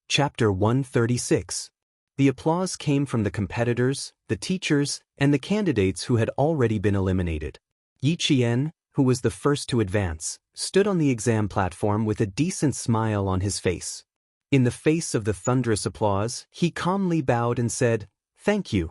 Chapter 136. The applause came from the competitors, the teachers, and the candidates who had already been eliminated. Yi Qian, who was the first to advance, stood on the exam platform with a decent smile on his face. In the face of the thunderous applause, he calmly bowed and said, "Thank you."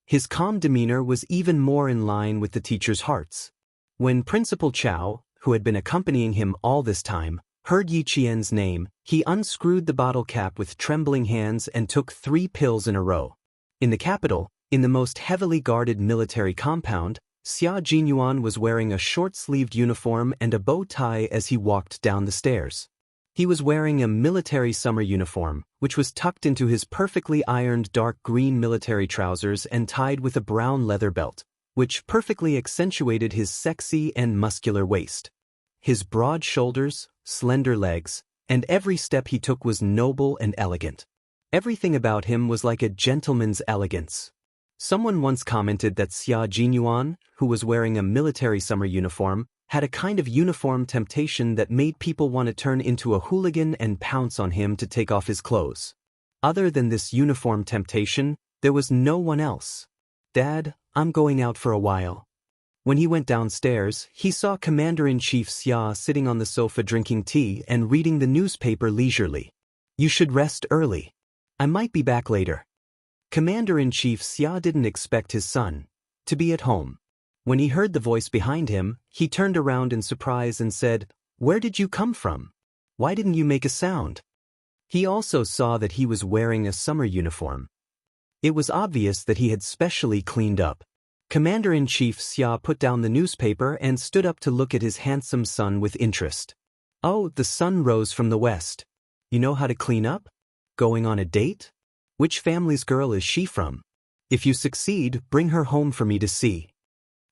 His calm demeanor was even more in line with the teachers' hearts. When Principal Chao, who had been accompanying him all this time, heard Yi Qian's name, he unscrewed the bottle cap with trembling hands and took 3 pills in a row. In the capital, in the most heavily guarded military compound, Xia Jinyuan was wearing a short-sleeved uniform and a bow tie as he walked down the stairs. He was wearing a military summer uniform, which was tucked into his perfectly ironed dark green military trousers and tied with a brown leather belt, which perfectly accentuated his sexy and muscular waist. His broad shoulders, slender legs, and every step he took was noble and elegant. Everything about him was like a gentleman's elegance. Someone once commented that Xia Jinyuan, who was wearing a military summer uniform, had a kind of uniform temptation that made people want to turn into a hooligan and pounce on him to take off his clothes. Other than this uniform temptation, there was no one else. "Dad, I'm going out for a while." When he went downstairs, he saw Commander-in-Chief Xia sitting on the sofa drinking tea and reading the newspaper leisurely. "You should rest early. I might be back later." Commander-in-Chief Xia didn't expect his son to be at home. When he heard the voice behind him, he turned around in surprise and said, "Where did you come from? Why didn't you make a sound?" He also saw that he was wearing a summer uniform. It was obvious that he had specially cleaned up. Commander-in-Chief Xia put down the newspaper and stood up to look at his handsome son with interest. "Oh, the sun rose from the west. You know how to clean up? Going on a date? Which family's girl is she from? If you succeed, bring her home for me to see."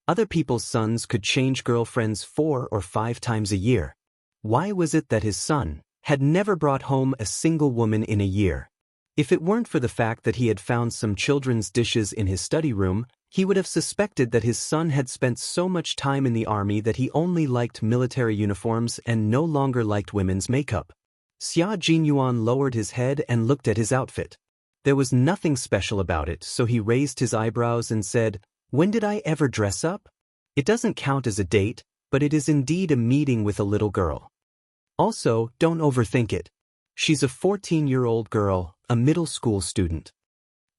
Other people's sons could change girlfriends 4 or 5 times a year. Why was it that his son had never brought home a single woman in a year? If it weren't for the fact that he had found some children's dishes in his study room, he would have suspected that his son had spent so much time in the army that he only liked military uniforms and no longer liked women's makeup. Xia Jinyuan lowered his head and looked at his outfit. There was nothing special about it, so he raised his eyebrows and said, "When did I ever dress up? It doesn't count as a date, but it is indeed a meeting with a little girl. Also, don't overthink it. She's a 14-year-old girl, a middle school student."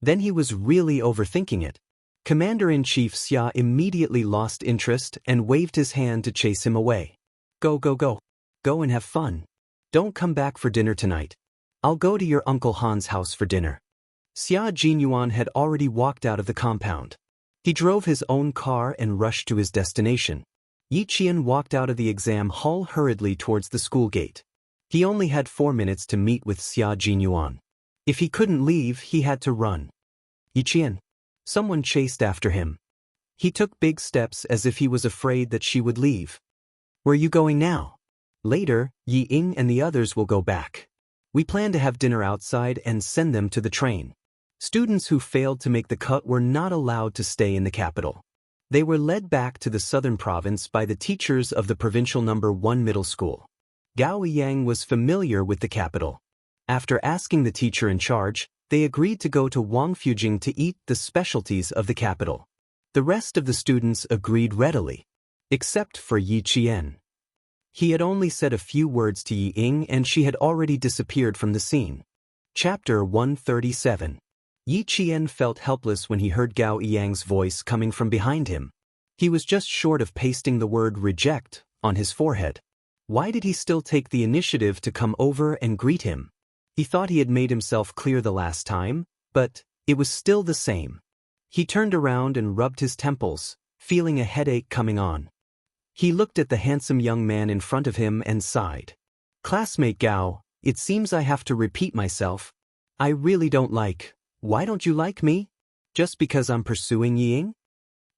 Then he was really overthinking it. Commander-in-Chief Xia immediately lost interest and waved his hand to chase him away. "Go, go, go. Go and have fun. Don't come back for dinner tonight. I'll go to your Uncle Han's house for dinner." Xia Jinyuan had already walked out of the compound. He drove his own car and rushed to his destination. Yi Qian walked out of the exam hall hurriedly towards the school gate. He only had 4 minutes to meet with Xia Jinyuan. If he couldn't leave, he had to run. "Yi Qian." Someone chased after him. He took big steps as if he was afraid that she would leave. "Where are you going now?" "Later, Yi Ying and the others will go back. We plan to have dinner outside and send them to the train." Students who failed to make the cut were not allowed to stay in the capital. They were led back to the southern province by the teachers of the provincial No. 1 middle school. Gao Yang was familiar with the capital. After asking the teacher in charge, they agreed to go to Wangfujing to eat the specialties of the capital. The rest of the students agreed readily, except for Yi Qian. He had only said a few words to Yi Ying and she had already disappeared from the scene. Chapter 137. Yi Qian felt helpless when he heard Gao Yang's voice coming from behind him. He was just short of pasting the word "reject" on his forehead. Why did he still take the initiative to come over and greet him? He thought he had made himself clear the last time, but it was still the same. He turned around and rubbed his temples, feeling a headache coming on. He looked at the handsome young man in front of him and sighed. "Classmate Gao, it seems I have to repeat myself. I really don't like. Why don't you like me? Just because I'm pursuing Yi Ying?"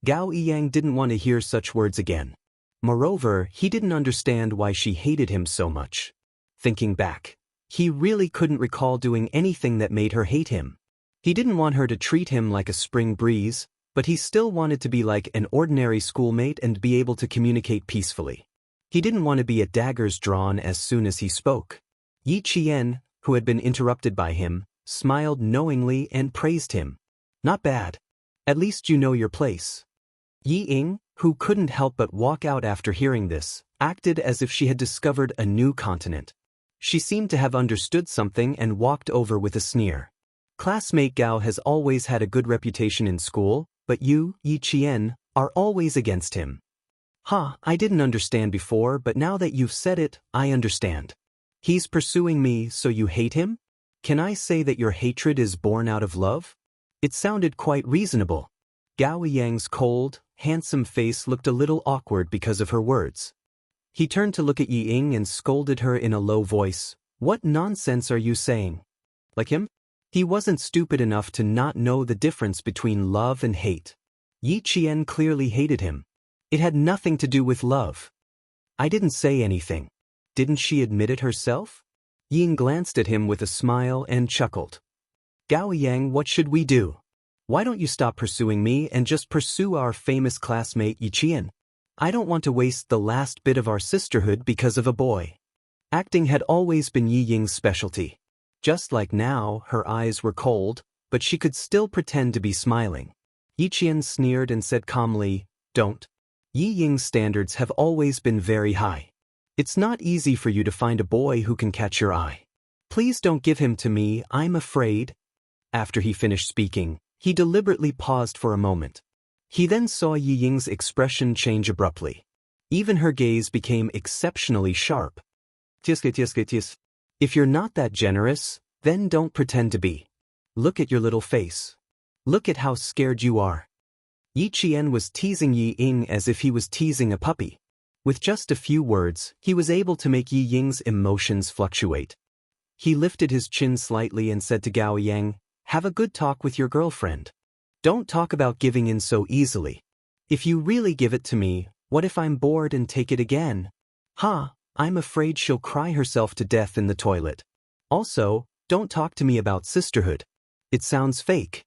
Gao Yang didn't want to hear such words again. Moreover, he didn't understand why she hated him so much. Thinking back, he really couldn't recall doing anything that made her hate him. He didn't want her to treat him like a spring breeze, but he still wanted to be like an ordinary schoolmate and be able to communicate peacefully. He didn't want to be at daggers drawn as soon as he spoke. "Yi Qian, who had been interrupted by him, smiled knowingly and praised him. Not bad. At least you know your place. Yi Ying, who couldn't help but walk out after hearing this, acted as if she had discovered a new continent. She seemed to have understood something and walked over with a sneer. Classmate Gao has always had a good reputation in school, but you, Yi Qian, are always against him. I didn't understand before, but now that you've said it, I understand. He's pursuing me, so you hate him? Can I say that your hatred is born out of love? It sounded quite reasonable. Gao Yang's cold, handsome face looked a little awkward because of her words. He turned to look at Yi Ying and scolded her in a low voice. What nonsense are you saying? Like him? He wasn't stupid enough to not know the difference between love and hate. Yi Qian clearly hated him. It had nothing to do with love. I didn't say anything. Didn't she admit it herself? Ying glanced at him with a smile and chuckled. Gao Yang, what should we do? Why don't you stop pursuing me and just pursue our famous classmate Yi Qian? I don't want to waste the last bit of our sisterhood because of a boy. Acting had always been Yi Ying's specialty. Just like now, her eyes were cold, but she could still pretend to be smiling. Yi Qian sneered and said calmly, Don't. Yi Ying's standards have always been very high. It's not easy for you to find a boy who can catch your eye. Please don't give him to me, I'm afraid. After he finished speaking, he deliberately paused for a moment. He then saw Yi Ying's expression change abruptly. Even her gaze became exceptionally sharp. If you're not that generous, then don't pretend to be. Look at your little face. Look at how scared you are. Yi Qian was teasing Yi Ying as if he was teasing a puppy. With just a few words, he was able to make Yi Ying's emotions fluctuate. He lifted his chin slightly and said to Gao Yang, Have a good talk with your girlfriend. Don't talk about giving in so easily. If you really give it to me, what if I'm bored and take it again? I'm afraid she'll cry herself to death in the toilet. Also, don't talk to me about sisterhood. It sounds fake.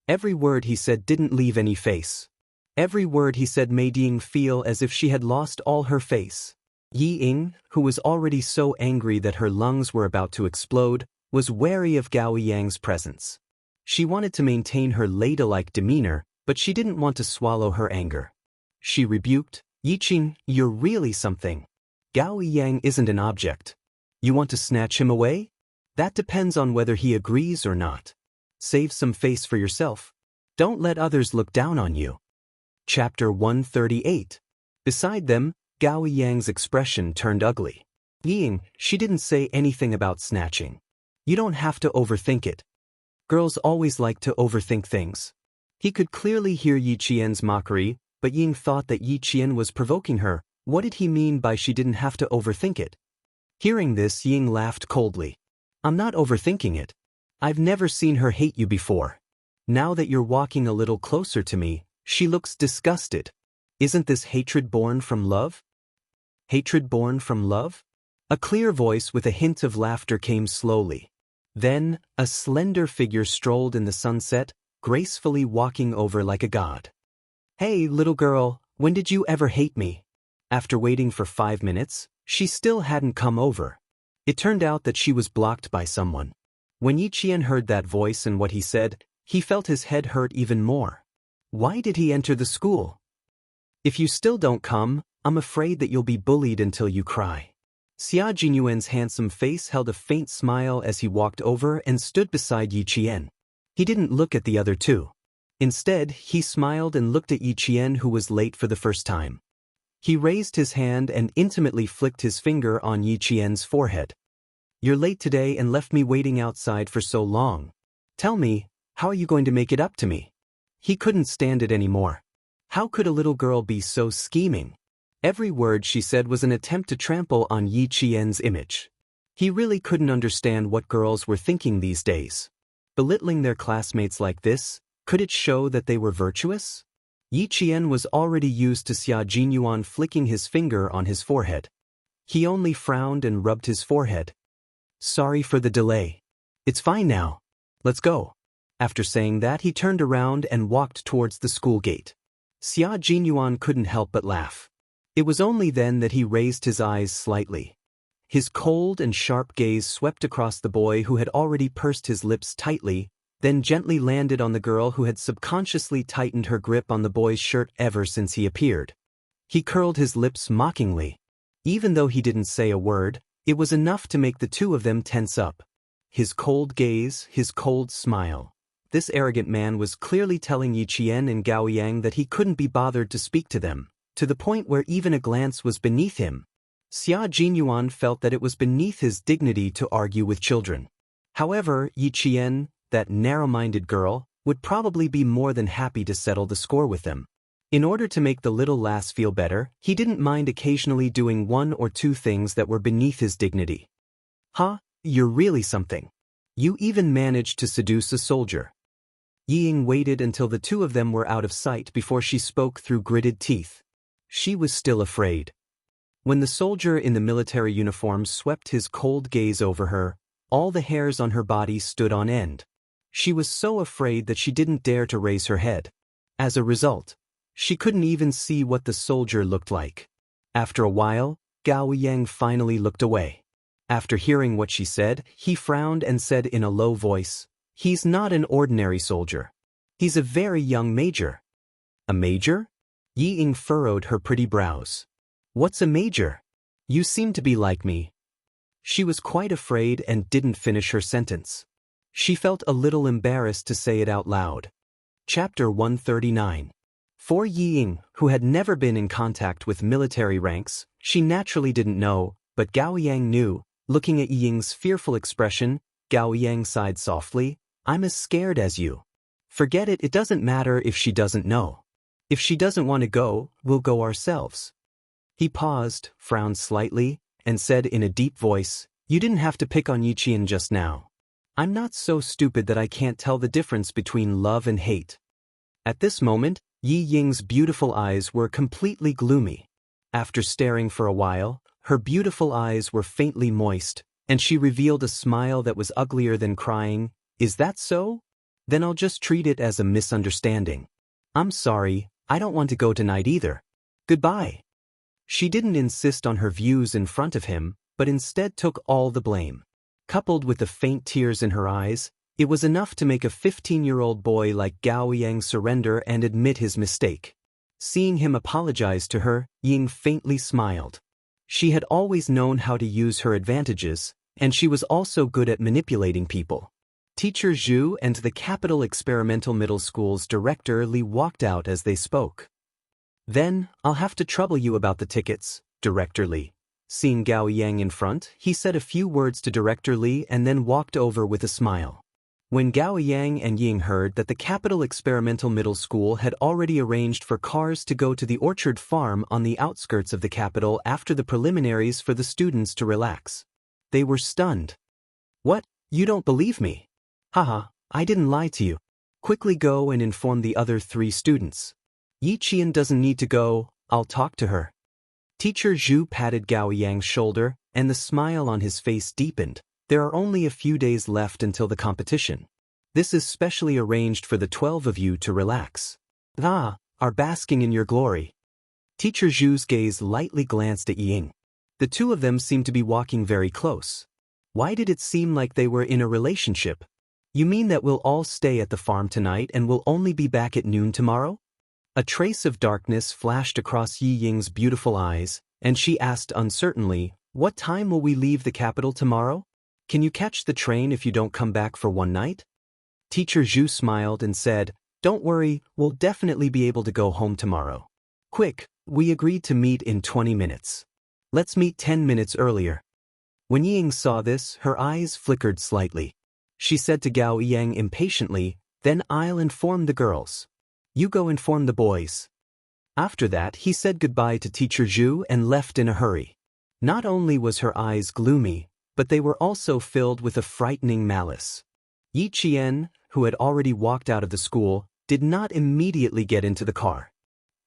Every word he said didn't leave any face. Every word he said made Ying feel as if she had lost all her face. Yi Ying, who was already so angry that her lungs were about to explode, was wary of Gao Yang's presence. She wanted to maintain her ladylike demeanor, but she didn't want to swallow her anger. She rebuked, Yi Qing, you're really something. Gao Yang isn't an object. You want to snatch him away? That depends on whether he agrees or not. Save some face for yourself. Don't let others look down on you. Chapter 138. Beside them, Gao Yang's expression turned ugly. Ying, she didn't say anything about snatching. You don't have to overthink it. Girls always like to overthink things. He could clearly hear Yi Qian's mockery, but Ying thought that Yi Qian was provoking her. What did he mean by she didn't have to overthink it? Hearing this, Ying laughed coldly. I'm not overthinking it. I've never seen her hate you before. Now that you're walking a little closer to me, she looks disgusted. Isn't this hatred born from love? Hatred born from love? A clear voice with a hint of laughter came slowly. Then, a slender figure strolled in the sunset, gracefully walking over like a god. Hey, little girl, when did you ever hate me? After waiting for 5 minutes, she still hadn't come over. It turned out that she was blocked by someone. When Yi Qian heard that voice and what he said, he felt his head hurt even more. Why did he enter the school? If you still don't come, I'm afraid that you'll be bullied until you cry. Xia Jinyuan's handsome face held a faint smile as he walked over and stood beside Yi Qian. He didn't look at the other two. Instead, he smiled and looked at Yi Qian, who was late for the first time. He raised his hand and intimately flicked his finger on Yi Qian's forehead. You're late today and left me waiting outside for so long. Tell me, how are you going to make it up to me? He couldn't stand it anymore. How could a little girl be so scheming? Every word she said was an attempt to trample on Yi Qian's image. He really couldn't understand what girls were thinking these days. Belittling their classmates like this, could it show that they were virtuous? Yi Qian was already used to Xia Jinyuan flicking his finger on his forehead. He only frowned and rubbed his forehead. Sorry for the delay. It's fine now. Let's go. After saying that, he turned around and walked towards the school gate. Xia Jinyuan couldn't help but laugh. It was only then that he raised his eyes slightly. His cold and sharp gaze swept across the boy who had already pursed his lips tightly, then gently landed on the girl who had subconsciously tightened her grip on the boy's shirt ever since he appeared. He curled his lips mockingly. Even though he didn't say a word, it was enough to make the two of them tense up. His cold gaze, his cold smile. This arrogant man was clearly telling Yi Qian and Gao Yang that he couldn't be bothered to speak to them, to the point where even a glance was beneath him. Xia Jinyuan felt that it was beneath his dignity to argue with children. However, Yi Qian, that narrow-minded girl, would probably be more than happy to settle the score with them. In order to make the little lass feel better, he didn't mind occasionally doing one or two things that were beneath his dignity. Huh, you're really something. You even managed to seduce a soldier. Yi Ying waited until the two of them were out of sight before she spoke through gritted teeth. She was still afraid. When the soldier in the military uniform swept his cold gaze over her, all the hairs on her body stood on end. She was so afraid that she didn't dare to raise her head. As a result, she couldn't even see what the soldier looked like. After a while, Gao Yang finally looked away. After hearing what she said, he frowned and said in a low voice, "He's not an ordinary soldier. He's a very young major." "A major?" Yi Ying furrowed her pretty brows. "What's a major? You seem to be like me." She was quite afraid and didn't finish her sentence. She felt a little embarrassed to say it out loud. Chapter 139. For Yi Ying, who had never been in contact with military ranks, she naturally didn't know, but Gao Yang knew. Looking at Yi Ying's fearful expression, Gao Yang sighed softly, "I'm as scared as you." "Forget it, it doesn't matter if she doesn't know. If she doesn't want to go, we'll go ourselves." He paused, frowned slightly, and said in a deep voice, "You didn't have to pick on Yi Qian just now. I'm not so stupid that I can't tell the difference between love and hate." At this moment, Yi Ying's beautiful eyes were completely gloomy. After staring for a while, her beautiful eyes were faintly moist, and she revealed a smile that was uglier than crying. "Is that so? Then I'll just treat it as a misunderstanding. I'm sorry, I don't want to go tonight either. Goodbye." She didn't insist on her views in front of him, but instead took all the blame. Coupled with the faint tears in her eyes, it was enough to make a 15-year-old boy like Gao Yang surrender and admit his mistake. Seeing him apologize to her, Ying faintly smiled. She had always known how to use her advantages, and she was also good at manipulating people. Teacher Zhu and the Capital Experimental Middle School's director Li walked out as they spoke. "Then, I'll have to trouble you about the tickets, Director Li." Seeing Gao Yang in front, he said a few words to Director Li and then walked over with a smile. When Gao Yang and Ying heard that the Capital Experimental Middle School had already arranged for cars to go to the orchard farm on the outskirts of the capital after the preliminaries for the students to relax, they were stunned. "What? You don't believe me? Haha, I didn't lie to you. Quickly go and inform the other 3 students. Yi Qian doesn't need to go, I'll talk to her." Teacher Zhu patted Gao Yang's shoulder, and the smile on his face deepened. "There are only a few days left until the competition. This is specially arranged for the 12 of you to relax. Are basking in your glory." Teacher Zhu's gaze lightly glanced at Ying. The two of them seemed to be walking very close. Why did it seem like they were in a relationship? "You mean that we'll all stay at the farm tonight and we'll only be back at noon tomorrow?" A trace of darkness flashed across Yi Ying's beautiful eyes, and she asked uncertainly, "What time will we leave the capital tomorrow? Can you catch the train if you don't come back for one night?" Teacher Zhu smiled and said, "Don't worry, we'll definitely be able to go home tomorrow. Quick, we agreed to meet in 20 minutes. Let's meet 10 minutes earlier." When Ying saw this, her eyes flickered slightly. She said to Gao Yang impatiently, "Then I'll inform the girls. You go inform the boys." After that, he said goodbye to Teacher Zhu and left in a hurry. Not only was her eyes gloomy, but they were also filled with a frightening malice. Yi Qian, who had already walked out of the school, did not immediately get into the car.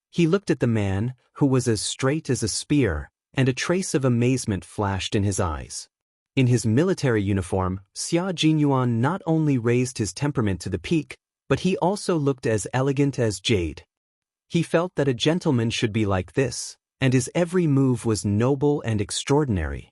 He looked at the man, who was as straight as a spear, and a trace of amazement flashed in his eyes. In his military uniform, Xia Jinyuan not only raised his temperament to the peak, but he also looked as elegant as jade. He felt that a gentleman should be like this, and his every move was noble and extraordinary.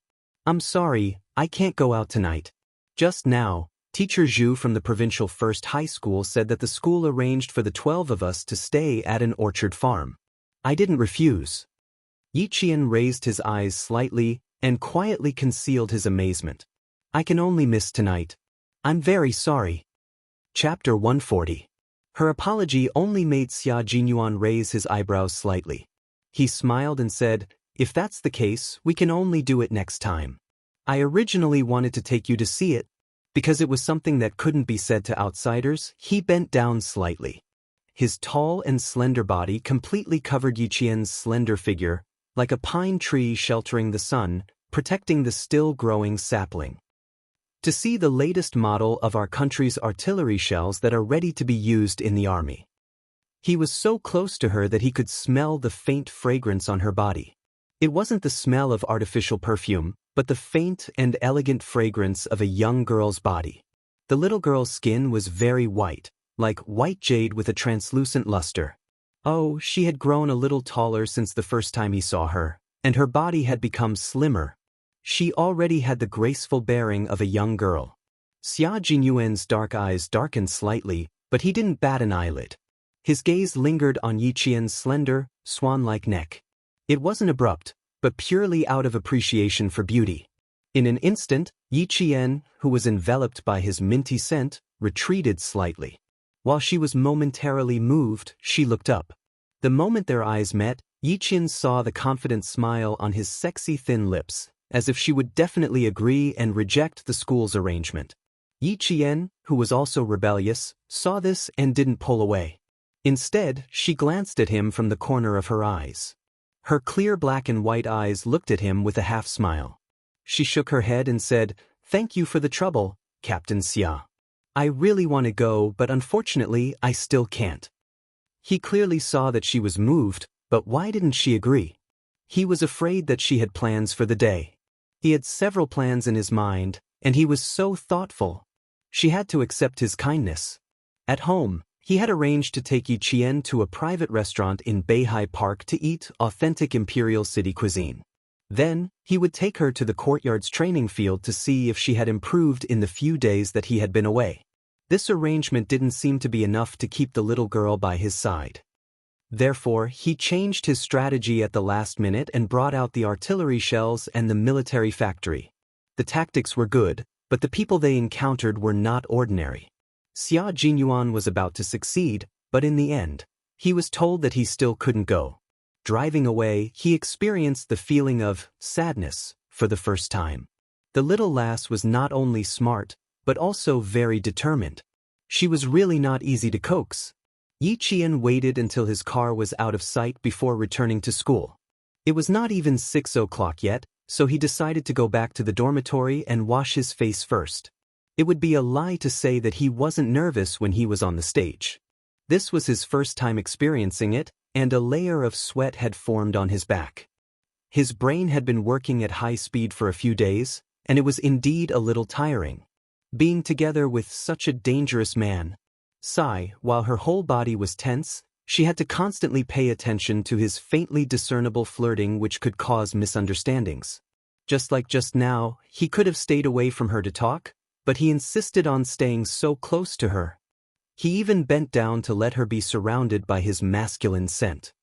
I'm sorry, I can't go out tonight. Just now, Teacher Zhu from the provincial first high school said that the school arranged for the 12 of us to stay at an orchard farm. I didn't refuse. Yiqian raised his eyes slightly and quietly concealed his amazement. I can only miss tonight. I'm very sorry. Chapter 140. Her apology only made Xia Jinyuan raise his eyebrows slightly. He smiled and said, if that's the case, we can only do it next time. I originally wanted to take you to see it. Because it was something that couldn't be said to outsiders, he bent down slightly. His tall and slender body completely covered Yiqian's slender figure, like a pine tree sheltering the sun, protecting the still-growing sapling. To see the latest model of our country's artillery shells that are ready to be used in the army. He was so close to her that he could smell the faint fragrance on her body. It wasn't the smell of artificial perfume, but the faint and elegant fragrance of a young girl's body. The little girl's skin was very white, like white jade with a translucent luster. Oh, she had grown a little taller since the first time he saw her, and her body had become slimmer. She already had the graceful bearing of a young girl. Xia Jinyuan's dark eyes darkened slightly, but he didn't bat an eyelid. His gaze lingered on Yiqian's slender, swan-like neck. It wasn't abrupt, but purely out of appreciation for beauty. In an instant, Yiqian, who was enveloped by his minty scent, retreated slightly. While she was momentarily moved, she looked up. The moment their eyes met, Yiqian saw the confident smile on his sexy thin lips, as if she would definitely agree and reject the school's arrangement. Yiqian, who was also rebellious, saw this and didn't pull away. Instead, she glanced at him from the corner of her eyes. Her clear black and white eyes looked at him with a half-smile. She shook her head and said, "Thank you for the trouble, Captain Xia. I really want to go, but unfortunately I still can't." He clearly saw that she was moved, but why didn't she agree? He was afraid that she had plans for the day. He had several plans in his mind, and he was so thoughtful. She had to accept his kindness. At home, he had arranged to take Yiqian to a private restaurant in Beihai Park to eat authentic Imperial City cuisine. Then, he would take her to the courtyard's training field to see if she had improved in the few days that he had been away. This arrangement didn't seem to be enough to keep the little girl by his side. Therefore, he changed his strategy at the last minute and brought out the artillery shells and the military factory. The tactics were good, but the people they encountered were not ordinary. Xia Jinyuan was about to succeed, but in the end, he was told that he still couldn't go. Driving away, he experienced the feeling of sadness for the first time. The little lass was not only smart, but also very determined. She was really not easy to coax. Yiqian waited until his car was out of sight before returning to school. It was not even 6 o'clock yet, so he decided to go back to the dormitory and wash his face first. It would be a lie to say that he wasn't nervous when he was on the stage. This was his first time experiencing it, and a layer of sweat had formed on his back. His brain had been working at high speed for a few days, and it was indeed a little tiring. Being together with such a dangerous man. While her whole body was tense, she had to constantly pay attention to his faintly discernible flirting which could cause misunderstandings. Just like just now, he could have stayed away from her to talk, but he insisted on staying so close to her. He even bent down to let her be surrounded by his masculine scent.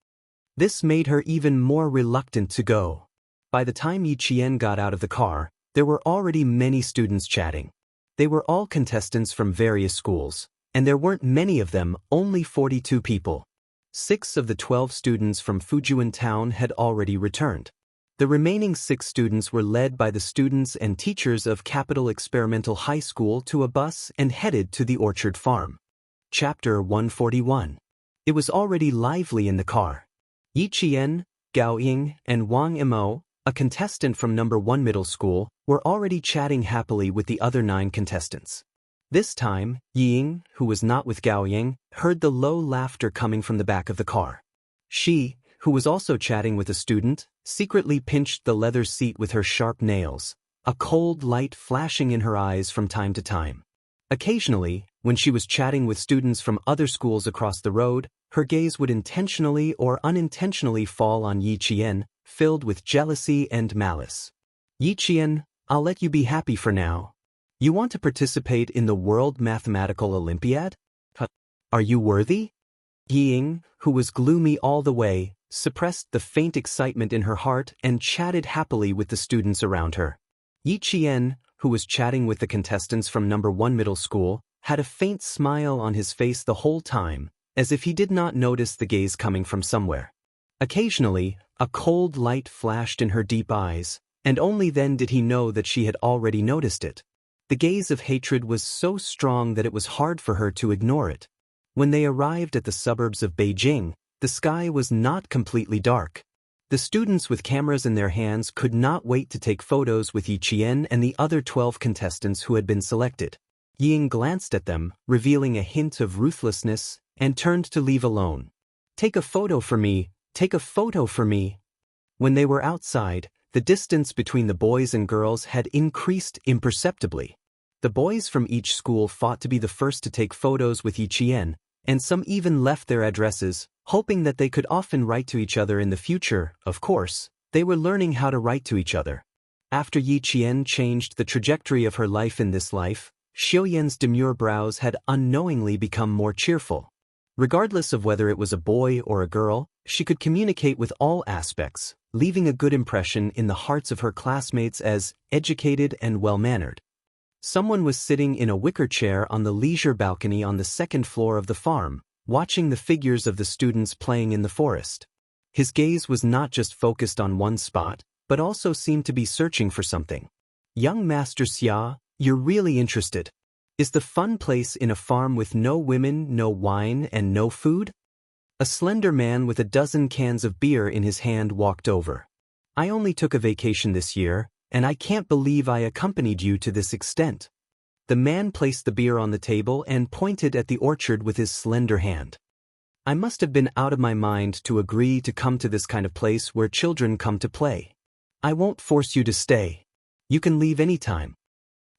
This made her even more reluctant to go. By the time Yiqian got out of the car, there were already many students chatting. They were all contestants from various schools, and there weren't many of them, only 42 people. 6 of the 12 students from Fujian town had already returned. The remaining 6 students were led by the students and teachers of Capital Experimental High School to a bus and headed to the orchard farm. Chapter 141. It was already lively in the car. Yiqian, Gao Ying, and Wang Imo, a contestant from number 1 middle school, were already chatting happily with the other 9 contestants. This time, Ying, who was not with Gao Ying, heard the low laughter coming from the back of the car. She, who was also chatting with a student, secretly pinched the leather seat with her sharp nails, a cold light flashing in her eyes from time to time. Occasionally, when she was chatting with students from other schools across the road, her gaze would intentionally or unintentionally fall on Yiqian, filled with jealousy and malice. Yiqian, I'll let you be happy for now. You want to participate in the World Mathematical Olympiad? Are you worthy? Ying, who was gloomy all the way, suppressed the faint excitement in her heart and chatted happily with the students around her. Yi Qian, who was chatting with the contestants from number 1 middle school, had a faint smile on his face the whole time, as if he did not notice the gaze coming from somewhere. Occasionally, a cold light flashed in her deep eyes, and only then did he know that she had already noticed it. The gaze of hatred was so strong that it was hard for her to ignore it. When they arrived at the suburbs of Beijing, the sky was not completely dark. The students with cameras in their hands could not wait to take photos with Yi Qian and the other 12 contestants who had been selected. Ying glanced at them, revealing a hint of ruthlessness, and turned to leave alone. "Take a photo for me, take a photo for me." When they were outside, the distance between the boys and girls had increased imperceptibly. The boys from each school fought to be the first to take photos with Yi Qian, and some even left their addresses, hoping that they could often write to each other in the future. Of course, they were learning how to write to each other. After Yi Qian changed the trajectory of her life in this life, Xiaoyan's demure brows had unknowingly become more cheerful. Regardless of whether it was a boy or a girl, she could communicate with all aspects, leaving a good impression in the hearts of her classmates as educated and well-mannered. Someone was sitting in a wicker chair on the leisure balcony on the 2nd floor of the farm, watching the figures of the students playing in the forest. His gaze was not just focused on one spot, but also seemed to be searching for something. "Young Master Xia, you're really interested. Is the fun place in a farm with no women, no wine, and no food?" A slender man with a dozen cans of beer in his hand walked over. "I only took a vacation this year, and I can't believe I accompanied you to this extent." The man placed the beer on the table and pointed at the orchard with his slender hand. "I must have been out of my mind to agree to come to this kind of place where children come to play. I won't force you to stay. You can leave any time."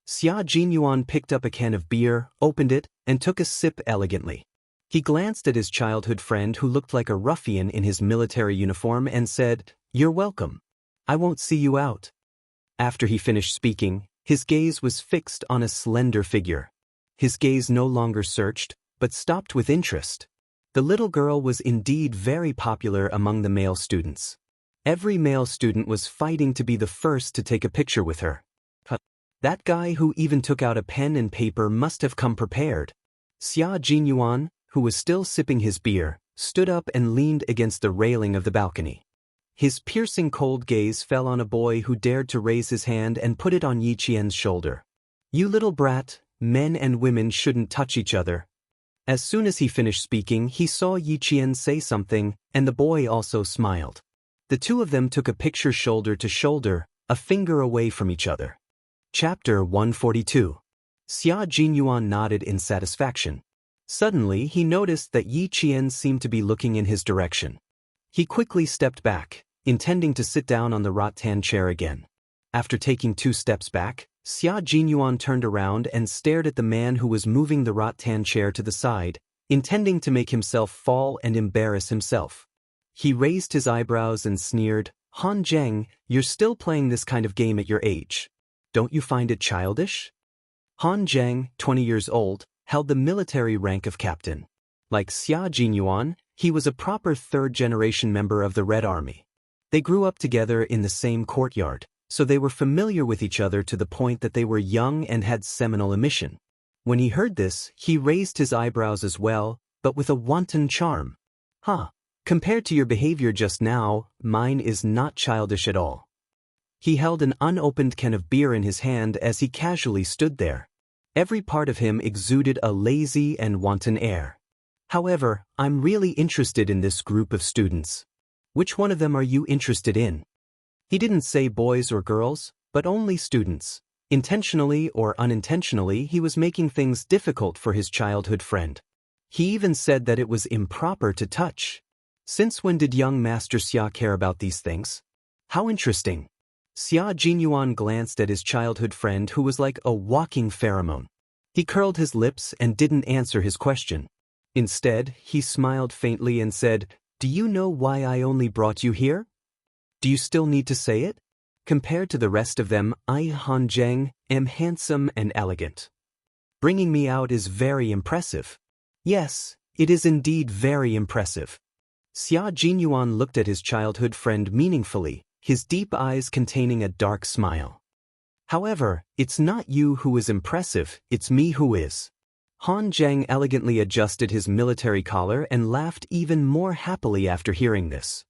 Xia Jinyuan picked up a can of beer, opened it, and took a sip elegantly. He glanced at his childhood friend who looked like a ruffian in his military uniform and said, "You're welcome. I won't see you out." After he finished speaking, his gaze was fixed on a slender figure. His gaze no longer searched, but stopped with interest. The little girl was indeed very popular among the male students. Every male student was fighting to be the first to take a picture with her. That guy who even took out a pen and paper must have come prepared. Xia Jinyuan, who was still sipping his beer, stood up and leaned against the railing of the balcony. His piercing cold gaze fell on a boy who dared to raise his hand and put it on Yi Qian's shoulder. "You little brat, men and women shouldn't touch each other." As soon as he finished speaking, he saw Yi Qian say something, and the boy also smiled. The two of them took a picture shoulder to shoulder, a finger away from each other. Chapter 142. Xia Jinyuan nodded in satisfaction. Suddenly, he noticed that Yi Qian seemed to be looking in his direction. He quickly stepped back, intending to sit down on the rattan chair again. After taking 2 steps back, Xia Jinyuan turned around and stared at the man who was moving the rattan chair to the side, intending to make himself fall and embarrass himself. He raised his eyebrows and sneered, "Han Zheng, you're still playing this kind of game at your age. Don't you find it childish?" Han Zheng, 20 years old, held the military rank of captain. Like Xia Jinyuan, he was a proper 3rd-generation member of the Red Army. They grew up together in the same courtyard, so they were familiar with each other to the point that they were young and had seminal emission. When he heard this, he raised his eyebrows as well, but with a wanton charm. Compared to your behavior just now, mine is not childish at all." He held an unopened can of beer in his hand as he casually stood there. Every part of him exuded a lazy and wanton air. "However, I'm really interested in this group of students. Which one of them are you interested in?" He didn't say boys or girls, but only students. Intentionally or unintentionally, he was making things difficult for his childhood friend. He even said that it was improper to touch. Since when did young Master Xia care about these things? How interesting. Xia Jinyuan glanced at his childhood friend who was like a walking pheromone. He curled his lips and didn't answer his question. Instead, he smiled faintly and said, "Do you know why I only brought you here? Do you still need to say it?" Compared to the rest of them, I, Han Zheng, am handsome and elegant. Bringing me out is very impressive. Yes, it is indeed very impressive. Xia Jinyuan looked at his childhood friend meaningfully, his deep eyes containing a dark smile. However, it's not you who is impressive, it's me who is. Han Zheng elegantly adjusted his military collar and laughed even more happily after hearing this.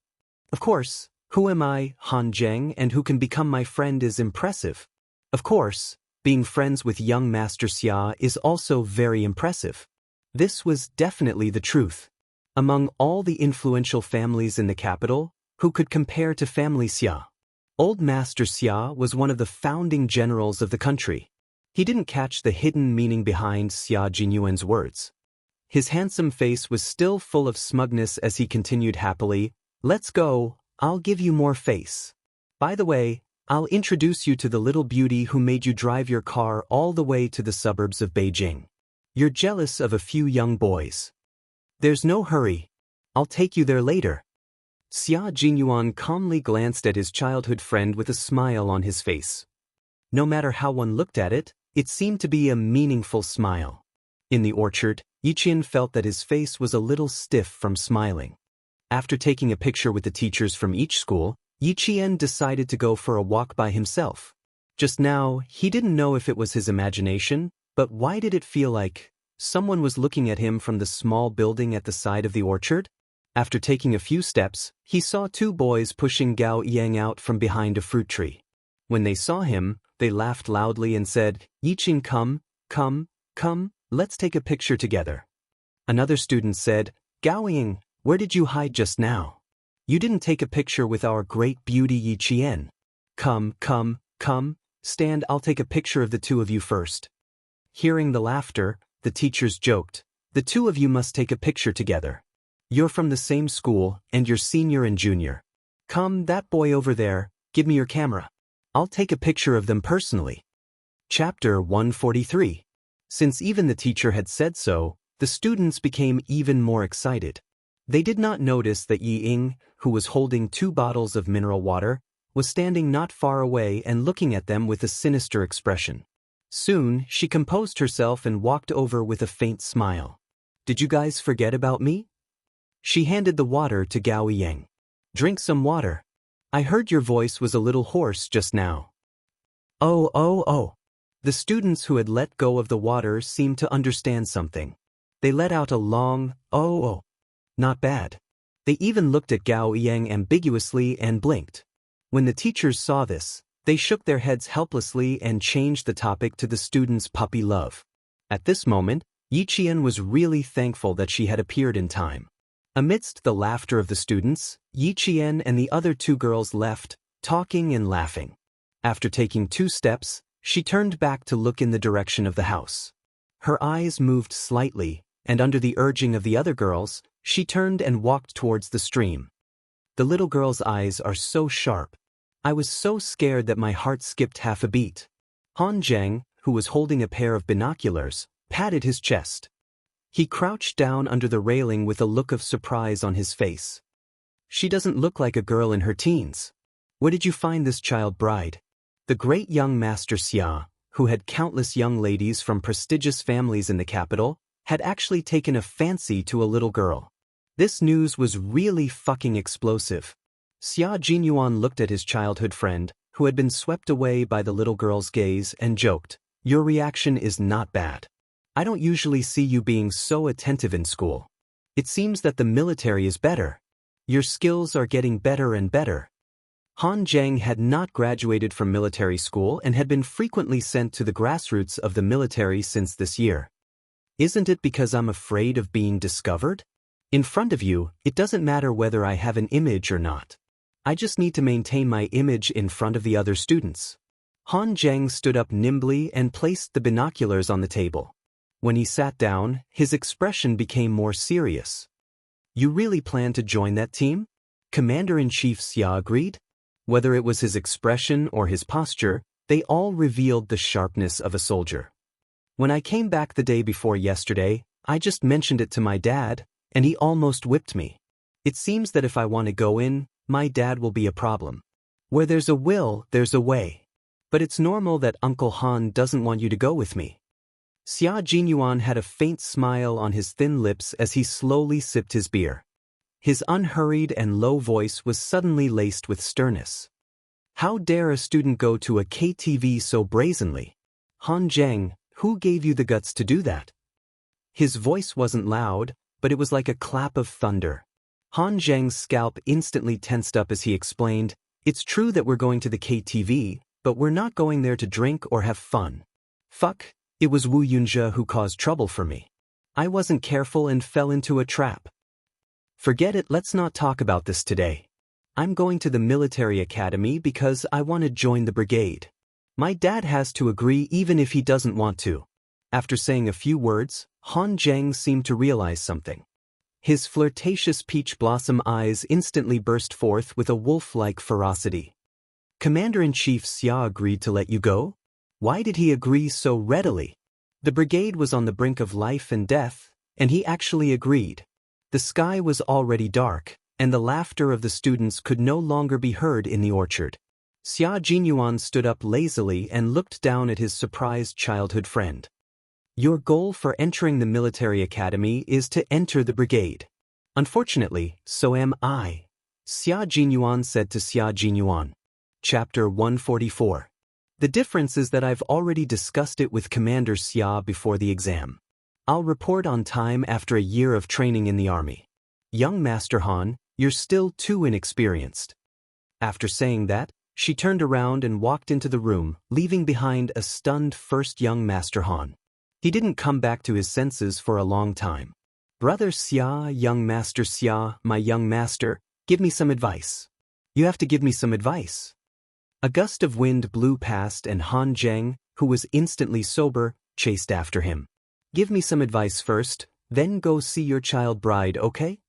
Of course, who am I, Han Zheng, and who can become my friend is impressive. Of course, being friends with young Master Xia is also very impressive. This was definitely the truth. Among all the influential families in the capital, who could compare to family Xia? Old Master Xia was one of the founding generals of the country. He didn't catch the hidden meaning behind Xia Jinyuan's words. His handsome face was still full of smugness as he continued happily, "Let's go, I'll give you more face. By the way, I'll introduce you to the little beauty who made you drive your car all the way to the suburbs of Beijing. You're jealous of a few young boys. There's no hurry. I'll take you there later." Xia Jinyuan calmly glanced at his childhood friend with a smile on his face. No matter how one looked at it, it seemed to be a meaningful smile. In the orchard, Yiqian felt that his face was a little stiff from smiling. After taking a picture with the teachers from each school, Yiqian decided to go for a walk by himself. Just now, he didn't know if it was his imagination, but why did it feel like someone was looking at him from the small building at the side of the orchard? After taking a few steps, he saw two boys pushing Gao Yang out from behind a fruit tree. When they saw him, they laughed loudly and said, "Yiqian, come, let's take a picture together." Another student said, "Gao Yang, where did you hide just now? You didn't take a picture with our great beauty Yiqian. Come, stand, I'll take a picture of the two of you first." Hearing the laughter, the teachers joked, "The two of you must take a picture together. You're from the same school, and you're senior and junior. Come, that boy over there, give me your camera. I'll take a picture of them personally." Chapter 143. Since even the teacher had said so, the students became even more excited. They did not notice that Yi Ying, who was holding 2 bottles of mineral water, was standing not far away and looking at them with a sinister expression. Soon, she composed herself and walked over with a faint smile. "Did you guys forget about me?" She handed the water to Gao Yang. "Drink some water. I heard your voice was a little hoarse just now." Oh. The students who had let go of the water seemed to understand something. They let out a long, oh. Not bad. They even looked at Gao Yang ambiguously and blinked. When the teachers saw this, they shook their heads helplessly and changed the topic to the students' puppy love. At this moment, Yiqian was really thankful that she had appeared in time. Amidst the laughter of the students, Yiqian and the other 2 girls left, talking and laughing. After taking 2 steps, she turned back to look in the direction of the house. Her eyes moved slightly, and under the urging of the other girls, she turned and walked towards the stream. The little girl's eyes are so sharp. I was so scared that my heart skipped half a beat. Han Zheng, who was holding a pair of binoculars, patted his chest. He crouched down under the railing with a look of surprise on his face. "She doesn't look like a girl in her teens. Where did you find this child bride?" The great young Master Xia, who had countless young ladies from prestigious families in the capital, had actually taken a fancy to a little girl. This news was really fucking explosive. Xia Jinyuan looked at his childhood friend, who had been swept away by the little girl's gaze, and joked, "Your reaction is not bad. I don't usually see you being so attentive in school. It seems that the military is better. Your skills are getting better and better." Han Zheng had not graduated from military school and had been frequently sent to the grassroots of the military since this year. "Isn't it because I'm afraid of being discovered? In front of you, it doesn't matter whether I have an image or not. I just need to maintain my image in front of the other students." Han Zheng stood up nimbly and placed the binoculars on the table. When he sat down, his expression became more serious. "You really plan to join that team?" Commander-in-Chief Xia agreed. Whether it was his expression or his posture, they all revealed the sharpness of a soldier. "When I came back the day before yesterday, I just mentioned it to my dad, and he almost whipped me. It seems that if I want to go in, my dad will be a problem. Where there's a will, there's a way. But it's normal that Uncle Han doesn't want you to go with me. Xia Jinyuan had a faint smile on his thin lips as he slowly sipped his beer. His unhurried and low voice was suddenly laced with sternness. How dare a student go to a KTV so brazenly? Han Zheng, who gave you the guts to do that? His voice wasn't loud, but it was like a clap of thunder. Han Zheng's scalp instantly tensed up as he explained, "It's true that we're going to the KTV, but we're not going there to drink or have fun. Fuck, it was Wu Yunjie who caused trouble for me. I wasn't careful and fell into a trap. Forget it, let's not talk about this today. I'm going to the military academy because I want to join the brigade. My dad has to agree even if he doesn't want to." After saying a few words, Han Zheng seemed to realize something. His flirtatious peach blossom eyes instantly burst forth with a wolf-like ferocity. "Commander-in-Chief Xia agreed to let you go? Why did he agree so readily? The brigade was on the brink of life and death, and he actually agreed." The sky was already dark, and the laughter of the students could no longer be heard in the orchard. Xia Jinyuan stood up lazily and looked down at his surprised childhood friend. "Your goal for entering the military academy is to enter the brigade. Unfortunately, so am I," Xia Jinyuan said to Xia Jinyuan. Chapter 144. The difference is that I've already discussed it with Commander Xia before the exam. I'll report on time after a year of training in the army. Young Master Han, you're still too inexperienced. After saying that, she turned around and walked into the room, leaving behind a stunned first young Master Han. He didn't come back to his senses for a long time. "Brother Xia, young Master Xia, my young master, give me some advice. You have to give me some advice." A gust of wind blew past and Han Zheng, who was instantly sober, chased after him. "Give me some advice first, then go see your child bride, okay?"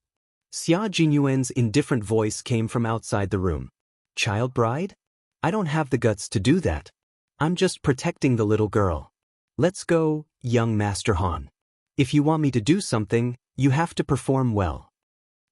Xia Jinyuan's indifferent voice came from outside the room. "Child bride? I don't have the guts to do that. I'm just protecting the little girl. Let's go, young Master Han. If you want me to do something, you have to perform well.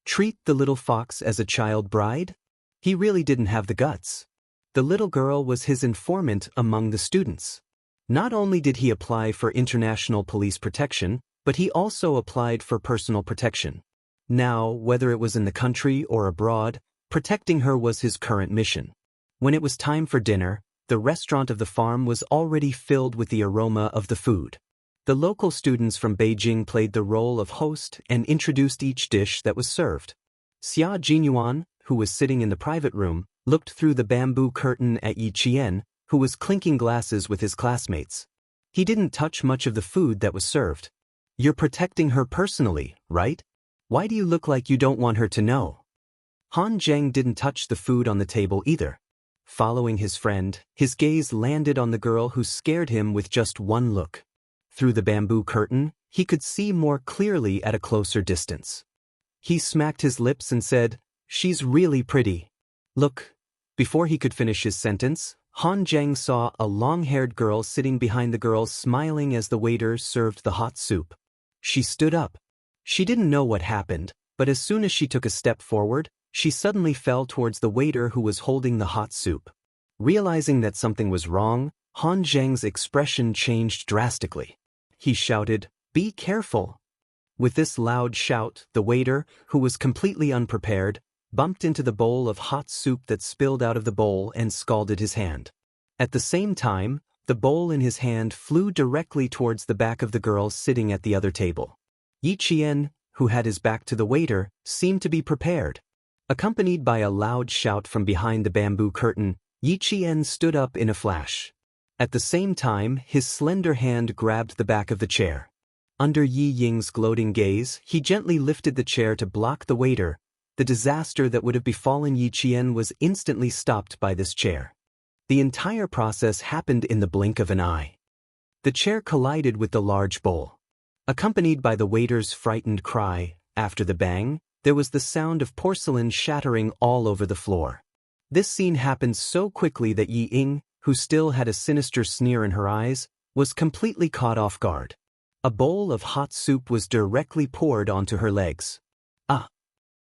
Treat the little fox as a child bride?" He really didn't have the guts. The little girl was his informant among the students. Not only did he apply for international police protection, but he also applied for personal protection. Now, whether it was in the country or abroad, protecting her was his current mission. When it was time for dinner, the restaurant of the farm was already filled with the aroma of the food. The local students from Beijing played the role of host and introduced each dish that was served. Xia Jinyuan, who was sitting in the private room, looked through the bamboo curtain at Yi Qian, who was clinking glasses with his classmates. He didn't touch much of the food that was served. "You're protecting her personally, right? Why do you look like you don't want her to know?" Han Zheng didn't touch the food on the table either. Following his friend, his gaze landed on the girl who scared him with just one look. Through the bamboo curtain, he could see more clearly at a closer distance. He smacked his lips and said, "She's really pretty. Look." Before he could finish his sentence, Han Zheng saw a long-haired girl sitting behind the girl smiling as the waiter served the hot soup. She stood up. She didn't know what happened, but as soon as she took a step forward, she suddenly fell towards the waiter who was holding the hot soup. Realizing that something was wrong, Han Zheng's expression changed drastically. He shouted, "Be careful!" With this loud shout, the waiter, who was completely unprepared, bumped into the bowl of hot soup that spilled out of the bowl and scalded his hand. At the same time, the bowl in his hand flew directly towards the back of the girl sitting at the other table. Yi Qian, who had his back to the waiter, seemed to be prepared. Accompanied by a loud shout from behind the bamboo curtain, Yi Qian stood up in a flash. At the same time, his slender hand grabbed the back of the chair. Under Yi Ying's gloating gaze, he gently lifted the chair to block the waiter. The disaster that would have befallen Yi Qian was instantly stopped by this chair. The entire process happened in the blink of an eye. The chair collided with the large bowl. Accompanied by the waiter's frightened cry, after the bang, there was the sound of porcelain shattering all over the floor. This scene happened so quickly that Yi Ying, who still had a sinister sneer in her eyes, was completely caught off guard. A bowl of hot soup was directly poured onto her legs. "Ah!"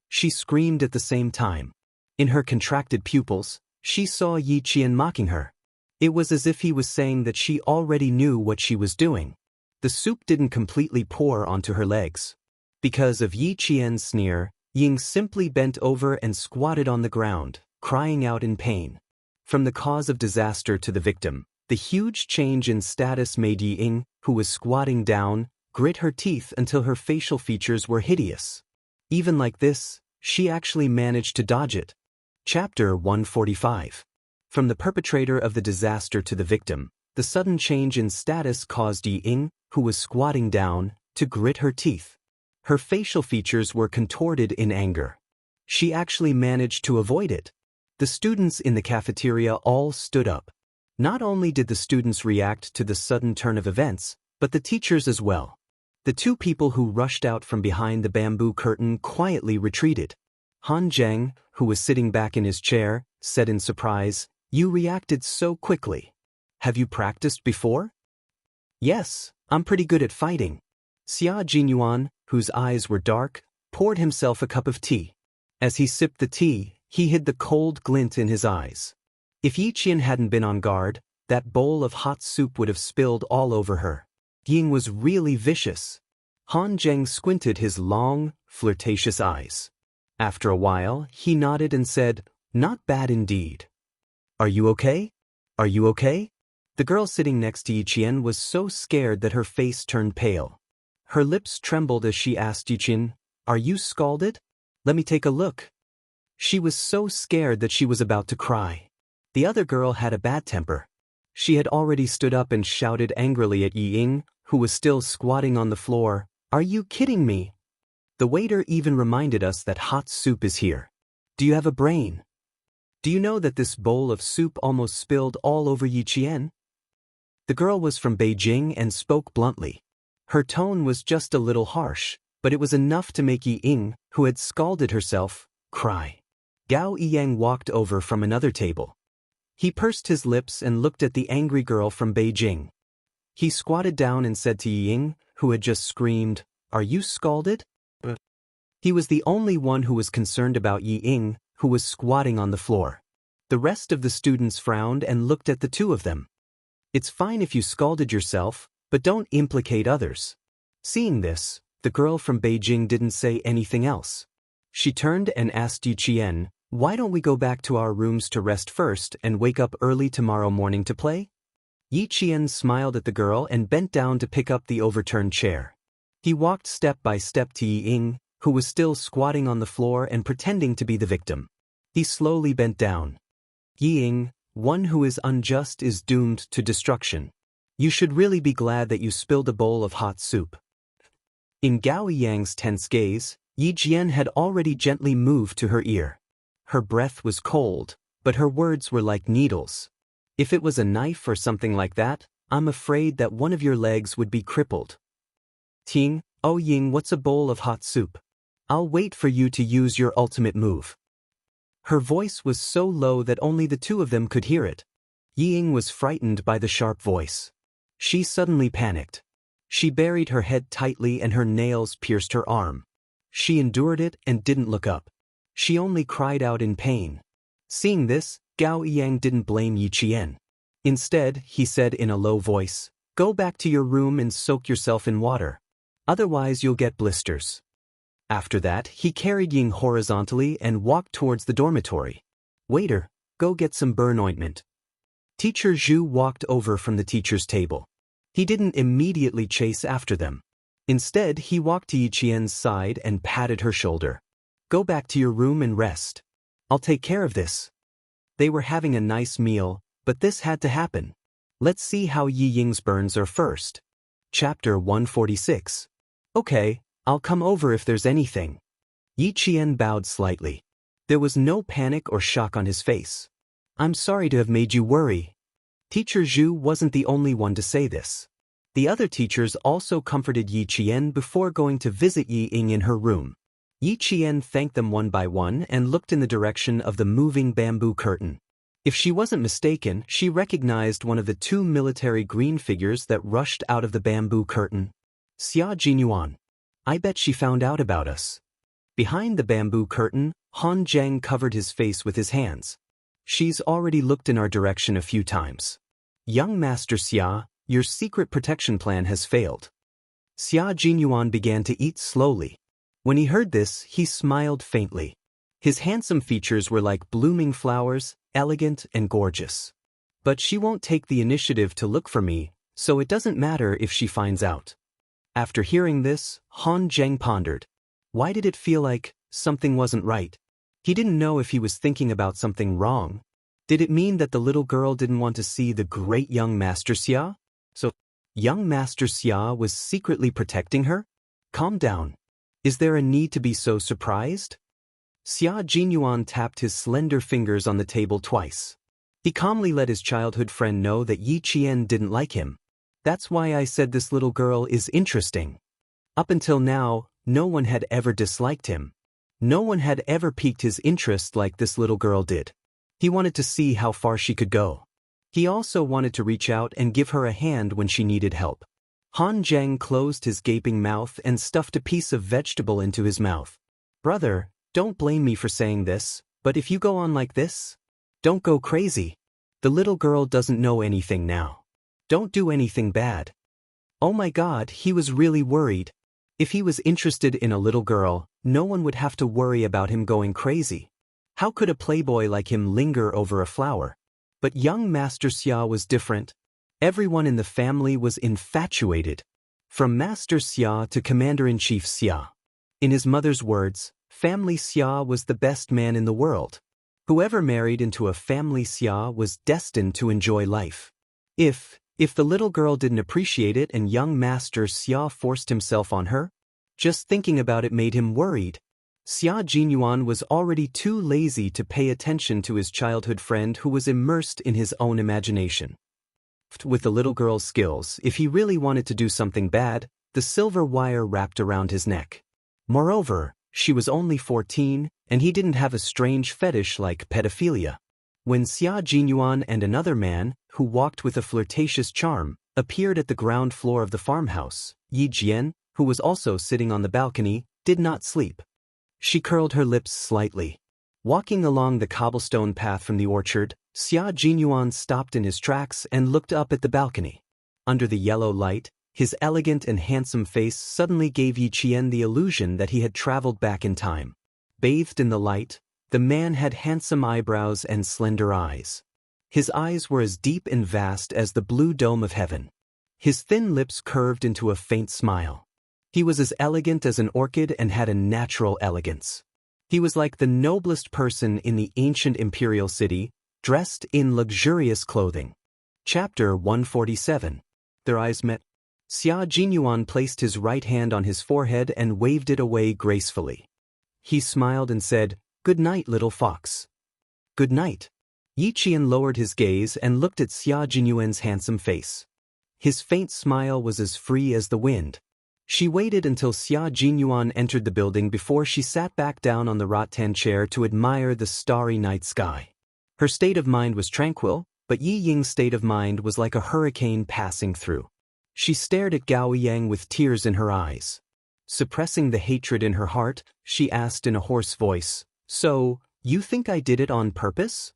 She screamed at the same time. In her contracted pupils, She saw Yi Qian mocking her. It was as if he was saying that she already knew what she was doing. The soup didn't completely pour onto her legs. Because of Yi Qian's sneer, Ying simply bent over and squatted on the ground, crying out in pain. From the cause of disaster to the victim, the huge change in status made Yi Ying, who was squatting down, grit her teeth until her facial features were hideous. Even like this, she actually managed to dodge it. Chapter 145. From the perpetrator of the disaster to the victim, the sudden change in status caused Yi Ying, who was squatting down, to grit her teeth. Her facial features were contorted in anger. She actually managed to avoid it. The students in the cafeteria all stood up. Not only did the students react to the sudden turn of events, but the teachers as well. The two people who rushed out from behind the bamboo curtain quietly retreated. Han Zheng, who was sitting back in his chair, said in surprise, "You reacted so quickly. Have you practiced before?" "Yes, I'm pretty good at fighting." Xia Jinyuan, whose eyes were dark, poured himself a cup of tea. As he sipped the tea, he hid the cold glint in his eyes. If Yi Qian hadn't been on guard, that bowl of hot soup would have spilled all over her. Ying was really vicious. Han Zheng squinted his long, flirtatious eyes. After a while, he nodded and said, "Not bad indeed." "Are you okay? Are you okay?" The girl sitting next to Yi Qian was so scared that her face turned pale. Her lips trembled as she asked Yi Qian, "Are you scalded? Let me take a look." She was so scared that she was about to cry. The other girl had a bad temper. She had already stood up and shouted angrily at Yi Ying, who was still squatting on the floor, "Are you kidding me? The waiter even reminded us that hot soup is here. Do you have a brain? Do you know that this bowl of soup almost spilled all over Yi Qian?" The girl was from Beijing and spoke bluntly. Her tone was just a little harsh, but it was enough to make Yi Ying, who had scalded herself, cry. Gao Yiyang walked over from another table. He pursed his lips and looked at the angry girl from Beijing. He squatted down and said to Yi Ying, who had just screamed, "Are you scalded?" He was the only one who was concerned about Yi Ying, who was squatting on the floor. The rest of the students frowned and looked at the two of them. "It's fine if you scalded yourself, but don't implicate others." Seeing this, the girl from Beijing didn't say anything else. She turned and asked Yi Qian, "Why don't we go back to our rooms to rest first and wake up early tomorrow morning to play?" Yi Qian smiled at the girl and bent down to pick up the overturned chair. He walked step by step to Yi Ying, who was still squatting on the floor and pretending to be the victim. He slowly bent down. "Yi Ying, one who is unjust is doomed to destruction. You should really be glad that you spilled a bowl of hot soup." In Gao Yang's tense gaze, Yi Jian had already gently moved to her ear. Her breath was cold, but her words were like needles. "If it was a knife or something like that, I'm afraid that one of your legs would be crippled." "Ting, oh Ying, what's a bowl of hot soup? I'll wait for you to use your ultimate move." Her voice was so low that only the two of them could hear it. Yi Ying was frightened by the sharp voice. She suddenly panicked. She buried her head tightly and her nails pierced her arm. She endured it and didn't look up. She only cried out in pain. Seeing this, Gao Yang didn't blame Yi Qian. Instead, he said in a low voice, "Go back to your room and soak yourself in water. Otherwise you'll get blisters." After that, he carried Ying horizontally and walked towards the dormitory. "Waiter, go get some burn ointment." Teacher Zhu walked over from the teacher's table. He didn't immediately chase after them. Instead, he walked to Yi Qian's side and patted her shoulder. "Go back to your room and rest. I'll take care of this." They were having a nice meal, but this had to happen. Let's see how Yi Ying's burns are first. Chapter 146. "Okay, I'll come over if there's anything." Yi Qian bowed slightly. There was no panic or shock on his face. "I'm sorry to have made you worry." Teacher Zhu wasn't the only one to say this. The other teachers also comforted Yi Qian before going to visit Yi Ying in her room. Yi Qian thanked them one by one and looked in the direction of the moving bamboo curtain. If she wasn't mistaken, she recognized one of the two military green figures that rushed out of the bamboo curtain. Xia Jinyuan. I bet she found out about us. Behind the bamboo curtain, Han Zheng covered his face with his hands. She's already looked in our direction a few times. Young Master Xia, your secret protection plan has failed. Xia Jinyuan began to eat slowly. When he heard this, he smiled faintly. His handsome features were like blooming flowers, elegant and gorgeous. But she won't take the initiative to look for me, so it doesn't matter if she finds out. After hearing this, Han Zheng pondered. Why did it feel like something wasn't right? He didn't know if he was thinking about something wrong. Did it mean that the little girl didn't want to see the great young Master Xia? So, young Master Xia was secretly protecting her? Calm down. Is there a need to be so surprised? Xia Jinyuan tapped his slender fingers on the table twice. He calmly let his childhood friend know that Yi Qian didn't like him. That's why I said this little girl is interesting. Up until now, no one had ever disliked him. No one had ever piqued his interest like this little girl did. He wanted to see how far she could go. He also wanted to reach out and give her a hand when she needed help. Han Zheng closed his gaping mouth and stuffed a piece of vegetable into his mouth. Brother, don't blame me for saying this, but if you go on like this, don't go crazy. The little girl doesn't know anything now. Don't do anything bad. Oh my God, he was really worried. If he was interested in a little girl, no one would have to worry about him going crazy. How could a playboy like him linger over a flower? But young Master Xia was different. Everyone in the family was infatuated. From Master Xia to Commander-in-Chief Xia. In his mother's words, Family Xia was the best man in the world. Whoever married into a Family Xia was destined to enjoy life. If the little girl didn't appreciate it and young Master Xia forced himself on her, just thinking about it made him worried. Xia Jinyuan was already too lazy to pay attention to his childhood friend who was immersed in his own imagination. With the little girl's skills, if he really wanted to do something bad, the silver wire wrapped around his neck. Moreover, she was only 14, and he didn't have a strange fetish like pedophilia. When Xia Jinyuan and another man, who walked with a flirtatious charm, appeared at the ground floor of the farmhouse, Yi Jian, who was also sitting on the balcony, did not sleep. She curled her lips slightly. Walking along the cobblestone path from the orchard, Xia Jinyuan stopped in his tracks and looked up at the balcony. Under the yellow light, his elegant and handsome face suddenly gave Yi Qian the illusion that he had traveled back in time. Bathed in the light, the man had handsome eyebrows and slender eyes. His eyes were as deep and vast as the blue dome of heaven. His thin lips curved into a faint smile. He was as elegant as an orchid and had a natural elegance. He was like the noblest person in the ancient imperial city, dressed in luxurious clothing. Chapter 147. Their eyes met. Xia Jinyuan placed his right hand on his forehead and waved it away gracefully. He smiled and said, "Good night, little fox." "Good night." Yi Qian lowered his gaze and looked at Xia Jinyuan's handsome face. His faint smile was as free as the wind. She waited until Xia Jinyuan entered the building before she sat back down on the rattan chair to admire the starry night sky. Her state of mind was tranquil, but Yi Ying's state of mind was like a hurricane passing through. She stared at Gao Yang with tears in her eyes. Suppressing the hatred in her heart, she asked in a hoarse voice, "So, you think I did it on purpose?"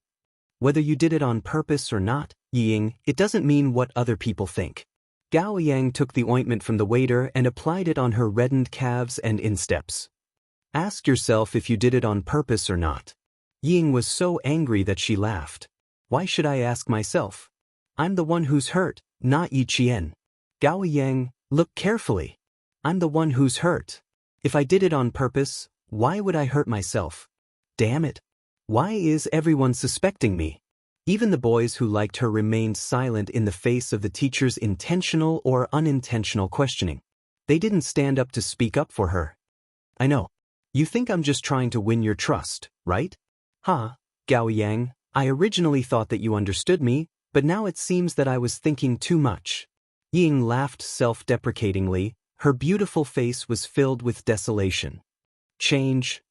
"Whether you did it on purpose or not, Yi Ying, it doesn't mean what other people think." Gao Yang took the ointment from the waiter and applied it on her reddened calves and insteps. "Ask yourself if you did it on purpose or not." Yi Ying was so angry that she laughed. "Why should I ask myself? I'm the one who's hurt, not Yi Qian." "Gao Yang, look carefully. I'm the one who's hurt. If I did it on purpose, why would I hurt myself? Damn it. Why is everyone suspecting me?" Even the boys who liked her remained silent in the face of the teacher's intentional or unintentional questioning. They didn't stand up to speak up for her. "I know. You think I'm just trying to win your trust, right?" "Huh, Gao Yang, I originally thought that you understood me, but now it seems that I was thinking too much." Ying laughed self-deprecatingly. Her beautiful face was filled with desolation. Change,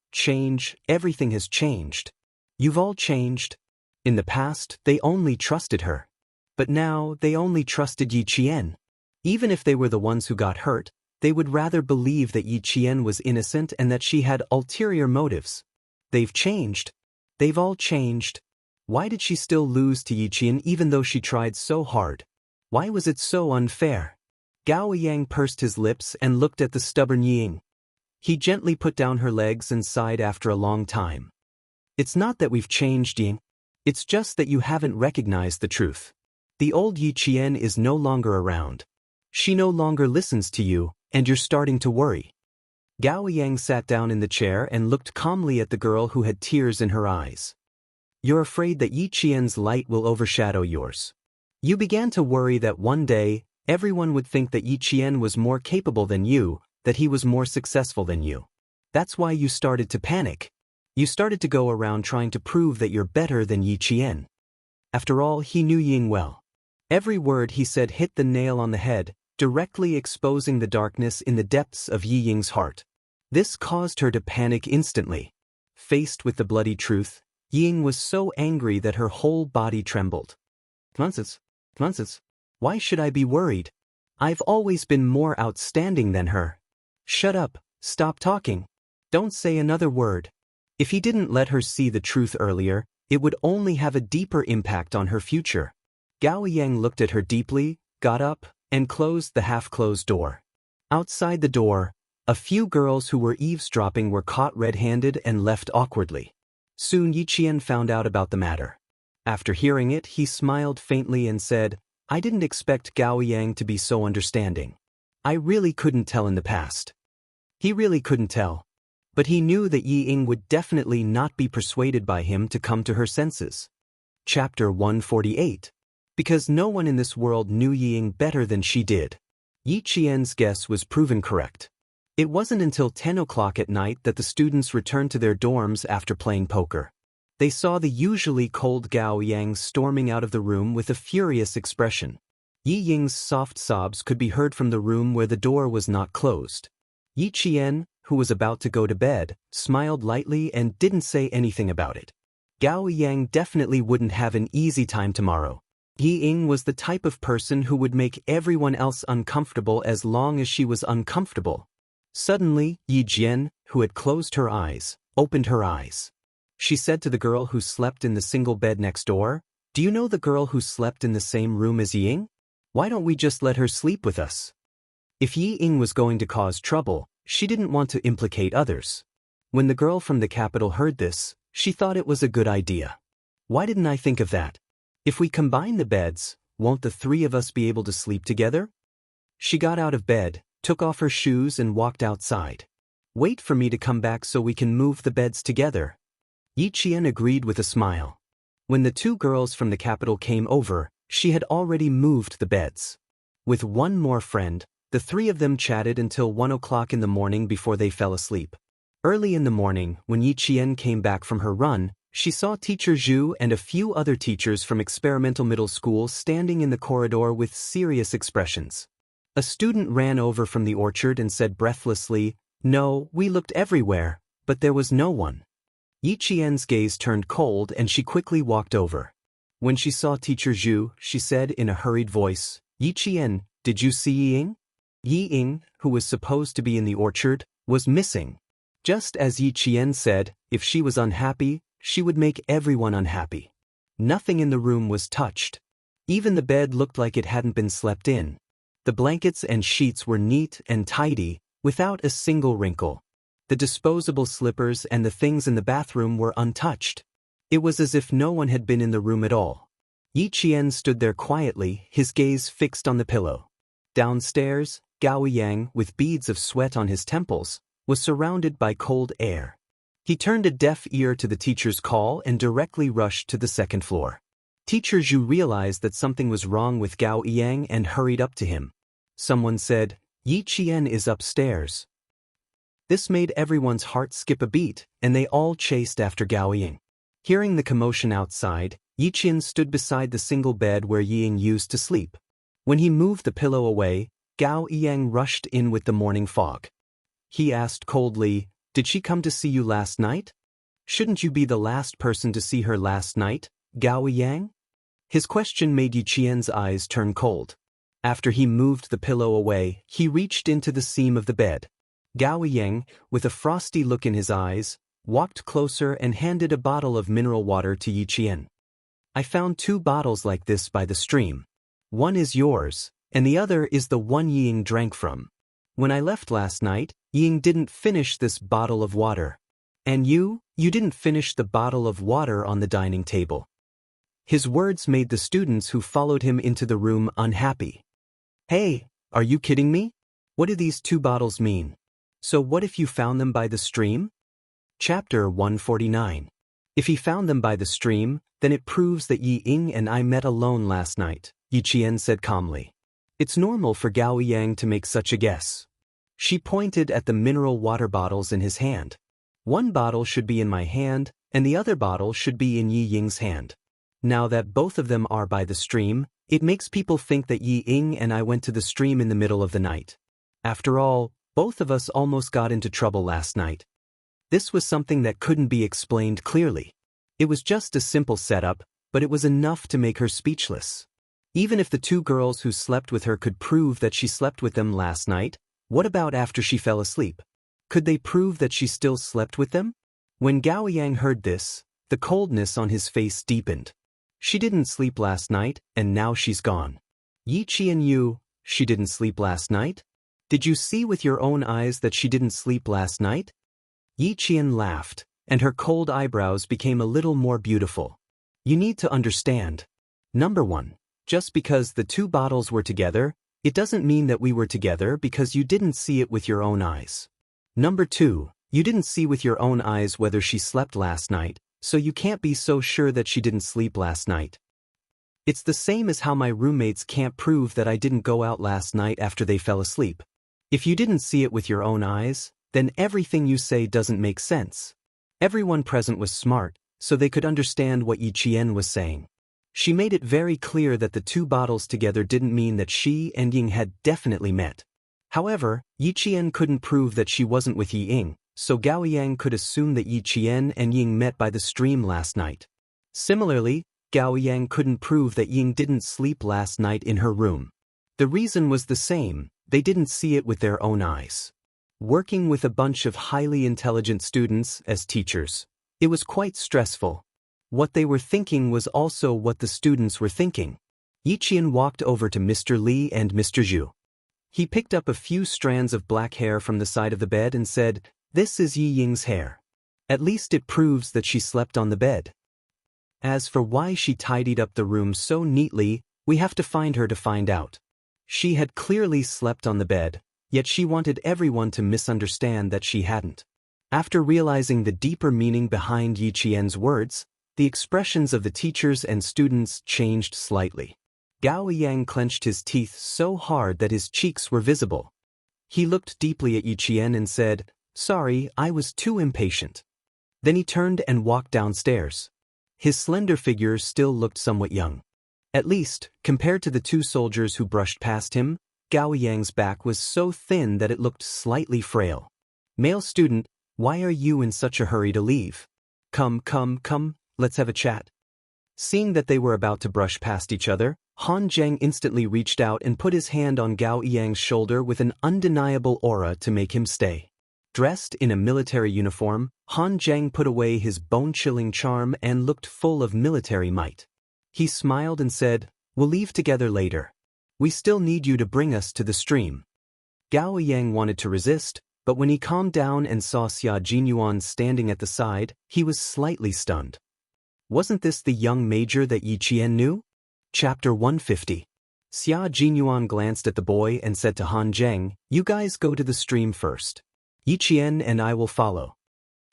everything has changed. You've all changed. In the past, they only trusted her. But now, they only trusted Yi Qian. Even if they were the ones who got hurt, they would rather believe that Yi Qian was innocent and that she had ulterior motives. They've changed. They've all changed. Why did she still lose to Yi Qian even though she tried so hard? Why was it so unfair? Gao Yang pursed his lips and looked at the stubborn Ying. He gently put down her legs and sighed after a long time. It's not that we've changed, Ying. It's just that you haven't recognized the truth. The old Yi Qian is no longer around. She no longer listens to you, and you're starting to worry. Gao Yang sat down in the chair and looked calmly at the girl who had tears in her eyes. You're afraid that Yi Qian's light will overshadow yours. You began to worry that one day, everyone would think that Yi Qian was more capable than you, that he was more successful than you. That's why you started to panic. You started to go around trying to prove that you're better than Yi Qian. After all, he knew Ying well. Every word he said hit the nail on the head, directly exposing the darkness in the depths of Yi Ying's heart. This caused her to panic instantly. Faced with the bloody truth, Ying was so angry that her whole body trembled. Nonsense. Why should I be worried? I've always been more outstanding than her. Shut up, stop talking. Don't say another word. If he didn't let her see the truth earlier, it would only have a deeper impact on her future. Gao Yang looked at her deeply, got up, and closed the half-closed door. Outside the door, a few girls who were eavesdropping were caught red-handed and left awkwardly. Soon Yi Qian found out about the matter. After hearing it, he smiled faintly and said, I didn't expect Gao Yang to be so understanding. I really couldn't tell in the past. He really couldn't tell. But he knew that Yi Ying would definitely not be persuaded by him to come to her senses. Chapter 148. Because no one in this world knew Yi Ying better than she did. Yi Qian's guess was proven correct. It wasn't until 10 o'clock at night that the students returned to their dorms after playing poker. They saw the usually cold Gao Yang storming out of the room with a furious expression. Yi Ying's soft sobs could be heard from the room where the door was not closed. Yi Qian, who was about to go to bed, smiled lightly and didn't say anything about it. Gao Yang definitely wouldn't have an easy time tomorrow. Yi Ying was the type of person who would make everyone else uncomfortable as long as she was uncomfortable. Suddenly, Yi Jian, who had closed her eyes, opened her eyes. She said to the girl who slept in the single bed next door, Do you know the girl who slept in the same room as Yi Ying? Why don't we just let her sleep with us? If Yi Ying was going to cause trouble, she didn't want to implicate others. When the girl from the capital heard this, she thought it was a good idea. Why didn't I think of that? If we combine the beds, won't the three of us be able to sleep together? She got out of bed, took off her shoes and walked outside. Wait for me to come back so we can move the beds together. Yi Qian agreed with a smile. When the two girls from the capital came over, she had already moved the beds. With one more friend, the three of them chatted until 1 o'clock in the morning before they fell asleep. Early in the morning, when Yi Qian came back from her run, she saw Teacher Zhu and a few other teachers from experimental middle school standing in the corridor with serious expressions. A student ran over from the orchard and said breathlessly, No, we looked everywhere, but there was no one. Yi Qian's gaze turned cold and she quickly walked over. When she saw Teacher Zhu, she said in a hurried voice, Yi Qian, did you see Yi Ying? Yi Ying, who was supposed to be in the orchard, was missing. Just as Yi Qian said, if she was unhappy, she would make everyone unhappy. Nothing in the room was touched. Even the bed looked like it hadn't been slept in. The blankets and sheets were neat and tidy, without a single wrinkle. The disposable slippers and the things in the bathroom were untouched. It was as if no one had been in the room at all. Yi Qian stood there quietly, his gaze fixed on the pillow. Downstairs, Gao Yang, with beads of sweat on his temples, was surrounded by cold air. He turned a deaf ear to the teacher's call and directly rushed to the second floor. Teacher Zhu realized that something was wrong with Gao Yang and hurried up to him. Someone said, Yi Qian is upstairs. This made everyone's heart skip a beat, and they all chased after Gao Yang. Hearing the commotion outside, Yi Qian stood beside the single bed where Yi Ying used to sleep. When he moved the pillow away, Gao Yang rushed in with the morning fog. He asked coldly, Did she come to see you last night? Shouldn't you be the last person to see her last night, Gao Yang? His question made Yi Qian's eyes turn cold. After he moved the pillow away, he reached into the seam of the bed. Gao Yang, with a frosty look in his eyes, walked closer and handed a bottle of mineral water to Yi Qian. I found 2 bottles like this by the stream. One is yours, and the other is the one Ying drank from. When I left last night, Ying didn't finish this bottle of water. And you didn't finish the bottle of water on the dining table. His words made the students who followed him into the room unhappy. Hey, are you kidding me? What do these 2 bottles mean? So what if you found them by the stream? Chapter 149. If he found them by the stream, then it proves that Yi Ying and I met alone last night, Yi Qian said calmly. It's normal for Gao Yang to make such a guess. She pointed at the mineral water bottles in his hand. One bottle should be in my hand, and the other bottle should be in Yi Ying's hand. Now that both of them are by the stream, it makes people think that Yi Ying and I went to the stream in the middle of the night. After all, both of us almost got into trouble last night. This was something that couldn't be explained clearly. It was just a simple setup, but it was enough to make her speechless. Even if the 2 girls who slept with her could prove that she slept with them last night, what about after she fell asleep? Could they prove that she still slept with them? When Gao Yang heard this, the coldness on his face deepened. She didn't sleep last night, and now she's gone. Yi Qian Yu, she didn't sleep last night? Did you see with your own eyes that she didn't sleep last night? Yi Qian laughed, and her cold eyebrows became a little more beautiful. You need to understand. Number 1, just because the 2 bottles were together, it doesn't mean that we were together because you didn't see it with your own eyes. Number 2, you didn't see with your own eyes whether she slept last night, so you can't be so sure that she didn't sleep last night. It's the same as how my roommates can't prove that I didn't go out last night after they fell asleep. If you didn't see it with your own eyes, then everything you say doesn't make sense. Everyone present was smart, so they could understand what Yi Qian was saying. She made it very clear that the 2 bottles together didn't mean that she and Ying had definitely met. However, Yi Qian couldn't prove that she wasn't with Yi Ying, so Gao Yang could assume that Yi Qian and Ying met by the stream last night. Similarly, Gao Yang couldn't prove that Ying didn't sleep last night in her room. The reason was the same, they didn't see it with their own eyes. Working with a bunch of highly intelligent students as teachers, it was quite stressful. What they were thinking was also what the students were thinking. Yi Qian walked over to Mr. Li and Mr. Zhu. He picked up a few strands of black hair from the side of the bed and said, "This is Yi Ying's hair. At least it proves that she slept on the bed. As for why she tidied up the room so neatly, we have to find her to find out. She had clearly slept on the bed, yet she wanted everyone to misunderstand that she hadn't." After realizing the deeper meaning behind Yi Qian's words, the expressions of the teachers and students changed slightly. Gao Yang clenched his teeth so hard that his cheeks were visible. He looked deeply at Yi Qian and said, "Sorry, I was too impatient." Then he turned and walked downstairs. His slender figure still looked somewhat young. At least, compared to the 2 soldiers who brushed past him, Gao Yang's back was so thin that it looked slightly frail. "Male student, why are you in such a hurry to leave? Come, let's have a chat." Seeing that they were about to brush past each other, Han Zheng instantly reached out and put his hand on Gao Yang's shoulder with an undeniable aura to make him stay. Dressed in a military uniform, Han Zheng put away his bone-chilling charm and looked full of military might. He smiled and said, "We'll leave together later. We still need you to bring us to the stream." Gao Yang wanted to resist, but when he calmed down and saw Xia Jinyuan standing at the side, he was slightly stunned. Wasn't this the young major that Yi Qian knew? Chapter 150. Xia Jinyuan glanced at the boy and said to Han Zheng, "You guys go to the stream first. Yi Qian and I will follow."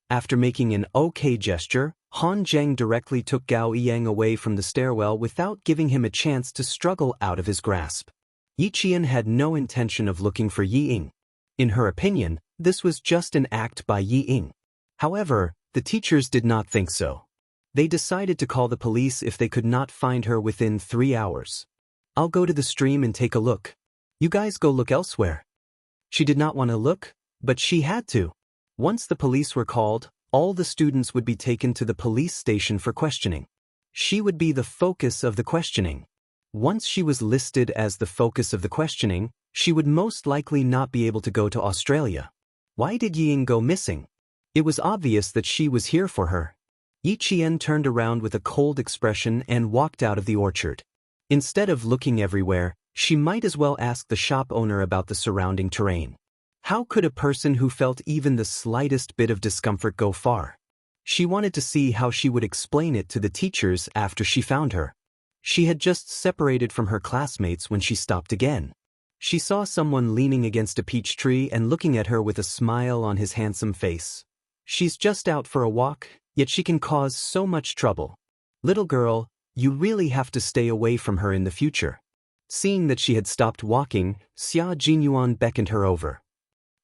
After making an okay gesture, Han Zheng directly took Gao Yang away from the stairwell without giving him a chance to struggle out of his grasp. Yi Qian had no intention of looking for Yi Ying. In her opinion, this was just an act by Yi Ying. However, the teachers did not think so. They decided to call the police if they could not find her within 3 hours. "I'll go to the stream and take a look. You guys go look elsewhere." She did not want to look, but she had to. Once the police were called, all the students would be taken to the police station for questioning. She would be the focus of the questioning. Once she was listed as the focus of the questioning, she would most likely not be able to go to Australia. Why did Yi Ying go missing? It was obvious that she was here for her. Yi Qian turned around with a cold expression and walked out of the orchard. Instead of looking everywhere, she might as well ask the shop owner about the surrounding terrain. How could a person who felt even the slightest bit of discomfort go far? She wanted to see how she would explain it to the teachers after she found her. She had just separated from her classmates when she stopped again. She saw someone leaning against a peach tree and looking at her with a smile on his handsome face. She's just out for a walk, yet she can cause so much trouble. Little girl, you really have to stay away from her in the future. Seeing that she had stopped walking, Xia Jinyuan beckoned her over.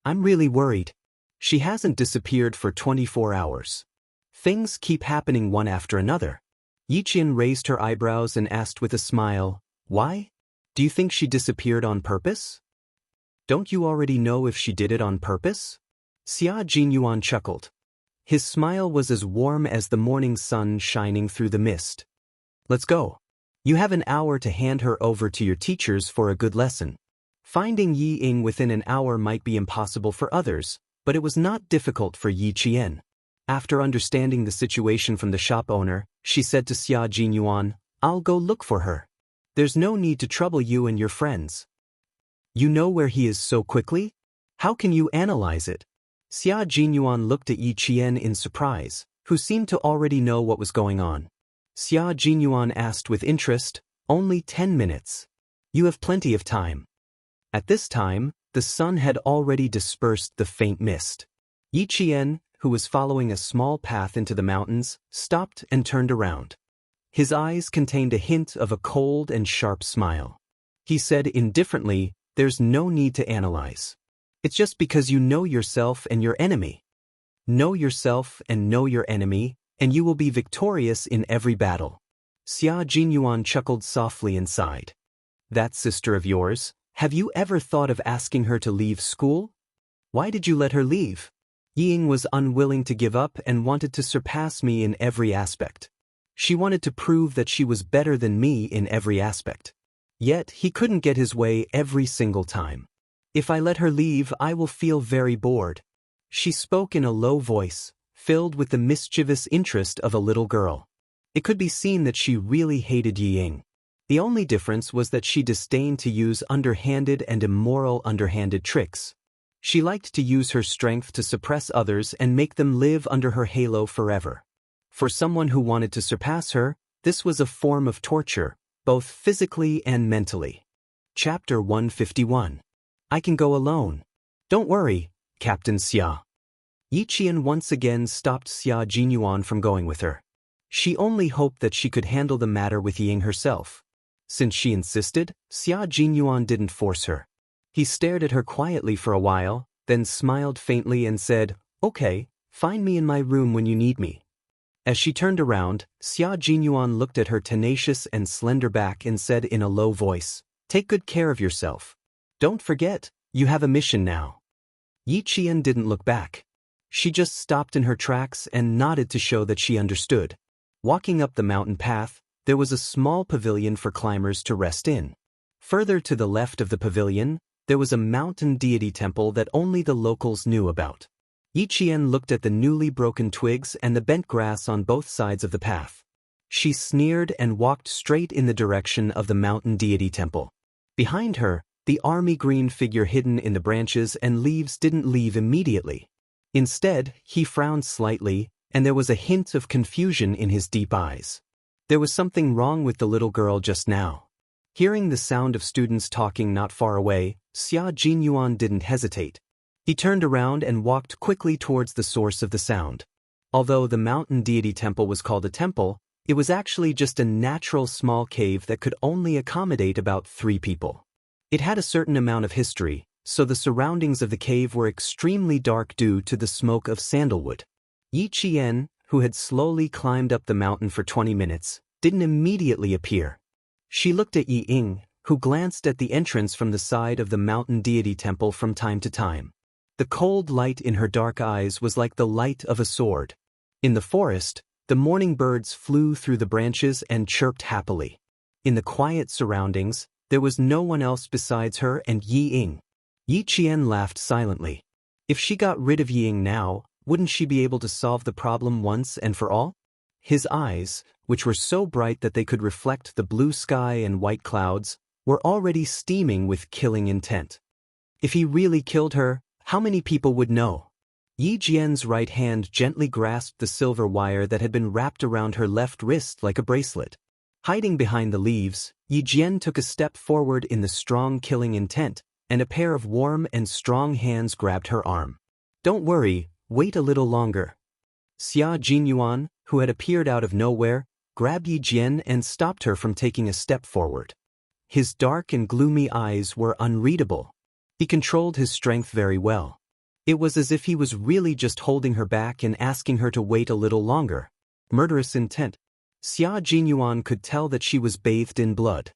I'm really worried. She hasn't disappeared for 24 hours. Things keep happening one after another. Yi Qian raised her eyebrows and asked with a smile, why? Do you think she disappeared on purpose? Don't you already know if she did it on purpose? Xia Jinyuan chuckled. His smile was as warm as the morning sun shining through the mist. Let's go. You have an hour to hand her over to your teachers for a good lesson. Finding Yi Ying within an hour might be impossible for others, but it was not difficult for Yi Qian. After understanding the situation from the shop owner, she said to Xia Jinyuan, I'll go look for her. There's no need to trouble you and your friends. You know where he is so quickly? How can you analyze it? Xia Jinyuan looked at Yi Qian in surprise, who seemed to already know what was going on. Xia Jinyuan asked with interest, only 10 minutes. You have plenty of time. At this time, the sun had already dispersed the faint mist. Yi Qian, who was following a small path into the mountains, stopped and turned around. His eyes contained a hint of a cold and sharp smile. He said indifferently, there's no need to analyze. It's just because you know yourself and your enemy. Know yourself and know your enemy, and you will be victorious in every battle. Xia Jinyuan chuckled softly and sighed. That sister of yours, have you ever thought of asking her to leave school? Why did you let her leave? Yi Ying was unwilling to give up and wanted to surpass me in every aspect. She wanted to prove that she was better than me in every aspect. Yet he couldn't get his way every single time. If I let her leave, I will feel very bored. She spoke in a low voice, filled with the mischievous interest of a little girl. It could be seen that she really hated Yi Ying. The only difference was that she disdained to use underhanded and immoral underhanded tricks. She liked to use her strength to suppress others and make them live under her halo forever. For someone who wanted to surpass her, this was a form of torture, both physically and mentally. Chapter 151. I can go alone. Don't worry, Captain Xia. Yi Qian once again stopped Xia Jinyuan from going with her. She only hoped that she could handle the matter with Yi Ying herself. Since she insisted, Xia Jinyuan didn't force her. He stared at her quietly for a while, then smiled faintly and said, Okay, find me in my room when you need me. As she turned around, Xia Jinyuan looked at her tenacious and slender back and said in a low voice, Take good care of yourself. Don't forget, you have a mission now. Yi Qian didn't look back. She just stopped in her tracks and nodded to show that she understood. Walking up the mountain path, there was a small pavilion for climbers to rest in. Further to the left of the pavilion, there was a mountain deity temple that only the locals knew about. Yi Qian looked at the newly broken twigs and the bent grass on both sides of the path. She sneered and walked straight in the direction of the mountain deity temple. Behind her, the army green figure hidden in the branches and leaves didn't leave immediately. Instead, he frowned slightly, and there was a hint of confusion in his deep eyes. There was something wrong with the little girl just now. Hearing the sound of students talking not far away, Xia Jinyuan didn't hesitate. He turned around and walked quickly towards the source of the sound. Although the mountain deity temple was called a temple, it was actually just a natural small cave that could only accommodate about 3 people. It had a certain amount of history, so the surroundings of the cave were extremely dark due to the smoke of sandalwood. Yi Qian, who had slowly climbed up the mountain for 20 minutes, didn't immediately appear. She looked at Yi Ying, who glanced at the entrance from the side of the mountain deity temple from time to time. The cold light in her dark eyes was like the light of a sword. In the forest, the morning birds flew through the branches and chirped happily. In the quiet surroundings, there was no one else besides her and Yi Ying. Yi Qian laughed silently. If she got rid of Yi Ying now, wouldn't she be able to solve the problem once and for all? His eyes, which were so bright that they could reflect the blue sky and white clouds, were already steaming with killing intent. If he really killed her, how many people would know? Yi Jian's right hand gently grasped the silver wire that had been wrapped around her left wrist like a bracelet. Hiding behind the leaves, Yi Jian took a step forward in the strong killing intent, and a pair of warm and strong hands grabbed her arm. Don't worry, wait a little longer. Xia Jinyuan, who had appeared out of nowhere, grabbed Yi Jian and stopped her from taking a step forward. His dark and gloomy eyes were unreadable. He controlled his strength very well. It was as if he was really just holding her back and asking her to wait a little longer. Murderous intent. Xia Jinyuan could tell that she was bathed in blood.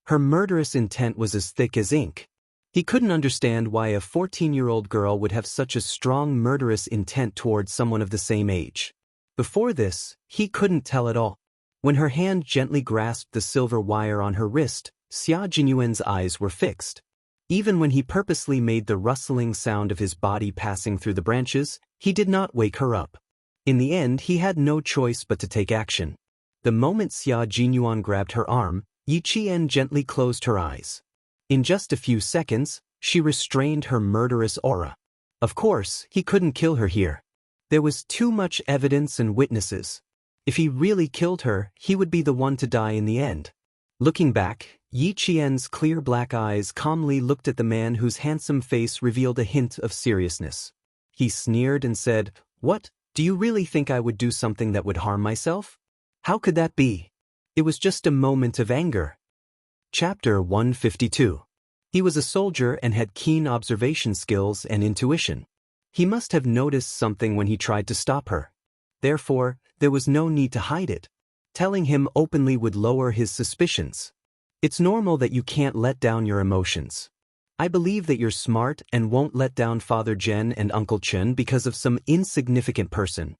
Her murderous intent was as thick as ink. He couldn't understand why a 14-year-old girl would have such a strong murderous intent towards someone of the same age. Before this, he couldn't tell at all. When her hand gently grasped the silver wire on her wrist, Xia Jinyuan's eyes were fixed. Even when he purposely made the rustling sound of his body passing through the branches, he did not wake her up. In the end, he had no choice but to take action. The moment Xia Jinyuan grabbed her arm, Yi Qian gently closed her eyes. In just a few seconds, she restrained her murderous aura. Of course, he couldn't kill her here. There was too much evidence and witnesses. If he really killed her, he would be the one to die in the end. Looking back, Yi Qian's clear black eyes calmly looked at the man whose handsome face revealed a hint of seriousness. He sneered and said, "What, do you really think I would do something that would harm myself? How could that be? It was just a moment of anger." Chapter 152. He was a soldier and had keen observation skills and intuition. He must have noticed something when he tried to stop her. Therefore, there was no need to hide it. Telling him openly would lower his suspicions. It's normal that you can't let down your emotions. I believe that you're smart and won't let down Father Zhen and Uncle Chen because of some insignificant person.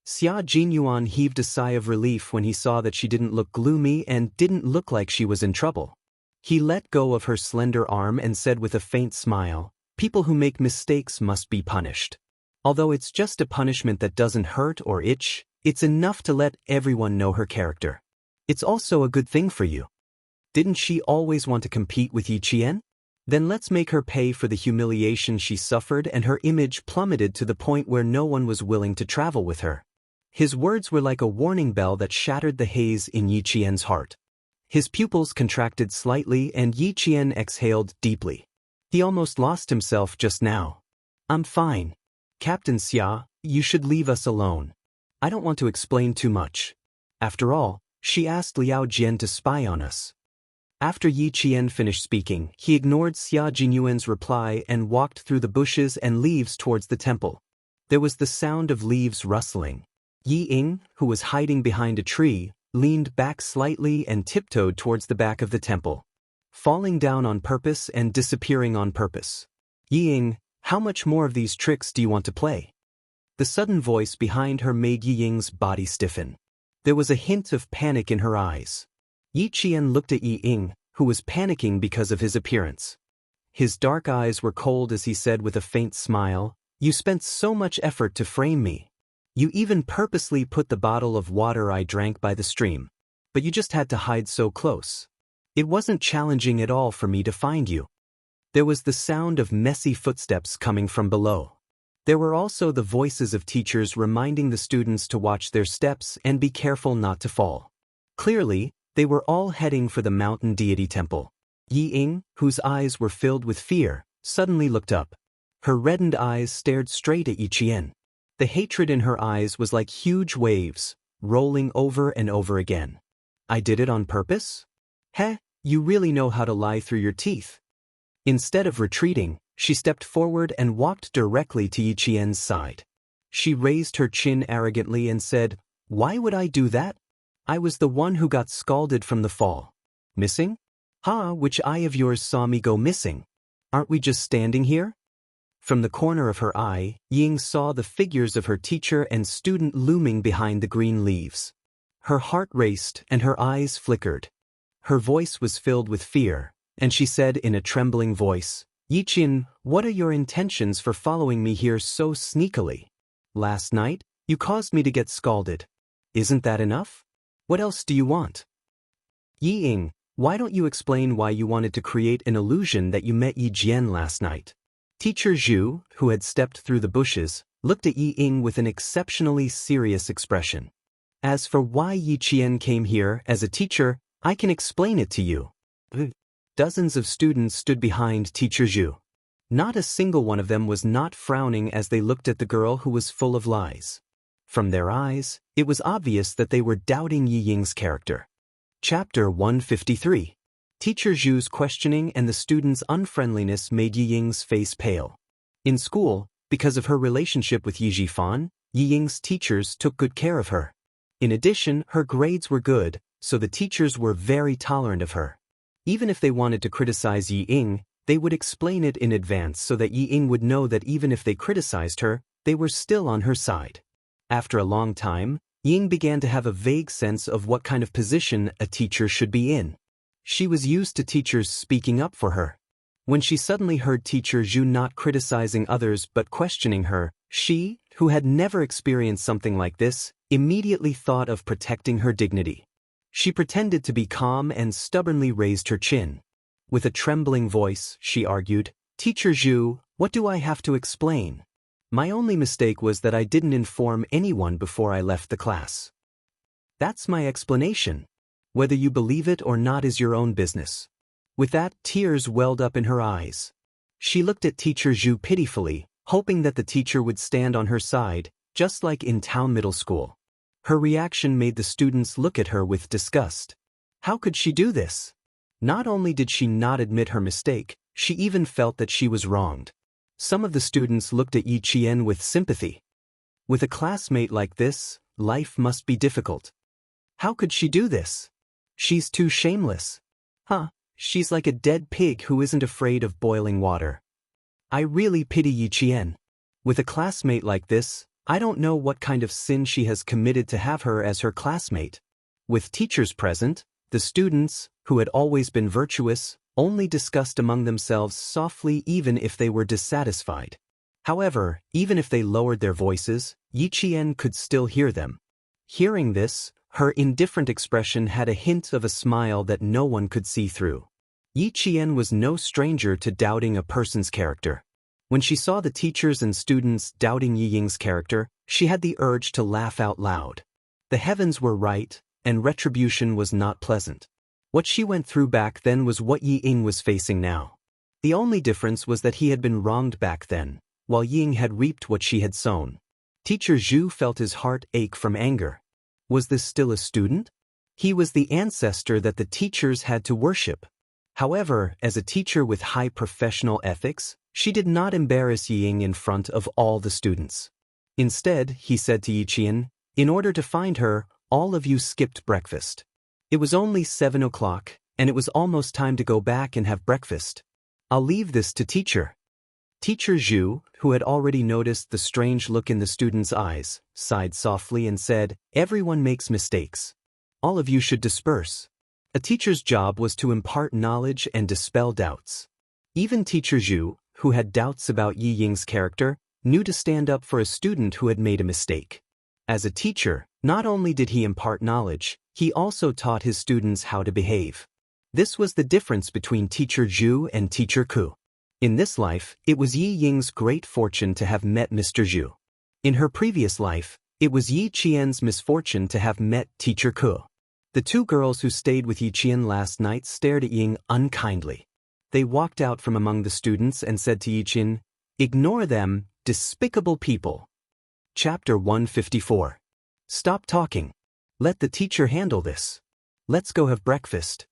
Xia Jinyuan heaved a sigh of relief when he saw that she didn't look gloomy and didn't look like she was in trouble. He let go of her slender arm and said with a faint smile, "People who make mistakes must be punished. Although it's just a punishment that doesn't hurt or itch, it's enough to let everyone know her character. It's also a good thing for you. Didn't she always want to compete with Yi Qian? Then let's make her pay for the humiliation she suffered, and her image plummeted to the point where no one was willing to travel with her." His words were like a warning bell that shattered the haze in Yi Qian's heart. His pupils contracted slightly and Yi Qian exhaled deeply. He almost lost himself just now. "I'm fine. Captain Xia, you should leave us alone. I don't want to explain too much. After all, she asked Liao Jian to spy on us." After Yi Qian finished speaking, he ignored Xia Jinyuan's reply and walked through the bushes and leaves towards the temple. There was the sound of leaves rustling. Yi Ying, who was hiding behind a tree, leaned back slightly and tiptoed towards the back of the temple, falling down on purpose and disappearing on purpose. "Yi Ying, how much more of these tricks do you want to play?" The sudden voice behind her made Yi Ying's body stiffen. There was a hint of panic in her eyes. Yi Qian looked at Yi Ying, who was panicking because of his appearance. His dark eyes were cold as he said with a faint smile, "You spent so much effort to frame me. You even purposely put the bottle of water I drank by the stream. But you just had to hide so close. It wasn't challenging at all for me to find you." There was the sound of messy footsteps coming from below. There were also the voices of teachers reminding the students to watch their steps and be careful not to fall. Clearly, they were all heading for the mountain deity temple. Yi Ying, whose eyes were filled with fear, suddenly looked up. Her reddened eyes stared straight at Yi Qian. The hatred in her eyes was like huge waves, rolling over and over again. "I did it on purpose? Heh, you really know how to lie through your teeth." Instead of retreating, she stepped forward and walked directly to Yi Qian's side. She raised her chin arrogantly and said, "Why would I do that? I was the one who got scalded from the fall." "Missing? Ha, which eye of yours saw me go missing? Aren't we just standing here?" From the corner of her eye, Ying saw the figures of her teacher and student looming behind the green leaves. Her heart raced and her eyes flickered. Her voice was filled with fear, and she said in a trembling voice, "Yi Qian, what are your intentions for following me here so sneakily? Last night, you caused me to get scalded. Isn't that enough? What else do you want? Yi Ying, why don't you explain why you wanted to create an illusion that you met Yi Jian last night? Teacher Zhu, who had stepped through the bushes, looked at Yi Ying with an exceptionally serious expression. As for why Yi Qian came here as a teacher, I can explain it to you. Dozens of students stood behind Teacher Zhu. Not a single one of them was not frowning as they looked at the girl who was full of lies. From their eyes, it was obvious that they were doubting Yi Ying's character. Chapter 153. Teacher Zhu's questioning and the students' unfriendliness made Yi Ying's face pale. In school, because of her relationship with Yi Jifan, Yi Ying's teachers took good care of her. In addition, her grades were good, so the teachers were very tolerant of her. Even if they wanted to criticize Yi Ying, they would explain it in advance so that Yi Ying would know that even if they criticized her, they were still on her side. After a long time, Yi Ying began to have a vague sense of what kind of position a teacher should be in. She was used to teachers speaking up for her. When she suddenly heard Teacher Zhu not criticizing others but questioning her, she, who had never experienced something like this, immediately thought of protecting her dignity. She pretended to be calm and stubbornly raised her chin. With a trembling voice, she argued, "Teacher Zhu, what do I have to explain? My only mistake was that I didn't inform anyone before I left the class. That's my explanation. Whether you believe it or not is your own business." With that, tears welled up in her eyes. She looked at Teacher Zhu pitifully, hoping that the teacher would stand on her side, just like in town middle school. Her reaction made the students look at her with disgust. How could she do this? Not only did she not admit her mistake, she even felt that she was wronged. Some of the students looked at Yi Qian with sympathy. With a classmate like this, life must be difficult. How could she do this? She's too shameless. She's like a dead pig who isn't afraid of boiling water. I really pity Yi Qian. With a classmate like this, I don't know what kind of sin she has committed to have her as her classmate. With teachers present, the students, who had always been virtuous, only discussed among themselves softly even if they were dissatisfied. However, even if they lowered their voices, Yi Qian could still hear them. Hearing this, her indifferent expression had a hint of a smile that no one could see through. Yi Qian was no stranger to doubting a person's character. When she saw the teachers and students doubting Yi Ying's character, she had the urge to laugh out loud. The heavens were right, and retribution was not pleasant. What she went through back then was what Yi Ying was facing now. The only difference was that he had been wronged back then, while Yi Ying had reaped what she had sown. Teacher Zhu felt his heart ache from anger. Was this still a student? He was the ancestor that the teachers had to worship. However, as a teacher with high professional ethics, she did not embarrass Yi Ying in front of all the students. Instead, he said to Yi Qian, "In order to find her, all of you skipped breakfast. It was only 7 o'clock, and it was almost time to go back and have breakfast. I'll leave this to teacher." Teacher Zhu, who had already noticed the strange look in the students' eyes, sighed softly and said, "Everyone makes mistakes. All of you should disperse." A teacher's job was to impart knowledge and dispel doubts. Even Teacher Zhu, who had doubts about Yi Ying's character, knew to stand up for a student who had made a mistake. As a teacher, not only did he impart knowledge, he also taught his students how to behave. This was the difference between Teacher Zhu and Teacher Ku. In this life, it was Yi Ying's great fortune to have met Mr. Zhu. In her previous life, it was Yi Qian's misfortune to have met Teacher Ku. The two girls who stayed with Yi Qian last night stared at Yi Ying unkindly. They walked out from among the students and said to Yi Qian, "Ignore them, despicable people." Chapter 154. Stop talking. Let the teacher handle this. Let's go have breakfast.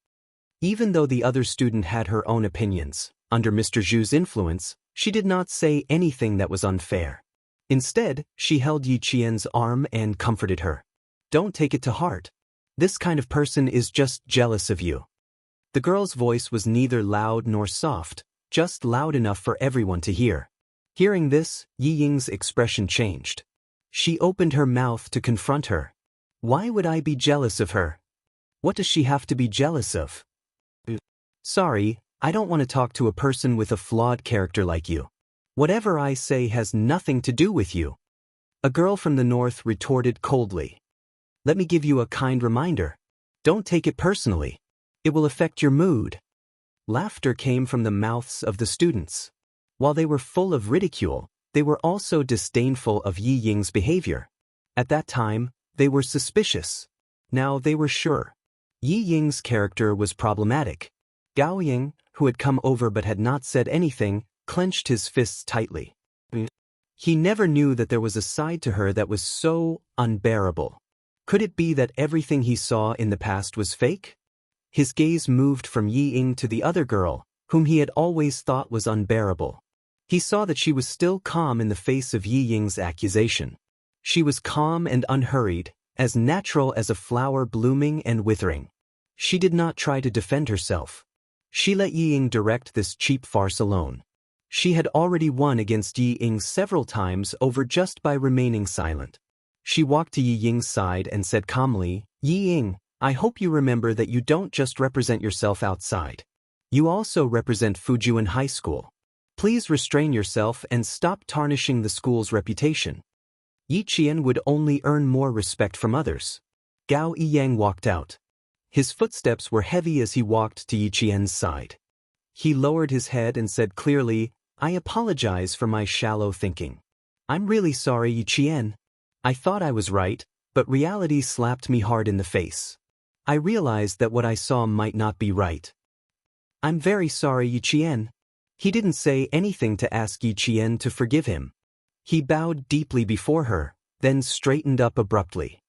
Even though the other student had her own opinions, under Mr. Zhu's influence, she did not say anything that was unfair. Instead, she held Yi Qian's arm and comforted her. "Don't take it to heart. This kind of person is just jealous of you." The girl's voice was neither loud nor soft, just loud enough for everyone to hear. Hearing this, Yi Ying's expression changed. She opened her mouth to confront her. "Why would I be jealous of her? What does she have to be jealous of?" "Sorry, I don't want to talk to a person with a flawed character like you. Whatever I say has nothing to do with you," a girl from the north retorted coldly. Let me give you a kind reminder. Don't take it personally. It will affect your mood. Laughter came from the mouths of the students. While they were full of ridicule, they were also disdainful of Yi Ying's behavior. At that time, they were suspicious. Now they were sure. Yi Ying's character was problematic. Gao Ying, who had come over but had not said anything, clenched his fists tightly. He never knew that there was a side to her that was so unbearable. Could it be that everything he saw in the past was fake? His gaze moved from Yi Ying to the other girl, whom he had always thought was unbearable. He saw that she was still calm in the face of Yi Ying's accusation. She was calm and unhurried, as natural as a flower blooming and withering. She did not try to defend herself. She let Yi Ying direct this cheap farce alone. She had already won against Yi Ying several times over just by remaining silent. She walked to Yi Ying's side and said calmly, "Yi Ying, I hope you remember that you don't just represent yourself outside. You also represent Fujian High School. Please restrain yourself and stop tarnishing the school's reputation." Yi Qian would only earn more respect from others. Gao Yiyang walked out. His footsteps were heavy as he walked to Yi Qian's side. He lowered his head and said clearly, "I apologize for my shallow thinking. I'm really sorry, Yi Qian. I thought I was right, but reality slapped me hard in the face. I realized that what I saw might not be right. I'm very sorry, Yi Qian." He didn't say anything to ask Yi Qian to forgive him. He bowed deeply before her, then straightened up abruptly.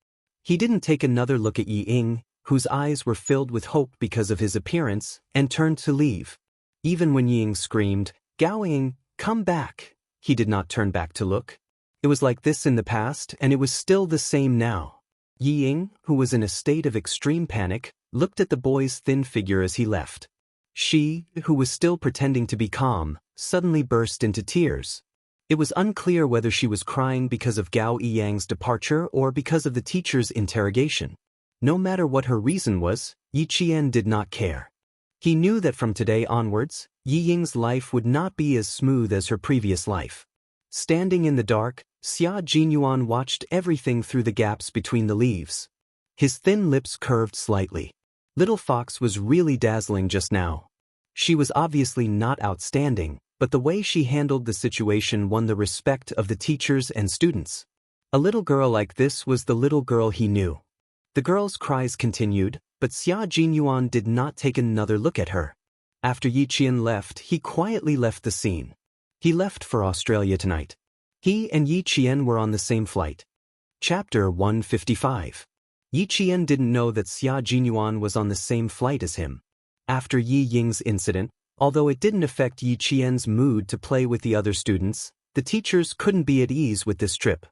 He didn't take another look at Yi Ying, whose eyes were filled with hope because of his appearance, and turned to leave. Even when Yi Ying screamed, "Gao Ying, come back," he did not turn back to look. It was like this in the past, and it was still the same now. Yi Ying, who was in a state of extreme panic, looked at the boy's thin figure as he left. She, who was still pretending to be calm, suddenly burst into tears. It was unclear whether she was crying because of Gao Yiyang's departure or because of the teacher's interrogation. No matter what her reason was, Yi Qian did not care. He knew that from today onwards, Yi Ying's life would not be as smooth as her previous life. Standing in the dark, Xia Jinyuan watched everything through the gaps between the leaves. His thin lips curved slightly. Little Fox was really dazzling just now. She was obviously not outstanding, but the way she handled the situation won the respect of the teachers and students. A little girl like this was the little girl he knew. The girl's cries continued, but Xia Jinyuan did not take another look at her. After Yi Qian left, he quietly left the scene. He left for Australia tonight. He and Yi Qian were on the same flight. Chapter 155. Yi Qian didn't know that Xia Jinyuan was on the same flight as him. After Yi Ying's incident, although it didn't affect Yi Qian's mood to play with the other students, the teachers couldn't be at ease with this trip.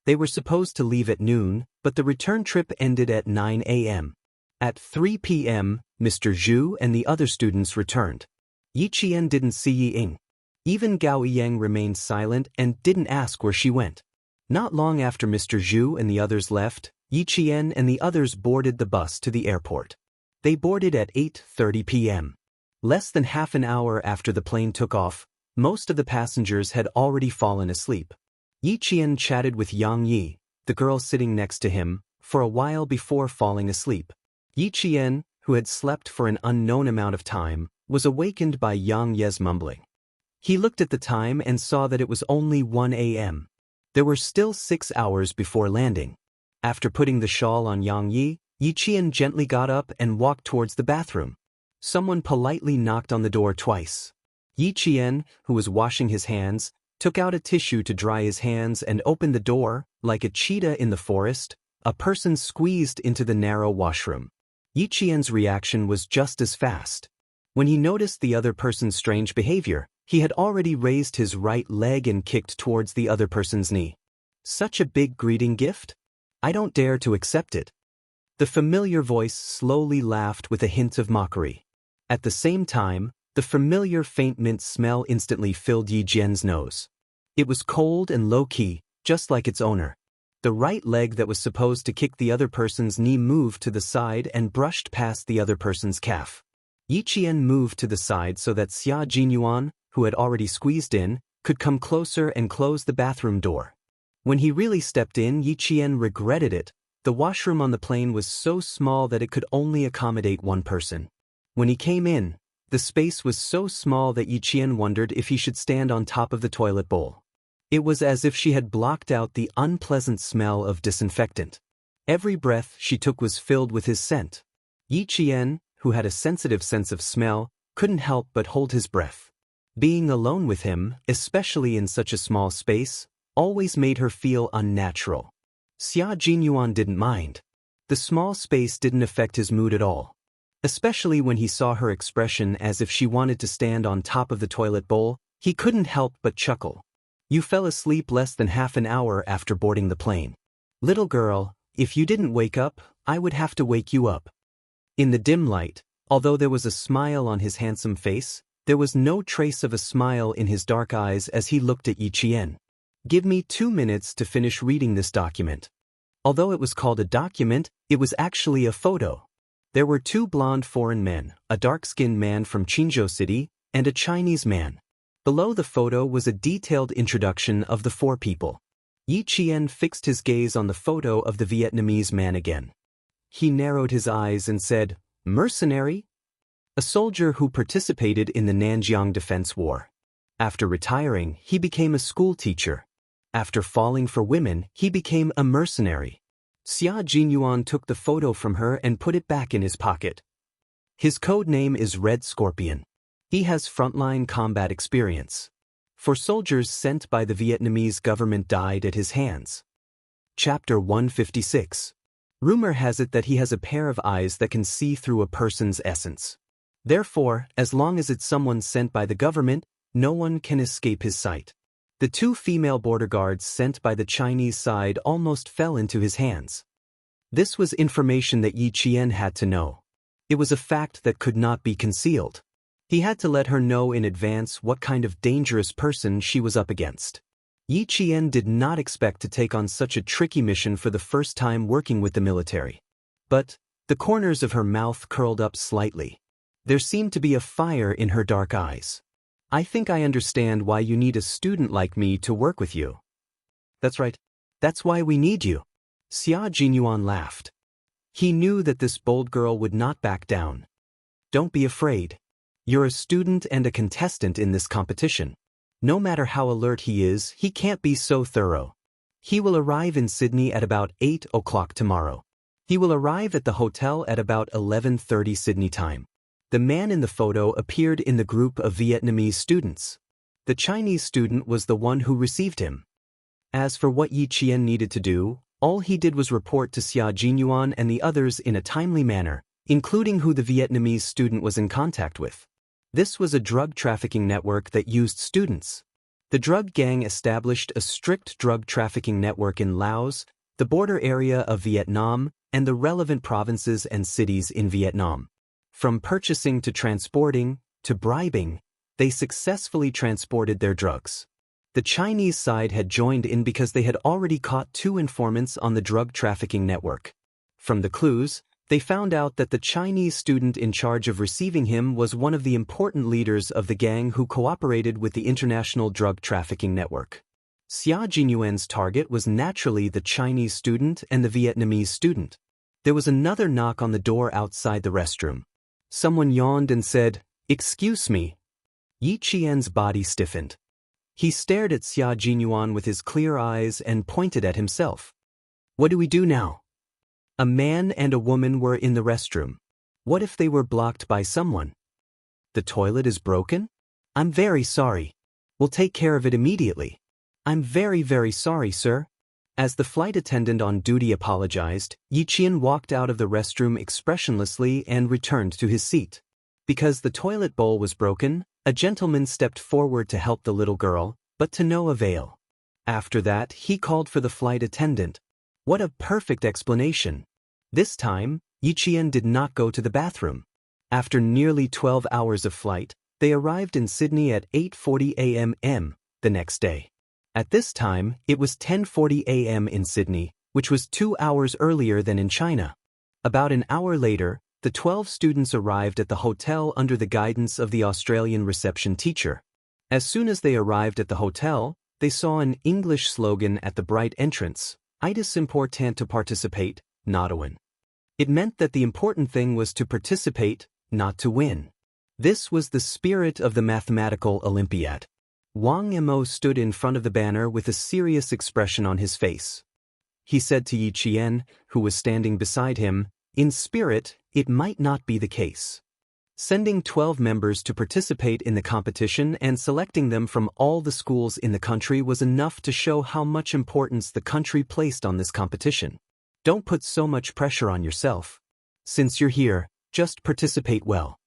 They were supposed to leave at noon, but the return trip ended at 9 a.m. At 3 p.m., Mr. Zhu and the other students returned. Yi Qian didn't see Yi Ying. Even Gao Yiyang remained silent and didn't ask where she went. Not long after Mr. Zhu and the others left, Yi Qian and the others boarded the bus to the airport. They boarded at 8:30 p.m. Less than half an hour after the plane took off, most of the passengers had already fallen asleep. Yi Qian chatted with Yang Yi, the girl sitting next to him, for a while before falling asleep. Yi Qian, who had slept for an unknown amount of time, was awakened by Yang Ye's mumbling. He looked at the time and saw that it was only 1 a.m. There were still 6 hours before landing. After putting the shawl on Yang Yi, Yi Qian gently got up and walked towards the bathroom. Someone politely knocked on the door twice. Yi Qian, who was washing his hands, took out a tissue to dry his hands and opened the door. Like a cheetah in the forest, a person squeezed into the narrow washroom. Yi Qian's reaction was just as fast. When he noticed the other person's strange behavior, he had already raised his right leg and kicked towards the other person's knee. Such a big greeting gift? I don't dare to accept it. The familiar voice slowly laughed with a hint of mockery. At the same time, the familiar faint mint smell instantly filled Yi Jian's nose. It was cold and low-key, just like its owner. The right leg that was supposed to kick the other person's knee moved to the side and brushed past the other person's calf. Yi Qian moved to the side so that Xia Jinyuan, who had already squeezed in, could come closer and close the bathroom door. When he really stepped in, Yi Qian regretted it, The washroom on the plane was so small that it could only accommodate one person. When he came in, the space was so small that Yiqian wondered if he should stand on top of the toilet bowl. It was as if she had blocked out the unpleasant smell of disinfectant. Every breath she took was filled with his scent. Yiqian, who had a sensitive sense of smell, couldn't help but hold his breath. Being alone with him, especially in such a small space, always made her feel unnatural. Xia Jinyuan didn't mind. The small space didn't affect his mood at all. Especially when he saw her expression as if she wanted to stand on top of the toilet bowl, he couldn't help but chuckle. You fell asleep less than half an hour after boarding the plane. Little girl, if you didn't wake up, I would have to wake you up. In the dim light, although there was a smile on his handsome face, there was no trace of a smile in his dark eyes as he looked at Yiqian. Give me 2 minutes to finish reading this document. Although it was called a document, it was actually a photo. There were 2 blonde foreign men, a dark-skinned man from Qingzhou City, and a Chinese man. Below the photo was a detailed introduction of the 4 people. Yiqian fixed his gaze on the photo of the Vietnamese man again. He narrowed his eyes and said, "Mercenary?" A soldier who participated in the Nanjiang Defense War. After retiring, he became a school teacher. After falling for women, he became a mercenary. Xia Jinyuan took the photo from her and put it back in his pocket. His code name is Red Scorpion. He has frontline combat experience. 4 soldiers sent by the Vietnamese government died at his hands. Chapter 156. Rumor has it that he has a pair of eyes that can see through a person's essence. Therefore, as long as it's someone sent by the government, no one can escape his sight. The 2 female border guards sent by the Chinese side almost fell into his hands. This was information that Yiqian had to know. It was a fact that could not be concealed. He had to let her know in advance what kind of dangerous person she was up against. Yiqian did not expect to take on such a tricky mission for the first time working with the military. But the corners of her mouth curled up slightly. There seemed to be a fire in her dark eyes. I think I understand why you need a student like me to work with you. That's right. That's why we need you. Xia Jinyuan laughed. He knew that this bold girl would not back down. Don't be afraid. You're a student and a contestant in this competition. No matter how alert he is, he can't be so thorough. He will arrive in Sydney at about 8 o'clock tomorrow. He will arrive at the hotel at about 11:30 Sydney time. The man in the photo appeared in the group of Vietnamese students. The Chinese student was the one who received him. As for what Yiqian needed to do, all he did was report to Xia Jinyuan and the others in a timely manner, including who the Vietnamese student was in contact with. This was a drug trafficking network that used students. The drug gang established a strict drug trafficking network in Laos, the border area of Vietnam, and the relevant provinces and cities in Vietnam. From purchasing to transporting, to bribing, they successfully transported their drugs. The Chinese side had joined in because they had already caught 2 informants on the drug trafficking network. From the clues, they found out that the Chinese student in charge of receiving him was one of the important leaders of the gang who cooperated with the international drug trafficking network. Xia Jinyuan's target was naturally the Chinese student and the Vietnamese student. There was another knock on the door outside the restroom. Someone yawned and said, "Excuse me." Yiqian's body stiffened. He stared at Xia Jinyuan with his clear eyes and pointed at himself. What do we do now? A man and a woman were in the restroom. What if they were blocked by someone? The toilet is broken? I'm very sorry. We'll take care of it immediately. I'm very, very sorry, sir. As the flight attendant on duty apologized, Yiqian walked out of the restroom expressionlessly and returned to his seat. Because the toilet bowl was broken, a gentleman stepped forward to help the little girl, but to no avail. After that, he called for the flight attendant. What a perfect explanation. This time, Yiqian did not go to the bathroom. After nearly 12 hours of flight, they arrived in Sydney at 8:40 a.m. the next day. At this time, it was 10:40 a.m. in Sydney, which was 2 hours earlier than in China. About an hour later, the 12 students arrived at the hotel under the guidance of the Australian reception teacher. As soon as they arrived at the hotel, they saw an English slogan at the bright entrance, "It is important to participate, not to win. It meant that the important thing was to participate, not to win. This was the spirit of the mathematical Olympiad. Wang Mo stood in front of the banner with a serious expression on his face. He said to Yi Qian, who was standing beside him, "In spirit, it might not be the case." Sending 12 members to participate in the competition and selecting them from all the schools in the country was enough to show how much importance the country placed on this competition. Don't put so much pressure on yourself. Since you're here, just participate well.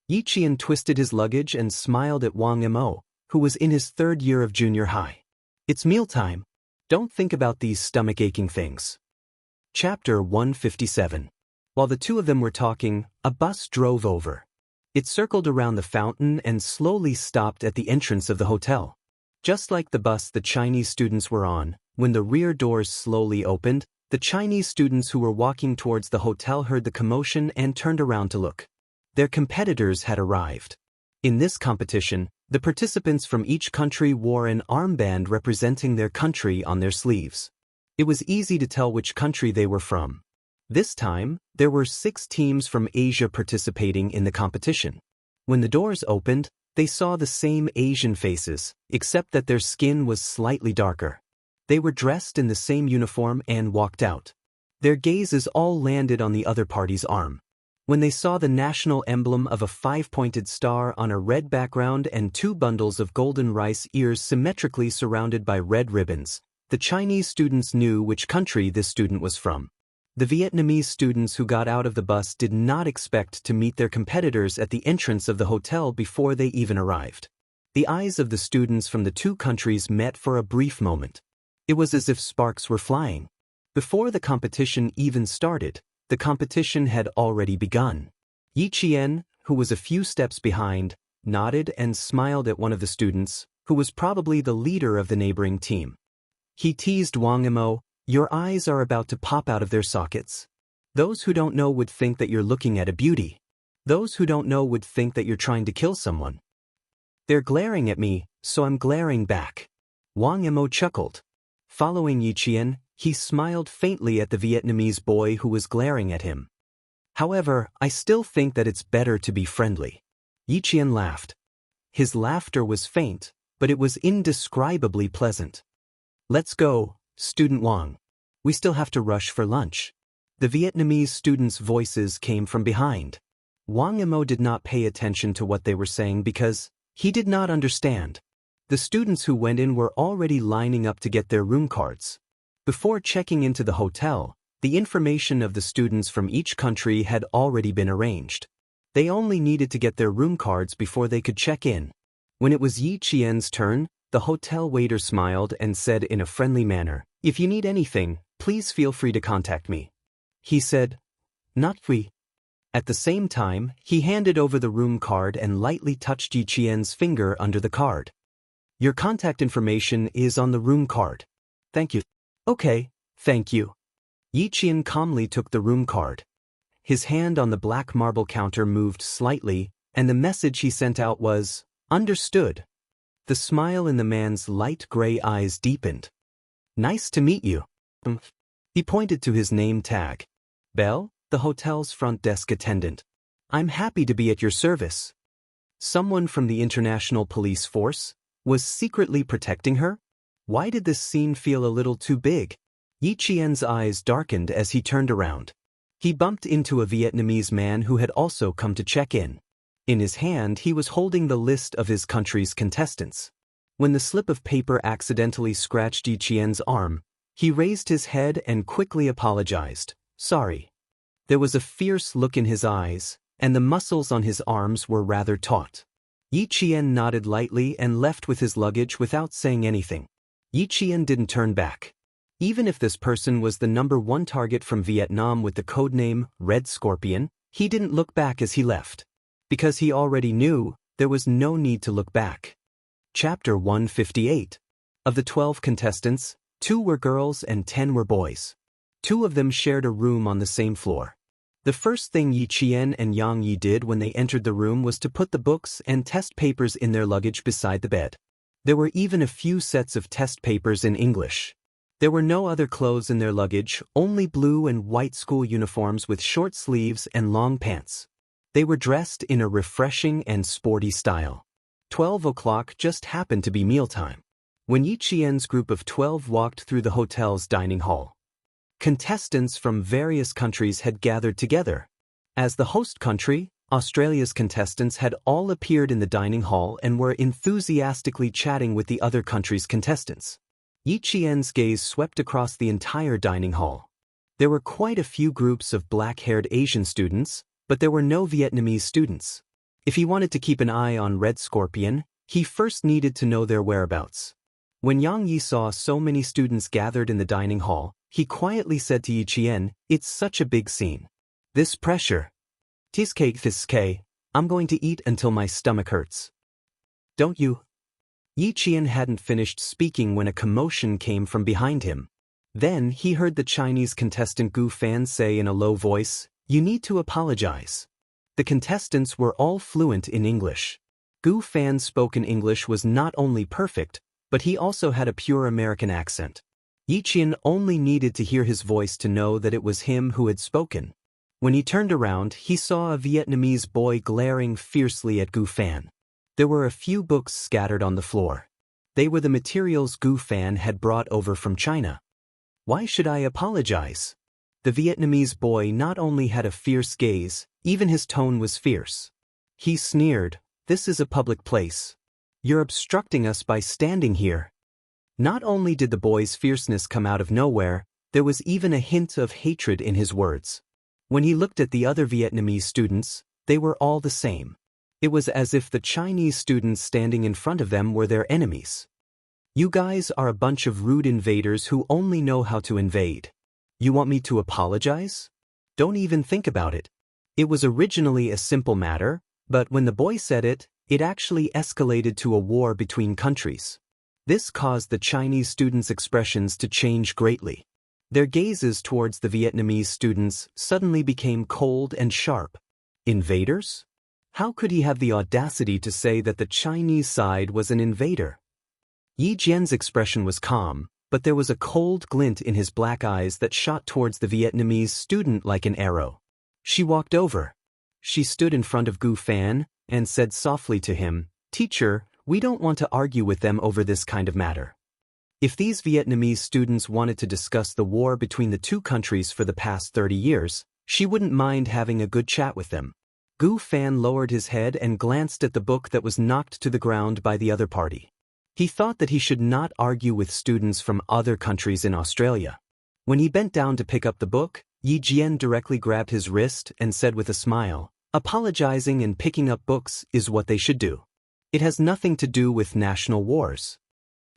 Yi Qian twisted his luggage and smiled at Wang Mo, who was in his 3rd year of junior high. It's mealtime. Don't think about these stomach-aching things. Chapter 157. While the two of them were talking, a bus drove over. It circled around the fountain and slowly stopped at the entrance of the hotel. Just like the bus the Chinese students were on, when the rear doors slowly opened, the Chinese students who were walking towards the hotel heard the commotion and turned around to look. Their competitors had arrived. In this competition, the participants from each country wore an armband representing their country on their sleeves. It was easy to tell which country they were from. This time, there were 6 teams from Asia participating in the competition. When the doors opened, they saw the same Asian faces, except that their skin was slightly darker. They were dressed in the same uniform and walked out. Their gazes all landed on the other party's arm. When they saw the national emblem of a 5-pointed star on a red background and 2 bundles of golden rice ears symmetrically surrounded by red ribbons, the Chinese students knew which country this student was from. The Vietnamese students who got out of the bus did not expect to meet their competitors at the entrance of the hotel before they even arrived. The eyes of the students from the 2 countries met for a brief moment. It was as if sparks were flying. Before the competition even started, the competition had already begun. Yi Qian, who was a few steps behind, nodded and smiled at one of the students, who was probably the leader of the neighboring team. He teased Wang Mo, "Your eyes are about to pop out of their sockets. Those who don't know would think that you're looking at a beauty. Those who don't know would think that you're trying to kill someone. They're glaring at me, so I'm glaring back." Wang Mo chuckled. Following Yi Qian, he smiled faintly at the Vietnamese boy who was glaring at him. "However, I still think that it's better to be friendly." Yi Qian laughed. His laughter was faint, but it was indescribably pleasant. "Let's go, Student Wang. We still have to rush for lunch." The Vietnamese students' voices came from behind. Wang Mo did not pay attention to what they were saying because he did not understand. The students who went in were already lining up to get their room cards. Before checking into the hotel, the information of the students from each country had already been arranged. They only needed to get their room cards before they could check in. When it was Yi Qian's turn, the hotel waiter smiled and said in a friendly manner, "If you need anything, please feel free to contact me." He said, "Not free." At the same time, he handed over the room card and lightly touched Yi Qian's finger under the card. "Your contact information is on the room card. Thank you." "Okay, thank you." Yi Qian calmly took the room card. His hand on the black marble counter moved slightly, and the message he sent out was, "Understood." The smile in the man's light gray eyes deepened. "Nice to meet you." He pointed to his name tag. "Belle, the hotel's front desk attendant. I'm happy to be at your service." Someone from the International Police Force was secretly protecting her? Why did this scene feel a little too big? Yi Qian's eyes darkened as he turned around. He bumped into a Vietnamese man who had also come to check in. In his hand, he was holding the list of his country's contestants. When the slip of paper accidentally scratched Yi Qian's arm, he raised his head and quickly apologized. "Sorry." There was a fierce look in his eyes, and the muscles on his arms were rather taut. Yi Qian nodded lightly and left with his luggage without saying anything. Yi Qian didn't turn back. Even if this person was the #1 target from Vietnam with the codename Red Scorpion, he didn't look back as he left. Because he already knew, there was no need to look back. Chapter 158. Of the 12 contestants, 2 were girls and 10 were boys. 2 of them shared a room on the same floor. The first thing Yi Qian and Yang Yi did when they entered the room was to put the books and test papers in their luggage beside the bed. There were even a few sets of test papers in English. There were no other clothes in their luggage, only blue and white school uniforms with short sleeves and long pants. They were dressed in a refreshing and sporty style. 12 o'clock just happened to be mealtime. When Yi Qian's group of 12 walked through the hotel's dining hall, contestants from various countries had gathered together. As the host country, Australia's contestants had all appeared in the dining hall and were enthusiastically chatting with the other country's contestants. Yi Qian's gaze swept across the entire dining hall. There were quite a few groups of black-haired Asian students, but there were no Vietnamese students. If he wanted to keep an eye on Red Scorpion, he first needed to know their whereabouts. When Yang Yi saw so many students gathered in the dining hall, he quietly said to Yi Qian, "It's such a big scene. This pressure. Tiskake, I'm going to eat until my stomach hurts." "Don't you?" Yi Qian hadn't finished speaking when a commotion came from behind him. Then he heard the Chinese contestant Gu Fan say in a low voice, "You need to apologize." The contestants were all fluent in English. Gu Fan's spoken English was not only perfect, but he also had a pure American accent. Yi Qian only needed to hear his voice to know that it was him who had spoken. When he turned around, he saw a Vietnamese boy glaring fiercely at Gu Fan. There were a few books scattered on the floor. They were the materials Gu Fan had brought over from China. "Why should I apologize?" The Vietnamese boy not only had a fierce gaze, even his tone was fierce. He sneered, "This is a public place. You're obstructing us by standing here." Not only did the boy's fierceness come out of nowhere, there was even a hint of hatred in his words. When he looked at the other Vietnamese students, they were all the same. It was as if the Chinese students standing in front of them were their enemies. "You guys are a bunch of rude invaders who only know how to invade. You want me to apologize? Don't even think about it." It was originally a simple matter, but when the boy said it, it actually escalated to a war between countries. This caused the Chinese students' expressions to change greatly. Their gazes towards the Vietnamese students suddenly became cold and sharp. Invaders? How could he have the audacity to say that the Chinese side was an invader? Yi Jian's expression was calm, but there was a cold glint in his black eyes that shot towards the Vietnamese student like an arrow. She walked over. She stood in front of Gu Fan and said softly to him, "Teacher, we don't want to argue with them over this kind of matter." If these Vietnamese students wanted to discuss the war between the two countries for the past 30 years, she wouldn't mind having a good chat with them. Gu Fan lowered his head and glanced at the book that was knocked to the ground by the other party. He thought that he should not argue with students from other countries in Australia. When he bent down to pick up the book, Yi Jian directly grabbed his wrist and said with a smile, "Apologizing and picking up books is what they should do. It has nothing to do with national wars.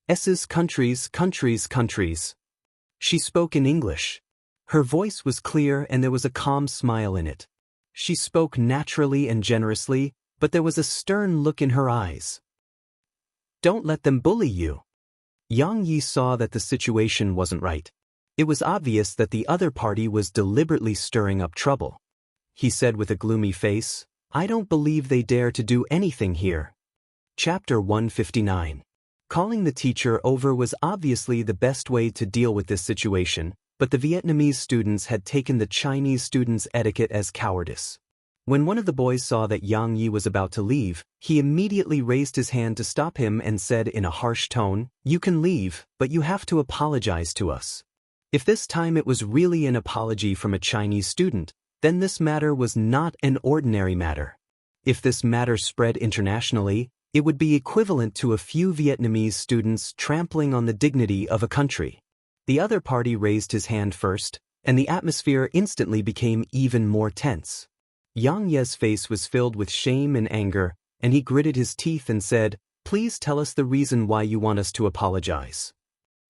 S's countries. She spoke in English. Her voice was clear and there was a calm smile in it. She spoke naturally and generously, but there was a stern look in her eyes. "Don't let them bully you." Yang Yi saw that the situation wasn't right. It was obvious that the other party was deliberately stirring up trouble. He said with a gloomy face, "I don't believe they dare to do anything here." Chapter 159. Calling the teacher over was obviously the best way to deal with this situation, but the Vietnamese students had taken the Chinese students' etiquette as cowardice. When one of the boys saw that Yang Yi was about to leave, he immediately raised his hand to stop him and said in a harsh tone, "You can leave, but you have to apologize to us." If this time it was really an apology from a Chinese student, then this matter was not an ordinary matter. If this matter spread internationally, it would be equivalent to a few Vietnamese students trampling on the dignity of a country. The other party raised his hand first, and the atmosphere instantly became even more tense. Yang Ye's face was filled with shame and anger, and he gritted his teeth and said, "Please tell us the reason why you want us to apologize."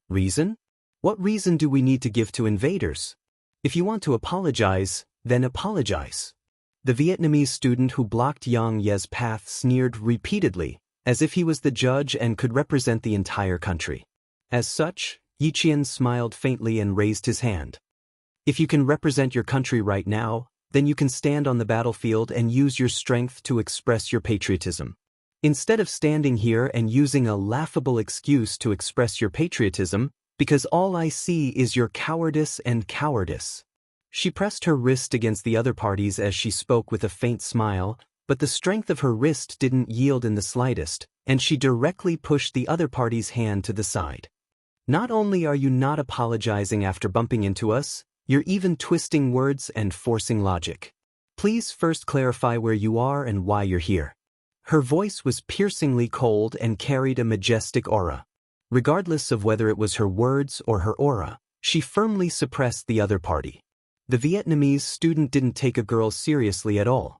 "Reason? What reason do we need to give to invaders? If you want to apologize, then apologize." The Vietnamese student who blocked Yang Ye's path sneered repeatedly, as if he was the judge and could represent the entire country. As such, Yi Qian smiled faintly and raised his hand. "If you can represent your country right now, then you can stand on the battlefield and use your strength to express your patriotism. Instead of standing here and using a laughable excuse to express your patriotism, because all I see is your cowardice and cowardice." She pressed her wrist against the other party's as she spoke with a faint smile, but the strength of her wrist didn't yield in the slightest, and she directly pushed the other party's hand to the side. "Not only are you not apologizing after bumping into us, you're even twisting words and forcing logic. Please first clarify where you are and why you're here." Her voice was piercingly cold and carried a majestic aura. Regardless of whether it was her words or her aura, she firmly suppressed the other party. The Vietnamese student didn't take a girl seriously at all.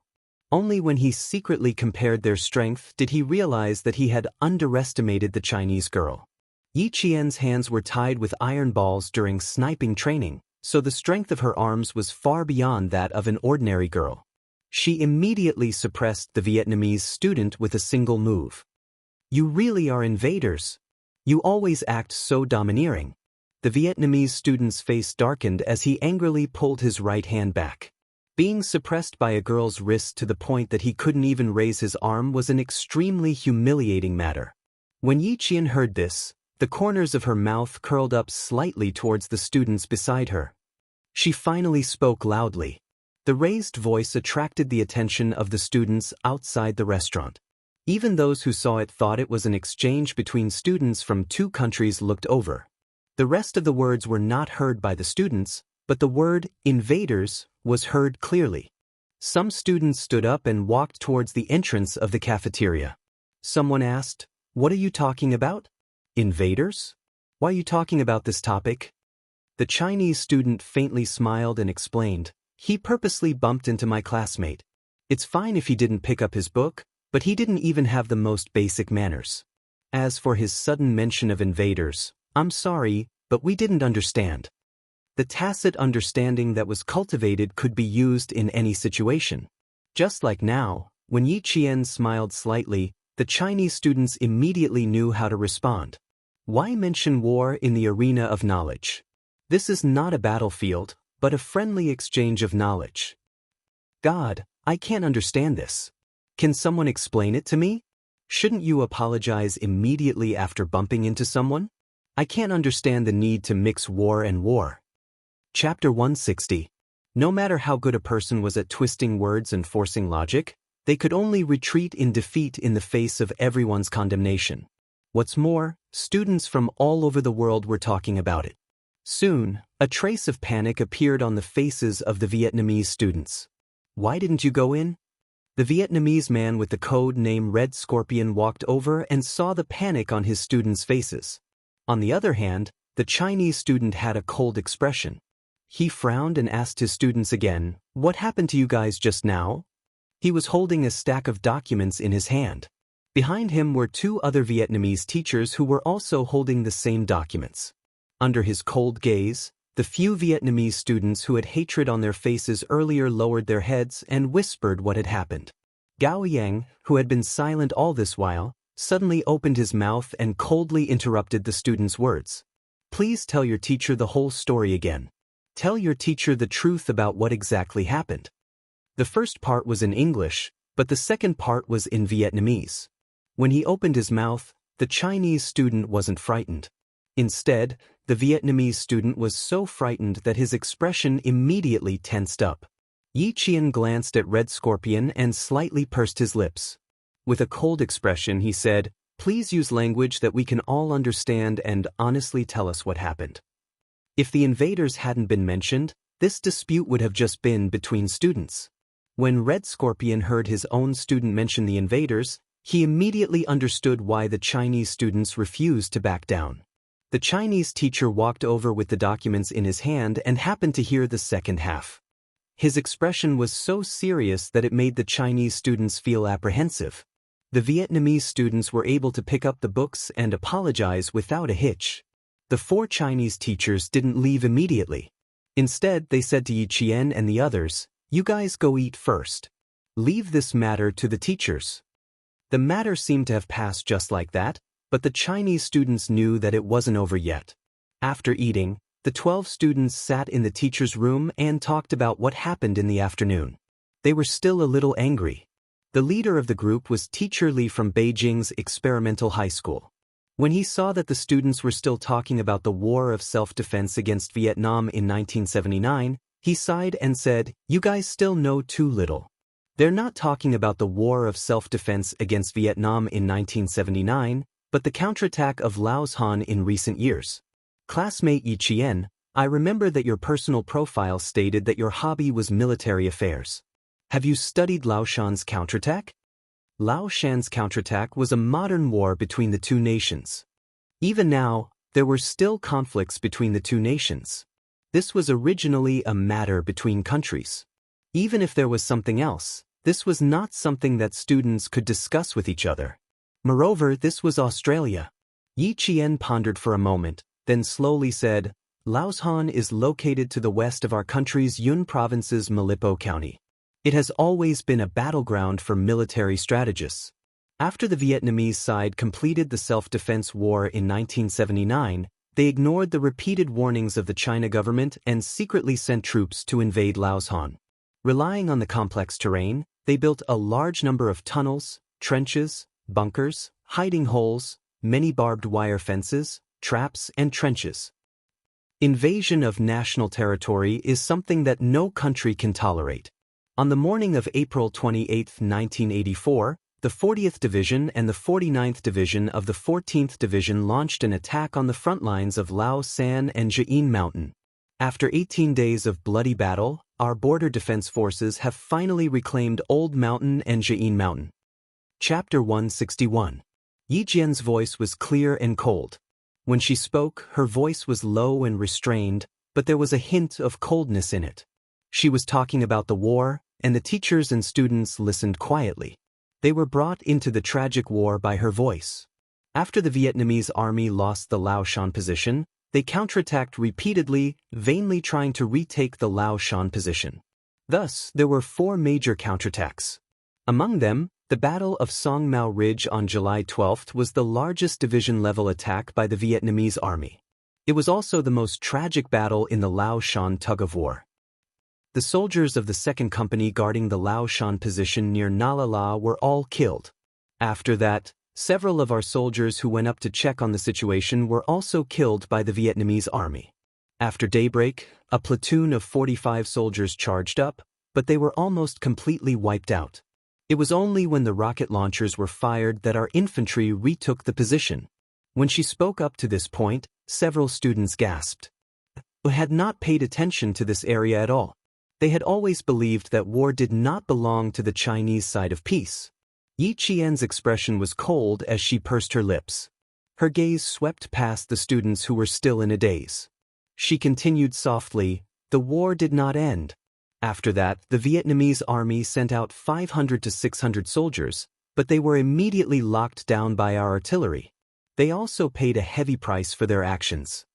Only when he secretly compared their strength did he realize that he had underestimated the Chinese girl. Yi Qian's hands were tied with iron balls during sniping training, so the strength of her arms was far beyond that of an ordinary girl. She immediately suppressed the Vietnamese student with a single move. "You really are invaders. You always act so domineering." The Vietnamese student's face darkened as he angrily pulled his right hand back. Being suppressed by a girl's wrist to the point that he couldn't even raise his arm was an extremely humiliating matter. When Yi Qian heard this, the corners of her mouth curled up slightly towards the students beside her. She finally spoke loudly. The raised voice attracted the attention of the students outside the restaurant. Even those who saw it thought it was an exchange between students from two countries looked over. The rest of the words were not heard by the students, but the word invaders was heard clearly. Some students stood up and walked towards the entrance of the cafeteria. Someone asked, "What are you talking about? Invaders? Why are you talking about this topic?" The Chinese student faintly smiled and explained, "He purposely bumped into my classmate. It's fine if he didn't pick up his book, but he didn't even have the most basic manners. As for his sudden mention of invaders, I'm sorry, but we didn't understand." The tacit understanding that was cultivated could be used in any situation. Just like now, when Yi Qian smiled slightly, the Chinese students immediately knew how to respond. Why mention war in the arena of knowledge? This is not a battlefield, but a friendly exchange of knowledge. "God, I can't understand this. Can someone explain it to me? Shouldn't you apologize immediately after bumping into someone? I can't understand the need to mix war and war." Chapter 160. No matter how good a person was at twisting words and forcing logic, they could only retreat in defeat in the face of everyone's condemnation. What's more, students from all over the world were talking about it. Soon, a trace of panic appeared on the faces of the Vietnamese students. "Why didn't you go in?" The Vietnamese man with the code name Red Scorpion walked over and saw the panic on his students' faces. On the other hand, the Chinese student had a cold expression. He frowned and asked his students again, "What happened to you guys just now?" He was holding a stack of documents in his hand. Behind him were two other Vietnamese teachers who were also holding the same documents. Under his cold gaze, the few Vietnamese students who had hatred on their faces earlier lowered their heads and whispered what had happened. Gao Yang, who had been silent all this while, suddenly opened his mouth and coldly interrupted the students' words. "Please tell your teacher the whole story again. Tell your teacher the truth about what exactly happened." The first part was in English, but the second part was in Vietnamese. When he opened his mouth, the Chinese student wasn't frightened. Instead, the Vietnamese student was so frightened that his expression immediately tensed up. Yi Qian glanced at Red Scorpion and slightly pursed his lips. With a cold expression, he said, "Please use language that we can all understand and honestly tell us what happened." If the invaders hadn't been mentioned, this dispute would have just been between students. When Red Scorpion heard his own student mention the invaders, he immediately understood why the Chinese students refused to back down. The Chinese teacher walked over with the documents in his hand and happened to hear the second half. His expression was so serious that it made the Chinese students feel apprehensive. The Vietnamese students were able to pick up the books and apologize without a hitch. The four Chinese teachers didn't leave immediately. Instead, they said to Yi Qian and the others, "You guys go eat first. Leave this matter to the teachers." The matter seemed to have passed just like that, but the Chinese students knew that it wasn't over yet. After eating, the 12 students sat in the teacher's room and talked about what happened in the afternoon. They were still a little angry. The leader of the group was Teacher Li from Beijing's experimental high school. When he saw that the students were still talking about the war of self-defense against Vietnam in 1979, he sighed and said, "You guys still know too little. They're not talking about the war of self-defense against Vietnam in 1979, but the counterattack of Laos Han in recent years. Classmate Yi Qian, I remember that your personal profile stated that your hobby was military affairs. Have you studied Lao Shan's counterattack?" Lao Shan's counterattack was a modern war between the two nations. Even now, there were still conflicts between the two nations. This was originally a matter between countries. Even if there was something else, this was not something that students could discuss with each other. Moreover, this was Australia. Yi Qian pondered for a moment, then slowly said, "Laos Han is located to the west of our country's Yun Province's Malipo County. It has always been a battleground for military strategists. After the Vietnamese side completed the self-defense war in 1979, they ignored the repeated warnings of the China government and secretly sent troops to invade Laos Han. Relying on the complex terrain, they built a large number of tunnels, trenches, bunkers, hiding holes, many barbed wire fences, traps, and trenches. Invasion of national territory is something that no country can tolerate. On the morning of April 28, 1984, the 40th Division and the 49th Division of the 14th Division launched an attack on the front lines of Lao San and Jian Mountain. After 18 days of bloody battle, our border defense forces have finally reclaimed Old Mountain and Jian Mountain. Chapter 161. Yi Jian's voice was clear and cold. When she spoke, her voice was low and restrained, but there was a hint of coldness in it. She was talking about the war, and the teachers and students listened quietly. They were brought into the tragic war by her voice. After the Vietnamese army lost the Lao Shan position, they counterattacked repeatedly, vainly trying to retake the Lao Shan position. Thus, there were 4 major counterattacks. Among them, the Battle of Song Mao Ridge on July 12 was the largest division-level attack by the Vietnamese army. It was also the most tragic battle in the Lao Shan tug-of-war. The soldiers of the 2nd Company guarding the Lao Shan position near Nala La were all killed. After that, several of our soldiers who went up to check on the situation were also killed by the Vietnamese army. After daybreak, a platoon of 45 soldiers charged up, but they were almost completely wiped out. It was only when the rocket launchers were fired that our infantry retook the position. When she spoke up to this point, several students gasped. They had not paid attention to this area at all. They had always believed that war did not belong to the Chinese side of peace. Yi Qian's expression was cold as she pursed her lips. Her gaze swept past the students who were still in a daze. She continued softly, "The war did not end. After that, the Vietnamese army sent out 500 to 600 soldiers, but they were immediately locked down by our artillery. They also paid a heavy price for their actions."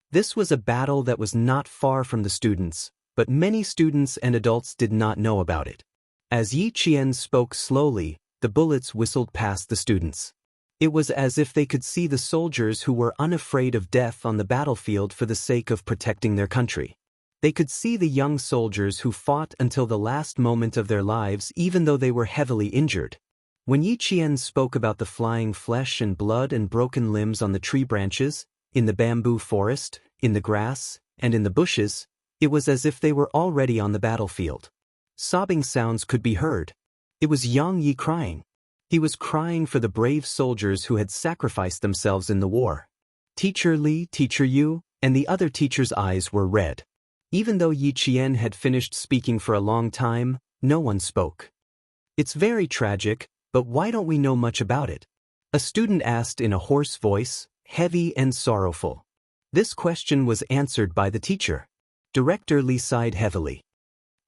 This was a battle that was not far from the students, but many students and adults did not know about it. As Yi Qian spoke slowly, the bullets whistled past the students. It was as if they could see the soldiers who were unafraid of death on the battlefield for the sake of protecting their country. They could see the young soldiers who fought until the last moment of their lives even though they were heavily injured. When Yi Qian spoke about the flying flesh and blood and broken limbs on the tree branches, in the bamboo forest, in the grass, and in the bushes, it was as if they were already on the battlefield. Sobbing sounds could be heard. It was Yang Yi crying. He was crying for the brave soldiers who had sacrificed themselves in the war. Teacher Li, Teacher Yu, and the other teachers' eyes were red. Even though Yi Qian had finished speaking for a long time, no one spoke. "It's very tragic, but why don't we know much about it?" a student asked in a hoarse voice, heavy and sorrowful. This question was answered by the teacher. Director Li sighed heavily.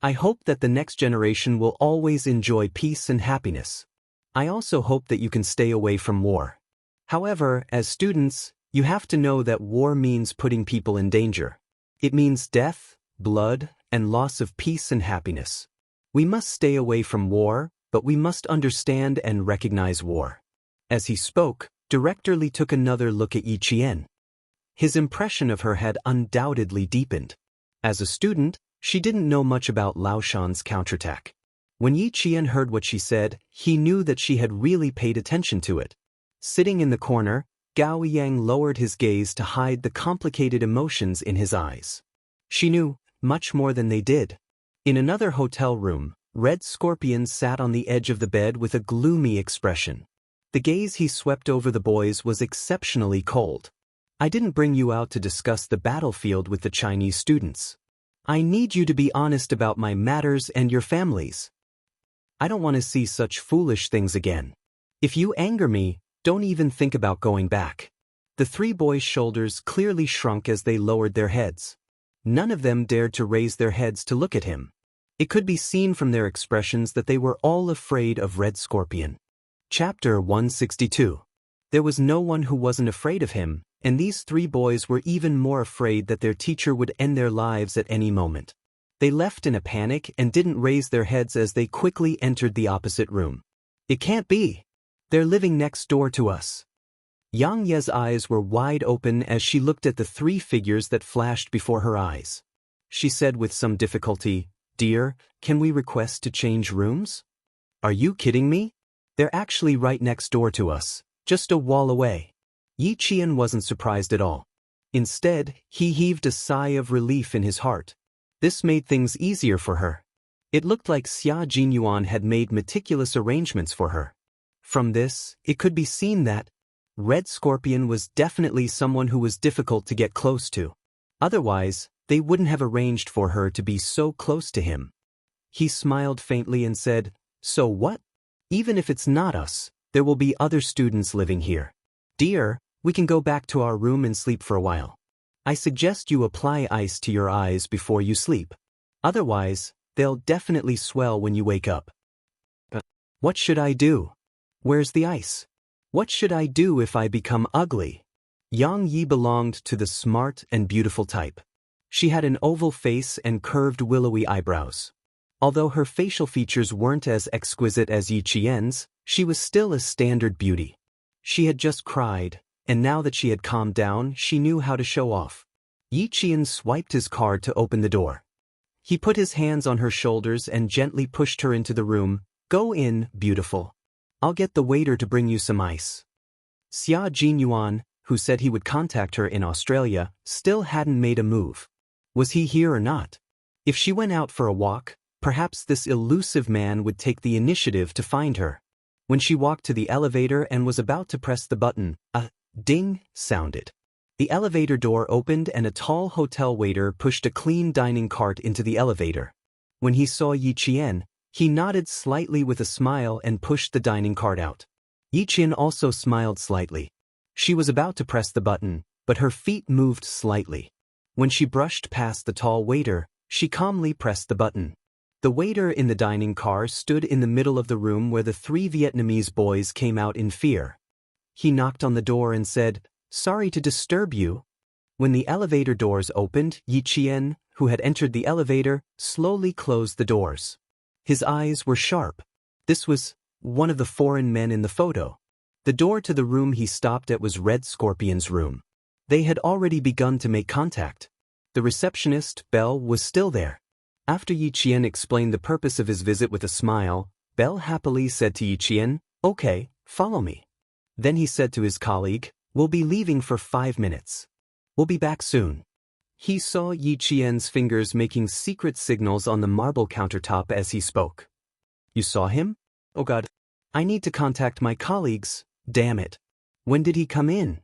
"I hope that the next generation will always enjoy peace and happiness. I also hope that you can stay away from war. However, as students, you have to know that war means putting people in danger. It means death, blood, and loss of peace and happiness. We must stay away from war, but we must understand and recognize war." As he spoke, Director Li took another look at Yi Qian. His impression of her had undoubtedly deepened. As a student, she didn't know much about Lao Shan's counterattack. When Yi Qian heard what she said, he knew that she had really paid attention to it. Sitting in the corner, Gao Yang lowered his gaze to hide the complicated emotions in his eyes. She knew much more than they did. In another hotel room, Red Scorpion sat on the edge of the bed with a gloomy expression. The gaze he swept over the boys was exceptionally cold. I didn't bring you out to discuss the battlefield with the Chinese students. I need you to be honest about my matters and your families. I don't want to see such foolish things again. If you anger me, don't even think about going back. The three boys' shoulders clearly shrunk as they lowered their heads. None of them dared to raise their heads to look at him. It could be seen from their expressions that they were all afraid of Red Scorpion. Chapter 162. There was no one who wasn't afraid of him, and these three boys were even more afraid that their teacher would end their lives at any moment. They left in a panic and didn't raise their heads as they quickly entered the opposite room. It can't be. They're living next door to us. Yang Ye's eyes were wide open as she looked at the three figures that flashed before her eyes. She said with some difficulty, "Dear, can we request to change rooms?" "Are you kidding me? They're actually right next door to us, just a wall away." Yi Qian wasn't surprised at all. Instead, he heaved a sigh of relief in his heart. This made things easier for her. It looked like Xia Jinyuan had made meticulous arrangements for her. From this, it could be seen that Red Scorpion was definitely someone who was difficult to get close to. Otherwise, they wouldn't have arranged for her to be so close to him. He smiled faintly and said, "So what? Even if it's not us, there will be other students living here. Dear, we can go back to our room and sleep for a while. I suggest you apply ice to your eyes before you sleep. Otherwise, they'll definitely swell when you wake up." "But what should I do? Where's the ice? What should I do if I become ugly?" Yang Yi belonged to the smart and beautiful type. She had an oval face and curved willowy eyebrows. Although her facial features weren't as exquisite as Yi Qian's, she was still a standard beauty. She had just cried, and now that she had calmed down, she knew how to show off. Yi Qian swiped his card to open the door. He put his hands on her shoulders and gently pushed her into the room. "Go in, beautiful. I'll get the waiter to bring you some ice." Xia Jinyuan, who said he would contact her in Australia, still hadn't made a move. Was he here or not? If she went out for a walk, perhaps this elusive man would take the initiative to find her. When she walked to the elevator and was about to press the button, a ding sounded. The elevator door opened and a tall hotel waiter pushed a clean dining cart into the elevator. When he saw Yi Qian, he nodded slightly with a smile and pushed the dining cart out. Yi Qian also smiled slightly. She was about to press the button, but her feet moved slightly. When she brushed past the tall waiter, she calmly pressed the button. The waiter in the dining car stood in the middle of the room where the three Vietnamese boys came out in fear. He knocked on the door and said, "Sorry to disturb you." When the elevator doors opened, Yi Qian, who had entered the elevator, slowly closed the doors. His eyes were sharp. This was one of the foreign men in the photo. The door to the room he stopped at was Red Scorpion's room. They had already begun to make contact. The receptionist, Belle, was still there. After Yi Qian explained the purpose of his visit with a smile, Belle happily said to Yi Qian, "Okay, follow me." Then he said to his colleague, "We'll be leaving for 5 minutes. We'll be back soon." He saw Yi Qian's fingers making secret signals on the marble countertop as he spoke. "You saw him? Oh God. I need to contact my colleagues, damn it. When did he come in?"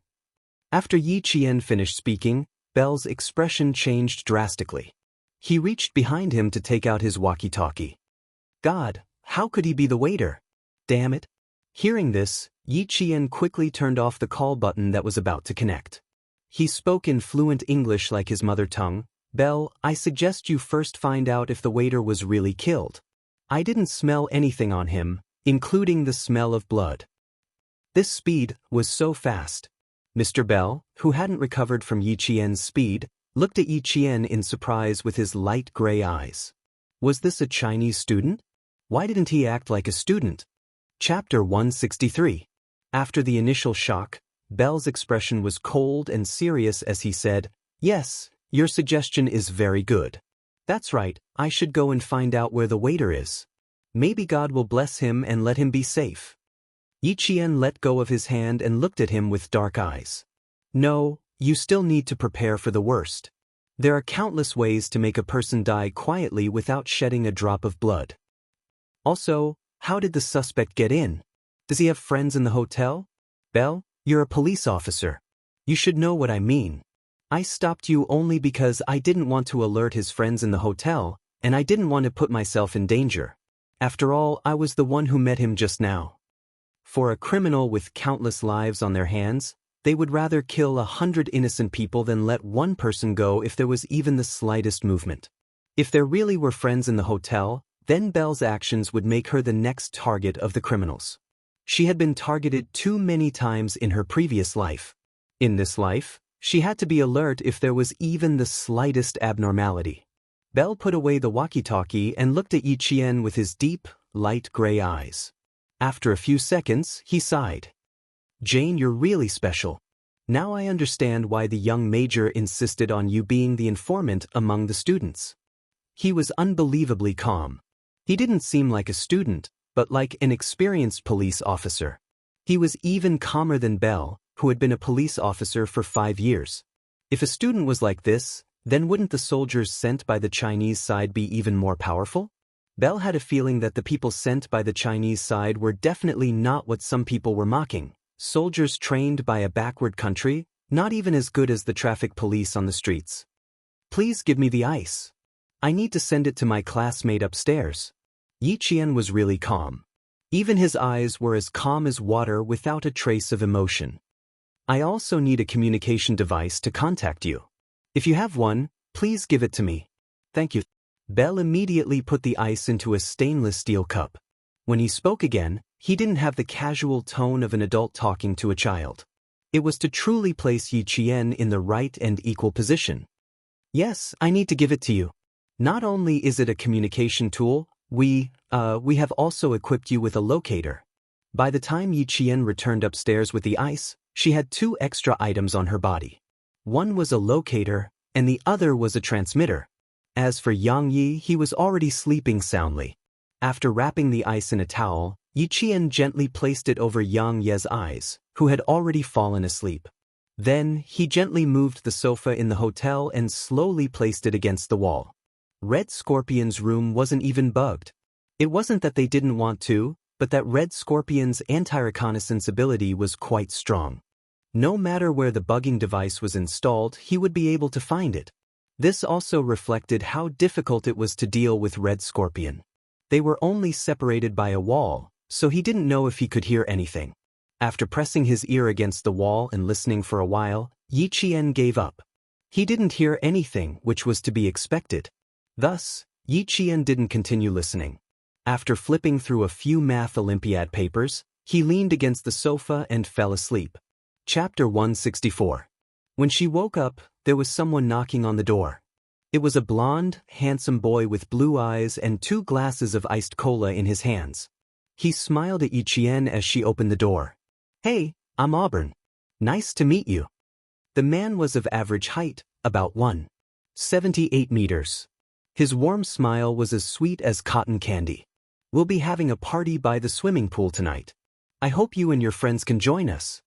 After Yi Qian finished speaking, Belle's expression changed drastically. He reached behind him to take out his walkie-talkie. God, how could he be the waiter? Damn it. Hearing this, Yi Qian quickly turned off the call button that was about to connect. He spoke in fluent English like his mother tongue. "Belle, I suggest you first find out if the waiter was really killed. I didn't smell anything on him, including the smell of blood." This speed was so fast. Mr. Bell, who hadn't recovered from Yi Qian's speed, looked at Yi Qian in surprise with his light gray eyes. Was this a Chinese student? Why didn't he act like a student? Chapter 163. After the initial shock, Bell's expression was cold and serious as he said, "Yes, your suggestion is very good. That's right, I should go and find out where the waiter is. Maybe God will bless him and let him be safe." Yi Qian let go of his hand and looked at him with dark eyes. No, you still need to prepare for the worst. There are countless ways to make a person die quietly without shedding a drop of blood. Also, how did the suspect get in? Does he have friends in the hotel? Belle, you're a police officer. You should know what I mean. I stopped you only because I didn't want to alert his friends in the hotel, and I didn't want to put myself in danger. After all, I was the one who met him just now. For a criminal with countless lives on their hands, they would rather kill 100 innocent people than let one person go if there was even the slightest movement. If there really were friends in the hotel, then Belle's actions would make her the next target of the criminals. She had been targeted too many times in her previous life. In this life, she had to be alert if there was even the slightest abnormality. Belle put away the walkie-talkie and looked at Yi Qian with his deep, light gray eyes. After a few seconds, he sighed. Jane, you're really special. Now I understand why the young major insisted on you being the informant among the students. He was unbelievably calm. He didn't seem like a student, but like an experienced police officer. He was even calmer than Belle, who had been a police officer for 5 years. If a student was like this, then wouldn't the soldiers sent by the Chinese side be even more powerful? Belle had a feeling that the people sent by the Chinese side were definitely not what some people were mocking. Soldiers trained by a backward country, not even as good as the traffic police on the streets. Please give me the ice. I need to send it to my classmate upstairs. Yi Qian was really calm. Even his eyes were as calm as water without a trace of emotion. I also need a communication device to contact you. If you have one, please give it to me. Thank you. Belle immediately put the ice into a stainless steel cup. When he spoke again, he didn't have the casual tone of an adult talking to a child. It was to truly place Yi Qian in the right and equal position. Yes, I need to give it to you. Not only is it a communication tool, we have also equipped you with a locator. By the time Yi Qian returned upstairs with the ice, she had 2 extra items on her body. One was a locator, and the other was a transmitter. As for Yang Yi, he was already sleeping soundly. After wrapping the ice in a towel, Yi Qian gently placed it over Yang Ye's eyes, who had already fallen asleep. Then, he gently moved the sofa in the hotel and slowly placed it against the wall. Red Scorpion's room wasn't even bugged. It wasn't that they didn't want to, but that Red Scorpion's anti-reconnaissance ability was quite strong. No matter where the bugging device was installed, he would be able to find it. This also reflected how difficult it was to deal with Red Scorpion. They were only separated by a wall, so he didn't know if he could hear anything. After pressing his ear against the wall and listening for a while, Yi Qian gave up. He didn't hear anything, which was to be expected. Thus, Yi Qian didn't continue listening. After flipping through a few math Olympiad papers, he leaned against the sofa and fell asleep. Chapter 164. When she woke up, there was someone knocking on the door. It was a blonde, handsome boy with blue eyes and 2 glasses of iced cola in his hands. He smiled at Yi Qian as she opened the door. Hey, I'm Auburn. Nice to meet you. The man was of average height, about 1.78 meters. His warm smile was as sweet as cotton candy. We'll be having a party by the swimming pool tonight. I hope you and your friends can join us.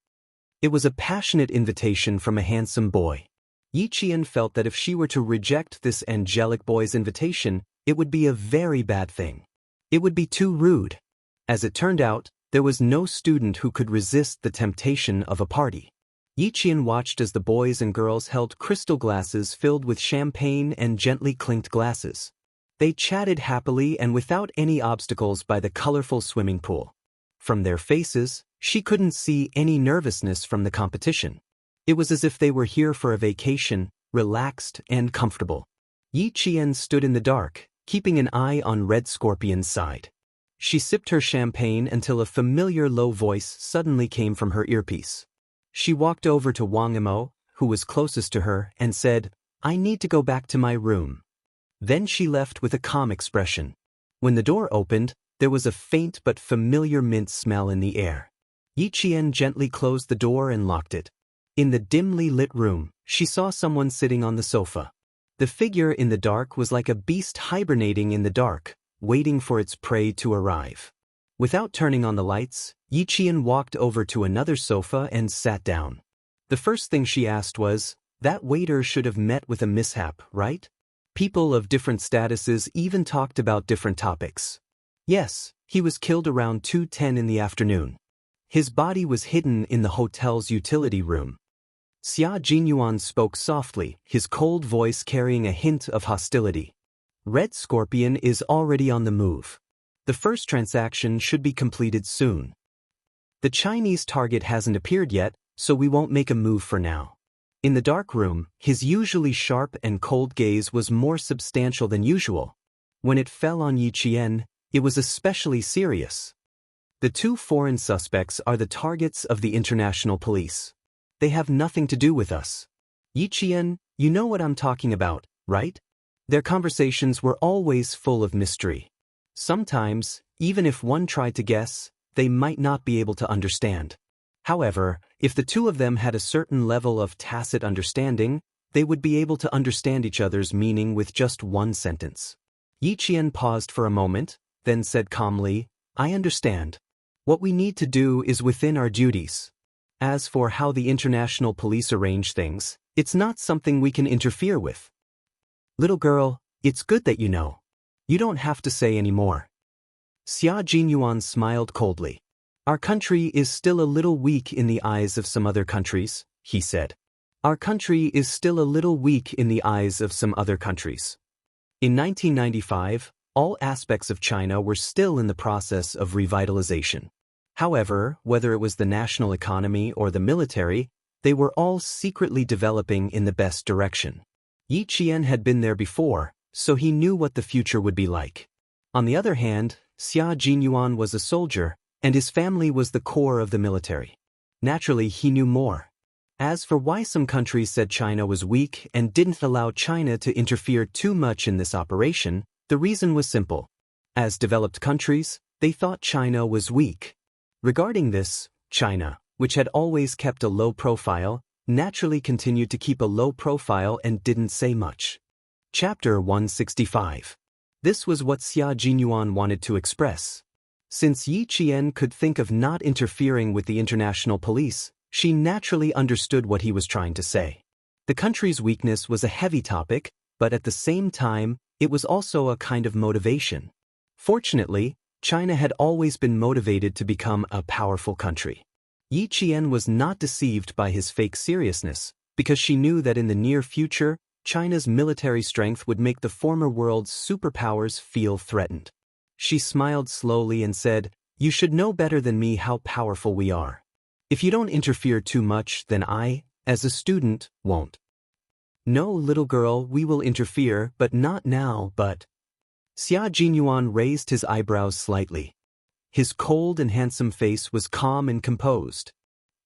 It was a passionate invitation from a handsome boy. Yi Qian felt that if she were to reject this angelic boy's invitation, it would be a very bad thing. It would be too rude. As it turned out, there was no student who could resist the temptation of a party. Yi Qian watched as the boys and girls held crystal glasses filled with champagne and gently clinked glasses. They chatted happily and without any obstacles by the colorful swimming pool. From their faces, she couldn't see any nervousness from the competition. It was as if they were here for a vacation, relaxed and comfortable. Yi Qian stood in the dark, keeping an eye on Red Scorpion's side. She sipped her champagne until a familiar low voice suddenly came from her earpiece. She walked over to Wang Imo, who was closest to her, and said, I need to go back to my room. Then she left with a calm expression. When the door opened, there was a faint but familiar mint smell in the air. Yi Qian gently closed the door and locked it. In the dimly lit room, she saw someone sitting on the sofa. The figure in the dark was like a beast hibernating in the dark, waiting for its prey to arrive. Without turning on the lights, Yiqian walked over to another sofa and sat down. The first thing she asked was, "That waiter should have met with a mishap, right? People of different statuses even talked about different topics." "Yes, he was killed around 2:10 in the afternoon. His body was hidden in the hotel's utility room." Xia Jinyuan spoke softly, his cold voice carrying a hint of hostility. "Red Scorpion is already on the move. The first transaction should be completed soon. The Chinese target hasn't appeared yet, so we won't make a move for now." In the dark room, his usually sharp and cold gaze was more substantial than usual. When it fell on Yiqian, it was especially serious. "The two foreign suspects are the targets of the international police. They have nothing to do with us. Yiqian, you know what I'm talking about, right?" Their conversations were always full of mystery. Sometimes, even if one tried to guess, they might not be able to understand. However, if the two of them had a certain level of tacit understanding, they would be able to understand each other's meaning with just one sentence. Yiqian paused for a moment, then said calmly, "I understand. What we need to do is within our duties. As for how the international police arrange things, it's not something we can interfere with. Little girl, it's good that you know. You don't have to say any more." Xia Jinyuan smiled coldly. "Our country is still a little weak in the eyes of some other countries," he said. "Our country is still a little weak in the eyes of some other countries." In 1995, all aspects of China were still in the process of revitalization. However, whether it was the national economy or the military, they were all secretly developing in the best direction. Yiqian had been there before, so he knew what the future would be like. On the other hand, Xia Jinyuan was a soldier, and his family was the core of the military. Naturally, he knew more. As for why some countries said China was weak and didn't allow China to interfere too much in this operation, the reason was simple. As developed countries, they thought China was weak. Regarding this, China, which had always kept a low profile, naturally continued to keep a low profile and didn't say much. Chapter 165. This was what Xia Jinyuan wanted to express. Since Yiqian could think of not interfering with the international police, she naturally understood what he was trying to say. The country's weakness was a heavy topic, but at the same time, it was also a kind of motivation. Fortunately, China had always been motivated to become a powerful country. Yiqian was not deceived by his fake seriousness, because she knew that in the near future, China's military strength would make the former world's superpowers feel threatened. She smiled slowly and said, "You should know better than me how powerful we are. If you don't interfere too much, then I, as a student, won't." "No, little girl, we will interfere, but not now, but..." Xia Jinyuan raised his eyebrows slightly. His cold and handsome face was calm and composed.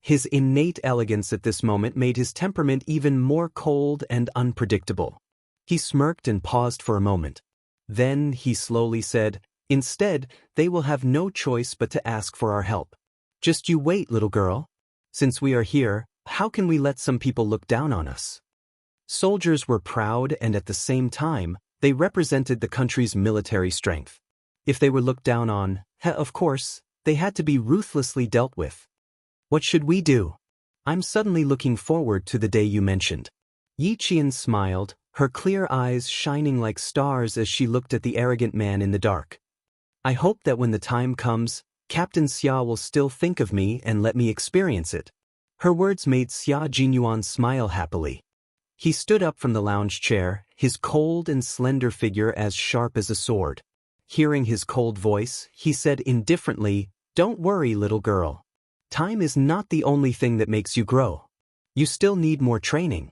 His innate elegance at this moment made his temperament even more cold and unpredictable. He smirked and paused for a moment. Then he slowly said, "Instead, they will have no choice but to ask for our help. Just you wait, little girl. Since we are here, how can we let some people look down on us?" Soldiers were proud and at the same time, they represented the country's military strength. If they were looked down on, of course, they had to be ruthlessly dealt with. "What should we do? I'm suddenly looking forward to the day you mentioned." Yiqian smiled, her clear eyes shining like stars as she looked at the arrogant man in the dark. "I hope that when the time comes, Captain Xia will still think of me and let me experience it." Her words made Xia Jinyuan smile happily. He stood up from the lounge chair, his cold and slender figure as sharp as a sword. Hearing his cold voice, he said indifferently, "Don't worry, little girl. Time is not the only thing that makes you grow. You still need more training."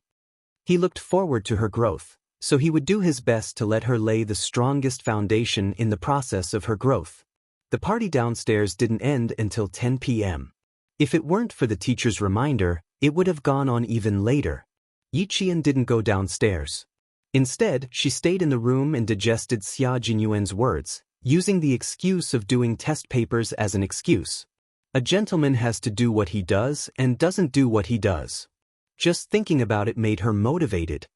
He looked forward to her growth, so he would do his best to let her lay the strongest foundation in the process of her growth. The party downstairs didn't end until 10 p.m. If it weren't for the teacher's reminder, it would have gone on even later. Yiqian didn't go downstairs. Instead, she stayed in the room and digested Xia Jinyuan's words, using the excuse of doing test papers as an excuse. A gentleman has to do what he does and doesn't do what he does. Just thinking about it made her motivated.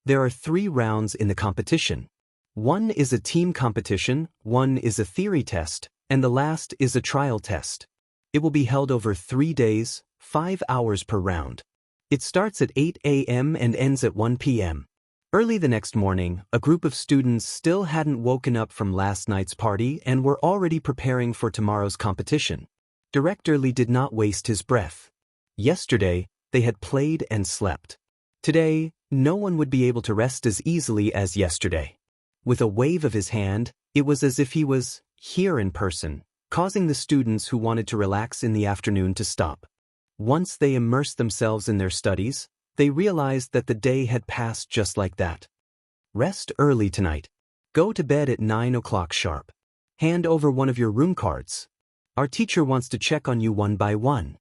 There are 3 rounds in the competition. One is a team competition, one is a theory test, and the last is a trial test. It will be held over 3 days, 5 hours per round. It starts at 8 a.m. and ends at 1 p.m. Early the next morning, a group of students still hadn't woken up from last night's party and were already preparing for tomorrow's competition. Director Li did not waste his breath. Yesterday, they had played and slept. Today, no one would be able to rest as easily as yesterday. With a wave of his hand, it was as if he was here in person, causing the students who wanted to relax in the afternoon to stop. Once they immersed themselves in their studies, they realized that the day had passed just like that. Rest early tonight. Go to bed at 9 o'clock sharp. Hand over one of your room cards. Our teacher wants to check on you one by one.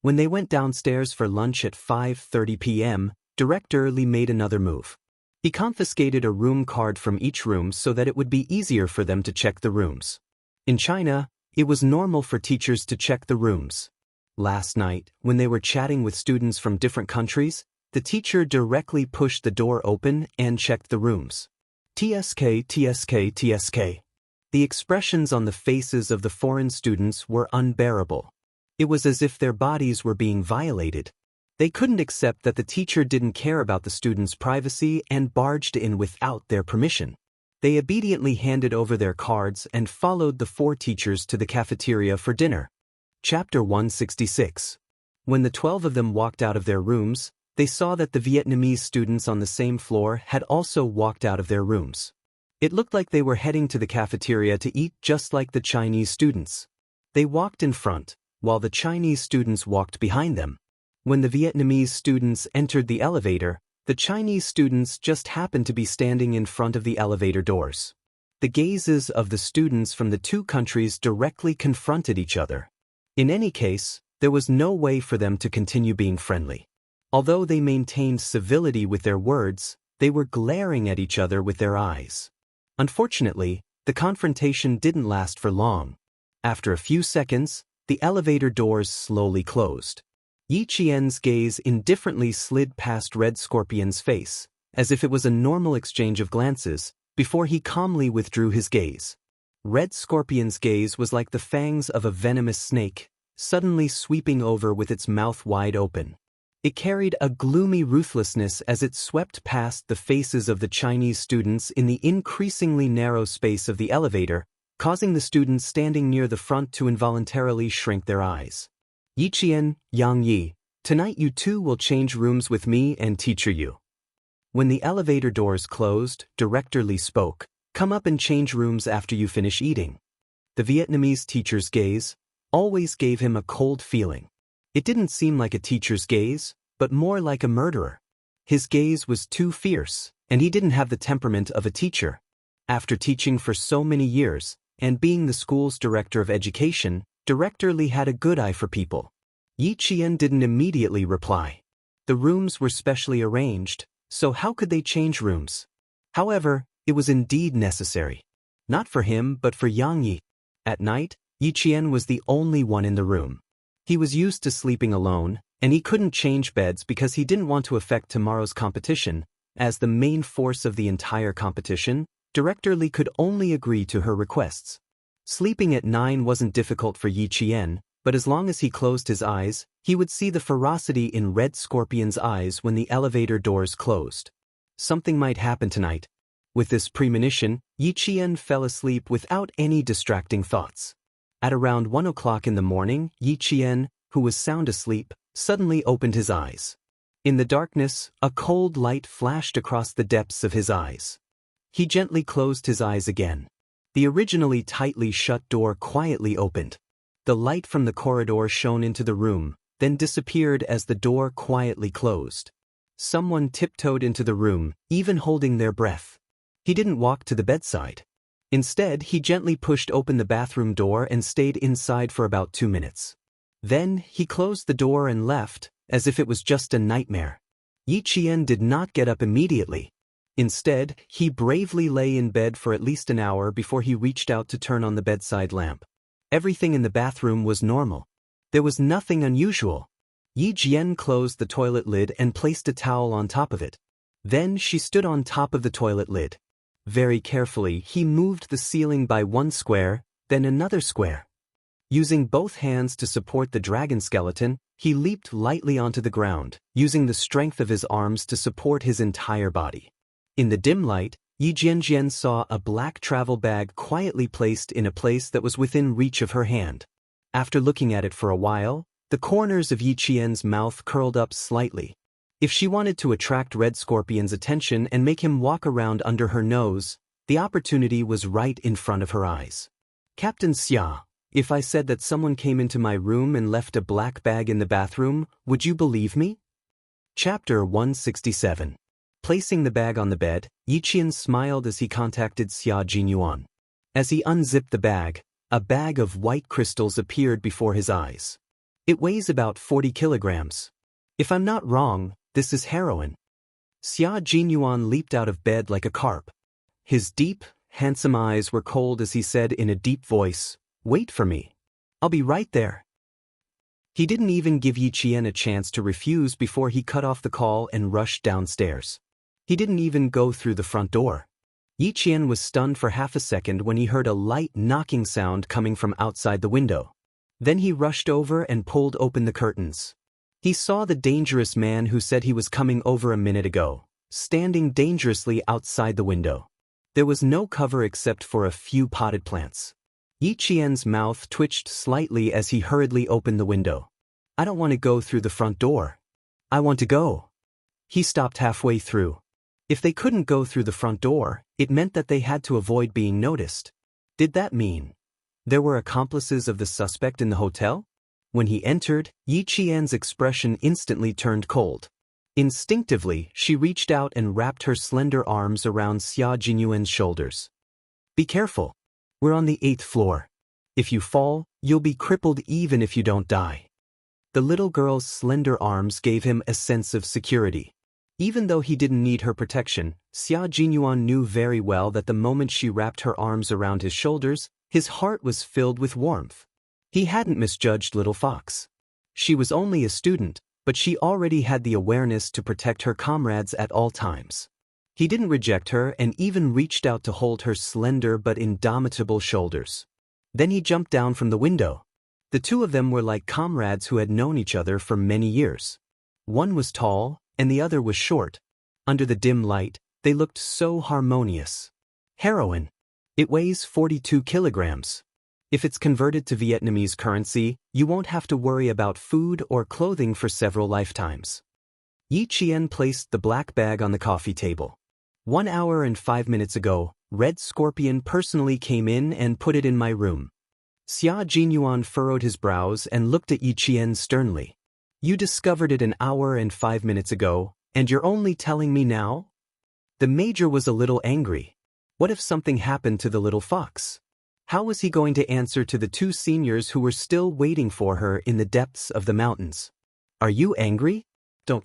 When they went downstairs for lunch at 5:30 p.m., Director Li made another move. He confiscated a room card from each room so that it would be easier for them to check the rooms. In China, it was normal for teachers to check the rooms. Last night, when they were chatting with students from different countries, the teacher directly pushed the door open and checked the rooms. TSK, TSK, TSK. The expressions on the faces of the foreign students were unbearable. It was as if their bodies were being violated. They couldn't accept that the teacher didn't care about the students' privacy and barged in without their permission. They obediently handed over their cards and followed the 4 teachers to the cafeteria for dinner. Chapter 166. When the 12 of them walked out of their rooms, they saw that the Vietnamese students on the same floor had also walked out of their rooms. It looked like they were heading to the cafeteria to eat just like the Chinese students. They walked in front, while the Chinese students walked behind them. When the Vietnamese students entered the elevator, the Chinese students just happened to be standing in front of the elevator doors. The gazes of the students from the 2 countries directly confronted each other. In any case, there was no way for them to continue being friendly. Although they maintained civility with their words, they were glaring at each other with their eyes. Unfortunately, the confrontation didn't last for long. After a few seconds, the elevator doors slowly closed. Yi Qian's gaze indifferently slid past Red Scorpion's face, as if it was a normal exchange of glances, before he calmly withdrew his gaze. Red Scorpion's gaze was like the fangs of a venomous snake, suddenly sweeping over with its mouth wide open. It carried a gloomy ruthlessness as it swept past the faces of the Chinese students in the increasingly narrow space of the elevator, causing the students standing near the front to involuntarily shrink their eyes. Yi Qian, Yang Yi, tonight you 2 will change rooms with me and teacher you. When the elevator doors closed, Director Li spoke, come up and change rooms after you finish eating. The Vietnamese teacher's gaze always gave him a cold feeling. It didn't seem like a teacher's gaze, but more like a murderer. His gaze was too fierce, and he didn't have the temperament of a teacher. After teaching for so many years, and being the school's director of education, Director Li had a good eye for people. Yi Qian didn't immediately reply. The rooms were specially arranged, so how could they change rooms? However, it was indeed necessary. Not for him but for Yang Yi. At night, Yi Qian was the only one in the room. He was used to sleeping alone, and he couldn't change beds because he didn't want to affect tomorrow's competition. As the main force of the entire competition, Director Li could only agree to her requests. Sleeping at 9 wasn't difficult for Yi Qian, but as long as he closed his eyes, he would see the ferocity in Red Scorpion's eyes when the elevator doors closed. Something might happen tonight. With this premonition, Yi Qian fell asleep without any distracting thoughts. At around 1 o'clock in the morning, Yi Qian, who was sound asleep, suddenly opened his eyes. In the darkness, a cold light flashed across the depths of his eyes. He gently closed his eyes again. The originally tightly shut door quietly opened. The light from the corridor shone into the room, then disappeared as the door quietly closed. Someone tiptoed into the room, even holding their breath. He didn't walk to the bedside. Instead, he gently pushed open the bathroom door and stayed inside for about 2 minutes. Then, he closed the door and left, as if it was just a nightmare. Yi Qian did not get up immediately. Instead, he bravely lay in bed for at least an hour before he reached out to turn on the bedside lamp. Everything in the bathroom was normal. There was nothing unusual. Yi Qian closed the toilet lid and placed a towel on top of it. Then she stood on top of the toilet lid. Very carefully, he moved the ceiling by 1 square, then another square. Using both hands to support the dragon skeleton, he leaped lightly onto the ground, using the strength of his arms to support his entire body. In the dim light, Yi Jianjian saw a black travel bag quietly placed in a place that was within reach of her hand. After looking at it for a while, the corners of Yi Qian's mouth curled up slightly. If she wanted to attract Red Scorpion's attention and make him walk around under her nose, the opportunity was right in front of her eyes. Captain Xia, if I said that someone came into my room and left a black bag in the bathroom, would you believe me? Chapter 167. Placing the bag on the bed, Yi Qian smiled as he contacted Xia Jinyuan. As he unzipped the bag, a bag of white crystals appeared before his eyes. It weighs about 40 kilograms. If I'm not wrong, this is heroin. Xia Jinyuan leaped out of bed like a carp. His deep, handsome eyes were cold as he said in a deep voice, "Wait for me. I'll be right there." He didn't even give Yi Qian a chance to refuse before he cut off the call and rushed downstairs. He didn't even go through the front door. Yi Qian was stunned for half a second when he heard a light knocking sound coming from outside the window. Then he rushed over and pulled open the curtains. He saw the dangerous man who said he was coming over a minute ago, standing dangerously outside the window. There was no cover except for a few potted plants. Yi Qian's mouth twitched slightly as he hurriedly opened the window. "I don't want to go through the front door. I want to go." He stopped halfway through. If they couldn't go through the front door, it meant that they had to avoid being noticed. Did that mean there were accomplices of the suspect in the hotel? When he entered, Yi Qian's expression instantly turned cold. Instinctively, she reached out and wrapped her slender arms around Xia Jinyuan's shoulders. "Be careful. We're on the 8th floor. If you fall, you'll be crippled even if you don't die." The little girl's slender arms gave him a sense of security. Even though he didn't need her protection, Xia Jinyuan knew very well that the moment she wrapped her arms around his shoulders, his heart was filled with warmth. He hadn't misjudged Little Fox. She was only a student, but she already had the awareness to protect her comrades at all times. He didn't reject her and even reached out to hold her slender but indomitable shoulders. Then he jumped down from the window. The two of them were like comrades who had known each other for many years. One was tall, and the other was short. Under the dim light, they looked so harmonious. Heroin. It weighs 42 kilograms. If it's converted to Vietnamese currency, you won't have to worry about food or clothing for several lifetimes. Yi Qian placed the black bag on the coffee table. 1 hour and 5 minutes ago, Red Scorpion personally came in and put it in my room. Xia Jinyuan furrowed his brows and looked at Yi Qian sternly. "You discovered it an hour and 5 minutes ago, and you're only telling me now?" The major was a little angry. What if something happened to the little fox? How was he going to answer to the two seniors who were still waiting for her in the depths of the mountains? "Are you angry?" "Don't."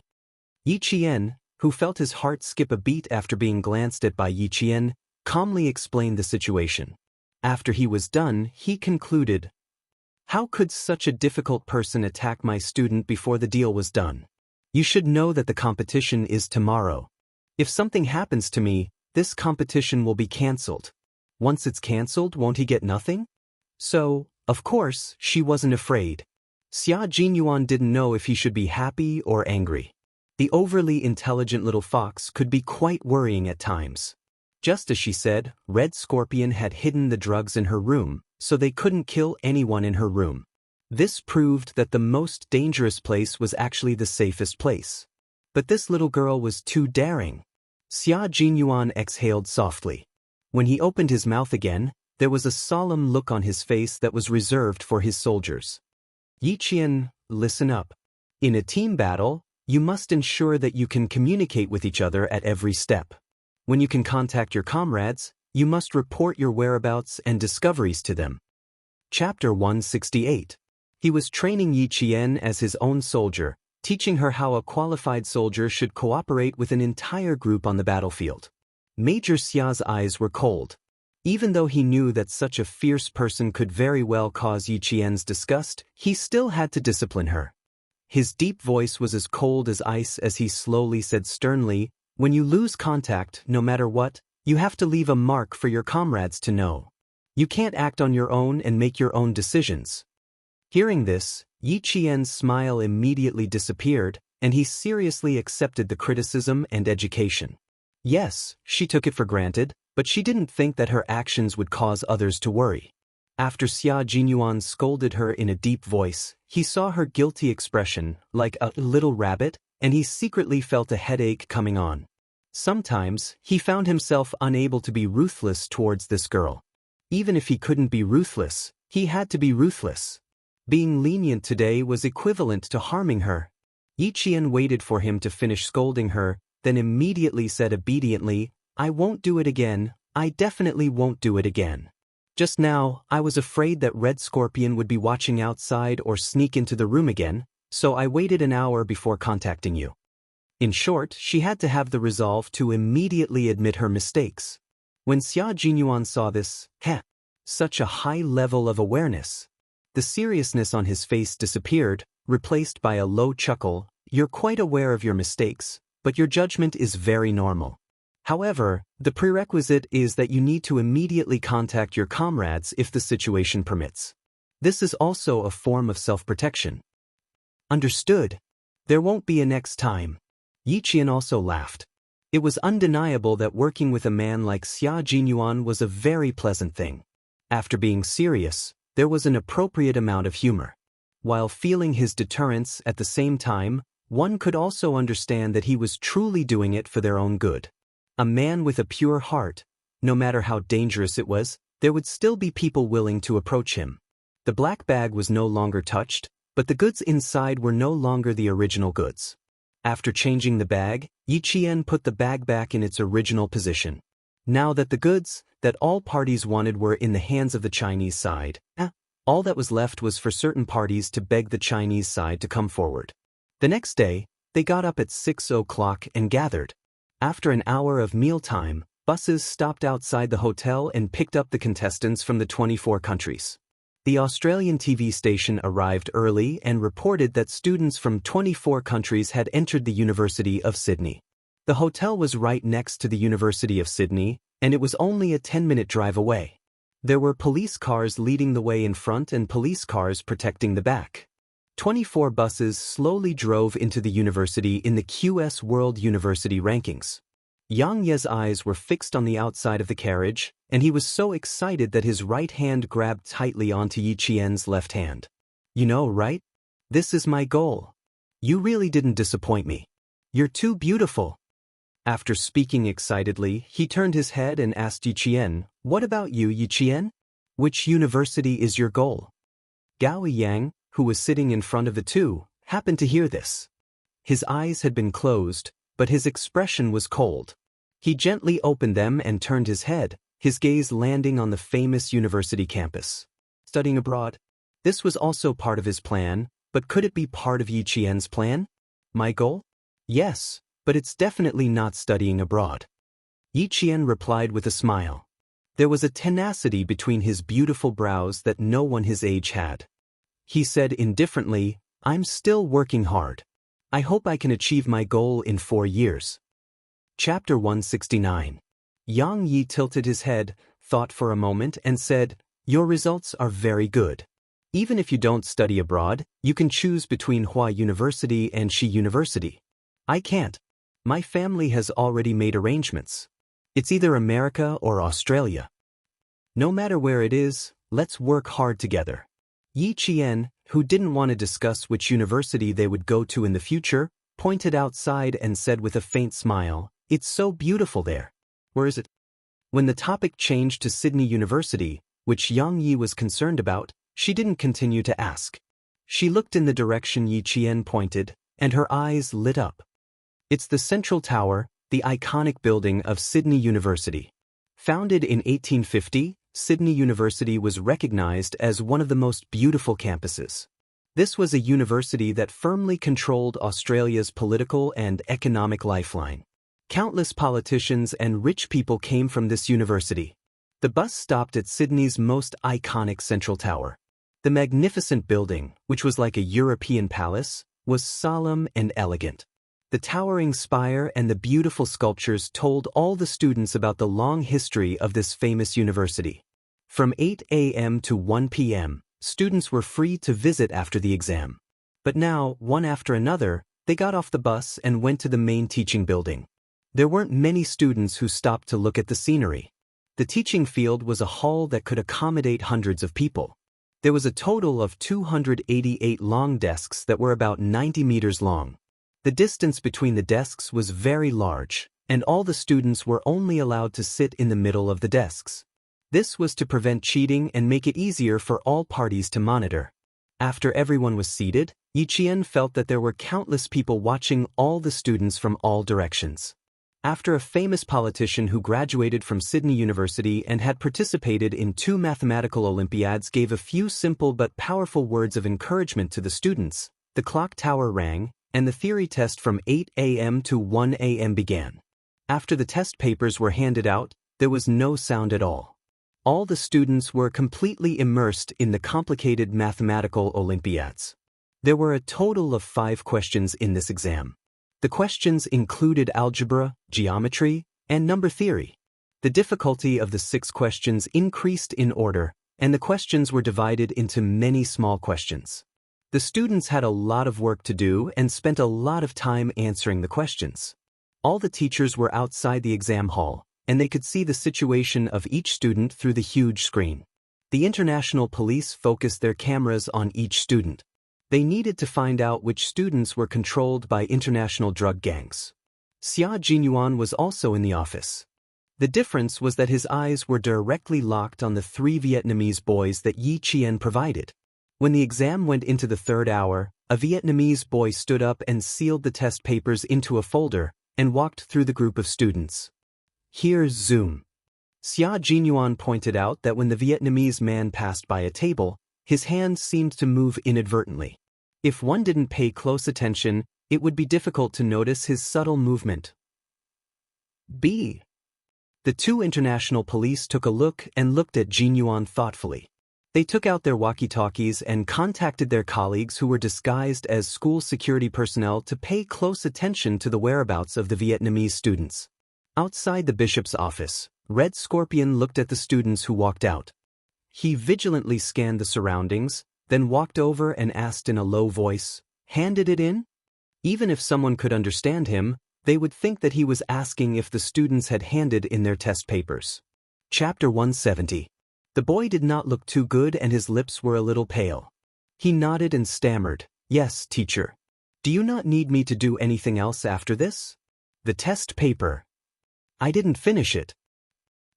Yi Qian, who felt his heart skip a beat after being glanced at by Yi Qian, calmly explained the situation. After he was done, he concluded, "How could such a difficult person attack my student before the deal was done? You should know that the competition is tomorrow. If something happens to me, this competition will be cancelled. Once it's cancelled, won't he get nothing?" So, of course, she wasn't afraid. Xia Jinyuan didn't know if he should be happy or angry. The overly intelligent little fox could be quite worrying at times. Just as she said, Red Scorpion had hidden the drugs in her room, so they couldn't kill anyone in her room. This proved that the most dangerous place was actually the safest place. But this little girl was too daring. Xia Jinyuan exhaled softly. When he opened his mouth again, there was a solemn look on his face that was reserved for his soldiers. "Yi Qian, listen up. In a team battle, you must ensure that you can communicate with each other at every step. When you can contact your comrades, you must report your whereabouts and discoveries to them." Chapter 168. He was training Yi Qian as his own soldier, teaching her how a qualified soldier should cooperate with an entire group on the battlefield. Major Xia's eyes were cold. Even though he knew that such a fierce person could very well cause Yi Qian's disgust, he still had to discipline her. His deep voice was as cold as ice as he slowly said sternly, "When you lose contact, no matter what, you have to leave a mark for your comrades to know. You can't act on your own and make your own decisions. Hearing this, Yi Qian's smile immediately disappeared, and he seriously accepted the criticism and education. Yes, she took it for granted, but she didn't think that her actions would cause others to worry. After Xia Jinyuan scolded her in a deep voice, he saw her guilty expression, like a little rabbit, and he secretly felt a headache coming on. Sometimes, he found himself unable to be ruthless towards this girl. Even if he couldn't be ruthless, he had to be ruthless. Being lenient today was equivalent to harming her. Yi Qian waited for him to finish scolding her, then immediately said obediently, "I won't do it again, I definitely won't do it again. Just now, I was afraid that Red Scorpion would be watching outside or sneak into the room again, so I waited an hour before contacting you." In short, she had to have the resolve to immediately admit her mistakes. When Xia Jinyuan saw this, such a high level of awareness, the seriousness on his face disappeared, replaced by a low chuckle. "You're quite aware of your mistakes, but your judgment is very normal. However, the prerequisite is that you need to immediately contact your comrades if the situation permits. This is also a form of self-protection." "Understood. There won't be a next time." Yi Qian also laughed. It was undeniable that working with a man like Xia Jinyuan was a very pleasant thing. After being serious, there was an appropriate amount of humor. While feeling his deterrence at the same time, one could also understand that he was truly doing it for their own good. A man with a pure heart, no matter how dangerous it was, there would still be people willing to approach him. The black bag was no longer touched, but the goods inside were no longer the original goods. After changing the bag, Yi Qian put the bag back in its original position. Now that the goods that all parties wanted were in the hands of the Chinese side, all that was left was for certain parties to beg the Chinese side to come forward. The next day, they got up at 6 o'clock and gathered. After an hour of mealtime, buses stopped outside the hotel and picked up the contestants from the 24 countries. The Australian TV station arrived early and reported that students from 24 countries had entered the University of Sydney. The hotel was right next to the University of Sydney, and it was only a 10-minute drive away. There were police cars leading the way in front and police cars protecting the back. 24 buses slowly drove into the university in the QS World University Rankings. Yang Ye's eyes were fixed on the outside of the carriage, and he was so excited that his right hand grabbed tightly onto Yi Qian's left hand. "You know, right? This is my goal. You really didn't disappoint me. You're too beautiful." After speaking excitedly, he turned his head and asked Yi Qian, "What about you, Yi Qian? Which university is your goal?" Gao Yang, who was sitting in front of the two, happened to hear this. His eyes had been closed, but his expression was cold. He gently opened them and turned his head, his gaze landing on the famous university campus. Studying abroad? This was also part of his plan, but could it be part of Yi Qian's plan? My goal? Yes, but it's definitely not studying abroad. Yi Qian replied with a smile. There was a tenacity between his beautiful brows that no one his age had. He said indifferently, "I'm still working hard. I hope I can achieve my goal in 4 years." Chapter 169. Yang Yi tilted his head, thought for a moment and said, "Your results are very good. Even if you don't study abroad, you can choose between Hua University and Shi University. I can't. My family has already made arrangements. It's either America or Australia. No matter where it is, let's work hard together." Yi Qian, who didn't want to discuss which university they would go to in the future, pointed outside and said with a faint smile, "It's so beautiful there. Where is it?" When the topic changed to Sydney University, which Yang Yi was concerned about, she didn't continue to ask. She looked in the direction Yi Qian pointed, and her eyes lit up. It's the Central Tower, the iconic building of Sydney University. Founded in 1850, Sydney University was recognized as one of the most beautiful campuses. This was a university that firmly controlled Australia's political and economic lifeline. Countless politicians and rich people came from this university. The bus stopped at Sydney's most iconic Central Tower. The magnificent building, which was like a European palace, was solemn and elegant. The towering spire and the beautiful sculptures told all the students about the long history of this famous university. From 8 a.m. to 1 p.m., students were free to visit after the exam. But now, one after another, they got off the bus and went to the main teaching building. There weren't many students who stopped to look at the scenery. The teaching field was a hall that could accommodate hundreds of people. There was a total of 288 long desks that were about 90 meters long. The distance between the desks was very large, and all the students were only allowed to sit in the middle of the desks. This was to prevent cheating and make it easier for all parties to monitor. After everyone was seated, Yiqian felt that there were countless people watching all the students from all directions. After a famous politician who graduated from Sydney University and had participated in 2 mathematical Olympiads gave a few simple but powerful words of encouragement to the students, the clock tower rang, and the theory test from 8 a.m. to 1 a.m. began. After the test papers were handed out, there was no sound at all. All the students were completely immersed in the complicated mathematical Olympiads. There were a total of 5 questions in this exam. The questions included algebra, geometry, and number theory. The difficulty of the 6 questions increased in order, and the questions were divided into many small questions. The students had a lot of work to do and spent a lot of time answering the questions. All the teachers were outside the exam hall, and they could see the situation of each student through the huge screen. The international police focused their cameras on each student. They needed to find out which students were controlled by international drug gangs. Xia Jinyuan was also in the office. The difference was that his eyes were directly locked on the 3 Vietnamese boys that Yi Qian provided. When the exam went into the 3rd hour, a Vietnamese boy stood up and sealed the test papers into a folder and walked through the group of students. Here's zoom. Xia Jinyuan pointed out that when the Vietnamese man passed by a table, his hand seemed to move inadvertently. If one didn't pay close attention, it would be difficult to notice his subtle movement. B. The 2 international police took a look and looked at Jinyuan thoughtfully. They took out their walkie-talkies and contacted their colleagues who were disguised as school security personnel to pay close attention to the whereabouts of the Vietnamese students. Outside the bishop's office, Red Scorpion looked at the students who walked out. He vigilantly scanned the surroundings, then walked over and asked in a low voice, "Handed it in?" Even if someone could understand him, they would think that he was asking if the students had handed in their test papers. Chapter 170. The boy did not look too good and his lips were a little pale. He nodded and stammered, "Yes, teacher. Do you not need me to do anything else after this?" "The test paper." "I didn't finish it."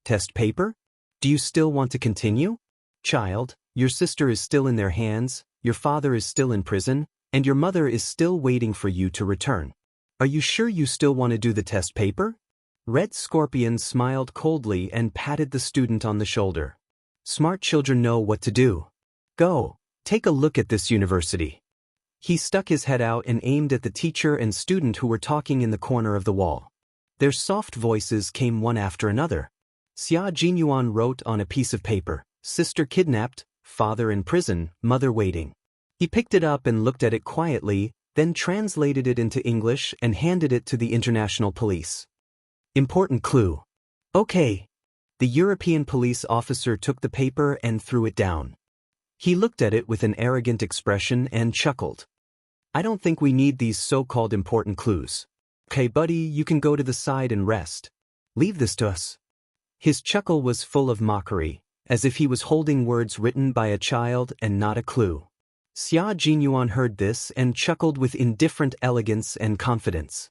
"Test paper? Do you still want to continue?" "Child, your sister is still in their hands, your father is still in prison, and your mother is still waiting for you to return. Are you sure you still want to do the test paper?" Red Scorpion smiled coldly and patted the student on the shoulder. "Smart children know what to do. Go, take a look at this university." He stuck his head out and aimed at the teacher and student who were talking in the corner of the wall. Their soft voices came one after another. Xia Jinyuan wrote on a piece of paper, "Sister kidnapped, father in prison, mother waiting." He picked it up and looked at it quietly, then translated it into English and handed it to the international police. Important clue. "Okay." The European police officer took the paper and threw it down. He looked at it with an arrogant expression and chuckled. "I don't think we need these so-called important clues. Okay, buddy, you can go to the side and rest. Leave this to us." His chuckle was full of mockery, as if he was holding words written by a child and not a clue. Xia Jinyuan heard this and chuckled with indifferent elegance and confidence.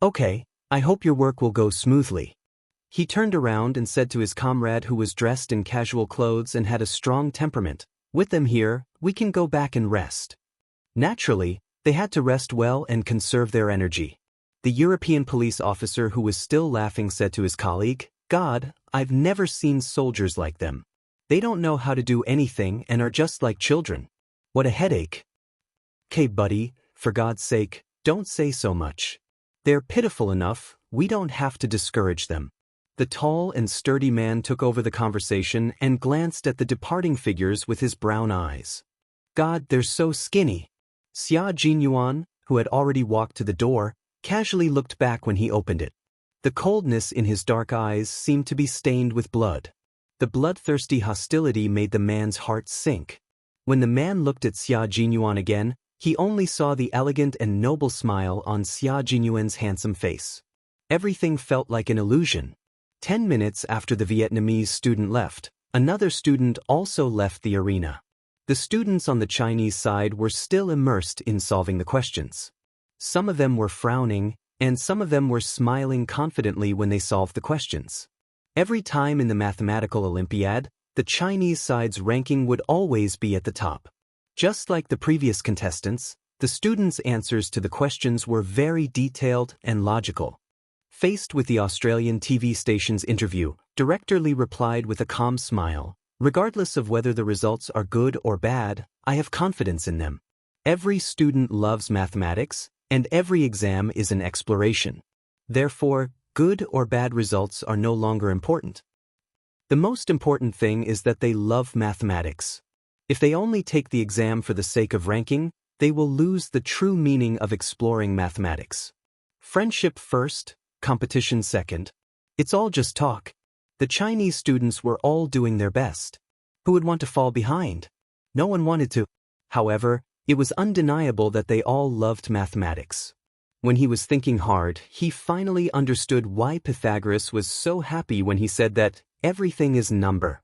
"Okay, I hope your work will go smoothly." He turned around and said to his comrade who was dressed in casual clothes and had a strong temperament, "With them here, we can go back and rest." Naturally, they had to rest well and conserve their energy. The European police officer who was still laughing said to his colleague, "God, I've never seen soldiers like them. They don't know how to do anything and are just like children. What a headache." "'Kay, buddy, for God's sake, don't say so much. They're pitiful enough, we don't have to discourage them." The tall and sturdy man took over the conversation and glanced at the departing figures with his brown eyes. "God, they're so skinny." Xia Jinyuan, who had already walked to the door, casually looked back when he opened it. The coldness in his dark eyes seemed to be stained with blood. The bloodthirsty hostility made the man's heart sink. When the man looked at Xia Jinyuan again, he only saw the elegant and noble smile on Xia Jinyuan's handsome face. Everything felt like an illusion. 10 minutes after the Vietnamese student left, another student also left the arena. The students on the Chinese side were still immersed in solving the questions. Some of them were frowning, and some of them were smiling confidently when they solved the questions. Every time in the mathematical Olympiad, the Chinese side's ranking would always be at the top. Just like the previous contestants, the students' answers to the questions were very detailed and logical. Faced with the Australian TV station's interview, Director Lee replied with a calm smile, "Regardless of whether the results are good or bad, I have confidence in them. Every student loves mathematics, and every exam is an exploration. Therefore, good or bad results are no longer important. The most important thing is that they love mathematics. If they only take the exam for the sake of ranking, they will lose the true meaning of exploring mathematics. Friendship first, competition second. It's all just talk." The Chinese students were all doing their best. Who would want to fall behind? No one wanted to. However, it was undeniable that they all loved mathematics. When he was thinking hard, he finally understood why Pythagoras was so happy when he said that everything is number.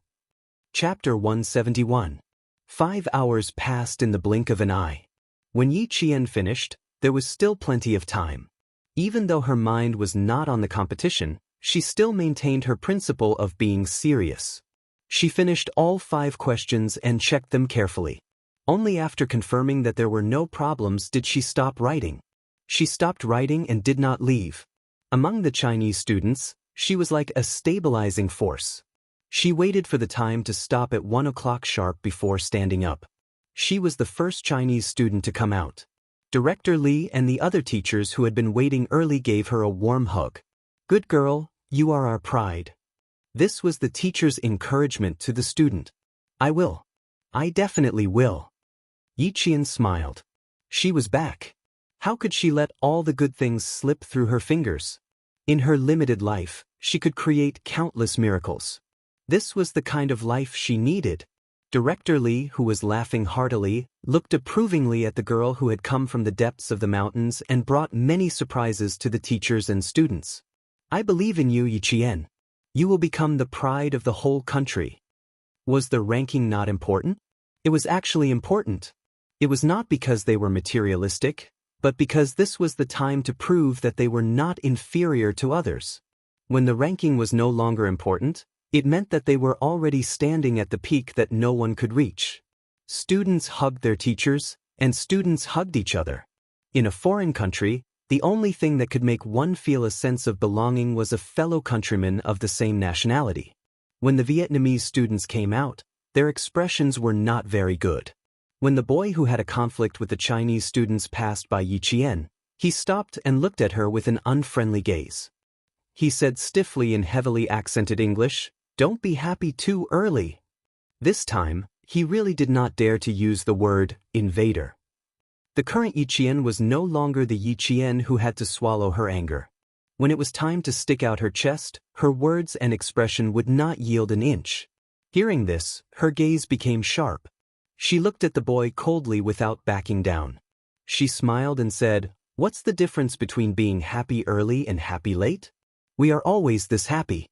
Chapter 171. 5 hours passed in the blink of an eye. When Yi Qian finished, there was still plenty of time. Even though her mind was not on the competition, she still maintained her principle of being serious. She finished all 5 questions and checked them carefully. Only after confirming that there were no problems did she stop writing. She stopped writing and did not leave. Among the Chinese students, she was like a stabilizing force. She waited for the time to stop at 1 o'clock sharp before standing up. She was the first Chinese student to come out. Director Lee and the other teachers who had been waiting early gave her a warm hug. "Good girl, you are our pride." This was the teacher's encouragement to the student. "I will. I definitely will." Yi Qian smiled. She was back. How could she let all the good things slip through her fingers? In her limited life, she could create countless miracles. This was the kind of life she needed. Director Lee, who was laughing heartily, looked approvingly at the girl who had come from the depths of the mountains and brought many surprises to the teachers and students. "I believe in you, Yi Qian. You will become the pride of the whole country." Was the ranking not important? It was actually important. It was not because they were materialistic, but because this was the time to prove that they were not inferior to others. When the ranking was no longer important, it meant that they were already standing at the peak that no one could reach. Students hugged their teachers, and students hugged each other. In a foreign country, the only thing that could make one feel a sense of belonging was a fellow countryman of the same nationality. When the Vietnamese students came out, their expressions were not very good. When the boy who had a conflict with the Chinese students passed by Yi Qian, he stopped and looked at her with an unfriendly gaze. He said stiffly in heavily accented English, "Don't be happy too early." This time, he really did not dare to use the word invader. The current Yi Qian was no longer the Yi Qian who had to swallow her anger. When it was time to stick out her chest, her words and expression would not yield an inch. Hearing this, her gaze became sharp. She looked at the boy coldly without backing down. She smiled and said, "What's the difference between being happy early and happy late? We are always this happy.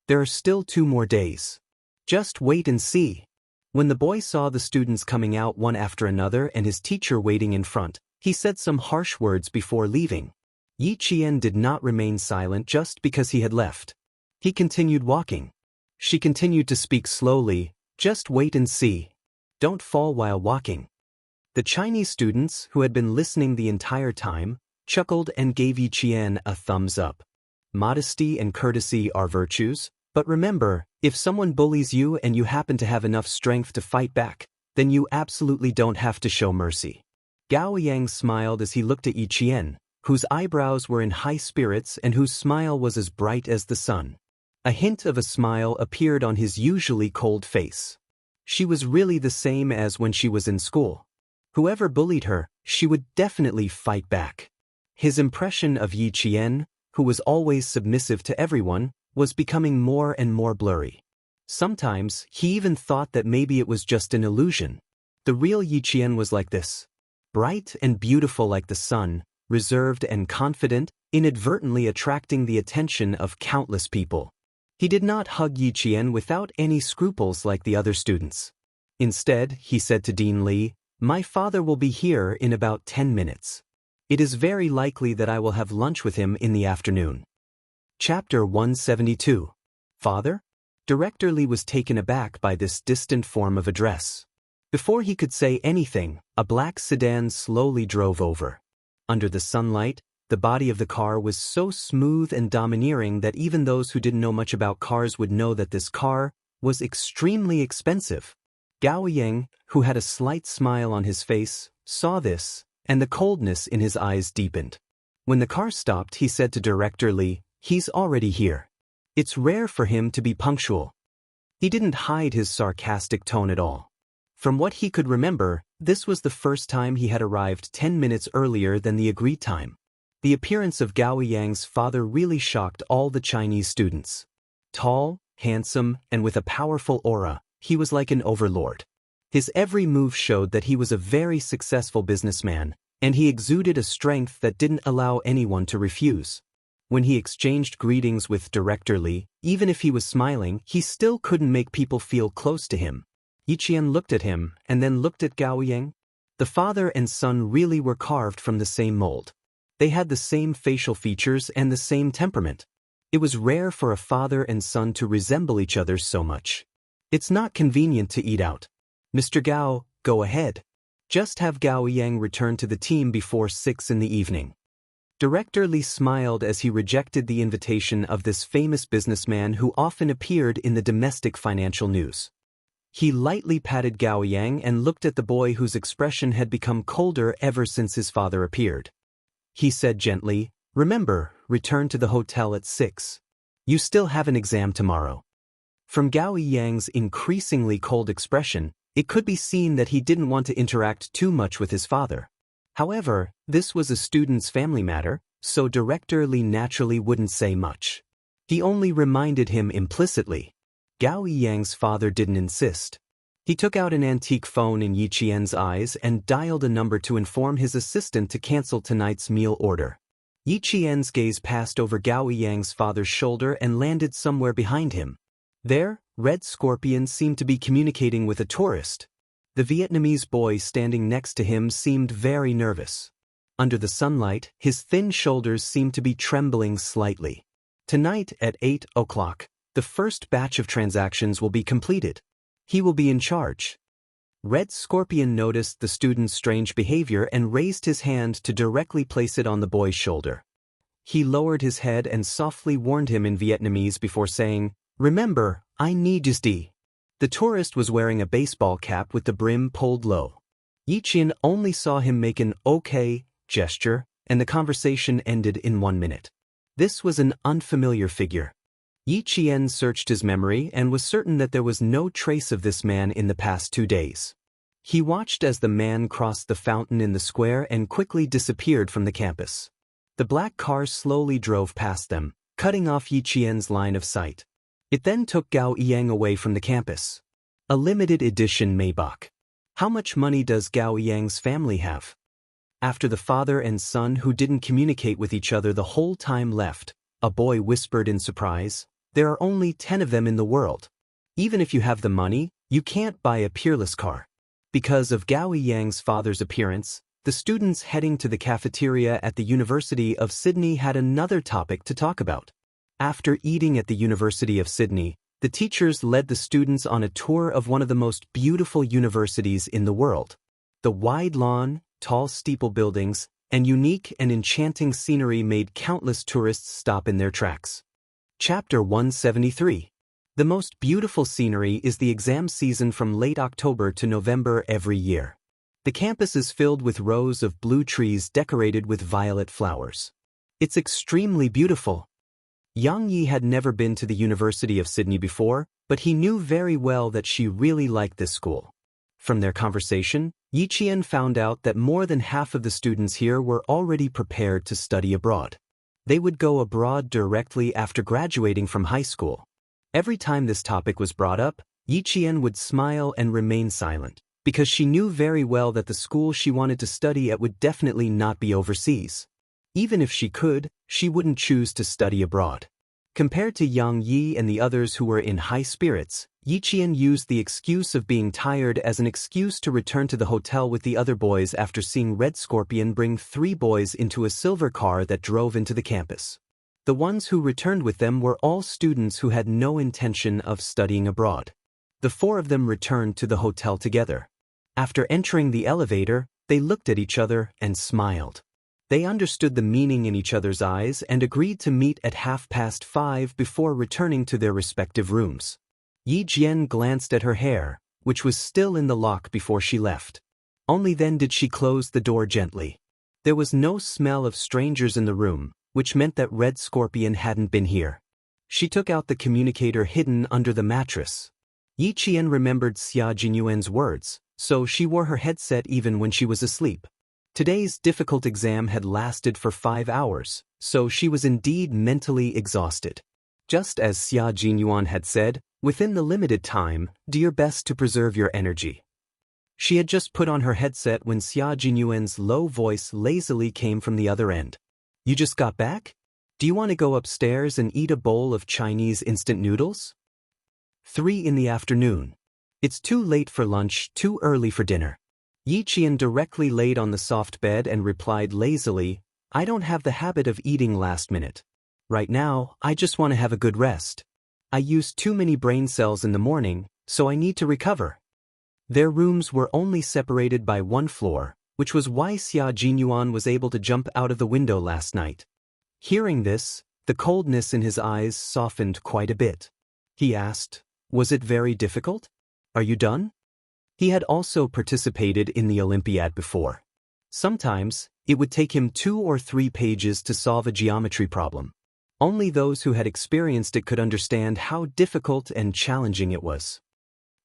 There are still 2 more days. Just wait and see." When the boy saw the students coming out one after another and his teacher waiting in front, he said some harsh words before leaving. Yi Qian did not remain silent just because he had left. He continued walking. She continued to speak slowly, "Just wait and see. Don't fall while walking." The Chinese students, who had been listening the entire time, chuckled and gave Yi Qian a thumbs up. Modesty and courtesy are virtues, but remember, if someone bullies you and you happen to have enough strength to fight back, then you absolutely don't have to show mercy. Gao Yang smiled as he looked at Yi Qian, whose eyebrows were in high spirits and whose smile was as bright as the sun. A hint of a smile appeared on his usually cold face. She was really the same as when she was in school. Whoever bullied her, she would definitely fight back. His impression of Yi Qian, who was always submissive to everyone, was becoming more and more blurry. Sometimes, he even thought that maybe it was just an illusion. The real Yiqian was like this. Bright and beautiful like the sun, reserved and confident, inadvertently attracting the attention of countless people. He did not hug Yiqian without any scruples like the other students. Instead, he said to Dean Li, "My father will be here in about 10 minutes. It is very likely that I will have lunch with him in the afternoon." Chapter 172. Father? Director Li was taken aback by this distant form of address. Before he could say anything, a black sedan slowly drove over. Under the sunlight, the body of the car was so smooth and domineering that even those who didn't know much about cars would know that this car was extremely expensive. Gao Yang, who had a slight smile on his face, saw this, and the coldness in his eyes deepened. When the car stopped, he said to Director Li, "He's already here. It's rare for him to be punctual." He didn't hide his sarcastic tone at all. From what he could remember, this was the first time he had arrived 10 minutes earlier than the agreed time. The appearance of Gao Yang's father really shocked all the Chinese students. Tall, handsome, and with a powerful aura, he was like an overlord. His every move showed that he was a very successful businessman, and he exuded a strength that didn't allow anyone to refuse. When he exchanged greetings with Director Li, even if he was smiling, he still couldn't make people feel close to him. Yiqian looked at him and then looked at Gao Yang. The father and son really were carved from the same mold. They had the same facial features and the same temperament. It was rare for a father and son to resemble each other so much. "It's not convenient to eat out. Mr. Gao, go ahead. Just have Gao Yang return to the team before 6 in the evening." Director Li smiled as he rejected the invitation of this famous businessman who often appeared in the domestic financial news. He lightly patted Gao Yang and looked at the boy whose expression had become colder ever since his father appeared. He said gently, "Remember, return to the hotel at 6. You still have an exam tomorrow." From Gao Yang's increasingly cold expression, it could be seen that he didn't want to interact too much with his father. However, this was a student's family matter, so Director Li naturally wouldn't say much. He only reminded him implicitly. Gao Yang's father didn't insist. He took out an antique phone in Yiqian's eyes and dialed a number to inform his assistant to cancel tonight's meal order. Yiqian's gaze passed over Gao Yang's father's shoulder and landed somewhere behind him. There, Red Scorpion seemed to be communicating with a tourist. The Vietnamese boy standing next to him seemed very nervous. Under the sunlight, his thin shoulders seemed to be trembling slightly. Tonight at 8 o'clock, the first batch of transactions will be completed. He will be in charge. Red Scorpion noticed the student's strange behavior and raised his hand to directly place it on the boy's shoulder. He lowered his head and softly warned him in Vietnamese before saying, "Remember, I need you." The tourist was wearing a baseball cap with the brim pulled low. Yiqian only saw him make an "okay" gesture, and the conversation ended in 1 minute. This was an unfamiliar figure. Yiqian searched his memory and was certain that there was no trace of this man in the past 2 days. He watched as the man crossed the fountain in the square and quickly disappeared from the campus. The black car slowly drove past them, cutting off Yiqian's line of sight. It then took Gao Yang away from the campus. A limited edition Maybach. How much money does Gao Yang's family have? After the father and son who didn't communicate with each other the whole time left, a boy whispered in surprise, "There are only 10 of them in the world. Even if you have the money, you can't buy a peerless car." Because of Gao Yang's father's appearance, the students heading to the cafeteria at the University of Sydney had another topic to talk about. After eating at the University of Sydney, the teachers led the students on a tour of one of the most beautiful universities in the world. The wide lawn, tall steeple buildings, and unique and enchanting scenery made countless tourists stop in their tracks. Chapter 173. The most beautiful scenery is the exam season from late October to November every year. The campus is filled with rows of blue trees decorated with violet flowers. It's extremely beautiful. Yang Yi had never been to the University of Sydney before, but he knew very well that she really liked this school. From their conversation, Yiqian found out that more than half of the students here were already prepared to study abroad. They would go abroad directly after graduating from high school. Every time this topic was brought up, Yiqian would smile and remain silent, because she knew very well that the school she wanted to study at would definitely not be overseas. Even if she could, she wouldn't choose to study abroad. Compared to Yang Yi and the others who were in high spirits, Yiqian used the excuse of being tired as an excuse to return to the hotel with the other boys after seeing Red Scorpion bring 3 boys into a silver car that drove into the campus. The ones who returned with them were all students who had no intention of studying abroad. The 4 of them returned to the hotel together. After entering the elevator, they looked at each other and smiled. They understood the meaning in each other's eyes and agreed to meet at 5:30 before returning to their respective rooms. Yi Jian glanced at her hair, which was still in the lock before she left. Only then did she close the door gently. There was no smell of strangers in the room, which meant that Red Scorpion hadn't been here. She took out the communicator hidden under the mattress. Yi Qian remembered Xia Jinyuan's words, so she wore her headset even when she was asleep. Today's difficult exam had lasted for 5 hours, so she was indeed mentally exhausted. Just as Xia Jinyuan had said, within the limited time, do your best to preserve your energy. She had just put on her headset when Xia Jinyuan's low voice lazily came from the other end. You just got back? Do you want to go upstairs and eat a bowl of Chinese instant noodles? 3 in the afternoon. It's too late for lunch, too early for dinner. Yi Qian directly laid on the soft bed and replied lazily, I don't have the habit of eating last minute. Right now, I just want to have a good rest. I used too many brain cells in the morning, so I need to recover. Their rooms were only separated by 1 floor, which was why Xia Jinyuan was able to jump out of the window last night. Hearing this, the coldness in his eyes softened quite a bit. He asked, was it very difficult? Are you done? He had also participated in the Olympiad before. Sometimes, it would take him 2 or 3 pages to solve a geometry problem. Only those who had experienced it could understand how difficult and challenging it was.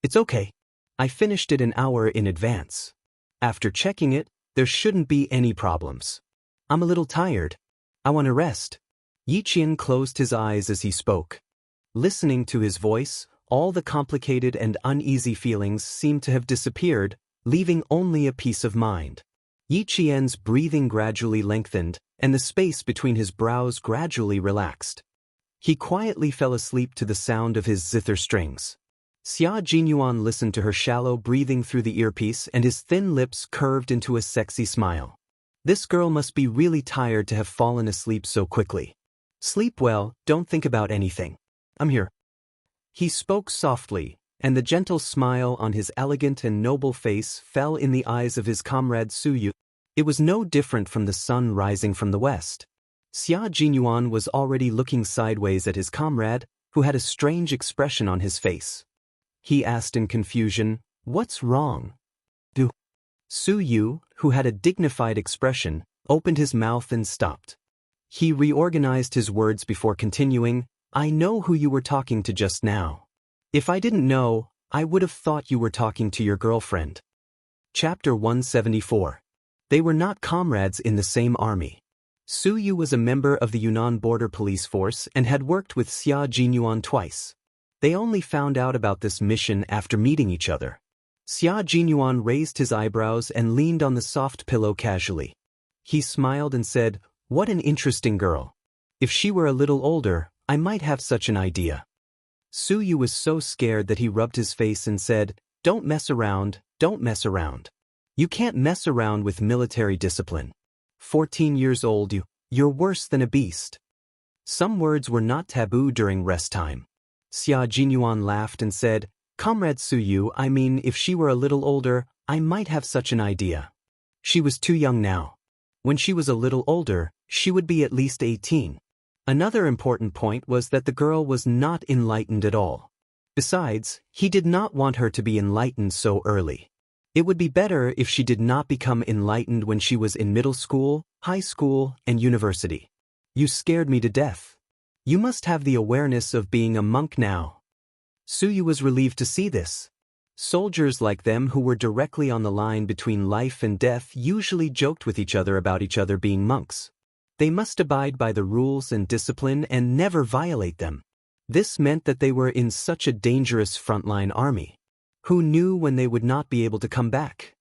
It's okay. I finished it an hour in advance. After checking it, there shouldn't be any problems. I'm a little tired. I want to rest. Yi Qian closed his eyes as he spoke. Listening to his voice, all the complicated and uneasy feelings seemed to have disappeared, leaving only a peace of mind. Yi Qian's breathing gradually lengthened, and the space between his brows gradually relaxed. He quietly fell asleep to the sound of his zither strings. Xia Jinyuan listened to her shallow breathing through the earpiece and his thin lips curved into a sexy smile. This girl must be really tired to have fallen asleep so quickly. Sleep well, don't think about anything. I'm here. He spoke softly, and the gentle smile on his elegant and noble face fell in the eyes of his comrade Su Yu. It was no different from the sun rising from the west. Xia Jinyuan was already looking sideways at his comrade, who had a strange expression on his face. He asked in confusion, what's wrong? Su Yu, who had a dignified expression, opened his mouth and stopped. He reorganized his words before continuing, I know who you were talking to just now. If I didn't know, I would have thought you were talking to your girlfriend. Chapter 174. They were not comrades in the same army. Su Yu was a member of the Yunnan Border Police Force and had worked with Xia Jinyuan twice. They only found out about this mission after meeting each other. Xia Jinyuan raised his eyebrows and leaned on the soft pillow casually. He smiled and said, what an interesting girl. If she were a little older, I might have such an idea. Su Yu was so scared that he rubbed his face and said, don't mess around, don't mess around. You can't mess around with military discipline. 14 years old, you're worse than a beast. Some words were not taboo during rest time. Xia Jinyuan laughed and said, Comrade Su Yu, I mean if she were a little older, I might have such an idea. She was too young now. When she was a little older, she would be at least 18. Another important point was that the girl was not enlightened at all. Besides, he did not want her to be enlightened so early. It would be better if she did not become enlightened when she was in middle school, high school, and university. You scared me to death. You must have the awareness of being a monk now. Su Yu was relieved to see this. Soldiers like them who were directly on the line between life and death usually joked with each other about each other being monks. They must abide by the rules and discipline and never violate them. This meant that they were in such a dangerous frontline army. Who knew when they would not be able to come back?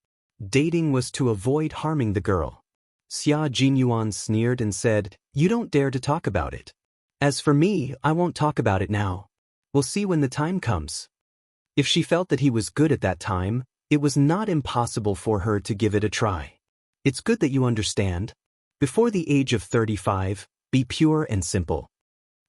Dating was to avoid harming the girl. Xia Jinyuan sneered and said, "You don't dare to talk about it. As for me, I won't talk about it now. We'll see when the time comes." If she felt that he was good at that time, it was not impossible for her to give it a try. It's good that you understand. Before the age of 35, be pure and simple.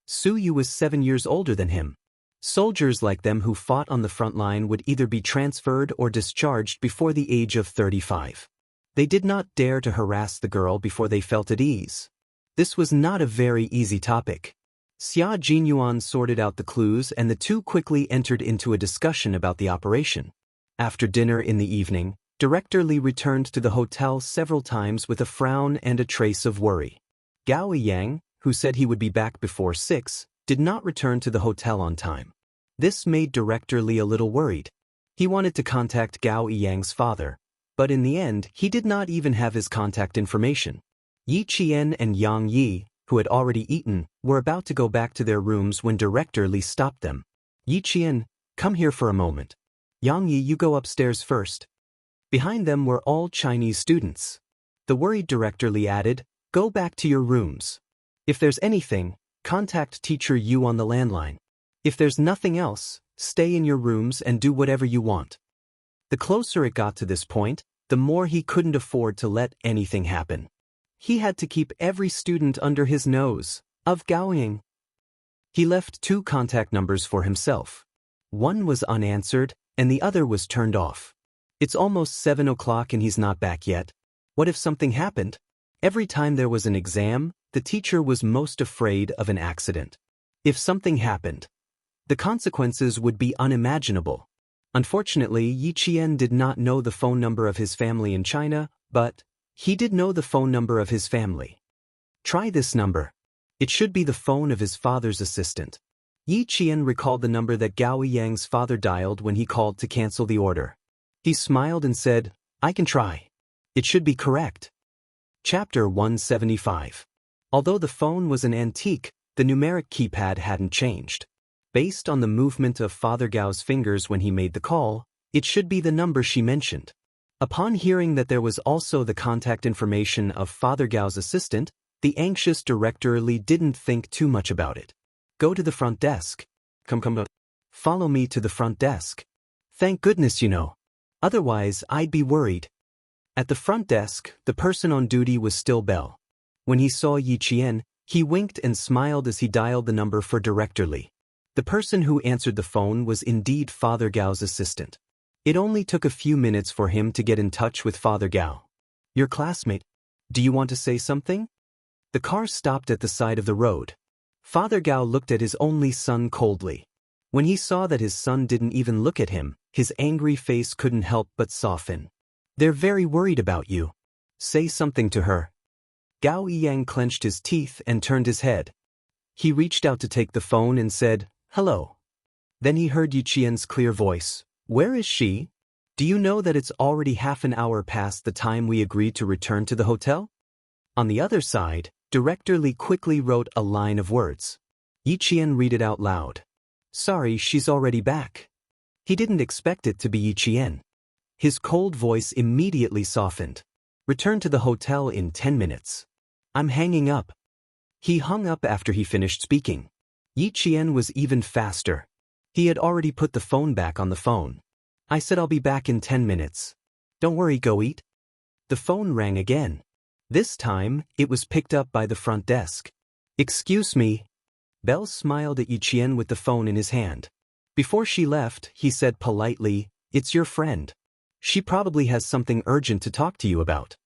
Su Yu was 7 years older than him. Soldiers like them who fought on the front line would either be transferred or discharged before the age of 35. They did not dare to harass the girl before they felt at ease. This was not a very easy topic. Xia Jinyuan sorted out the clues and the two quickly entered into a discussion about the operation. After dinner in the evening, Director Li returned to the hotel several times with a frown and a trace of worry. Gao Yang, who said he would be back before 6, did not return to the hotel on time. This made Director Li a little worried. He wanted to contact Gao Yang's father, but in the end he did not even have his contact information. Yi Qian and Yang Yi, who had already eaten, were about to go back to their rooms when Director Li stopped them. "Yi Qian, come here for a moment. Yang Yi, you go upstairs first." Behind them were all Chinese students. The worried Director Li added, "Go back to your rooms. If there's anything, contact Teacher Yu on the landline. If there's nothing else, stay in your rooms and do whatever you want." The closer it got to this point, the more he couldn't afford to let anything happen. He had to keep every student under his nose. Of Gaoying. He left 2 contact numbers for himself. One was unanswered, and the other was turned off. It's almost 7 o'clock and he's not back yet. What if something happened? Every time there was an exam, the teacher was most afraid of an accident. If something happened, the consequences would be unimaginable. Unfortunately, Yi Qian did not know the phone number of his family in China, but he did know the phone number of his family. "Try this number. It should be the phone of his father's assistant." Yi Qian recalled the number that Gao Yang's father dialed when he called to cancel the order. He smiled and said, "I can try. It should be correct." Chapter 175. Although the phone was an antique, the numeric keypad hadn't changed. Based on the movement of Father Gao's fingers when he made the call, it should be the number she mentioned. Upon hearing that there was also the contact information of Father Gao's assistant, the anxious Director Li didn't think too much about it. "Go to the front desk." Come. "Follow me to the front desk." "Thank goodness you know. Otherwise, I'd be worried." At the front desk, the person on duty was still Bell. When he saw Yi Qian, he winked and smiled as he dialed the number for Director Li. The person who answered the phone was indeed Father Gao's assistant. It only took a few minutes for him to get in touch with Father Gao. "Your classmate. Do you want to say something?" The car stopped at the side of the road. Father Gao looked at his only son coldly. When he saw that his son didn't even look at him, his angry face couldn't help but soften. "They're very worried about you. Say something to her." Gao Yang clenched his teeth and turned his head. He reached out to take the phone and said, "Hello." Then he heard Yi Qian's clear voice. "Where is she? Do you know that it's already half an hour past the time we agreed to return to the hotel?" On the other side, Director Li quickly wrote a line of words. Yi Qian read it out loud. "Sorry, she's already back." He didn't expect it to be Yi Qian. His cold voice immediately softened. "Return to the hotel in 10 minutes. I'm hanging up." He hung up after he finished speaking. Yi Qian was even faster. He had already put the phone back on the phone. "I said I'll be back in 10 minutes. Don't worry, go eat." The phone rang again. This time, it was picked up by the front desk. "Excuse me." Bell smiled at Yi Qian with the phone in his hand. Before she left, he said politely, "It's your friend. She probably has something urgent to talk to you about."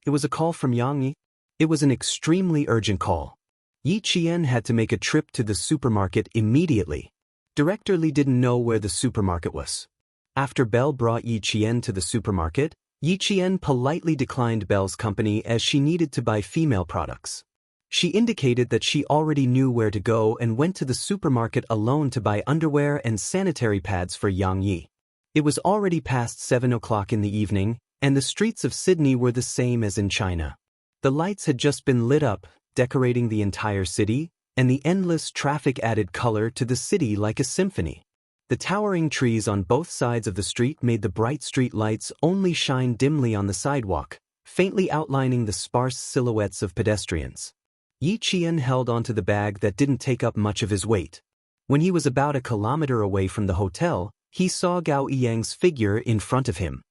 It was a call from Yang Yi. It was an extremely urgent call. Yi Qian had to make a trip to the supermarket immediately. Director Li didn't know where the supermarket was. After Bell brought Yi Qian to the supermarket, Yi Qian politely declined Bell's company as she needed to buy female products. She indicated that she already knew where to go and went to the supermarket alone to buy underwear and sanitary pads for Yang Yi. It was already past 7 o'clock in the evening, and the streets of Sydney were the same as in China. The lights had just been lit up, decorating the entire city, and the endless traffic added color to the city like a symphony. The towering trees on both sides of the street made the bright street lights only shine dimly on the sidewalk, faintly outlining the sparse silhouettes of pedestrians. Yi Qian held onto the bag that didn't take up much of his weight. When he was about a kilometer away from the hotel, he saw Gao Yang's figure in front of him.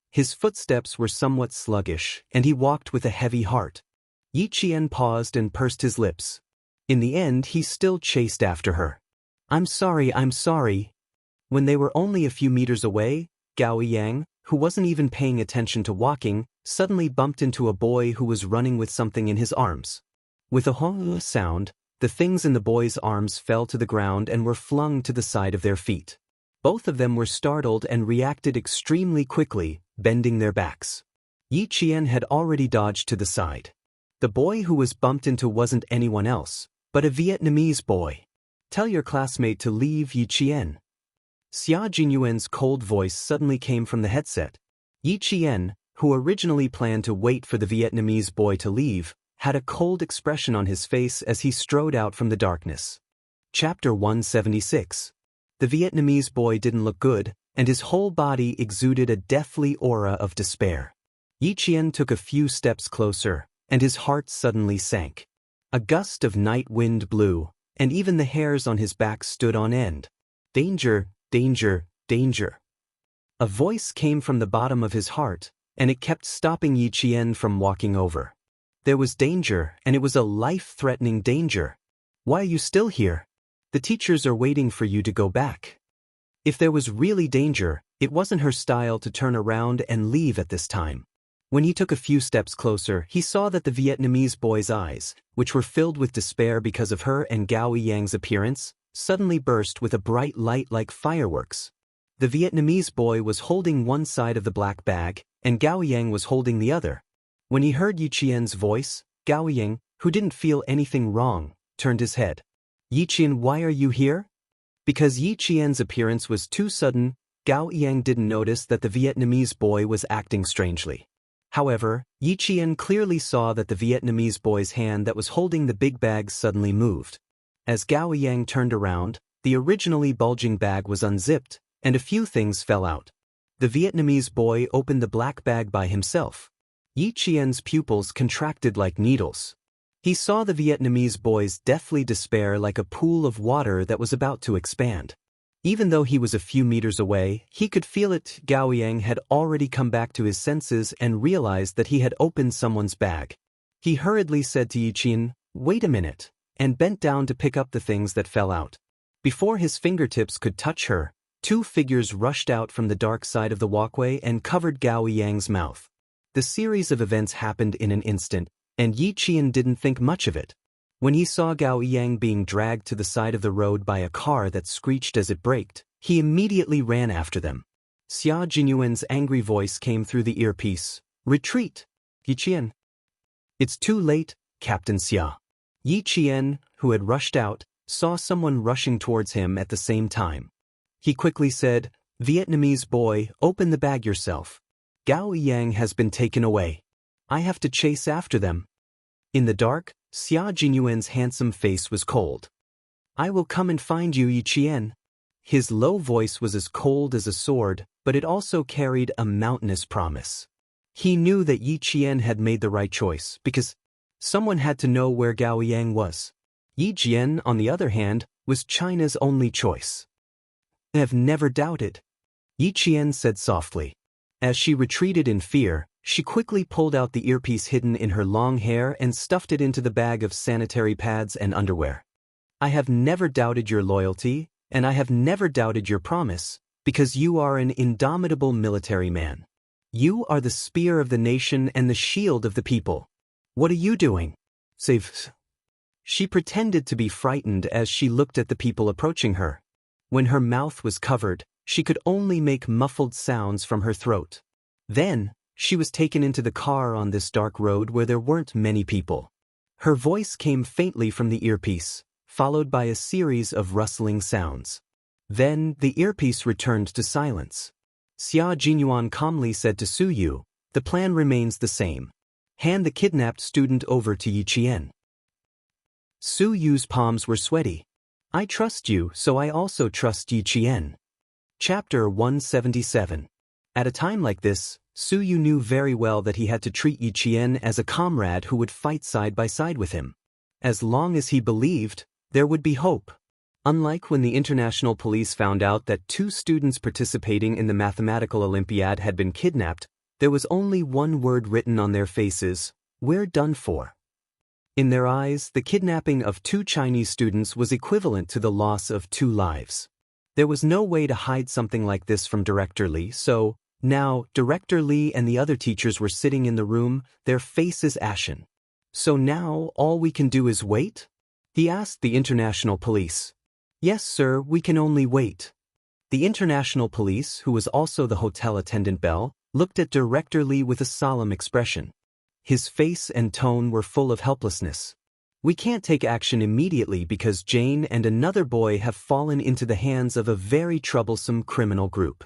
His footsteps were somewhat sluggish, and he walked with a heavy heart. Yi Qian paused and pursed his lips. In the end, he still chased after her. I'm sorry. When they were only a few meters away, Gao Yang, who wasn't even paying attention to walking, suddenly bumped into a boy who was running with something in his arms. With a "huh" sound, the things in the boy's arms fell to the ground and were flung to the side of their feet. Both of them were startled and reacted extremely quickly, bending their backs. Yi Qian had already dodged to the side. The boy who was bumped into wasn't anyone else, but a Vietnamese boy. Tell your classmate to leave, Yi Qian. Xia Jinyuan's cold voice suddenly came from the headset. Yi Qian, who originally planned to wait for the Vietnamese boy to leave, had a cold expression on his face as he strode out from the darkness. Chapter 176. The Vietnamese boy didn't look good, and his whole body exuded a deathly aura of despair. Yi Qian took a few steps closer, and his heart suddenly sank. A gust of night wind blew, and even the hairs on his back stood on end. Danger, danger, danger. A voice came from the bottom of his heart, and it kept stopping Yi Qian from walking over. There was danger, and it was a life-threatening danger. Why are you still here? The teachers are waiting for you to go back. If there was really danger, it wasn't her style to turn around and leave at this time. When he took a few steps closer, he saw that the Vietnamese boy's eyes, which were filled with despair because of her and Gao Yang's appearance, suddenly burst with a bright light like fireworks. The Vietnamese boy was holding one side of the black bag, and Gao Yang was holding the other. When he heard Yi Qian's voice, Gao Yang, who didn't feel anything wrong, turned his head. Yi Qian, why are you here? Because Yi Qian's appearance was too sudden, Gao Yang didn't notice that the Vietnamese boy was acting strangely. However, Yi Qian clearly saw that the Vietnamese boy's hand that was holding the big bag suddenly moved. As Gao Yang turned around, the originally bulging bag was unzipped, and a few things fell out. The Vietnamese boy opened the black bag by himself. Yi Qian's pupils contracted like needles. He saw the Vietnamese boy's deathly despair like a pool of water that was about to expand. Even though he was a few meters away, he could feel it. Gao Yang had already come back to his senses and realized that he had opened someone's bag. He hurriedly said to Yi Qian, "Wait a minute," and bent down to pick up the things that fell out. Before his fingertips could touch her, two figures rushed out from the dark side of the walkway and covered Gao Yang's mouth. The series of events happened in an instant, and Yi Qian didn't think much of it. When he saw Gao Yang being dragged to the side of the road by a car that screeched as it braked, he immediately ran after them. Xia Jinyuan's angry voice came through the earpiece. "Retreat, Yi Qian." "It's too late, Captain Xia." Yi Qian, who had rushed out, saw someone rushing towards him at the same time. He quickly said, "Vietnamese boy, open the bag yourself. Gao Yang has been taken away. I have to chase after them." In the dark, Xia Jinyuan's handsome face was cold. "I will come and find you, Yi Qian." His low voice was as cold as a sword, but it also carried a mountainous promise. He knew that Yi Qian had made the right choice, because someone had to know where Gao Yang was. Yi Qian, on the other hand, was China's only choice. "I have never doubted," Yi Qian said softly. As she retreated in fear, she quickly pulled out the earpiece hidden in her long hair and stuffed it into the bag of sanitary pads and underwear. "I have never doubted your loyalty, and I have never doubted your promise, because you are an indomitable military man. You are the spear of the nation and the shield of the people. What are you doing?" "Save." She pretended to be frightened as she looked at the people approaching her. When her mouth was covered, she could only make muffled sounds from her throat. Then, she was taken into the car on this dark road where there weren't many people. Her voice came faintly from the earpiece, followed by a series of rustling sounds. Then, the earpiece returned to silence. Xia Jinyuan calmly said to Su Yu, "The plan remains the same. Hand the kidnapped student over to Yi Qian." Su Yu's palms were sweaty. I trust you, so I also trust Yi Qian. Chapter 177. At a time like this, Su Yu knew very well that he had to treat Yi Qian as a comrade who would fight side by side with him. As long as he believed, there would be hope. Unlike when the international police found out that 2 students participating in the mathematical Olympiad had been kidnapped, there was only one word written on their faces: "We're done for." In their eyes, the kidnapping of 2 Chinese students was equivalent to the loss of 2 lives. There was no way to hide something like this from Director Li, so now Director Li and the other teachers were sitting in the room, their faces ashen. "So now all we can do is wait?" he asked the international police. "Yes, sir, we can only wait." The international police, who was also the hotel attendant bell, looked at Director Li with a solemn expression. His face and tone were full of helplessness. "We can't take action immediately because Jane and another boy have fallen into the hands of a very troublesome criminal group."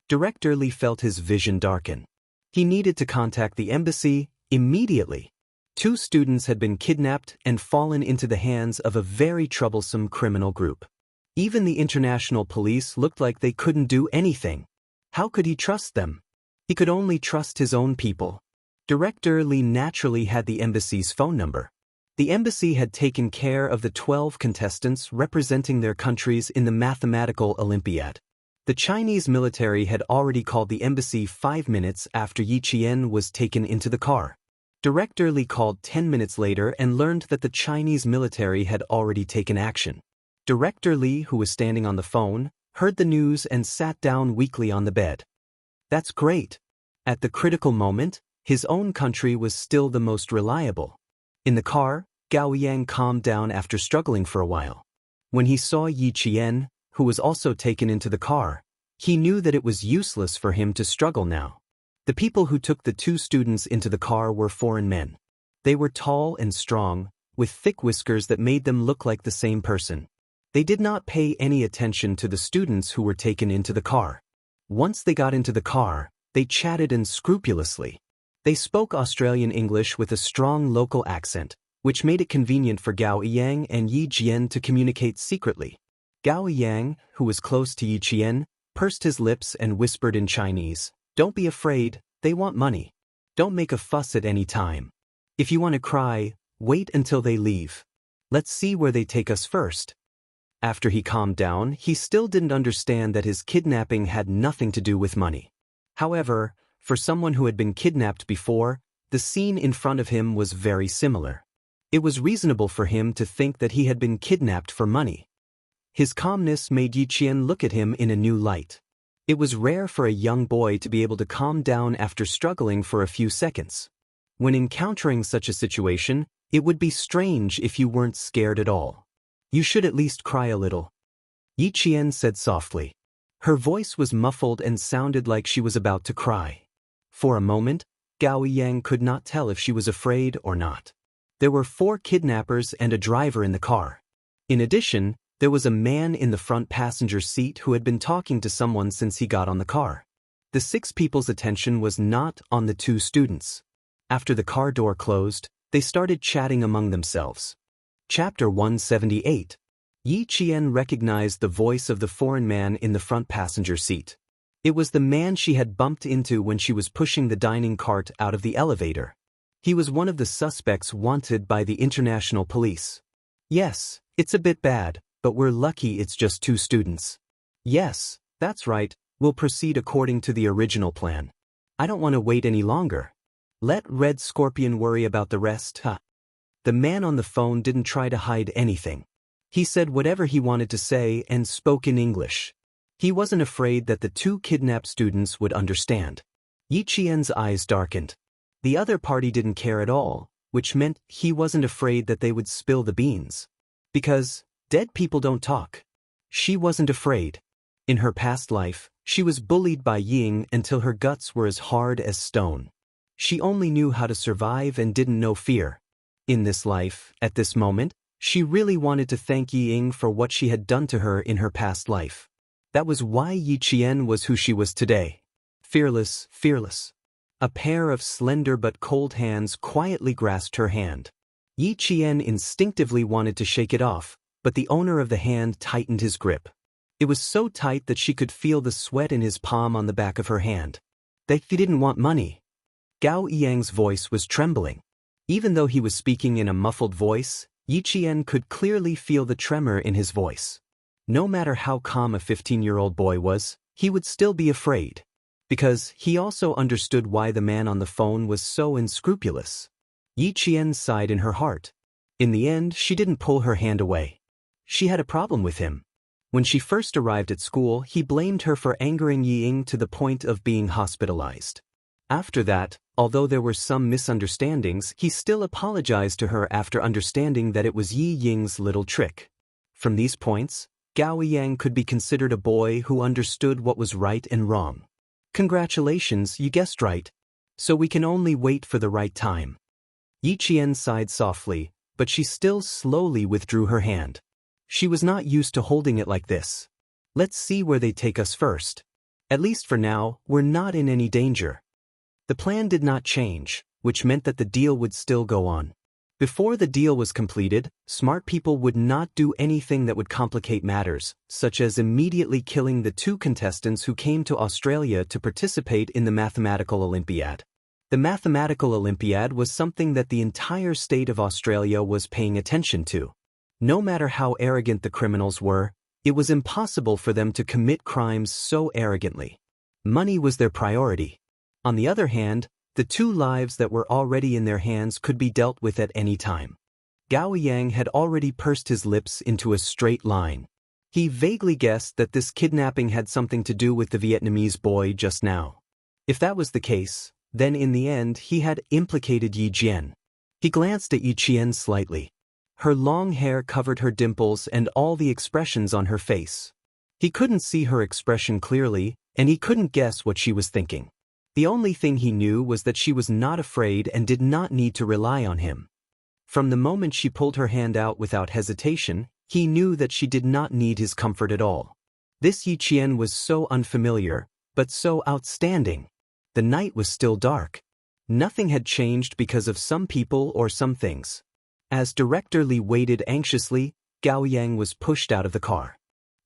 Director Li felt his vision darken. He needed to contact the embassy immediately. 2 students had been kidnapped and fallen into the hands of a very troublesome criminal group. Even the international police looked like they couldn't do anything. How could he trust them? He could only trust his own people. Director Li naturally had the embassy's phone number. The embassy had taken care of the 12 contestants representing their countries in the mathematical Olympiad. The Chinese military had already called the embassy 5 minutes after Yi Qian was taken into the car. Director Li called 10 minutes later and learned that the Chinese military had already taken action. Director Li, who was standing on the phone, heard the news and sat down weakly on the bed. That's great. At the critical moment, his own country was still the most reliable. In the car, Gao Yang calmed down after struggling for a while. When he saw Yi Qian, who was also taken into the car, he knew that it was useless for him to struggle now. The people who took the 2 students into the car were foreign men. They were tall and strong, with thick whiskers that made them look like the same person. They did not pay any attention to the students who were taken into the car. Once they got into the car, they chatted unscrupulously. They spoke Australian English with a strong local accent, which made it convenient for Gao Yang and Yi Qian to communicate secretly. Gao Yang, who was close to Yi Qian, pursed his lips and whispered in Chinese, "Don't be afraid, they want money. Don't make a fuss at any time. If you want to cry, wait until they leave. Let's see where they take us first." After he calmed down, he still didn't understand that his kidnapping had nothing to do with money. However, for someone who had been kidnapped before, the scene in front of him was very similar. It was reasonable for him to think that he had been kidnapped for money. His calmness made Yi Qian look at him in a new light. It was rare for a young boy to be able to calm down after struggling for a few seconds. When encountering such a situation, it would be strange if you weren't scared at all. "You should at least cry a little," Yi Qian said softly. Her voice was muffled and sounded like she was about to cry. For a moment, Gao Yang could not tell if she was afraid or not. There were 4 kidnappers and a driver in the car. In addition, there was a man in the front passenger seat who had been talking to someone since he got on the car. The 6 people's attention was not on the 2 students. After the car door closed, they started chatting among themselves. Chapter 178. Yi Qian recognized the voice of the foreign man in the front passenger seat. It was the man she had bumped into when she was pushing the dining cart out of the elevator. He was one of the suspects wanted by the international police. "Yes, it's a bit bad, but we're lucky it's just 2 students." "Yes, that's right, we'll proceed according to the original plan. I don't want to wait any longer. Let Red Scorpion worry about the rest, huh?" The man on the phone didn't try to hide anything. He said whatever he wanted to say and spoke in English. He wasn't afraid that the 2 kidnapped students would understand. Yi Qian's eyes darkened. The other party didn't care at all, which meant he wasn't afraid that they would spill the beans. Because dead people don't talk. She wasn't afraid. In her past life, she was bullied by Ying until her guts were as hard as stone. She only knew how to survive and didn't know fear. In this life, at this moment, she really wanted to thank Ying for what she had done to her in her past life. That was why Yi Qian was who she was today. Fearless, fearless. A pair of slender but cold hands quietly grasped her hand. Yi Qian instinctively wanted to shake it off, but the owner of the hand tightened his grip. It was so tight that she could feel the sweat in his palm on the back of her hand. They didn't want money. Gao Yang's voice was trembling. Even though he was speaking in a muffled voice, Yi Qian could clearly feel the tremor in his voice. No matter how calm a 15-year-old boy was, he would still be afraid. Because he also understood why the man on the phone was so unscrupulous. Yi Qian sighed in her heart. In the end, she didn't pull her hand away. She had a problem with him. When she first arrived at school, he blamed her for angering Yi Ying to the point of being hospitalized. After that, although there were some misunderstandings, he still apologized to her after understanding that it was Yi Ying's little trick. From these points, Gao Yang could be considered a boy who understood what was right and wrong. Congratulations, you guessed right. So we can only wait for the right time. Yi Qian sighed softly, but she still slowly withdrew her hand. She was not used to holding it like this. Let's see where they take us first. At least for now, we're not in any danger. The plan did not change, which meant that the deal would still go on. Before the deal was completed, smart people would not do anything that would complicate matters, such as immediately killing the 2 contestants who came to Australia to participate in the Mathematical Olympiad. The Mathematical Olympiad was something that the entire state of Australia was paying attention to. No matter how arrogant the criminals were, it was impossible for them to commit crimes so arrogantly. Money was their priority. On the other hand, the 2 lives that were already in their hands could be dealt with at any time. Gao Yang had already pursed his lips into a straight line. He vaguely guessed that this kidnapping had something to do with the Vietnamese boy just now. If that was the case, then in the end he had implicated Yi Qian. He glanced at Yi Qian slightly. Her long hair covered her dimples and all the expressions on her face. He couldn't see her expression clearly, and he couldn't guess what she was thinking. The only thing he knew was that she was not afraid and did not need to rely on him. From the moment she pulled her hand out without hesitation, he knew that she did not need his comfort at all. This Yi Qian was so unfamiliar, but so outstanding. The night was still dark. Nothing had changed because of some people or some things. As Director Li waited anxiously, Gao Yang was pushed out of the car.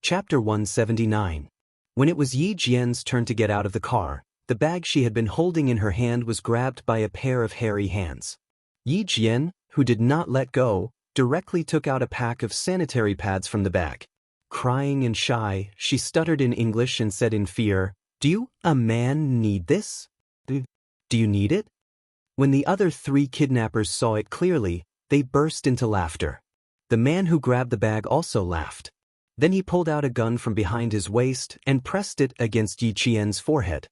Chapter 179. When it was Yi Qian's turn to get out of the car, the bag she had been holding in her hand was grabbed by a pair of hairy hands. Yi Qian, who did not let go, directly took out a pack of sanitary pads from the bag. Crying and shy, she stuttered in English and said in fear, "Do you, a man, need this? Do you need it?" When the other 3 kidnappers saw it clearly, they burst into laughter. The man who grabbed the bag also laughed. Then he pulled out a gun from behind his waist and pressed it against Yi Qian's forehead.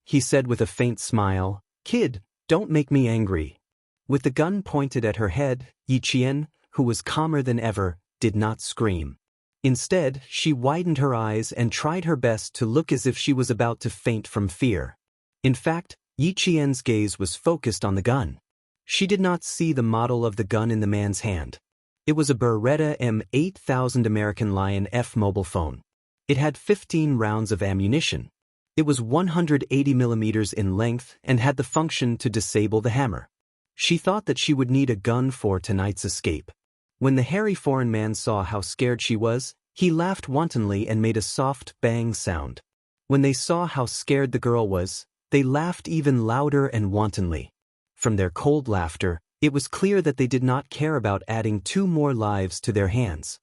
He said with a faint smile, "Kid, don't make me angry." With the gun pointed at her head, Yi Qian, who was calmer than ever, did not scream. Instead, she widened her eyes and tried her best to look as if she was about to faint from fear. In fact, Yi Qian's gaze was focused on the gun. She did not see the model of the gun in the man's hand. It was a Beretta M8000 American Lion F mobile phone. It had 15 rounds of ammunition. It was 180 millimeters in length and had the function to disable the hammer. She thought that she would need a gun for tonight's escape. When the hairy foreign man saw how scared she was, he laughed wantonly and made a soft bang sound. When they saw how scared the girl was, they laughed even louder and wantonly. From their cold laughter, it was clear that they did not care about adding 2 more lives to their hands.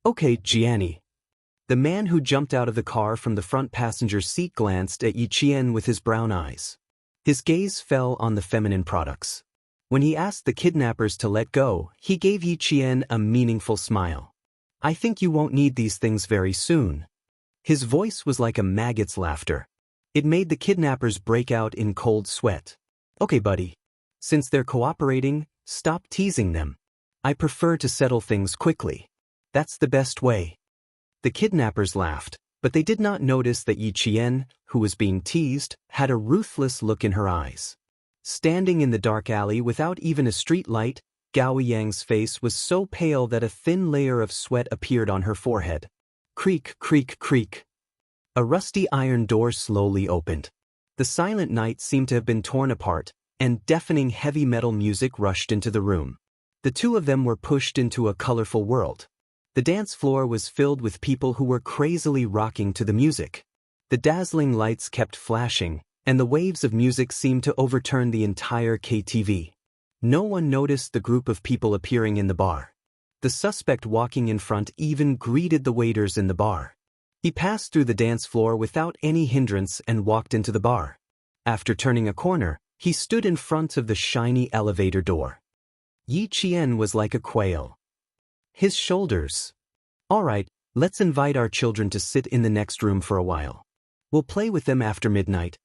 "Okay, Gianni." The man who jumped out of the car from the front passenger seat glanced at Yi Qian with his brown eyes. His gaze fell on the feminine products. When he asked the kidnappers to let go, he gave Yi Qian a meaningful smile. "I think you won't need these things very soon." His voice was like a maggot's laughter. It made the kidnappers break out in cold sweat. "Okay, buddy. Since they're cooperating, stop teasing them. I prefer to settle things quickly. That's the best way." The kidnappers laughed, but they did not notice that Yi Qian, who was being teased, had a ruthless look in her eyes. Standing in the dark alley without even a street light, Gao Yang's face was so pale that a thin layer of sweat appeared on her forehead. Creak, creak, creak. A rusty iron door slowly opened. The silent night seemed to have been torn apart, and deafening heavy metal music rushed into the room. The two of them were pushed into a colorful world. The dance floor was filled with people who were crazily rocking to the music. The dazzling lights kept flashing, and the waves of music seemed to overturn the entire KTV. No one noticed the group of people appearing in the bar. The suspect walking in front even greeted the waiters in the bar. He passed through the dance floor without any hindrance and walked into the bar. After turning a corner, he stood in front of the shiny elevator door. Yi Qian was like a quail. His shoulders. "All right, let's invite our children to sit in the next room for a while. We'll play with them after midnight."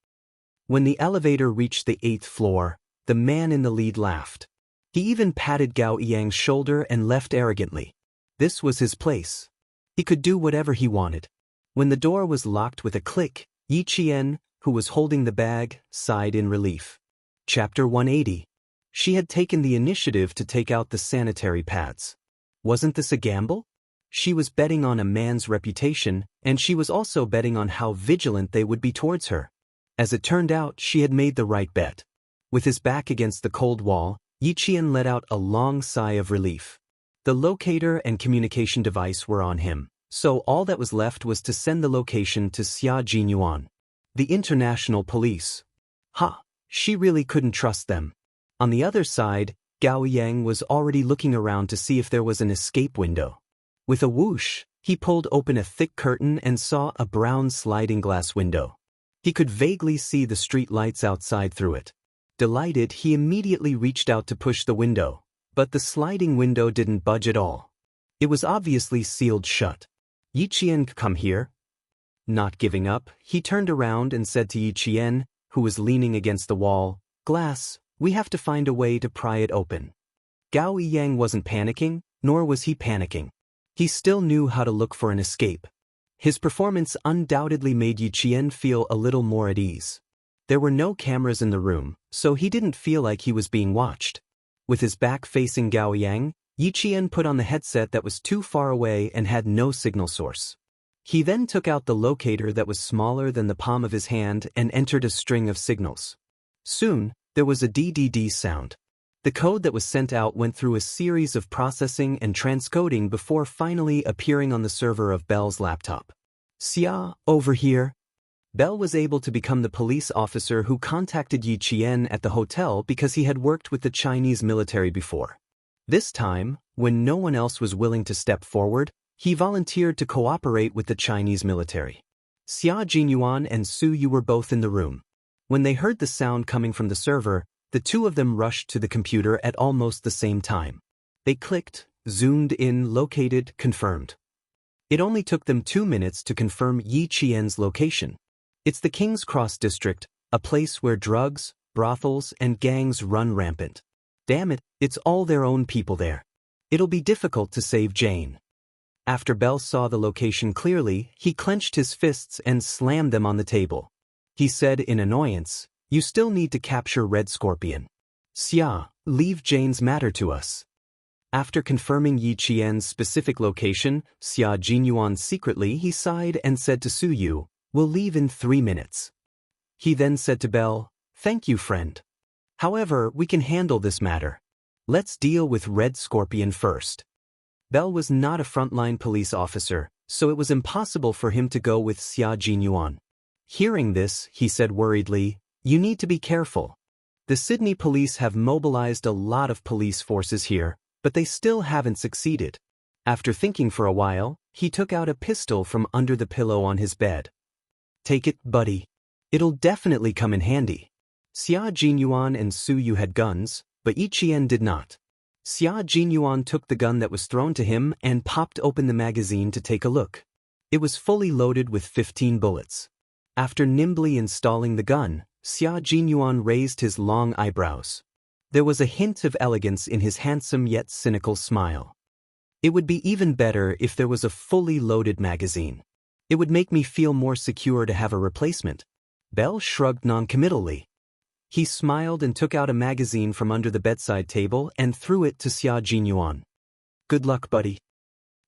When the elevator reached the 8th floor, the man in the lead laughed. He even patted Gao Yang's shoulder and left arrogantly. This was his place. He could do whatever he wanted. When the door was locked with a click, Yi Qian, who was holding the bag, sighed in relief. Chapter 180. She had taken the initiative to take out the sanitary pads. Wasn't this a gamble? She was betting on a man's reputation, and she was also betting on how vigilant they would be towards her. As it turned out, she had made the right bet. With his back against the cold wall, Yi Qian let out a long sigh of relief. The locator and communication device were on him, so all that was left was to send the location to Xia Jinyuan, the international police. She really couldn't trust them. On the other side, Gao Yang was already looking around to see if there was an escape window. With a whoosh, he pulled open a thick curtain and saw a brown sliding glass window. He could vaguely see the street lights outside through it. Delighted, he immediately reached out to push the window, but the sliding window didn't budge at all. It was obviously sealed shut. "Yi Qian, come here." Not giving up, he turned around and said to Yi Qian, who was leaning against the wall, "Glass, we have to find a way to pry it open." Gao Yang wasn't panicking, nor was he panicking. He still knew how to look for an escape. His performance undoubtedly made Yi Qian feel a little more at ease. There were no cameras in the room, so he didn't feel like he was being watched. With his back facing Gao Yang, Yi Qian put on the headset that was too far away and had no signal source. He then took out the locator that was smaller than the palm of his hand and entered a string of signals. Soon, there was a DDD sound. The code that was sent out went through a series of processing and transcoding before finally appearing on the server of Bell's laptop. "Xia, over here." Bell was able to become the police officer who contacted Yi Qian at the hotel because he had worked with the Chinese military before. This time, when no one else was willing to step forward, he volunteered to cooperate with the Chinese military. Xia Jinyuan and Su Yu were both in the room. When they heard the sound coming from the server, the two of them rushed to the computer at almost the same time. They clicked, zoomed in, located, confirmed. It only took them 2 minutes to confirm Yi Qian's location. It's the King's Cross district, a place where drugs, brothels, and gangs run rampant. Damn it, it's all their own people there. It'll be difficult to save Jane. After Bell saw the location clearly, he clenched his fists and slammed them on the table. He said in annoyance, "You still need to capture Red Scorpion. Xia, leave Jane's matter to us." After confirming Yi Qian's specific location, Xia Jinyuan secretly, he sighed and said to Su Yu, "We'll leave in 3 minutes." He then said to Bell, "Thank you, friend. However, we can handle this matter. Let's deal with Red Scorpion first." Bell was not a frontline police officer, so it was impossible for him to go with Xia Jinyuan. Hearing this, he said worriedly, "You need to be careful. The Sydney police have mobilized a lot of police forces here, but they still haven't succeeded." After thinking for a while, he took out a pistol from under the pillow on his bed. "Take it, buddy. It'll definitely come in handy." Xia Jinyuan and Su Yu had guns, but Yi Qian did not. Xia Jinyuan took the gun that was thrown to him and popped open the magazine to take a look. It was fully loaded with 15 bullets. After nimbly installing the gun, Xia Jinyuan raised his long eyebrows. There was a hint of elegance in his handsome yet cynical smile. "It would be even better if there was a fully loaded magazine. It would make me feel more secure to have a replacement." Bell shrugged noncommittally. He smiled and took out a magazine from under the bedside table and threw it to Xia Jinyuan. "Good luck, buddy."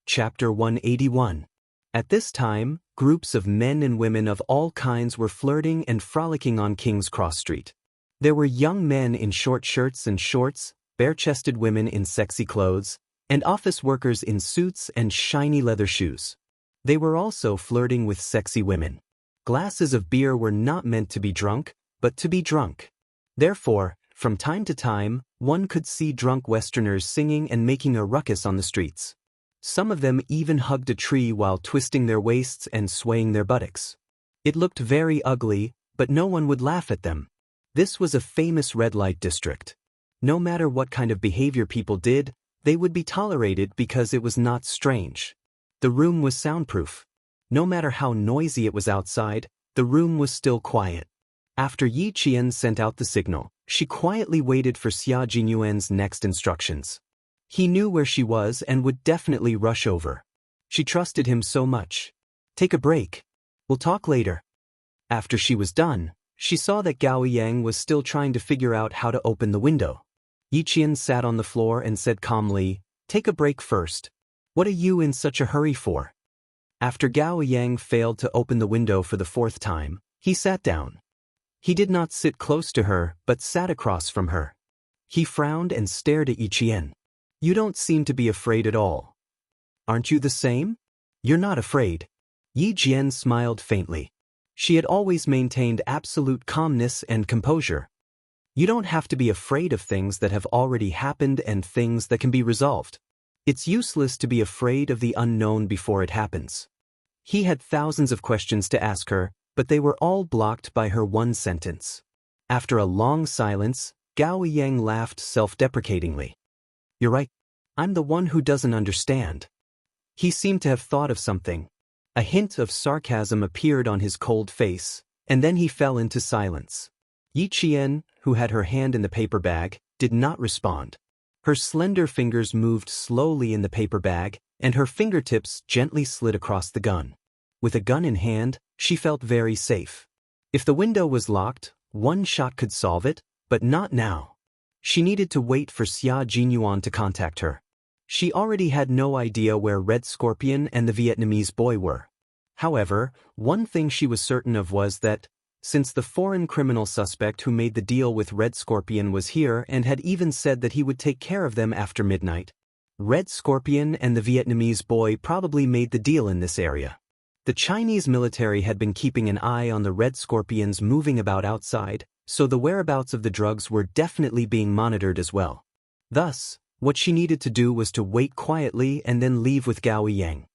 Chapter 181. At this time, groups of men and women of all kinds were flirting and frolicking on King's Cross Street. There were young men in short shirts and shorts, bare-chested women in sexy clothes, and office workers in suits and shiny leather shoes. They were also flirting with sexy women. Glasses of beer were not meant to be drunk, but to be drunk. Therefore, from time to time, one could see drunk Westerners singing and making a ruckus on the streets. Some of them even hugged a tree while twisting their waists and swaying their buttocks. It looked very ugly, but no one would laugh at them. This was a famous red light district. No matter what kind of behavior people did, they would be tolerated because it was not strange. The room was soundproof. No matter how noisy it was outside, the room was still quiet. After Yi Qian sent out the signal, she quietly waited for Xia Jinyuan's next instructions. He knew where she was and would definitely rush over. She trusted him so much. Take a break. We'll talk later. After she was done, she saw that Gao Yang was still trying to figure out how to open the window. Yi Qian sat on the floor and said calmly, "Take a break first. What are you in such a hurry for?" After Gao Yang failed to open the window for the fourth time, he sat down. He did not sit close to her, but sat across from her. He frowned and stared at Yi Qian. "You don't seem to be afraid at all. Aren't you the same?" "You're not afraid." Yi Qian smiled faintly. She had always maintained absolute calmness and composure. You don't have to be afraid of things that have already happened and things that can be resolved. It's useless to be afraid of the unknown before it happens. He had thousands of questions to ask her, but they were all blocked by her one sentence. After a long silence, Gao Yang laughed self-deprecatingly. "You're right. I'm the one who doesn't understand." He seemed to have thought of something. A hint of sarcasm appeared on his cold face, and then he fell into silence. Yi Qian, who had her hand in the paper bag, did not respond. Her slender fingers moved slowly in the paper bag, and her fingertips gently slid across the gun. With a gun in hand, she felt very safe. If the window was locked, one shot could solve it, but not now. She needed to wait for Xia Jinyuan to contact her. She already had no idea where Red Scorpion and the Vietnamese boy were. However, one thing she was certain of was that, since the foreign criminal suspect who made the deal with Red Scorpion was here and had even said that he would take care of them after midnight, Red Scorpion and the Vietnamese boy probably made the deal in this area. The Chinese military had been keeping an eye on the Red Scorpions moving about outside, so the whereabouts of the drugs were definitely being monitored as well. Thus, what she needed to do was to wait quietly and then leave with Gao Yang.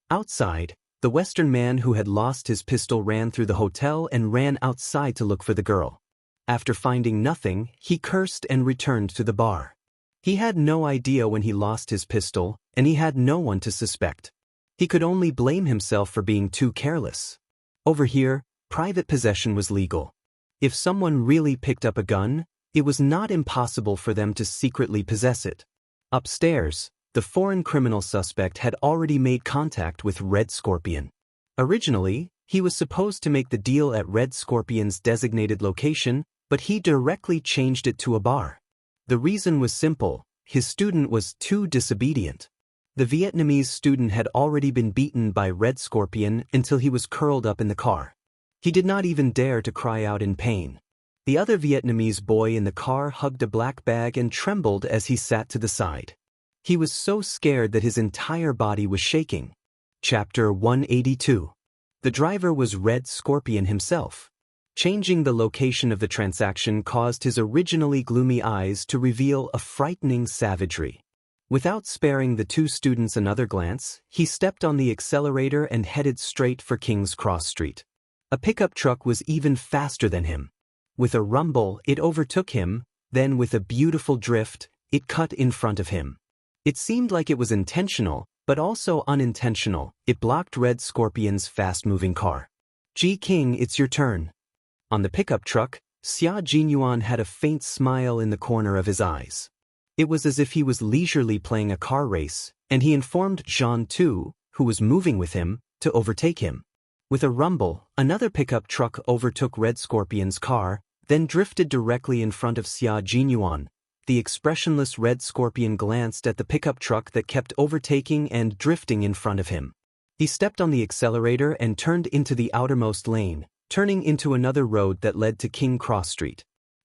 Outside, the Western man who had lost his pistol ran through the hotel and ran outside to look for the girl. After finding nothing, he cursed and returned to the bar. He had no idea when he lost his pistol, and he had no one to suspect. He could only blame himself for being too careless. Over here, private possession was legal. If someone really picked up a gun, it was not impossible for them to secretly possess it. Upstairs, the foreign criminal suspect had already made contact with Red Scorpion. Originally, he was supposed to make the deal at Red Scorpion's designated location, but he directly changed it to a bar. The reason was simple: his student was too disobedient. The Vietnamese student had already been beaten by Red Scorpion until he was curled up in the car. He did not even dare to cry out in pain. The other Vietnamese boy in the car hugged a black bag and trembled as he sat to the side. He was so scared that his entire body was shaking. Chapter 182. The driver was Red Scorpion himself. Changing the location of the transaction caused his originally gloomy eyes to reveal a frightening savagery. Without sparing the two students another glance, he stepped on the accelerator and headed straight for King's Cross Street. A pickup truck was even faster than him. With a rumble, it overtook him, then with a beautiful drift, it cut in front of him. It seemed like it was intentional, but also unintentional. It blocked Red Scorpion's fast-moving car. "Ji King, it's your turn." On the pickup truck, Xia Jinyuan had a faint smile in the corner of his eyes. It was as if he was leisurely playing a car race, and he informed Zhang Tu, who was moving with him, to overtake him. With a rumble, another pickup truck overtook Red Scorpion's car, then drifted directly in front of Xia Jinyuan. The expressionless Red Scorpion glanced at the pickup truck that kept overtaking and drifting in front of him. He stepped on the accelerator and turned into the outermost lane, turning into another road that led to King Cross Street.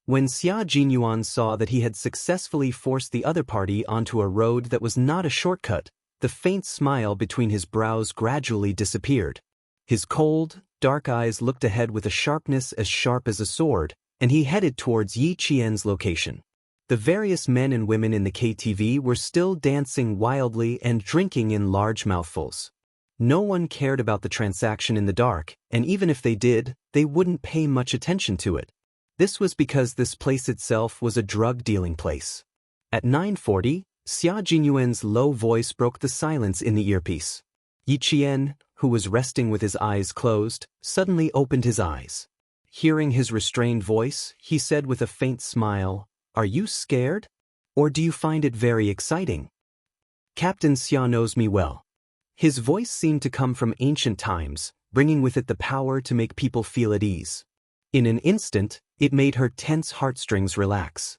When Xia Jinyuan saw that he had successfully forced the other party onto a road that was not a shortcut, the faint smile between his brows gradually disappeared. His cold, dark eyes looked ahead with a sharpness as sharp as a sword, and he headed towards Yi Qian's location. The various men and women in the KTV were still dancing wildly and drinking in large mouthfuls. No one cared about the transaction in the dark, and even if they did, they wouldn't pay much attention to it. This was because this place itself was a drug-dealing place. At 9:40, Xia Jinyuan's low voice broke the silence in the earpiece. Yi Qian, who was resting with his eyes closed, suddenly opened his eyes. Hearing his restrained voice, he said with a faint smile, "Are you scared? Or do you find it very exciting?" "Captain Xia knows me well." His voice seemed to come from ancient times, bringing with it the power to make people feel at ease. In an instant, it made her tense heartstrings relax.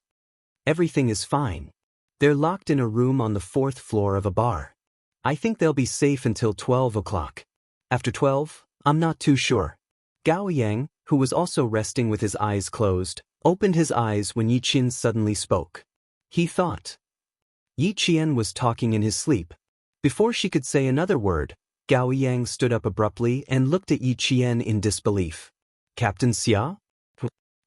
"Everything is fine. They're locked in a room on the 4th floor of a bar. I think they'll be safe until 12 o'clock. After 12, I'm not too sure." Gao Yang, who was also resting with his eyes closed, opened his eyes when Yi Qian suddenly spoke. He thought. Yi Qian was talking in his sleep. Before she could say another word, Gao Yang stood up abruptly and looked at Yi Qian in disbelief. Captain Xia?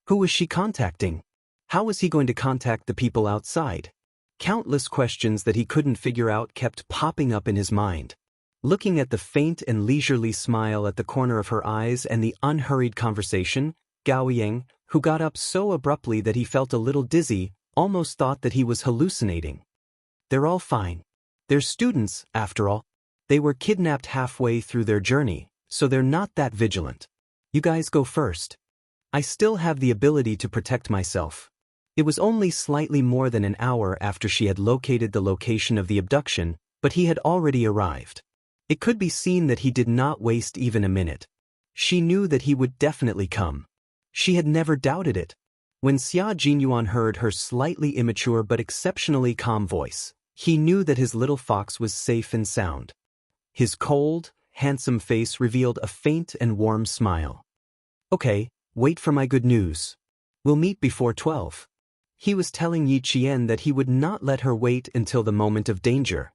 Who was she contacting? How was he going to contact the people outside? Countless questions that he couldn't figure out kept popping up in his mind. Looking at the faint and leisurely smile at the corner of her eyes and the unhurried conversation, Gao Yang, who got up so abruptly that he felt a little dizzy, almost thought that he was hallucinating. They're all fine. They're students, after all. They were kidnapped halfway through their journey, so they're not that vigilant. You guys go first. I still have the ability to protect myself. It was only slightly more than an hour after she had located the location of the abduction, but he had already arrived. It could be seen that he did not waste even a minute. She knew that he would definitely come. She had never doubted it. When Xia Jinyuan heard her slightly immature but exceptionally calm voice, he knew that his little fox was safe and sound. His cold, handsome face revealed a faint and warm smile. "Okay, wait for my good news. We'll meet before 12. He was telling Yi Qian that he would not let her wait until the moment of danger.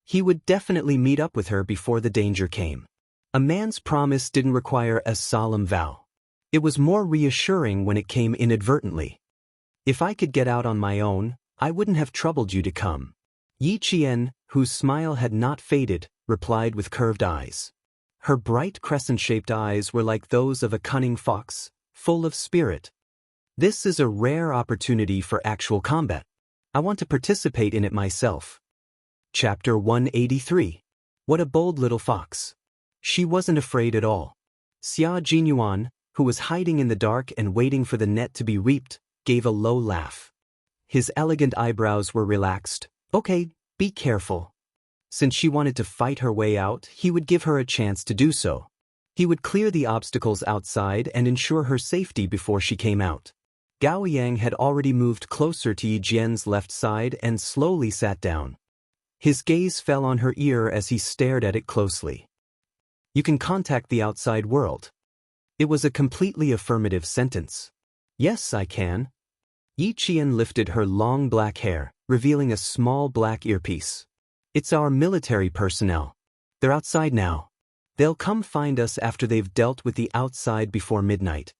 He would definitely meet up with her before the danger came. A man's promise didn't require a solemn vow. It was more reassuring when it came inadvertently. If I could get out on my own, I wouldn't have troubled you to come." Yi Qian, whose smile had not faded, replied with curved eyes. Her bright crescent-shaped eyes were like those of a cunning fox, full of spirit. "This is a rare opportunity for actual combat. I want to participate in it myself." Chapter 183. What a bold little fox. She wasn't afraid at all. Xia Jinyuan, who was hiding in the dark and waiting for the net to be reaped, gave a low laugh. His elegant eyebrows were relaxed. "Okay, be careful." Since she wanted to fight her way out, he would give her a chance to do so. He would clear the obstacles outside and ensure her safety before she came out. Gao Yang had already moved closer to Yi Jian's left side and slowly sat down. His gaze fell on her ear as he stared at it closely. "You can contact the outside world." It was a completely affirmative sentence. "Yes, I can." Yi Qian lifted her long black hair, revealing a small black earpiece. "It's our military personnel. They're outside now. They'll come find us after they've dealt with the outside before midnight."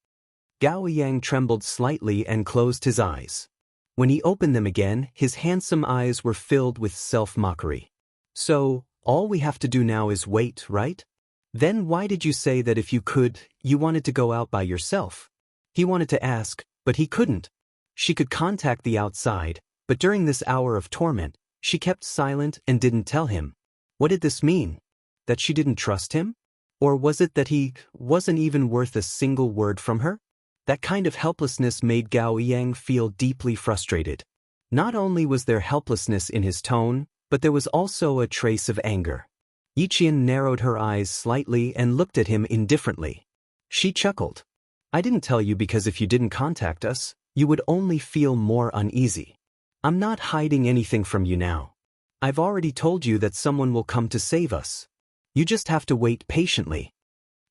Gao Yang trembled slightly and closed his eyes. When he opened them again, his handsome eyes were filled with self-mockery. "So, all we have to do now is wait, right? Then why did you say that if you could, you wanted to go out by yourself?" He wanted to ask, but he couldn't. She could contact the outside, but during this hour of torment, she kept silent and didn't tell him. What did this mean? That she didn't trust him? Or was it that he wasn't even worth a single word from her? That kind of helplessness made Gao Yang feel deeply frustrated. Not only was there helplessness in his tone, but there was also a trace of anger. Yi Qian narrowed her eyes slightly and looked at him indifferently. She chuckled. "I didn't tell you because if you didn't contact us, you would only feel more uneasy. I'm not hiding anything from you now. I've already told you that someone will come to save us. You just have to wait patiently."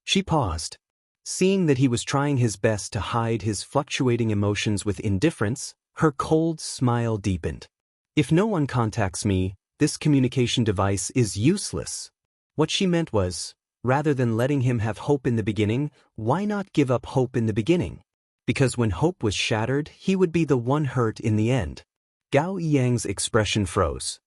She paused. Seeing that he was trying his best to hide his fluctuating emotions with indifference, her cold smile deepened. If no one contacts me, this communication device is useless. What she meant was, rather than letting him have hope in the beginning, why not give up hope in the beginning? Because when hope was shattered, he would be the one hurt in the end. Gao Yang's expression froze.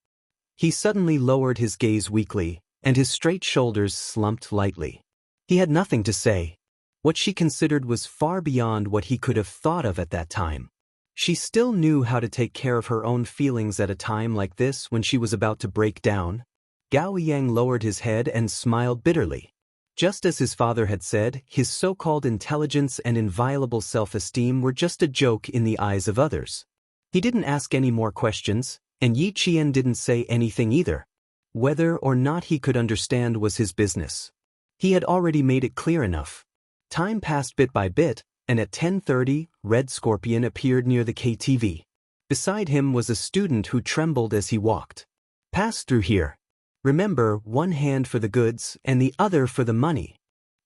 He suddenly lowered his gaze weakly, and his straight shoulders slumped lightly. He had nothing to say. What she considered was far beyond what he could have thought of at that time. She still knew how to take care of her own feelings at a time like this when she was about to break down. Gao Yang lowered his head and smiled bitterly. Just as his father had said, his so-called intelligence and inviolable self-esteem were just a joke in the eyes of others. He didn't ask any more questions, and Yi Qian didn't say anything either. Whether or not he could understand was his business. He had already made it clear enough. Time passed bit by bit, and at 10:30, Red Scorpion appeared near the KTV. Beside him was a student who trembled as he walked. "Pass through here. Remember, one hand for the goods and the other for the money.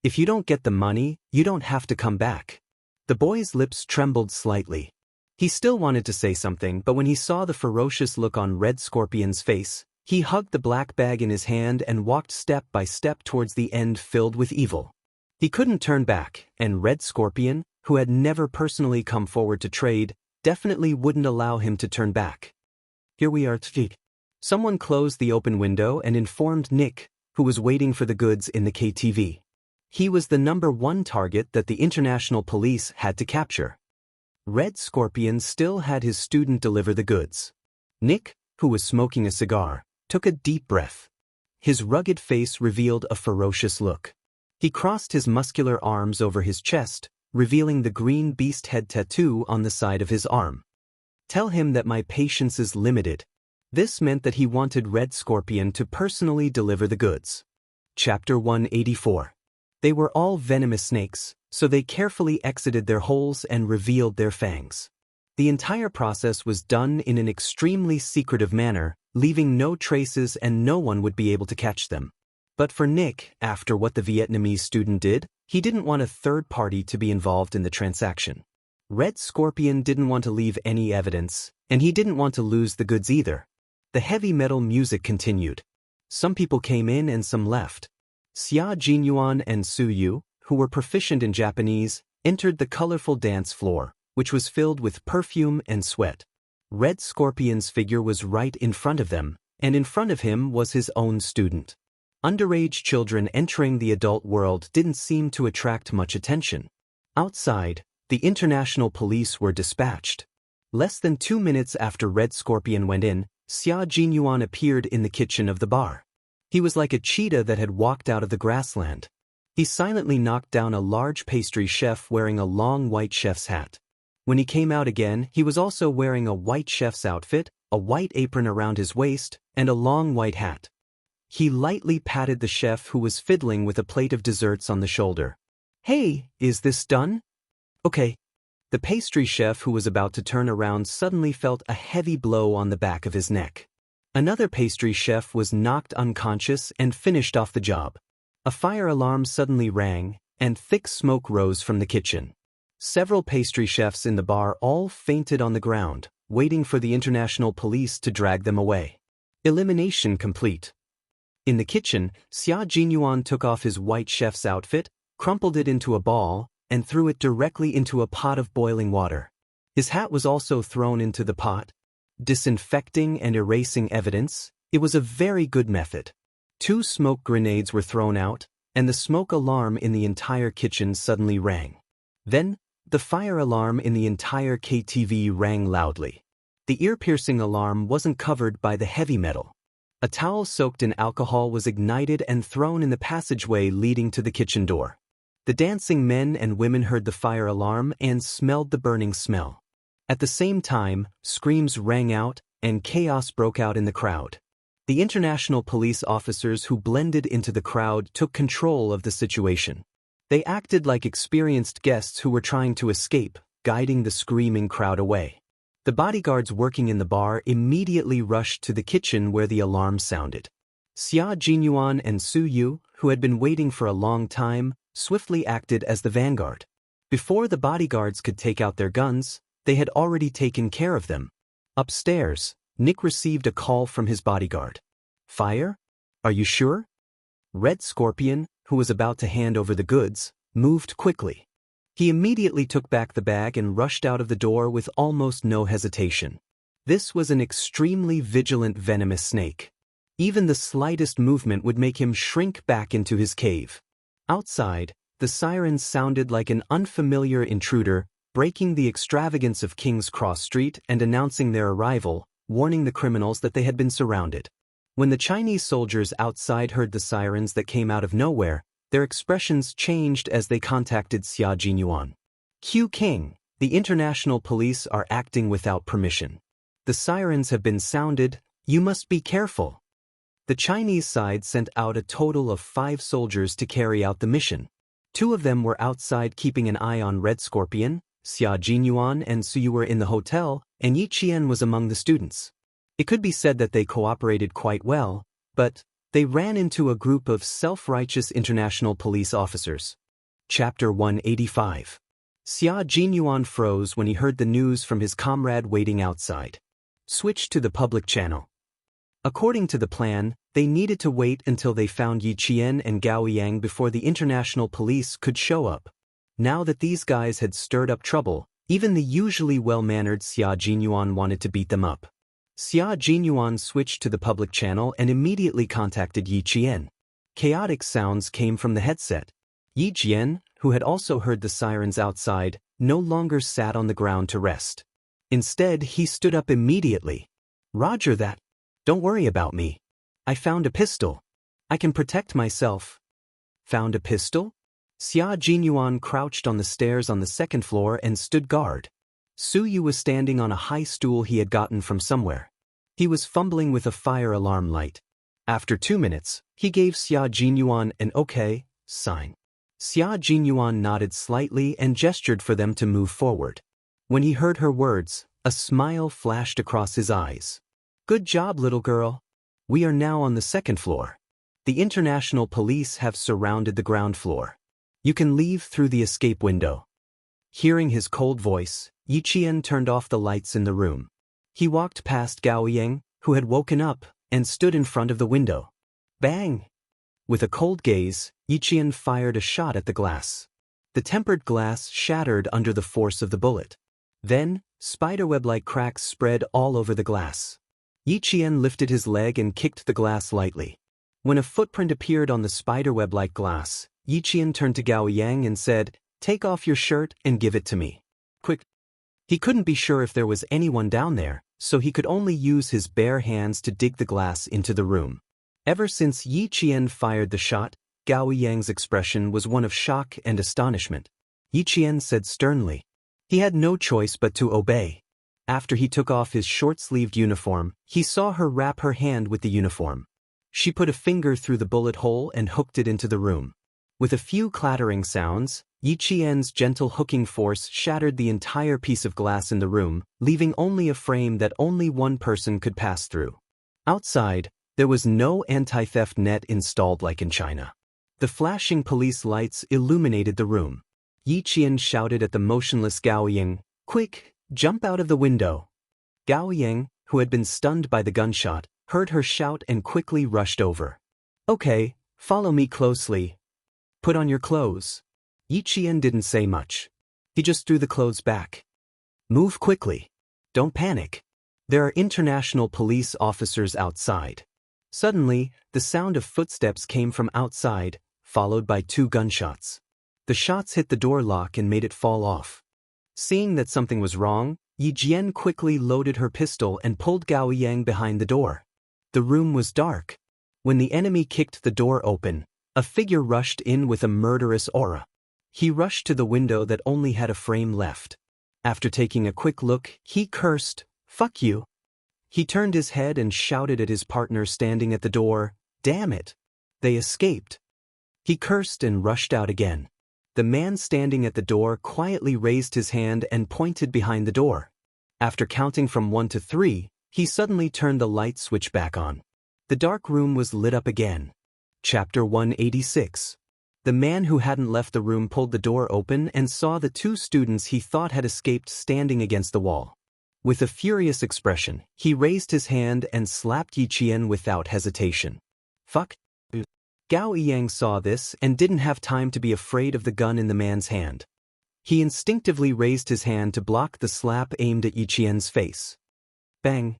If you don't get the money, you don't have to come back." The boy's lips trembled slightly. He still wanted to say something, but when he saw the ferocious look on Red Scorpion's face, he hugged the black bag in his hand and walked step by step towards the end filled with evil. He couldn't turn back, and Red Scorpion, who had never personally come forward to trade, definitely wouldn't allow him to turn back. "Here we are, Tfik." Someone closed the open window and informed Nick, who was waiting for the goods in the KTV. He was the #1 target that the international police had to capture. Red Scorpion still had his student deliver the goods. Nick, who was smoking a cigar, took a deep breath. His rugged face revealed a ferocious look. He crossed his muscular arms over his chest, revealing the green beast head tattoo on the side of his arm. "Tell him that my patience is limited." This meant that he wanted Red Scorpion to personally deliver the goods. Chapter 184. They were all venomous snakes, so they carefully exited their holes and revealed their fangs. The entire process was done in an extremely secretive manner, leaving no traces and no one would be able to catch them. But for Nick, after what the Vietnamese student did, he didn't want a third party to be involved in the transaction. Red Scorpion didn't want to leave any evidence, and he didn't want to lose the goods either. The heavy metal music continued. Some people came in and some left. Xia Jinyuan and Su Yu, who were proficient in Japanese, entered the colorful dance floor, which was filled with perfume and sweat. Red Scorpion's figure was right in front of them, and in front of him was his own student. Underage children entering the adult world didn't seem to attract much attention. Outside, the international police were dispatched. Less than 2 minutes after Red Scorpion went in, Xia Jinyuan appeared in the kitchen of the bar. He was like a cheetah that had walked out of the grassland. He silently knocked down a large pastry chef wearing a long white chef's hat. When he came out again, he was also wearing a white chef's outfit, a white apron around his waist, and a long white hat. He lightly patted the chef who was fiddling with a plate of desserts on the shoulder. "Hey, is this done?" "Okay." The pastry chef who was about to turn around suddenly felt a heavy blow on the back of his neck. Another pastry chef was knocked unconscious and finished off the job. A fire alarm suddenly rang, and thick smoke rose from the kitchen. Several pastry chefs in the bar all fainted on the ground, waiting for the international police to drag them away. Elimination complete. In the kitchen, Xia Jinyuan took off his white chef's outfit, crumpled it into a ball, and threw it directly into a pot of boiling water. His hat was also thrown into the pot. Disinfecting and erasing evidence, it was a very good method. 2 smoke grenades were thrown out, and the smoke alarm in the entire kitchen suddenly rang. Then, the fire alarm in the entire KTV rang loudly. The ear-piercing alarm wasn't covered by the heavy metal. A towel soaked in alcohol was ignited and thrown in the passageway leading to the kitchen door. The dancing men and women heard the fire alarm and smelled the burning smell. At the same time, screams rang out, and chaos broke out in the crowd. The international police officers who blended into the crowd took control of the situation. They acted like experienced guests who were trying to escape, guiding the screaming crowd away. The bodyguards working in the bar immediately rushed to the kitchen where the alarm sounded. Xia Jinyuan and Su Yu, who had been waiting for a long time, swiftly acted as the vanguard. Before the bodyguards could take out their guns, they had already taken care of them. Upstairs, Nick received a call from his bodyguard. Fire? Are you sure? Red Scorpion, who was about to hand over the goods, moved quickly. He immediately took back the bag and rushed out of the door with almost no hesitation. This was an extremely vigilant venomous snake. Even the slightest movement would make him shrink back into his cave. Outside, the sirens sounded like an unfamiliar intruder, breaking the extravagance of King's Cross Street and announcing their arrival, warning the criminals that they had been surrounded. When the Chinese soldiers outside heard the sirens that came out of nowhere, their expressions changed as they contacted Xia Jinyuan. Q King, the international police are acting without permission. The sirens have been sounded, you must be careful. The Chinese side sent out a total of 5 soldiers to carry out the mission. 2 of them were outside keeping an eye on Red Scorpion, Xia Jinyuan and Suyu were in the hotel, and Yi Qian was among the students. It could be said that they cooperated quite well, but they ran into a group of self-righteous international police officers. Chapter 185. Xia Jinyuan froze when he heard the news from his comrade waiting outside. Switch to the public channel. According to the plan, they needed to wait until they found Yi Qian and Gao Yang before the international police could show up. Now that these guys had stirred up trouble, even the usually well-mannered Xia Jinyuan wanted to beat them up. Xia Jinyuan switched to the public channel and immediately contacted Yi Qian. Chaotic sounds came from the headset. Yi Qian, who had also heard the sirens outside, no longer sat on the ground to rest. Instead, he stood up immediately. Roger that. Don't worry about me. I found a pistol. I can protect myself. Found a pistol? Xia Jinyuan crouched on the stairs on the 2nd floor and stood guard. Suyu was standing on a high stool he had gotten from somewhere. He was fumbling with a fire alarm light. After 2 minutes, he gave Xia Jinyuan an okay sign. Xia Jinyuan nodded slightly and gestured for them to move forward. When he heard her words, a smile flashed across his eyes. Good job, little girl. We are now on the 2nd floor. The international police have surrounded the ground floor. You can leave through the escape window. Hearing his cold voice, Yi Qian turned off the lights in the room. He walked past Gao Yang, who had woken up, and stood in front of the window. Bang! With a cold gaze, Yi Qian fired a shot at the glass. The tempered glass shattered under the force of the bullet. Then, spiderweb-like cracks spread all over the glass. Yi Qian lifted his leg and kicked the glass lightly. When a footprint appeared on the spiderweb-like glass, Yi Qian turned to Gao Yang and said, "Take off your shirt and give it to me. Quick." He couldn't be sure if there was anyone down there, so he could only use his bare hands to dig the glass into the room. Ever since Yi Qian fired the shot, Gao Yang's expression was one of shock and astonishment. Yi Qian said sternly. He had no choice but to obey. After he took off his short-sleeved uniform, he saw her wrap her hand with the uniform. She put a finger through the bullet hole and hooked it into the room. With a few clattering sounds, Yi Qian's gentle hooking force shattered the entire piece of glass in the room, leaving only a frame that only one person could pass through. Outside, there was no anti-theft net installed like in China. The flashing police lights illuminated the room. Yi Qian shouted at the motionless Gao Yang, "Quick, jump out of the window." Gao Yang, who had been stunned by the gunshot, heard her shout and quickly rushed over. "Okay, follow me closely. Put on your clothes." Yi Qian didn't say much. He just threw the clothes back. "Move quickly. Don't panic. There are international police officers outside." Suddenly, the sound of footsteps came from outside, followed by 2 gunshots. The shots hit the door lock and made it fall off. Seeing that something was wrong, Yi Jian quickly loaded her pistol and pulled Gao Yang behind the door. The room was dark. When the enemy kicked the door open, a figure rushed in with a murderous aura. He rushed to the window that only had a frame left. After taking a quick look, he cursed, "Fuck you." He turned his head and shouted at his partner standing at the door, "Damn it. They escaped." He cursed and rushed out again. The man standing at the door quietly raised his hand and pointed behind the door. After counting from 1 to 3, he suddenly turned the light switch back on. The dark room was lit up again. Chapter 186. The man who hadn't left the room pulled the door open and saw the two students he thought had escaped standing against the wall. With a furious expression, he raised his hand and slapped Yi Qian without hesitation. Fuck. Gao Yang saw this and didn't have time to be afraid of the gun in the man's hand. He instinctively raised his hand to block the slap aimed at Yi Qian's face. Bang!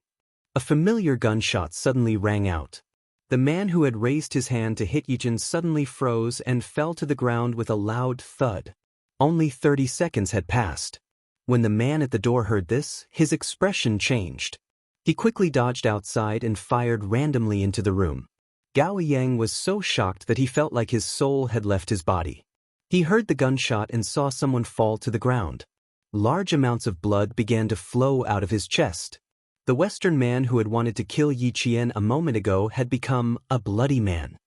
A familiar gunshot suddenly rang out. The man who had raised his hand to hit Yi Qian suddenly froze and fell to the ground with a loud thud. Only 30 seconds had passed. When the man at the door heard this, his expression changed. He quickly dodged outside and fired randomly into the room. Gao Yang was so shocked that he felt like his soul had left his body. He heard the gunshot and saw someone fall to the ground. Large amounts of blood began to flow out of his chest. The Western man who had wanted to kill Yi Qian a moment ago had become a bloody man.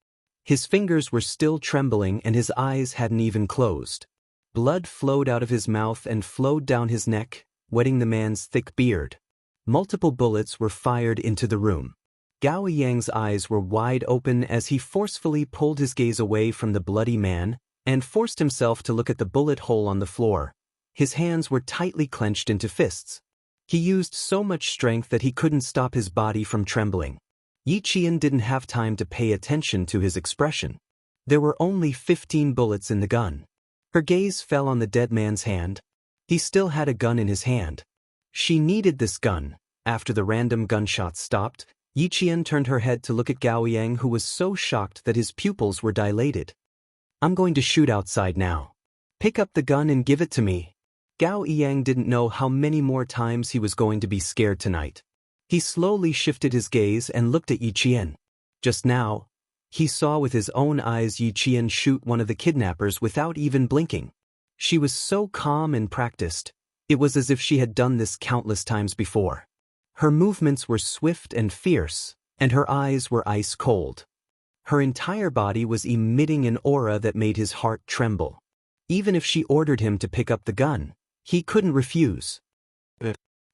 His fingers were still trembling and his eyes hadn't even closed. Blood flowed out of his mouth and flowed down his neck, wetting the man's thick beard. Multiple bullets were fired into the room. Gao Yang's eyes were wide open as he forcefully pulled his gaze away from the bloody man and forced himself to look at the bullet hole on the floor. His hands were tightly clenched into fists. He used so much strength that he couldn't stop his body from trembling. Yi Qian didn't have time to pay attention to his expression. There were only 15 bullets in the gun. Her gaze fell on the dead man's hand. He still had a gun in his hand. She needed this gun. After the random gunshots stopped, Yi Qian turned her head to look at Gao Yang, who was so shocked that his pupils were dilated. I'm going to shoot outside now. Pick up the gun and give it to me. Gao Yang didn't know how many more times he was going to be scared tonight. He slowly shifted his gaze and looked at Yi Qian. Just now, he saw with his own eyes Yi Qian shoot one of the kidnappers without even blinking. She was so calm and practiced. It was as if she had done this countless times before. Her movements were swift and fierce, and her eyes were ice cold. Her entire body was emitting an aura that made his heart tremble. Even if she ordered him to pick up the gun, he couldn't refuse.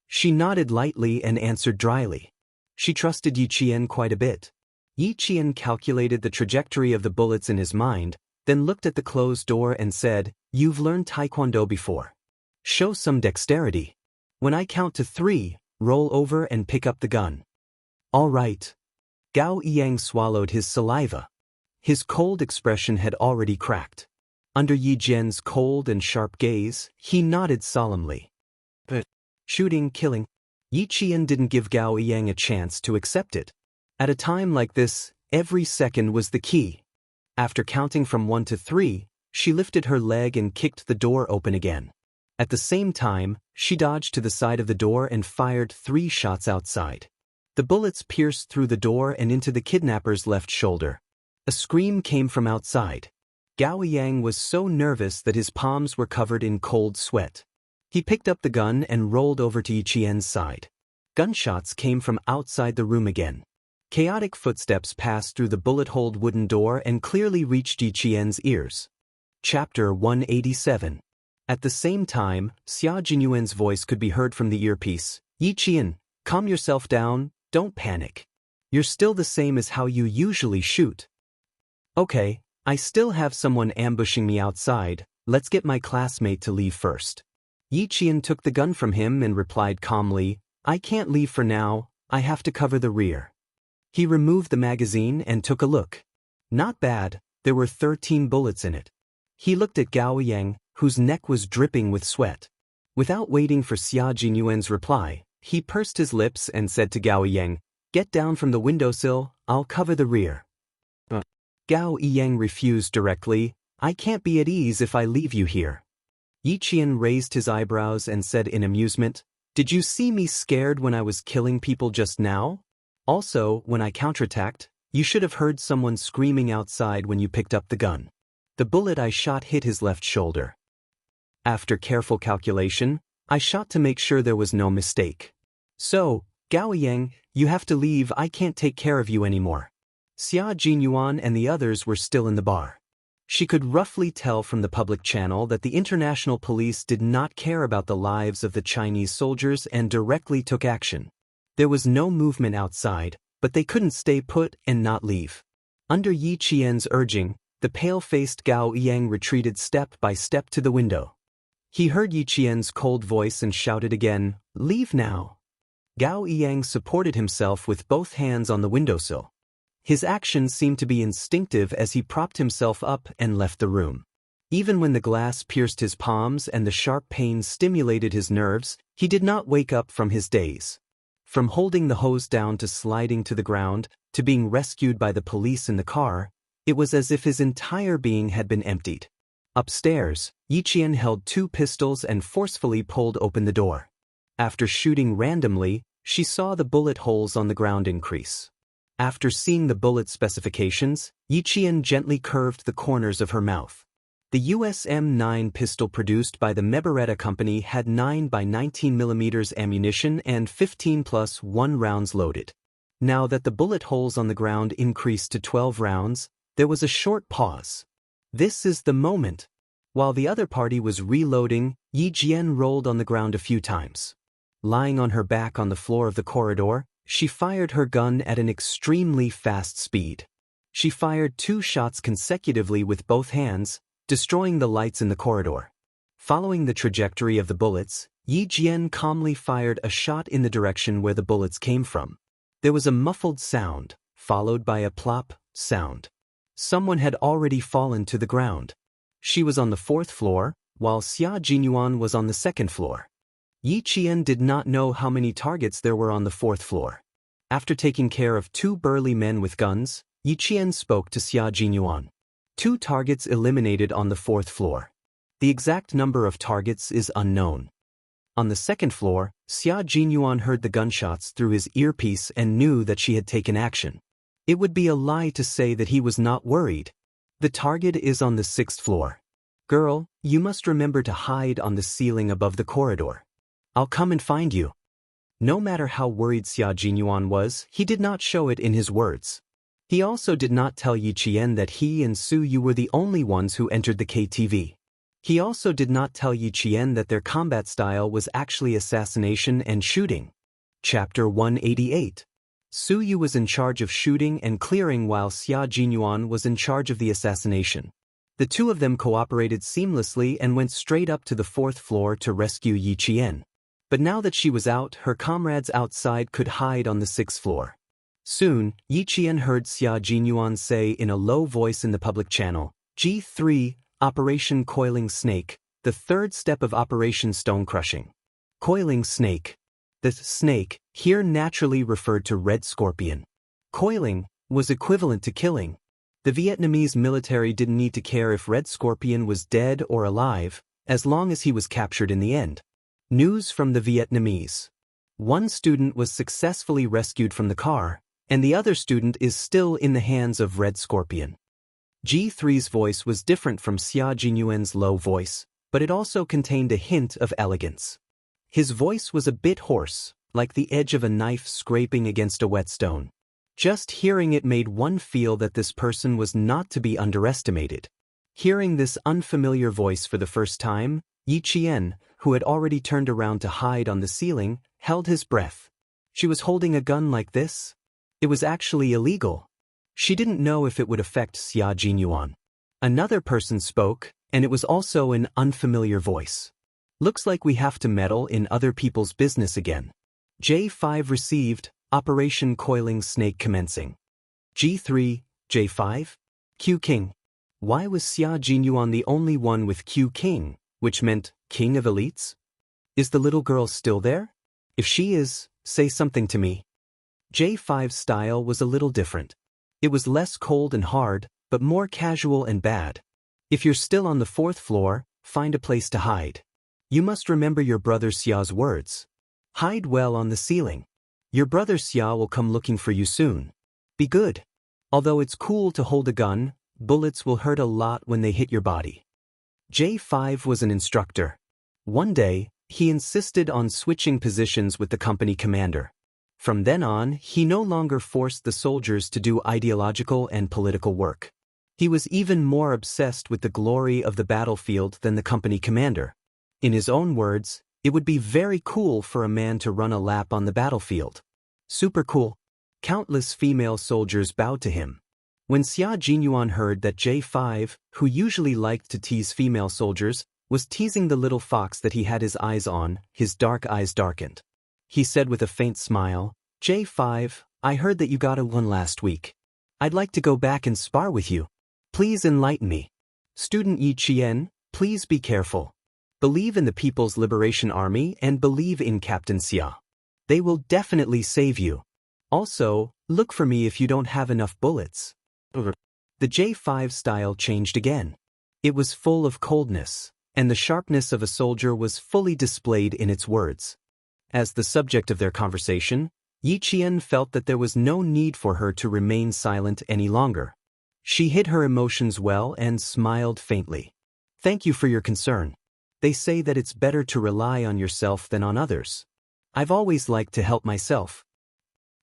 She nodded lightly and answered dryly. She trusted Yi Qian quite a bit. Yi Qian calculated the trajectory of the bullets in his mind, then looked at the closed door and said, "You've learned Taekwondo before. Show some dexterity. When I count to 3, roll over and pick up the gun." All right. Gao Yang swallowed his saliva. His cold expression had already cracked. Under Yi Jian's cold and sharp gaze, he nodded solemnly. But shooting, killing. Yi Qian didn't give Gao Yang a chance to accept it. At a time like this, every second was the key. After counting from 1 to 3, she lifted her leg and kicked the door open again. At the same time, she dodged to the side of the door and fired 3 shots outside. The bullets pierced through the door and into the kidnapper's left shoulder. A scream came from outside. Gao Yang was so nervous that his palms were covered in cold sweat. He picked up the gun and rolled over to Yi Qian's side. Gunshots came from outside the room again. Chaotic footsteps passed through the bullet-holed wooden door and clearly reached Yi Qian's ears. Chapter 187. At the same time, Xia Jinyuan's voice could be heard from the earpiece. Yi Qian, calm yourself down, don't panic. You're still the same as how you usually shoot. Okay, I still have someone ambushing me outside, let's get my classmate to leave first. Yi Qian took the gun from him and replied calmly, I can't leave for now, I have to cover the rear. He removed the magazine and took a look. Not bad, there were 13 bullets in it. He looked at Gao Yang, whose neck was dripping with sweat. Without waiting for Xia Jinyuan's reply, he pursed his lips and said to Gao Yang, get down from the windowsill, I'll cover the rear. Gao Yang refused directly, I can't be at ease if I leave you here. Yi Qian raised his eyebrows and said in amusement, did you see me scared when I was killing people just now? Also, when I counterattacked, you should have heard someone screaming outside when you picked up the gun. The bullet I shot hit his left shoulder. After careful calculation, I shot to make sure there was no mistake. So, Gao Yang, you have to leave, I can't take care of you anymore. Xia Jinyuan and the others were still in the bar. She could roughly tell from the public channel that the international police did not care about the lives of the Chinese soldiers and directly took action. There was no movement outside, but they couldn't stay put and not leave. Under Yi Qian's urging, the pale-faced Gao Yang retreated step by step to the window. He heard Yi Qian's cold voice and shouted again, "Leave now." Gao Yang supported himself with both hands on the windowsill. His actions seemed to be instinctive as he propped himself up and left the room. Even when the glass pierced his palms and the sharp pain stimulated his nerves, he did not wake up from his daze. From holding the hose down to sliding to the ground, to being rescued by the police in the car, it was as if his entire being had been emptied. Upstairs, Yi Qian held 2 pistols and forcefully pulled open the door. After shooting randomly, she saw the bullet holes on the ground increase. After seeing the bullet specifications, Yi Qian gently curved the corners of her mouth. The US M9 pistol produced by the Meberetta company had 9 by 19 mm ammunition and 15+1 rounds loaded. Now that the bullet holes on the ground increased to 12 rounds, there was a short pause. This is the moment. While the other party was reloading, Yi Qian rolled on the ground a few times. Lying on her back on the floor of the corridor, she fired her gun at an extremely fast speed. She fired 2 shots consecutively with both hands, destroying the lights in the corridor. Following the trajectory of the bullets, Yi Qian calmly fired a shot in the direction where the bullets came from. There was a muffled sound, followed by a plop sound. Someone had already fallen to the ground. She was on the 4th floor, while Xia Jinyuan was on the 2nd floor. Yi Qian did not know how many targets there were on the 4th floor. After taking care of 2 burly men with guns, Yi Qian spoke to Xia Jinyuan. 2 targets eliminated on the 4th floor. The exact number of targets is unknown. On the 2nd floor, Xia Jinyuan heard the gunshots through his earpiece and knew that she had taken action. It would be a lie to say that he was not worried. The target is on the 6th floor. Girl, you must remember to hide on the ceiling above the corridor. I'll come and find you. No matter how worried Xia Jinyuan was, he did not show it in his words. He also did not tell Yi Qian that he and Su Yu were the only ones who entered the KTV. He also did not tell Yi Qian that their combat style was actually assassination and shooting. Chapter 188. Su Yu was in charge of shooting and clearing while Xia Jinyuan was in charge of the assassination. The 2 of them cooperated seamlessly and went straight up to the 4th floor to rescue Yi Qian. But now that she was out, her comrades outside could hide on the 6th floor. Soon, Yi Qian heard Xia Jinyuan say in a low voice in the public channel, G3, Operation Coiling Snake, the 3rd step of Operation Stone Crushing. Coiling Snake. The snake, here naturally referred to Red Scorpion. Coiling was equivalent to killing. The Vietnamese military didn't need to care if Red Scorpion was dead or alive, as long as he was captured in the end. News from the Vietnamese. 1 student was successfully rescued from the car, and the other student is still in the hands of Red Scorpion. G3's voice was different from Xia Jinyuan's low voice, but it also contained a hint of elegance. His voice was a bit hoarse, like the edge of a knife scraping against a whetstone. Just hearing it made one feel that this person was not to be underestimated. Hearing this unfamiliar voice for the first time, Yi Qian, who had already turned around to hide on the ceiling, held his breath. She was holding a gun like this? It was actually illegal. She didn't know if it would affect Xia Jinyuan. Another person spoke, and it was also an unfamiliar voice. Looks like we have to meddle in other people's business again. J5 received, Operation Coiling Snake commencing. G3, J5? Q King. Why was Xia Jinyuan the only one with Q King, which meant King of Elites? Is the little girl still there? If she is, say something to me. J5's style was a little different. It was less cold and hard, but more casual and bad. If you're still on the 4th floor, find a place to hide. You must remember your brother Xia's words. Hide well on the ceiling. Your brother Xia will come looking for you soon. Be good. Although it's cool to hold a gun, bullets will hurt a lot when they hit your body. J5 was an instructor. One day, he insisted on switching positions with the company commander. From then on, he no longer forced the soldiers to do ideological and political work. He was even more obsessed with the glory of the battlefield than the company commander. In his own words, it would be very cool for a man to run a lap on the battlefield. Super cool. Countless female soldiers bowed to him. When Xia Jinyuan heard that J5, who usually liked to tease female soldiers, was teasing the little fox that he had his eyes on, his dark eyes darkened. He said with a faint smile, J5, I heard that you got a one last week. I'd like to go back and spar with you. Please enlighten me. Student Yi Qian, please be careful. Believe in the People's Liberation Army and believe in Captain Xia. They will definitely save you. Also, look for me if you don't have enough bullets. The J5 style changed again. It was full of coldness, and the sharpness of a soldier was fully displayed in its words. As the subject of their conversation, Yi Qian felt that there was no need for her to remain silent any longer. She hid her emotions well and smiled faintly. Thank you for your concern. They say that it's better to rely on yourself than on others. I've always liked to help myself.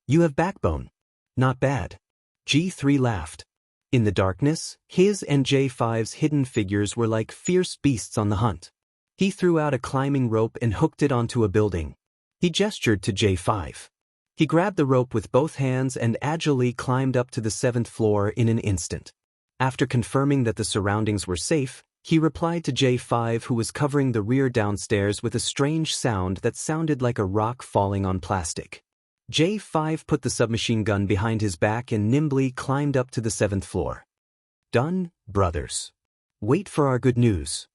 You have backbone. Not bad. G3 laughed. In the darkness, his and J5's hidden figures were like fierce beasts on the hunt. He threw out a climbing rope and hooked it onto a building. He gestured to J5. He grabbed the rope with both hands and agilely climbed up to the 7th floor in an instant. After confirming that the surroundings were safe, he replied to J5, who was covering the rear downstairs, with a strange sound that sounded like a rock falling on plastic. J5 put the submachine gun behind his back and nimbly climbed up to the 7th floor. Done, brothers. Wait for our good news.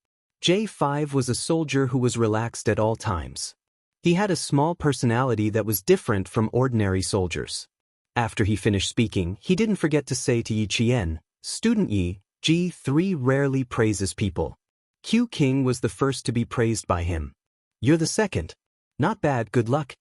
J5 was a soldier who was relaxed at all times. He had a small personality that was different from ordinary soldiers. After he finished speaking, he didn't forget to say to Yi Qian, Student Yi, G3 rarely praises people. Q King was the first to be praised by him. You're the second. Not bad, good luck.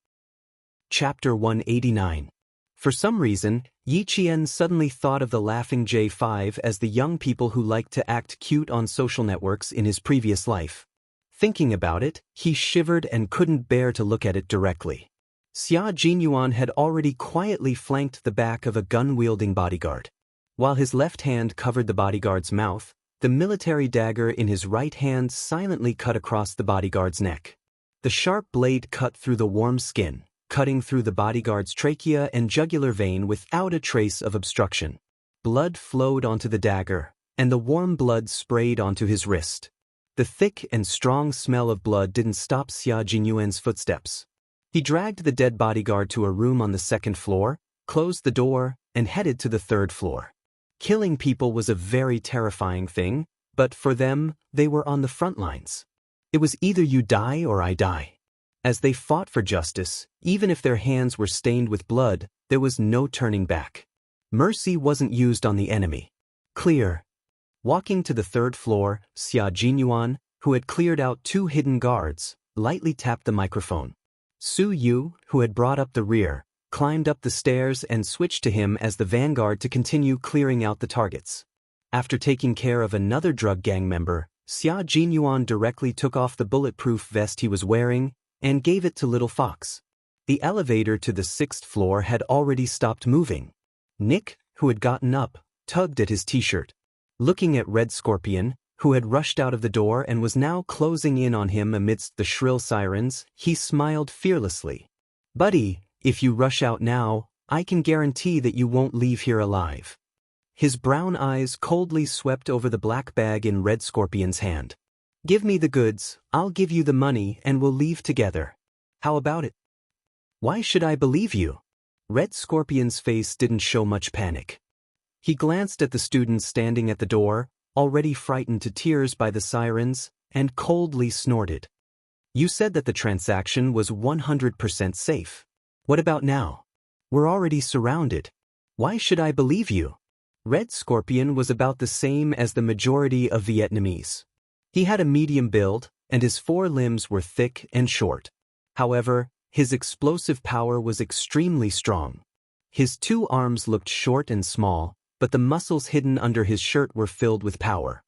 Chapter 189. For some reason, Yi Qian suddenly thought of the laughing J5 as the young people who liked to act cute on social networks in his previous life. Thinking about it, he shivered and couldn't bear to look at it directly. Xia Jinyuan had already quietly flanked the back of a gun-wielding bodyguard. While his left hand covered the bodyguard's mouth, the military dagger in his right hand silently cut across the bodyguard's neck. The sharp blade cut through the warm skin, cutting through the bodyguard's trachea and jugular vein without a trace of obstruction. Blood flowed onto the dagger, and the warm blood sprayed onto his wrist. The thick and strong smell of blood didn't stop Xia Jinyuan's footsteps. He dragged the dead bodyguard to a room on the 2nd floor, closed the door, and headed to the 3rd floor. Killing people was a very terrifying thing, but for them, they were on the front lines. It was either you die or I die. As they fought for justice, even if their hands were stained with blood, there was no turning back. Mercy wasn't used on the enemy. Clear. Walking to the 3rd floor, Xia Jinyuan, who had cleared out 2 hidden guards, lightly tapped the microphone. Su Yu, who had brought up the rear, climbed up the stairs and switched to him as the vanguard to continue clearing out the targets. After taking care of another drug gang member, Xia Jinyuan directly took off the bulletproof vest he was wearing and gave it to Little Fox. The elevator to the 6th floor had already stopped moving. Nick, who had gotten up, tugged at his t-shirt. Looking at Red Scorpion, who had rushed out of the door and was now closing in on him amidst the shrill sirens, he smiled fearlessly. Buddy, if you rush out now, I can guarantee that you won't leave here alive. His brown eyes coldly swept over the black bag in Red Scorpion's hand. Give me the goods, I'll give you the money, and we'll leave together. How about it? Why should I believe you? Red Scorpion's face didn't show much panic. He glanced at the students standing at the door, already frightened to tears by the sirens, and coldly snorted. You said that the transaction was 100% safe. What about now? We're already surrounded. Why should I believe you? Red Scorpion was about the same as the majority of Vietnamese. He had a medium build, and his 4 limbs were thick and short. However, his explosive power was extremely strong. His 2 arms looked short and small, but the muscles hidden under his shirt were filled with power.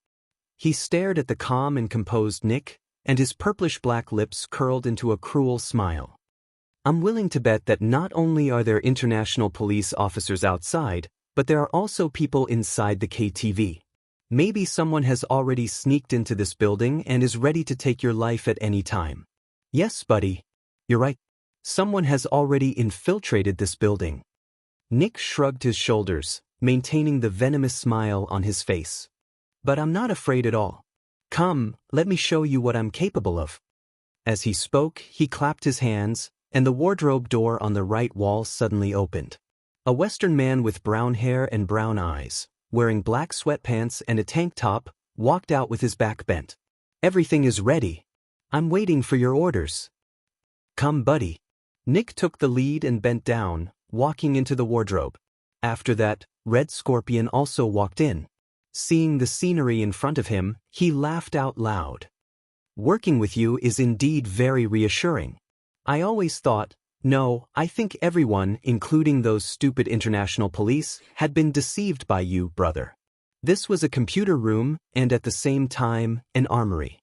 He stared at the calm and composed Nick, and his purplish-black lips curled into a cruel smile. I'm willing to bet that not only are there international police officers outside, but there are also people inside the KTV. Maybe someone has already sneaked into this building and is ready to take your life at any time. Yes, buddy. You're right. Someone has already infiltrated this building. Nick shrugged his shoulders, maintaining the venomous smile on his face. "But I'm not afraid at all. Come, let me show you what I'm capable of." As he spoke, he clapped his hands, and the wardrobe door on the right wall suddenly opened. A Western man with brown hair and brown eyes, wearing black sweatpants and a tank top, walked out with his back bent. "Everything is ready. I'm waiting for your orders." "Come, buddy." Nick took the lead and bent down, walking into the wardrobe. After that, Red Scorpion also walked in. Seeing the scenery in front of him, he laughed out loud. "Working with you is indeed very reassuring. I always thought, no, I think everyone, including those stupid international police, had been deceived by you, brother." This was a computer room and at the same time, an armory.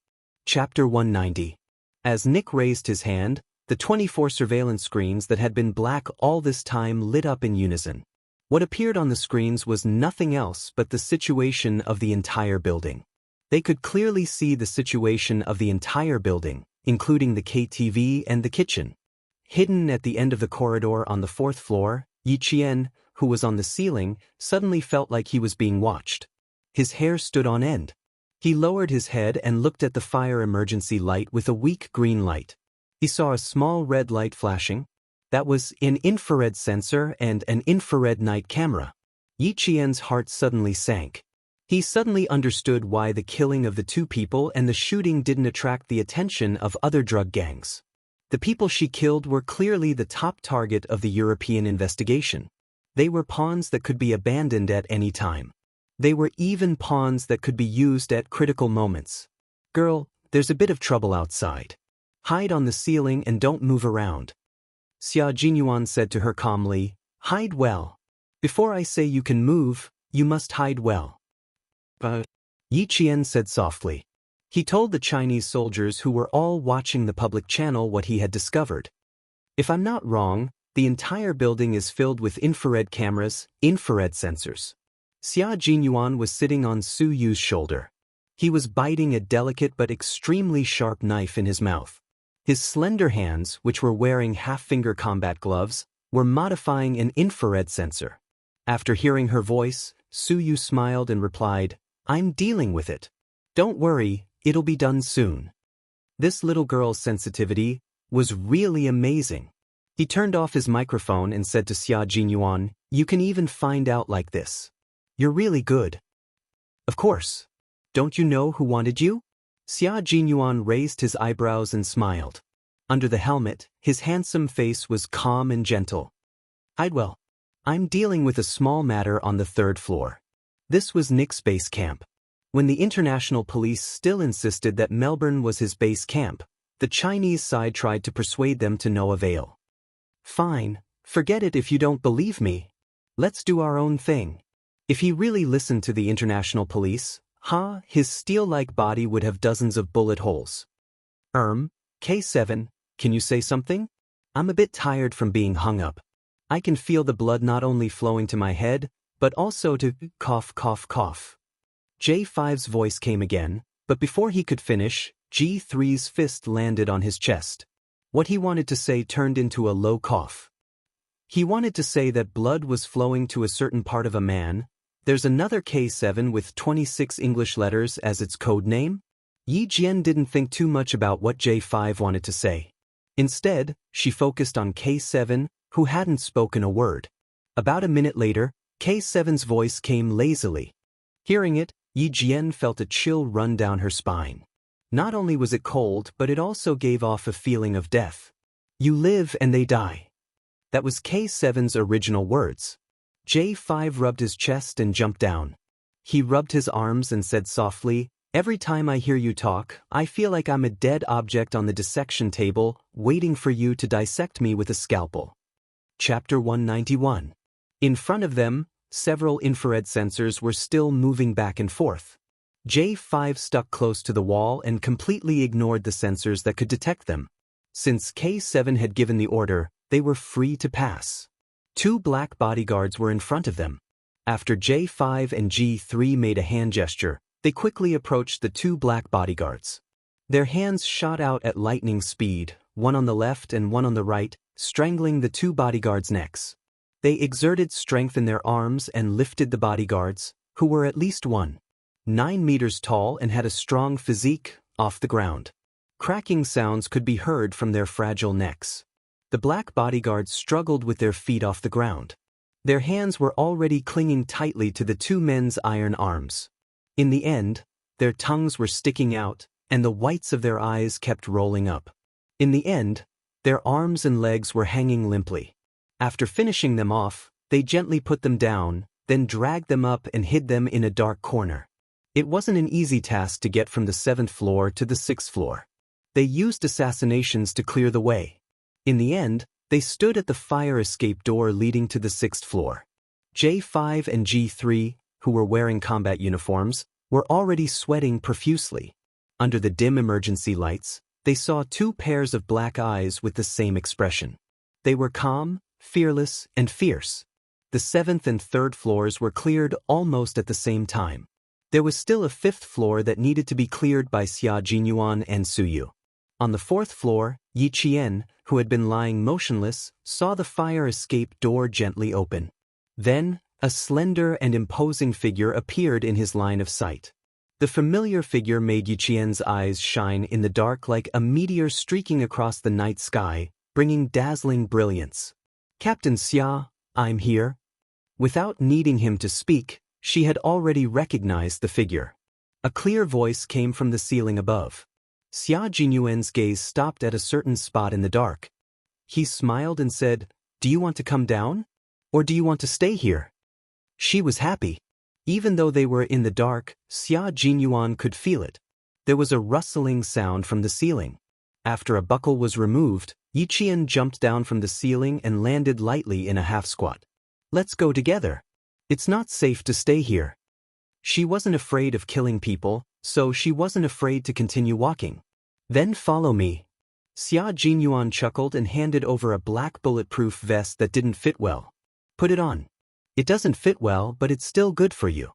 Chapter 190. As Nick raised his hand, the 24 surveillance screens that had been black all this time lit up in unison. What appeared on the screens was nothing else but the situation of the entire building. They could clearly see the situation of the entire building, including the KTV and the kitchen. Hidden at the end of the corridor on the 4th floor, Yi Qian, who was on the ceiling, suddenly felt like he was being watched. His hair stood on end. He lowered his head and looked at the fire emergency light with a weak green light. He saw a small red light flashing. That was an infrared sensor and an infrared night camera. Yi Qian's heart suddenly sank. He suddenly understood why the killing of the two people and the shooting didn't attract the attention of other drug gangs. The people she killed were clearly the top target of the European investigation. They were pawns that could be abandoned at any time. They were even pawns that could be used at critical moments. "Girl, there's a bit of trouble outside. Hide on the ceiling and don't move around." Xia Jinyuan said to her calmly, "Hide well. Before I say you can move, you must hide well." "But," Yi Qian said softly. He told the Chinese soldiers who were all watching the public channel what he had discovered. "If I'm not wrong, the entire building is filled with infrared cameras, infrared sensors." Xia Jinyuan was sitting on Su Yu's shoulder. He was biting a delicate but extremely sharp knife in his mouth. His slender hands, which were wearing half-finger combat gloves, were modifying an infrared sensor. After hearing her voice, Su Yu smiled and replied, "I'm dealing with it. Don't worry, it'll be done soon." This little girl's sensitivity was really amazing. He turned off his microphone and said to Xia Jinyuan, "You can even find out like this. You're really good." "Of course. Don't you know who wanted you?" Xia Jinyuan raised his eyebrows and smiled. Under the helmet, his handsome face was calm and gentle. "Well, I'm dealing with a small matter on the 3rd floor. This was Nick's base camp. When the international police still insisted that Melbourne was his base camp, the Chinese side tried to persuade them to no avail. "Fine, forget it if you don't believe me. Let's do our own thing." If he really listened to the international police, his steel-like body would have dozens of bullet holes. K7, can you say something? I'm a bit tired from being hung up. I can feel the blood not only flowing to my head, but also to cough cough cough." J5's voice came again, but before he could finish, G3's fist landed on his chest. What he wanted to say turned into a low cough. He wanted to say that blood was flowing to a certain part of a man. There's another K7 with 26 English letters as its code name. Yi Jian didn't think too much about what J5 wanted to say. Instead, she focused on K7, who hadn't spoken a word. About a minute later, K7's voice came lazily. Hearing it, Yi Jian felt a chill run down her spine. Not only was it cold, but it also gave off a feeling of death. "You live and they die." That was K7's original words. J5 rubbed his chest and jumped down. He rubbed his arms and said softly, "Every time I hear you talk, I feel like I'm a dead object on the dissection table, waiting for you to dissect me with a scalpel." Chapter 191. In front of them, several infrared sensors were still moving back and forth. J5 stuck close to the wall and completely ignored the sensors that could detect them. Since K7 had given the order, they were free to pass. 2 black bodyguards were in front of them. After J5 and G3 made a hand gesture, they quickly approached the 2 black bodyguards. Their hands shot out at lightning speed, one on the left and one on the right, strangling the 2 bodyguards' necks. They exerted strength in their arms and lifted the bodyguards, who were at least 9 meters tall and had a strong physique, off the ground. Cracking sounds could be heard from their fragile necks. The black bodyguards struggled with their feet off the ground. Their hands were already clinging tightly to the two men's iron arms. In the end, their tongues were sticking out, and the whites of their eyes kept rolling up. In the end, their arms and legs were hanging limply. After finishing them off, they gently put them down, then dragged them up and hid them in a dark corner. It wasn't an easy task to get from the 7th floor to the 6th floor. They used assassinations to clear the way. In the end, they stood at the fire escape door leading to the 6th floor. J5 and G3, who were wearing combat uniforms, were already sweating profusely. Under the dim emergency lights, they saw two pairs of black eyes with the same expression. They were calm, fearless, and fierce. The 7th and 3rd floors were cleared almost at the same time. There was still a 5th floor that needed to be cleared by Xia Jinyuan and Suyu. On the 4th floor, Yi Qian, who had been lying motionless, saw the fire escape door gently open. Then, a slender and imposing figure appeared in his line of sight. The familiar figure made Yi Qian's eyes shine in the dark like a meteor streaking across the night sky, bringing dazzling brilliance. "Captain Xia, I'm here." Without needing him to speak, she had already recognized the figure. A clear voice came from the ceiling above. Xia Jinyuan's gaze stopped at a certain spot in the dark. He smiled and said, "Do you want to come down? Or do you want to stay here?" She was happy. Even though they were in the dark, Xia Jinyuan could feel it. There was a rustling sound from the ceiling. After a buckle was removed, Yi Qian jumped down from the ceiling and landed lightly in a half-squat. "Let's go together. It's not safe to stay here." She wasn't afraid of killing people, so she wasn't afraid to continue walking. "Then follow me." Xia Jinyuan chuckled and handed over a black bulletproof vest that didn't fit well. "Put it on. It doesn't fit well, but it's still good for you."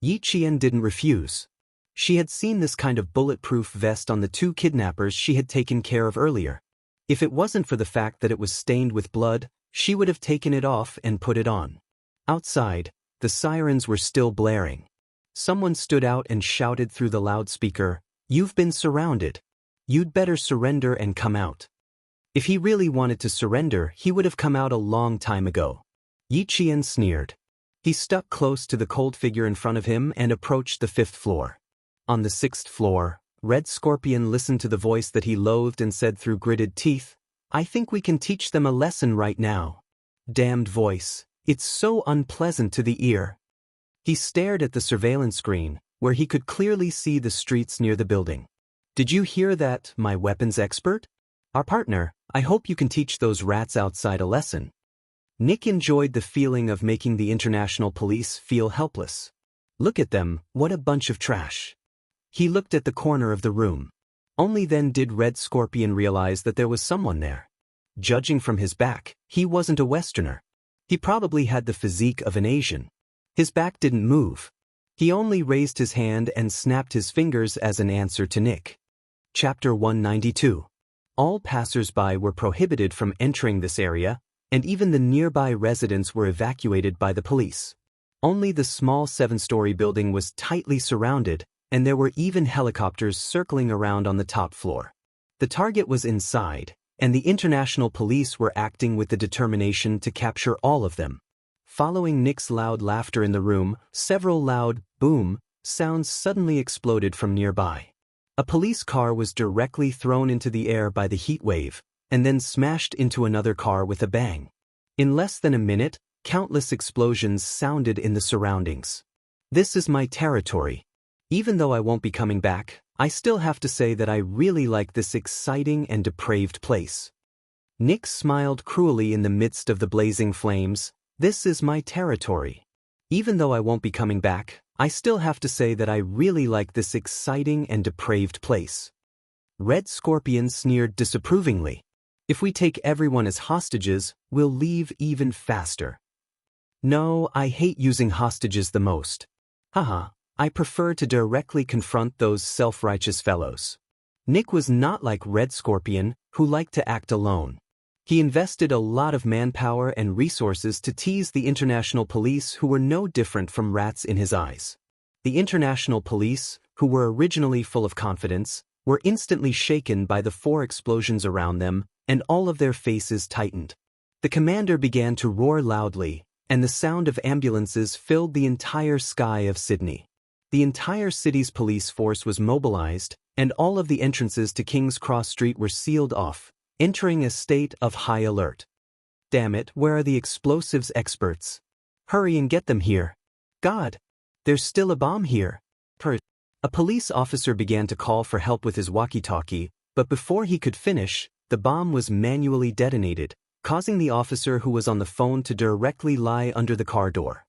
Yi Qian didn't refuse. She had seen this kind of bulletproof vest on the two kidnappers she had taken care of earlier. If it wasn't for the fact that it was stained with blood, she would have taken it off and put it on. Outside, the sirens were still blaring. Someone stood out and shouted through the loudspeaker, "You've been surrounded. You'd better surrender and come out." If he really wanted to surrender, he would have come out a long time ago. Yi Qian sneered. He stuck close to the cold figure in front of him and approached the 5th floor. On the 6th floor, Red Scorpion listened to the voice that he loathed and said through gritted teeth, "I think we can teach them a lesson right now." Damned voice. It's so unpleasant to the ear. He stared at the surveillance screen, where he could clearly see the streets near the building. "Did you hear that, my weapons expert? Our partner, I hope you can teach those rats outside a lesson." Nick enjoyed the feeling of making the international police feel helpless. Look at them, what a bunch of trash. He looked at the corner of the room. Only then did Red Scorpion realize that there was someone there. Judging from his back, he wasn't a Westerner. He probably had the physique of an Asian. His back didn't move. He only raised his hand and snapped his fingers as an answer to Nick. Chapter 192. All passers-by were prohibited from entering this area, and even the nearby residents were evacuated by the police. Only the small 7-story building was tightly surrounded, and there were even helicopters circling around on the top floor. The target was inside, and the international police were acting with the determination to capture all of them. Following Nick's loud laughter in the room, several loud boom sounds suddenly exploded from nearby. A police car was directly thrown into the air by the heat wave, and then smashed into another car with a bang. In less than a minute, countless explosions sounded in the surroundings. "This is my territory. Even though I won't be coming back, I still have to say that I really like this exciting and depraved place." Nick smiled cruelly in the midst of the blazing flames. "This is my territory. Even though I won't be coming back, I still have to say that I really like this exciting and depraved place." Red Scorpion sneered disapprovingly. "If we take everyone as hostages, we'll leave even faster." "No, I hate using hostages the most. Haha. I prefer to directly confront those self-righteous fellows." Nick was not like Red Scorpion, who liked to act alone. He invested a lot of manpower and resources to tease the international police, who were no different from rats in his eyes. The international police, who were originally full of confidence, were instantly shaken by the 4 explosions around them, and all of their faces tightened. The commander began to roar loudly, and the sound of ambulances filled the entire sky of Sydney. The entire city's police force was mobilized, and all of the entrances to King's Cross Street were sealed off, entering a state of high alert. Damn it, where are the explosives experts? Hurry and get them here. God! There's still a bomb here. A police officer began to call for help with his walkie-talkie, but before he could finish, the bomb was manually detonated, causing the officer who was on the phone to directly lie under the car door.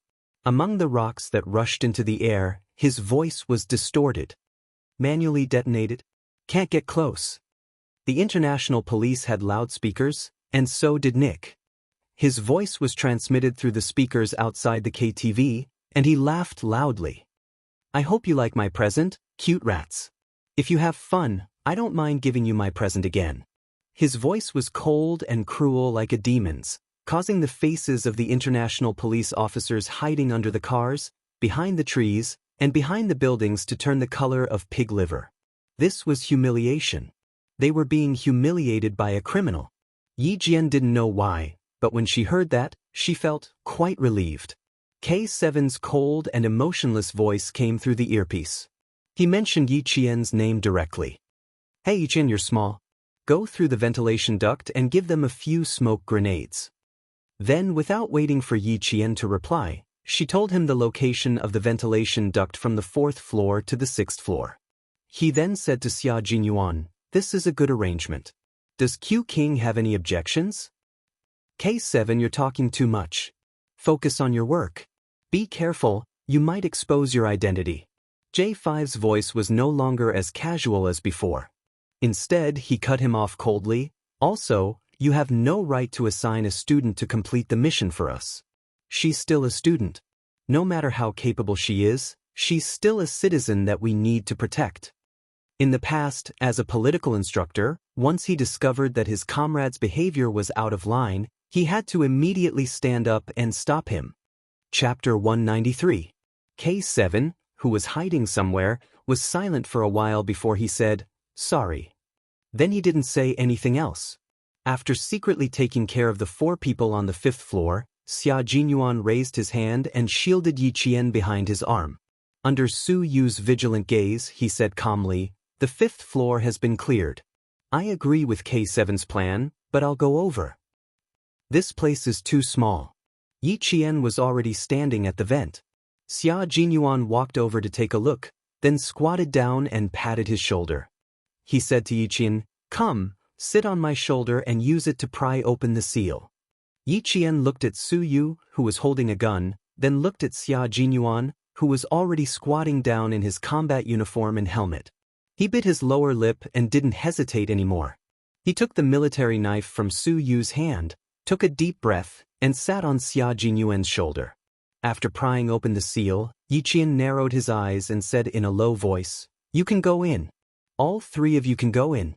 Among the rocks that rushed into the air, his voice was distorted. Manually detonated? Can't get close. The international police had loudspeakers, and so did Nick. His voice was transmitted through the speakers outside the KTV, and he laughed loudly. I hope you like my present, cute rats. If you have fun, I don't mind giving you my present again. His voice was cold and cruel like a demon's, causing the faces of the international police officers hiding under the cars, behind the trees, and behind the buildings to turn the color of pig liver. This was humiliation. They were being humiliated by a criminal. Yi Jian didn't know why, but when she heard that, she felt quite relieved. K7's cold and emotionless voice came through the earpiece. He mentioned Yi Qian's name directly. Hey Yi Qian, you're small. Go through the ventilation duct and give them a few smoke grenades. Then, without waiting for Yi Qian to reply, she told him the location of the ventilation duct from the 4th floor to the 6th floor. He then said to Xia Jinyuan, this is a good arrangement. Does Q King have any objections? K7, you're talking too much. Focus on your work. Be careful, you might expose your identity. J5's voice was no longer as casual as before. Instead, he cut him off coldly. Also, you have no right to assign a student to complete the mission for us. She's still a student. No matter how capable she is, she's still a citizen that we need to protect. In the past, as a political instructor, once he discovered that his comrade's behavior was out of line, he had to immediately stand up and stop him. Chapter 193. K7, who was hiding somewhere, was silent for a while before he said, sorry. Then he didn't say anything else. After secretly taking care of the 4 people on the 5th floor, Xia Jinyuan raised his hand and shielded Yi Qian behind his arm. Under Su Yu's vigilant gaze, he said calmly, the 5th floor has been cleared. I agree with K7's plan, but I'll go over. This place is too small. Yi Qian was already standing at the vent. Xia Jinyuan walked over to take a look, then squatted down and patted his shoulder. He said to Yi Qian, come, sit on my shoulder and use it to pry open the seal. Yi Qian looked at Su Yu, who was holding a gun, then looked at Xia Jinyuan, who was already squatting down in his combat uniform and helmet. He bit his lower lip and didn't hesitate anymore. He took the military knife from Su Yu's hand, took a deep breath, and sat on Xia Jinyuan's shoulder. After prying open the seal, Yi Qian narrowed his eyes and said in a low voice, you can go in. All 3 of you can go in.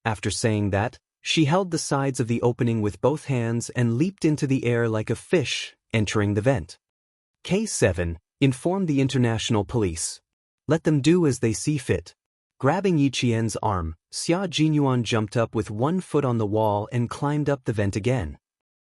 After saying that, she held the sides of the opening with both hands and leaped into the air like a fish, entering the vent. K7 informed the international police. Let them do as they see fit. Grabbing Yi Qian's arm, Xia Jinyuan jumped up with 1 foot on the wall and climbed up the vent again.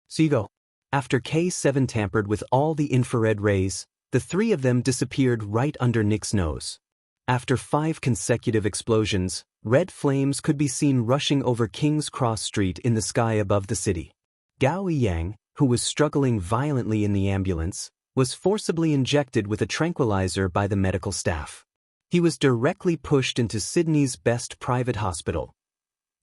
So you go. After K7 tampered with all the infrared rays, the 3 of them disappeared right under Nick's nose. After 5 consecutive explosions, red flames could be seen rushing over King's Cross Street in the sky above the city. Gao Yang, who was struggling violently in the ambulance, was forcibly injected with a tranquilizer by the medical staff. He was directly pushed into Sydney's best private hospital.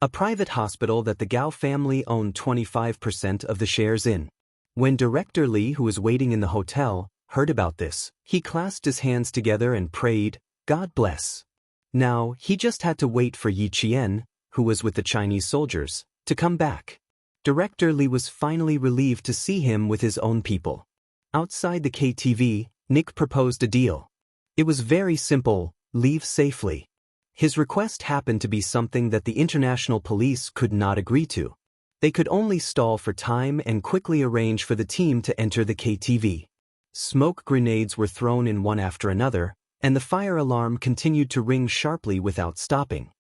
A private hospital that the Gao family owned 25% of the shares in. When Director Li, who was waiting in the hotel, heard about this, he clasped his hands together and prayed, God bless. Now, he just had to wait for Yi Qian, who was with the Chinese soldiers, to come back. Director Li was finally relieved to see him with his own people. Outside the KTV, Nick proposed a deal. It was very simple, leave safely. His request happened to be something that the international police could not agree to. They could only stall for time and quickly arrange for the team to enter the KTV. Smoke grenades were thrown in one after another, and the fire alarm continued to ring sharply without stopping.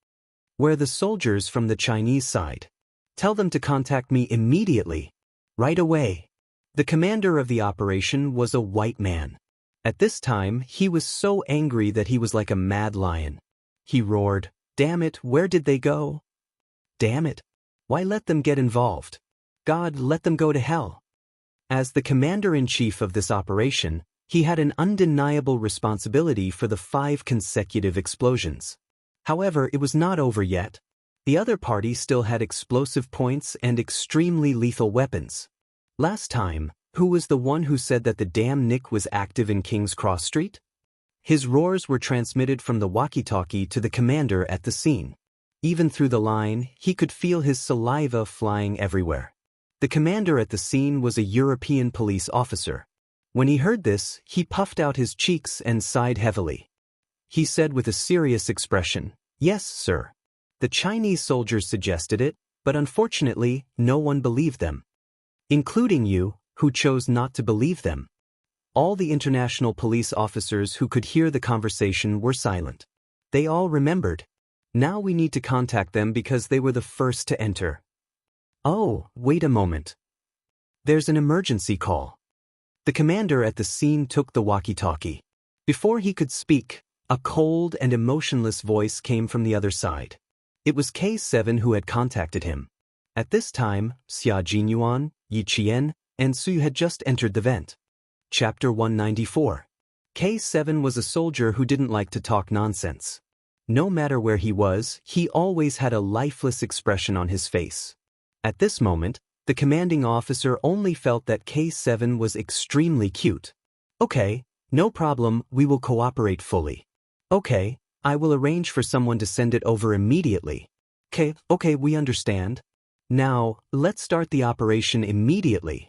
"Where are the soldiers from the Chinese side? Tell them to contact me immediately. Right away." The commander of the operation was a white man. At this time, he was so angry that he was like a mad lion. He roared, "Damn it, where did they go? Damn it. Why let them get involved? God, let them go to hell." As the commander-in-chief of this operation, he had an undeniable responsibility for the 5 consecutive explosions. However, it was not over yet. The other party still had explosive points and extremely lethal weapons. Last time, who was the one who said that the damn Nick was active in King's Cross Street? His roars were transmitted from the walkie-talkie to the commander at the scene. Even through the line, he could feel his saliva flying everywhere. The commander at the scene was a European police officer. When he heard this, he puffed out his cheeks and sighed heavily. He said with a serious expression, "Yes, sir. The Chinese soldiers suggested it, but unfortunately, no one believed them. Including you, who chose not to believe them." All the international police officers who could hear the conversation were silent. They all remembered. Now we need to contact them because they were the first to enter. Oh, wait a moment. There's an emergency call. The commander at the scene took the walkie-talkie. Before he could speak, a cold and emotionless voice came from the other side. It was K7 who had contacted him. At this time, Xia Jinyuan, Yi Qian, and Su had just entered the vent. Chapter 194. K7 was a soldier who didn't like to talk nonsense. No matter where he was, he always had a lifeless expression on his face. At this moment, the commanding officer only felt that K7 was extremely cute. "Okay, no problem, we will cooperate fully." "Okay, I will arrange for someone to send it over immediately." Okay, we understand. Now, let's start the operation immediately."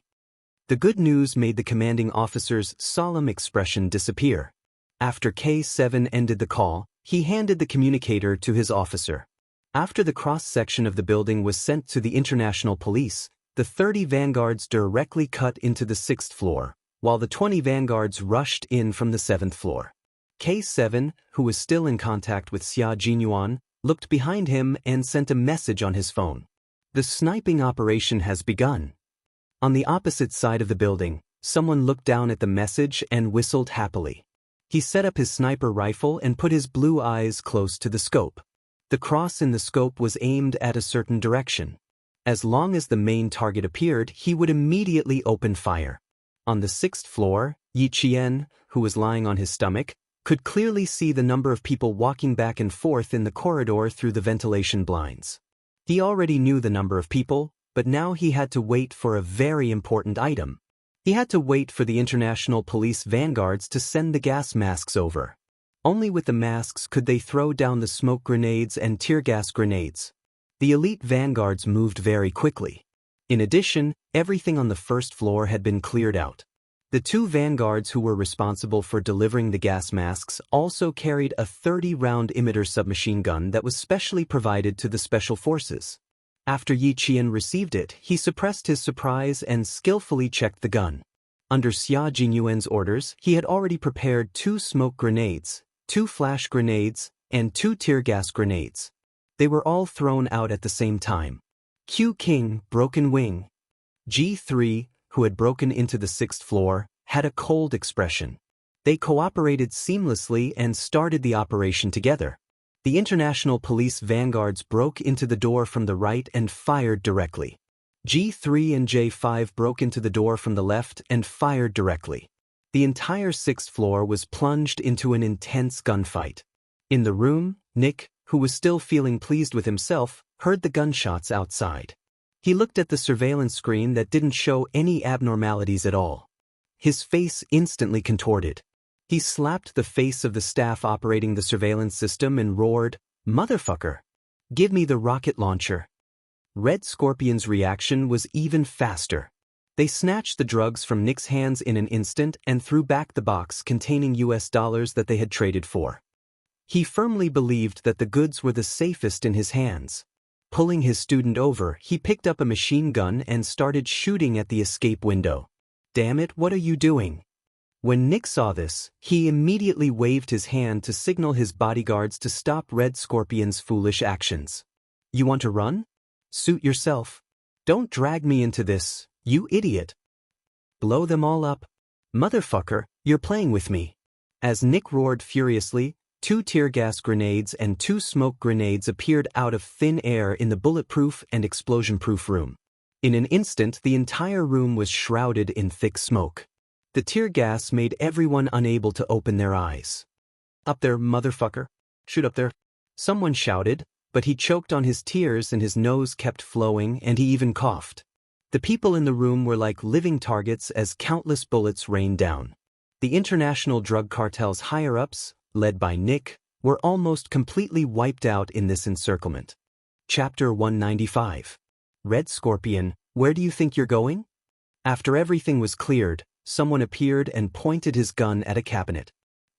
The good news made the commanding officer's solemn expression disappear. After K7 ended the call, he handed the communicator to his officer. After the cross-section of the building was sent to the international police, the 30 vanguards directly cut into the 6th floor, while the 20 vanguards rushed in from the 7th floor. K7, who was still in contact with Xia Jinyuan, looked behind him and sent a message on his phone. "The sniping operation has begun." On the opposite side of the building, someone looked down at the message and whistled happily. He set up his sniper rifle and put his blue eyes close to the scope. The cross in the scope was aimed at a certain direction. As long as the main target appeared, he would immediately open fire. On the 6th floor, Yi Qian, who was lying on his stomach, could clearly see the number of people walking back and forth in the corridor through the ventilation blinds. He already knew the number of people, but now he had to wait for a very important item. He had to wait for the international police vanguards to send the gas masks over. Only with the masks could they throw down the smoke grenades and tear gas grenades. The elite vanguards moved very quickly. In addition, everything on the 1st floor had been cleared out. The 2 vanguards who were responsible for delivering the gas masks also carried a 30-round emitter submachine gun that was specially provided to the special forces. After Yi Qian received it, he suppressed his surprise and skillfully checked the gun. Under Xia Jinyuan's orders, he had already prepared 2 smoke grenades, 2 flash grenades, and 2 tear gas grenades. They were all thrown out at the same time. Q King, broken wing. G3, who had broken into the 6th floor, had a cold expression. They cooperated seamlessly and started the operation together. The international police vanguards broke into the door from the right and fired directly. G3 and J5 broke into the door from the left and fired directly. The entire 6th floor was plunged into an intense gunfight. In the room, Nick, who was still feeling pleased with himself, heard the gunshots outside. He looked at the surveillance screen that didn't show any abnormalities at all. His face instantly contorted. He slapped the face of the staff operating the surveillance system and roared, "Motherfucker! Give me the rocket launcher." Red Scorpion's reaction was even faster. They snatched the drugs from Nick's hands in an instant and threw back the box containing US dollars that they had traded for. He firmly believed that the goods were the safest in his hands. Pulling his student over, he picked up a machine gun and started shooting at the escape window. "Damn it, what are you doing?" When Nick saw this, he immediately waved his hand to signal his bodyguards to stop Red Scorpion's foolish actions. "You want to run? Suit yourself. Don't drag me into this, you idiot. Blow them all up. Motherfucker, you're playing with me." As Nick roared furiously, 2 tear gas grenades and 2 smoke grenades appeared out of thin air in the bulletproof and explosion-proof room. In an instant, the entire room was shrouded in thick smoke. The tear gas made everyone unable to open their eyes. "Up there, motherfucker. Shoot up there." Someone shouted, but he choked on his tears and his nose kept flowing and he even coughed. The people in the room were like living targets as countless bullets rained down. The international drug cartel's higher-ups, led by Nick, were almost completely wiped out in this encirclement. Chapter 195. Red Scorpion, where do you think you're going? After everything was cleared, someone appeared and pointed his gun at a cabinet.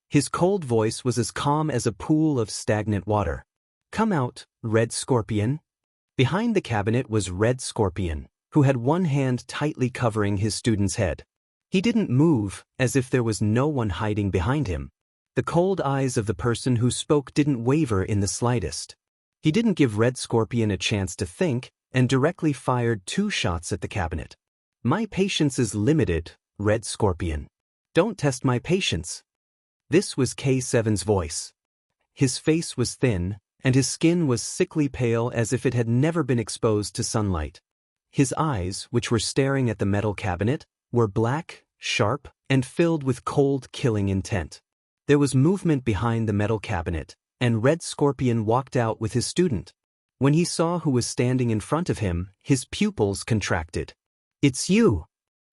His cold voice was as calm as a pool of stagnant water. "Come out, Red Scorpion." Behind the cabinet was Red Scorpion, who had one hand tightly covering his student's head. He didn't move, as if there was no one hiding behind him. The cold eyes of the person who spoke didn't waver in the slightest. He didn't give Red Scorpion a chance to think, and directly fired 2 shots at the cabinet. "My patience is limited, Red Scorpion. Don't test my patience." This was K7's voice. His face was thin, and his skin was sickly pale as if it had never been exposed to sunlight. His eyes, which were staring at the metal cabinet, were black, sharp, and filled with cold, killing intent. There was movement behind the metal cabinet, and Red Scorpion walked out with his student. When he saw who was standing in front of him, his pupils contracted. "It's you!"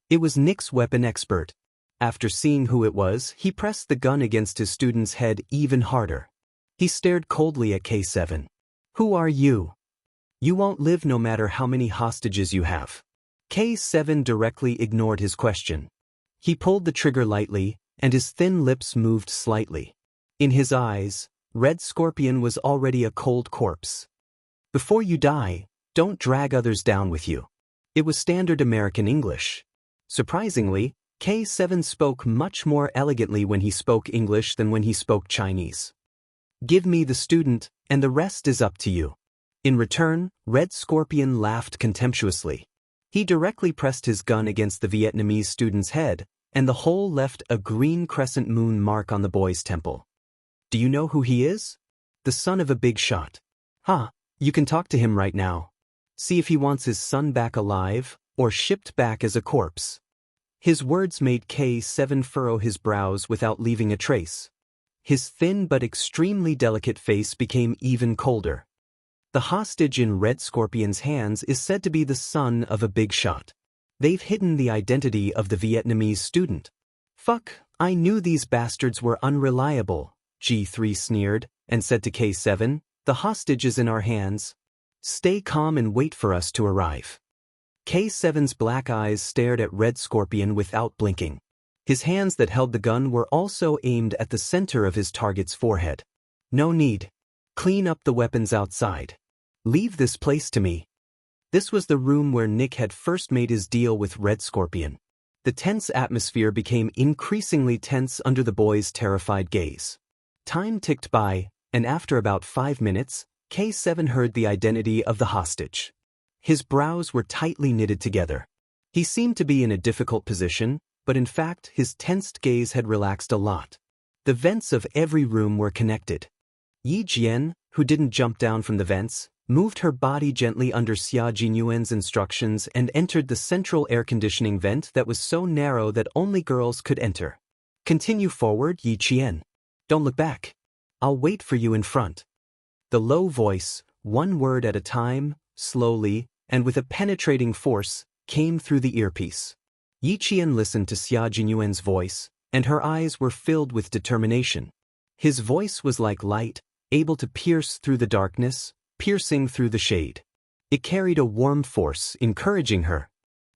It was Nick's weapon expert. After seeing who it was, he pressed the gun against his student's head even harder. He stared coldly at K7. "Who are you? You won't live no matter how many hostages you have." K7 directly ignored his question. He pulled the trigger lightly, and his thin lips moved slightly. In his eyes, Red Scorpion was already a cold corpse. "Before you die, don't drag others down with you." It was standard American English. Surprisingly, K7 spoke much more elegantly when he spoke English than when he spoke Chinese. "Give me the student, and the rest is up to you." In return, Red Scorpion laughed contemptuously. He directly pressed his gun against the Vietnamese student's head, and the hole left a green crescent moon mark on the boy's temple. "Do you know who he is? The son of a big shot. You can talk to him right now. See if he wants his son back alive, or shipped back as a corpse." His words made K7 furrow his brows without leaving a trace. His thin but extremely delicate face became even colder. The hostage in Red Scorpion's hands is said to be the son of a big shot. They've hidden the identity of the Vietnamese student. "Fuck, I knew these bastards were unreliable," G3 sneered, and said to K7, "The hostage is in our hands. Stay calm and wait for us to arrive." K7's black eyes stared at Red Scorpion without blinking. His hands that held the gun were also aimed at the center of his target's forehead. "No need. Clean up the weapons outside. Leave this place to me." This was the room where Nick had first made his deal with Red Scorpion. The tense atmosphere became increasingly tense under the boy's terrified gaze. Time ticked by, and after about 5 minutes, K7 heard the identity of the hostage. His brows were tightly knitted together. He seemed to be in a difficult position, but in fact his tensed gaze had relaxed a lot. The vents of every room were connected. Yi Jian, who didn't jump down from the vents, moved her body gently under Xia Jinyuan's instructions and entered the central air conditioning vent that was so narrow that only girls could enter. "Continue forward, Yi Qian. Don't look back. I'll wait for you in front." The low voice, one word at a time, slowly, and with a penetrating force, came through the earpiece. Yi Qian listened to Xia Jinyuan's voice, and her eyes were filled with determination. His voice was like light, able to pierce through the darkness, piercing through the shade. It carried a warm force, encouraging her.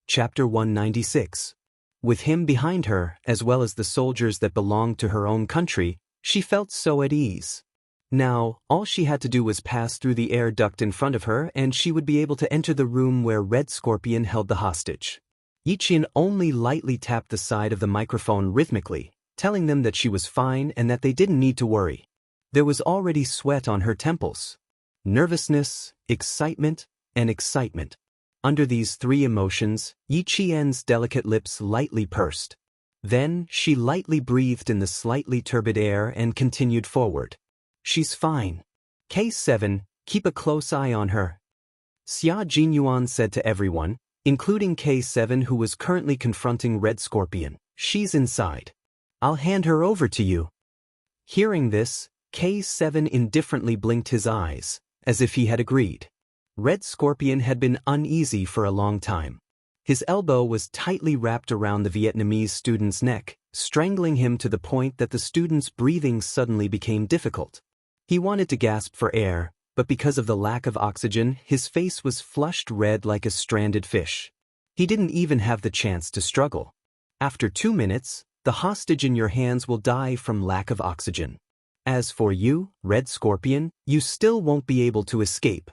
Chapter 196. With him behind her, as well as the soldiers that belonged to her own country, she felt so at ease. Now, all she had to do was pass through the air duct in front of her and she would be able to enter the room where Red Scorpion held the hostage. Yiqian only lightly tapped the side of the microphone rhythmically, telling them that she was fine and that they didn't need to worry. There was already sweat on her temples. Nervousness, excitement, and excitement. Under these three emotions, Yiqian's delicate lips lightly pursed. Then, she lightly breathed in the slightly turbid air and continued forward. She's fine. Case 7, keep a close eye on her. Xia Jinyuan said to everyone, including K7 who was currently confronting Red Scorpion. She's inside. I'll hand her over to you. Hearing this, K7 indifferently blinked his eyes, as if he had agreed. Red Scorpion had been uneasy for a long time. His elbow was tightly wrapped around the Vietnamese student's neck, strangling him to the point that the student's breathing suddenly became difficult. He wanted to gasp for air, but because of the lack of oxygen, his face was flushed red like a stranded fish. He didn't even have the chance to struggle. After 2 minutes, the hostage in your hands will die from lack of oxygen. As for you, Red Scorpion, you still won't be able to escape.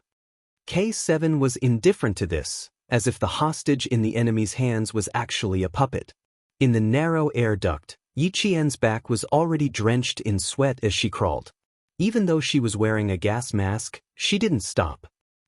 K7 was indifferent to this, as if the hostage in the enemy's hands was actually a puppet. In the narrow air duct, Yiqian's back was already drenched in sweat as she crawled. Even though she was wearing a gas mask, she didn't stop.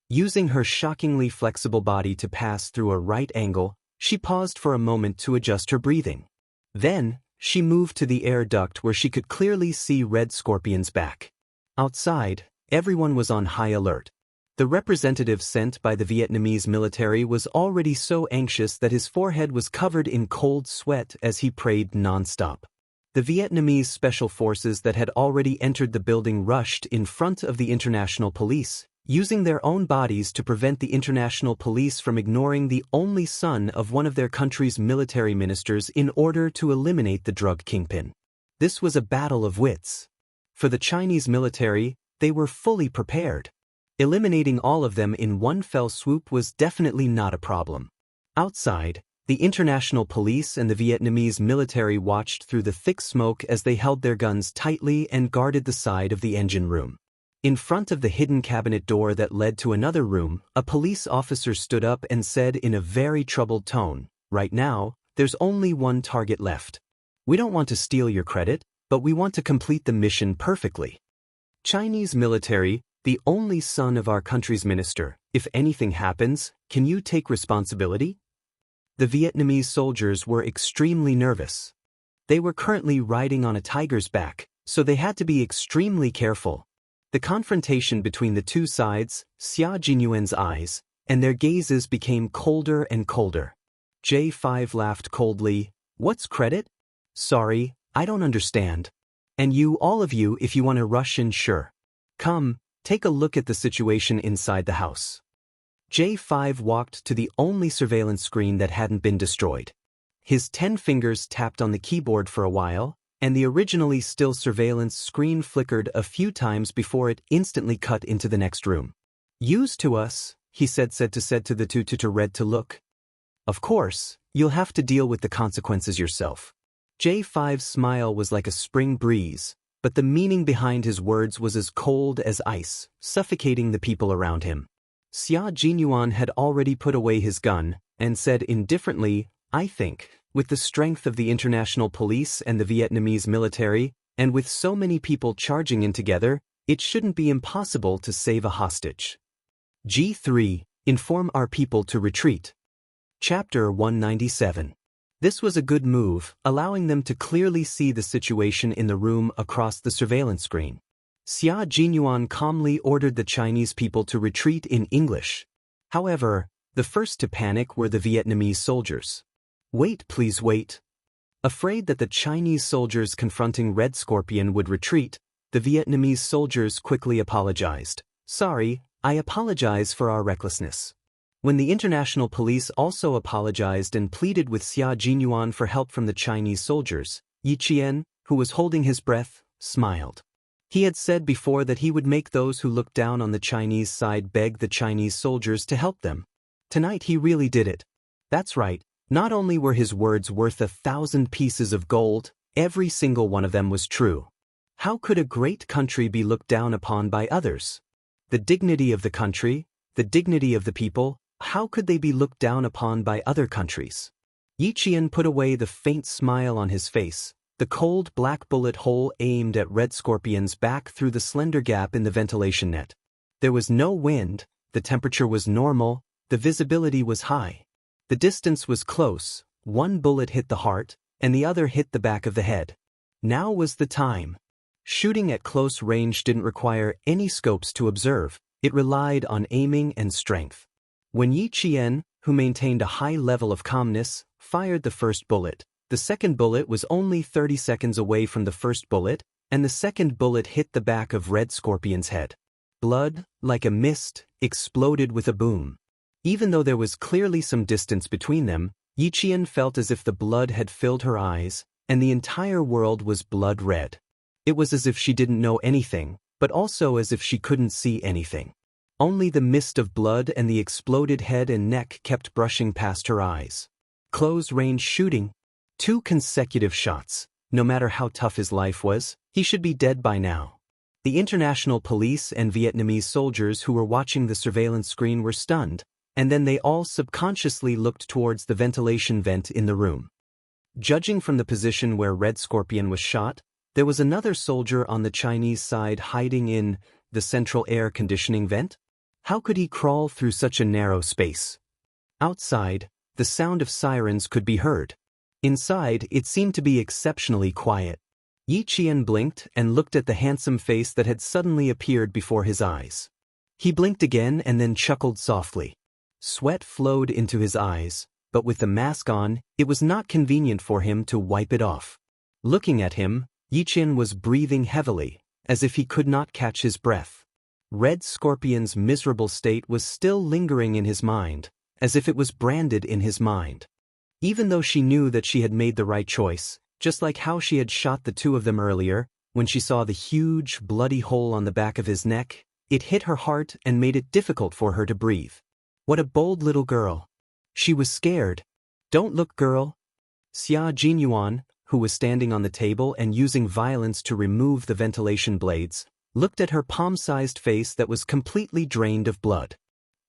Using her shockingly flexible body to pass through a right angle, she paused for a moment to adjust her breathing. Then, she moved to the air duct where she could clearly see Red Scorpion's back. Outside, everyone was on high alert. The representative sent by the Vietnamese military was already so anxious that his forehead was covered in cold sweat as he prayed non-stop. The Vietnamese special forces that had already entered the building rushed in front of the international police, using their own bodies to prevent the international police from ignoring the only son of one of their country's military ministers in order to eliminate the drug kingpin. This was a battle of wits. For the Chinese military, they were fully prepared. Eliminating all of them in one fell swoop was definitely not a problem. Outside, the international police and the Vietnamese military watched through the thick smoke as they held their guns tightly and guarded the side of the engine room. In front of the hidden cabinet door that led to another room, a police officer stood up and said in a very troubled tone, "Right now, there's only one target left. We don't want to steal your credit, but we want to complete the mission perfectly. Chinese military, the only son of our country's minister, if anything happens, can you take responsibility?" The Vietnamese soldiers were extremely nervous. They were currently riding on a tiger's back, so they had to be extremely careful. The confrontation between the two sides, Xia Jinyuan's eyes, and their gazes became colder and colder. J5 laughed coldly. "What's credit? Sorry, I don't understand. And you, all of you, if you want to rush in, sure. Come, take a look at the situation inside the house." J5 walked to the only surveillance screen that hadn't been destroyed. His 10 fingers tapped on the keyboard for a while, and the originally still surveillance screen flickered a few times before it instantly cut into the next room. "Use to us," he said to the two to Red to look. "Of course, you'll have to deal with the consequences yourself." J5's smile was like a spring breeze, but the meaning behind his words was as cold as ice, suffocating the people around him. Xia Jinyuan had already put away his gun, and said indifferently, "I think, with the strength of the international police and the Vietnamese military, and with so many people charging in together, it shouldn't be impossible to save a hostage. G3, inform our people to retreat." Chapter 197. This was a good move, allowing them to clearly see the situation in the room across the surveillance screen. Xia Jinyuan calmly ordered the Chinese people to retreat in English. However, the first to panic were the Vietnamese soldiers. "Wait, please wait." Afraid that the Chinese soldiers confronting Red Scorpion would retreat, the Vietnamese soldiers quickly apologized. "Sorry, I apologize for our recklessness." When the international police also apologized and pleaded with Xia Jinyuan for help from the Chinese soldiers, Yiqian, who was holding his breath, smiled. He had said before that he would make those who looked down on the Chinese side beg the Chinese soldiers to help them. Tonight he really did it. That's right, not only were his words worth 1,000 pieces of gold, every single one of them was true. How could a great country be looked down upon by others? The dignity of the country, the dignity of the people, how could they be looked down upon by other countries? Yi Qian put away the faint smile on his face, the cold black bullet hole aimed at Red Scorpion's back through the slender gap in the ventilation net. There was no wind, the temperature was normal, the visibility was high. The distance was close, one bullet hit the heart, and the other hit the back of the head. Now was the time. Shooting at close range didn't require any scopes to observe, it relied on aiming and strength. When Yi Qian, who maintained a high level of calmness, fired the first bullet, the second bullet was only 30 seconds away from the first bullet, and the second bullet hit the back of Red Scorpion's head. Blood, like a mist, exploded with a boom. Even though there was clearly some distance between them, Yi Qian felt as if the blood had filled her eyes, and the entire world was blood red. It was as if she didn't know anything, but also as if she couldn't see anything. Only the mist of blood and the exploded head and neck kept brushing past her eyes. Close-range shooting. 2 consecutive shots. No matter how tough his life was, he should be dead by now. The international police and Vietnamese soldiers who were watching the surveillance screen were stunned, and then they all subconsciously looked towards the ventilation vent in the room. Judging from the position where Red Scorpion was shot, there was another soldier on the Chinese side hiding in the central air conditioning vent. How could he crawl through such a narrow space? Outside, the sound of sirens could be heard. Inside, it seemed to be exceptionally quiet. Yi Qian blinked and looked at the handsome face that had suddenly appeared before his eyes. He blinked again and then chuckled softly. Sweat flowed into his eyes, but with the mask on, it was not convenient for him to wipe it off. Looking at him, Yi Qian was breathing heavily, as if he could not catch his breath. Red Scorpion's miserable state was still lingering in his mind, as if it was branded in his mind. Even though she knew that she had made the right choice, just like how she had shot the 2 of them earlier, when she saw the huge, bloody hole on the back of his neck, it hit her heart and made it difficult for her to breathe. What a bold little girl. She was scared. Don't look, girl. Xia Jinyuan, who was standing on the table and using violence to remove the ventilation blades, looked at her palm-sized face that was completely drained of blood.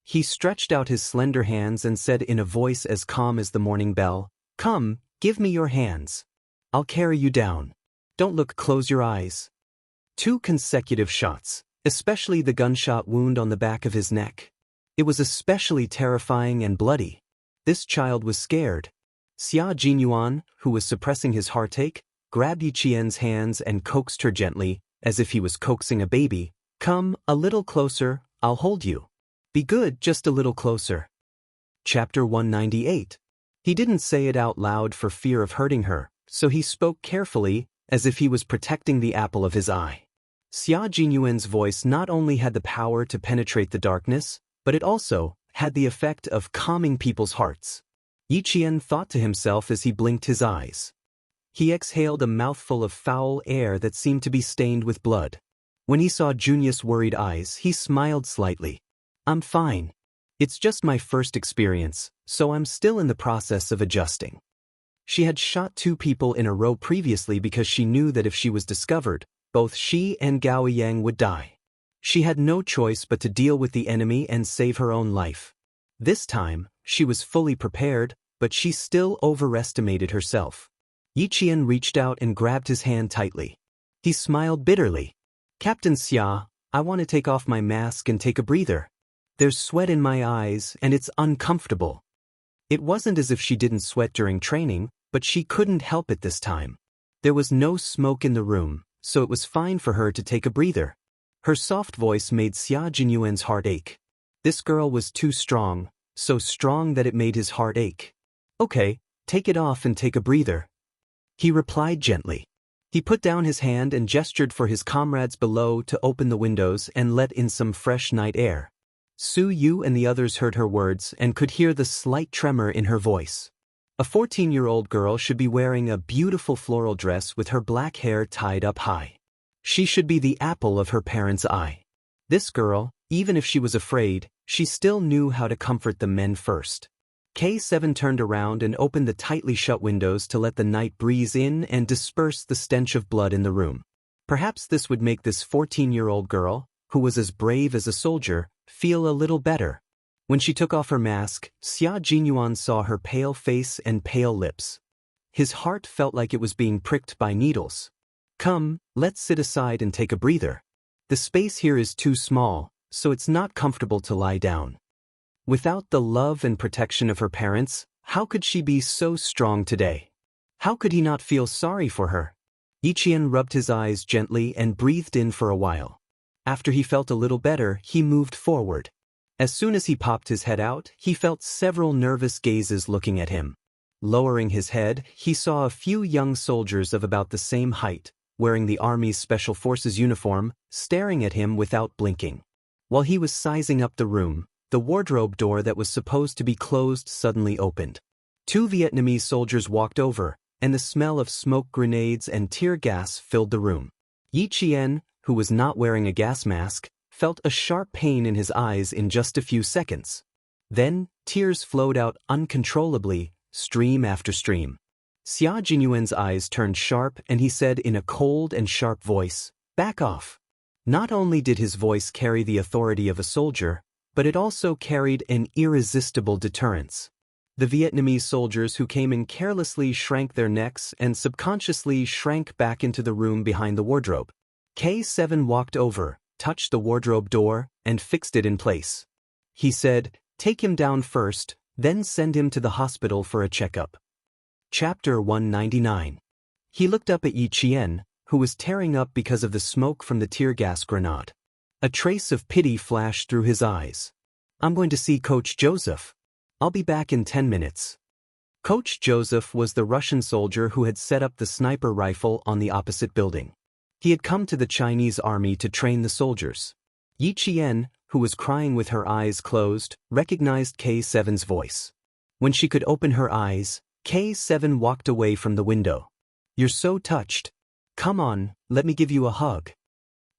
He stretched out his slender hands and said in a voice as calm as the morning bell, "Come, give me your hands. I'll carry you down. Don't look, close your eyes." 2 consecutive shots, especially the gunshot wound on the back of his neck. It was especially terrifying and bloody. This child was scared. Xia Jinyuan, who was suppressing his heartache, grabbed Yi Qian's hands and coaxed her gently, as if he was coaxing a baby. "Come, a little closer, I'll hold you. Be good, just a little closer." Chapter 198. He didn't say it out loud for fear of hurting her, so he spoke carefully, as if he was protecting the apple of his eye. Xia Jinyuan's voice not only had the power to penetrate the darkness, but it also had the effect of calming people's hearts. Yi Qian thought to himself as he blinked his eyes. He exhaled a mouthful of foul air that seemed to be stained with blood. When he saw Junius' worried eyes, he smiled slightly. "I'm fine. It's just my first experience, so I'm still in the process of adjusting." She had shot 2 people in a row previously because she knew that if she was discovered, both she and Gao Yang would die. She had no choice but to deal with the enemy and save her own life. This time, she was fully prepared, but she still overestimated herself. Yi Qian reached out and grabbed his hand tightly. He smiled bitterly. "Captain Xia, I want to take off my mask and take a breather. There's sweat in my eyes and it's uncomfortable." It wasn't as if she didn't sweat during training, but she couldn't help it this time. There was no smoke in the room, so it was fine for her to take a breather. Her soft voice made Xia Jinyuan's heart ache. This girl was too strong, so strong that it made his heart ache. "Okay, take it off and take a breather," he replied gently. He put down his hand and gestured for his comrades below to open the windows and let in some fresh night air. Su Yu and the others heard her words and could hear the slight tremor in her voice. A 14-year-old girl should be wearing a beautiful floral dress with her black hair tied up high. She should be the apple of her parents' eye. This girl, even if she was afraid, she still knew how to comfort the men first. K7 turned around and opened the tightly shut windows to let the night breeze in and disperse the stench of blood in the room. Perhaps this would make this 14-year-old girl, who was as brave as a soldier, feel a little better. When she took off her mask, Xia Jinyuan saw her pale face and pale lips. His heart felt like it was being pricked by needles. Come, let's sit aside and take a breather. The space here is too small, so it's not comfortable to lie down. Without the love and protection of her parents, how could she be so strong today? How could he not feel sorry for her? Yiqian rubbed his eyes gently and breathed in for a while. After he felt a little better, he moved forward. As soon as he popped his head out, he felt several nervous gazes looking at him. Lowering his head, he saw a few young soldiers of about the same height, wearing the Army's Special Forces uniform, staring at him without blinking. While he was sizing up the room, the wardrobe door that was supposed to be closed suddenly opened. 2 Vietnamese soldiers walked over, and the smell of smoke grenades and tear gas filled the room. Yiqian, who was not wearing a gas mask, felt a sharp pain in his eyes in just a few seconds. Then, tears flowed out uncontrollably, stream after stream. Xia Jinyuan's eyes turned sharp and he said in a cold and sharp voice, "Back off." Not only did his voice carry the authority of a soldier, but it also carried an irresistible deterrence. The Vietnamese soldiers who came in carelessly shrank their necks and subconsciously shrank back into the room behind the wardrobe. K7 walked over, touched the wardrobe door, and fixed it in place. He said, "Take him down first, then send him to the hospital for a checkup." Chapter 199. He looked up at Yiqian, who was tearing up because of the smoke from the tear gas grenade. A trace of pity flashed through his eyes. "I'm going to see Coach Joseph. I'll be back in 10 minutes. Coach Joseph was the Russian soldier who had set up the sniper rifle on the opposite building. He had come to the Chinese army to train the soldiers. Yiqian, who was crying with her eyes closed, recognized K7's voice. When she could open her eyes, K7 walked away from the window. "You're so touched. Come on, let me give you a hug."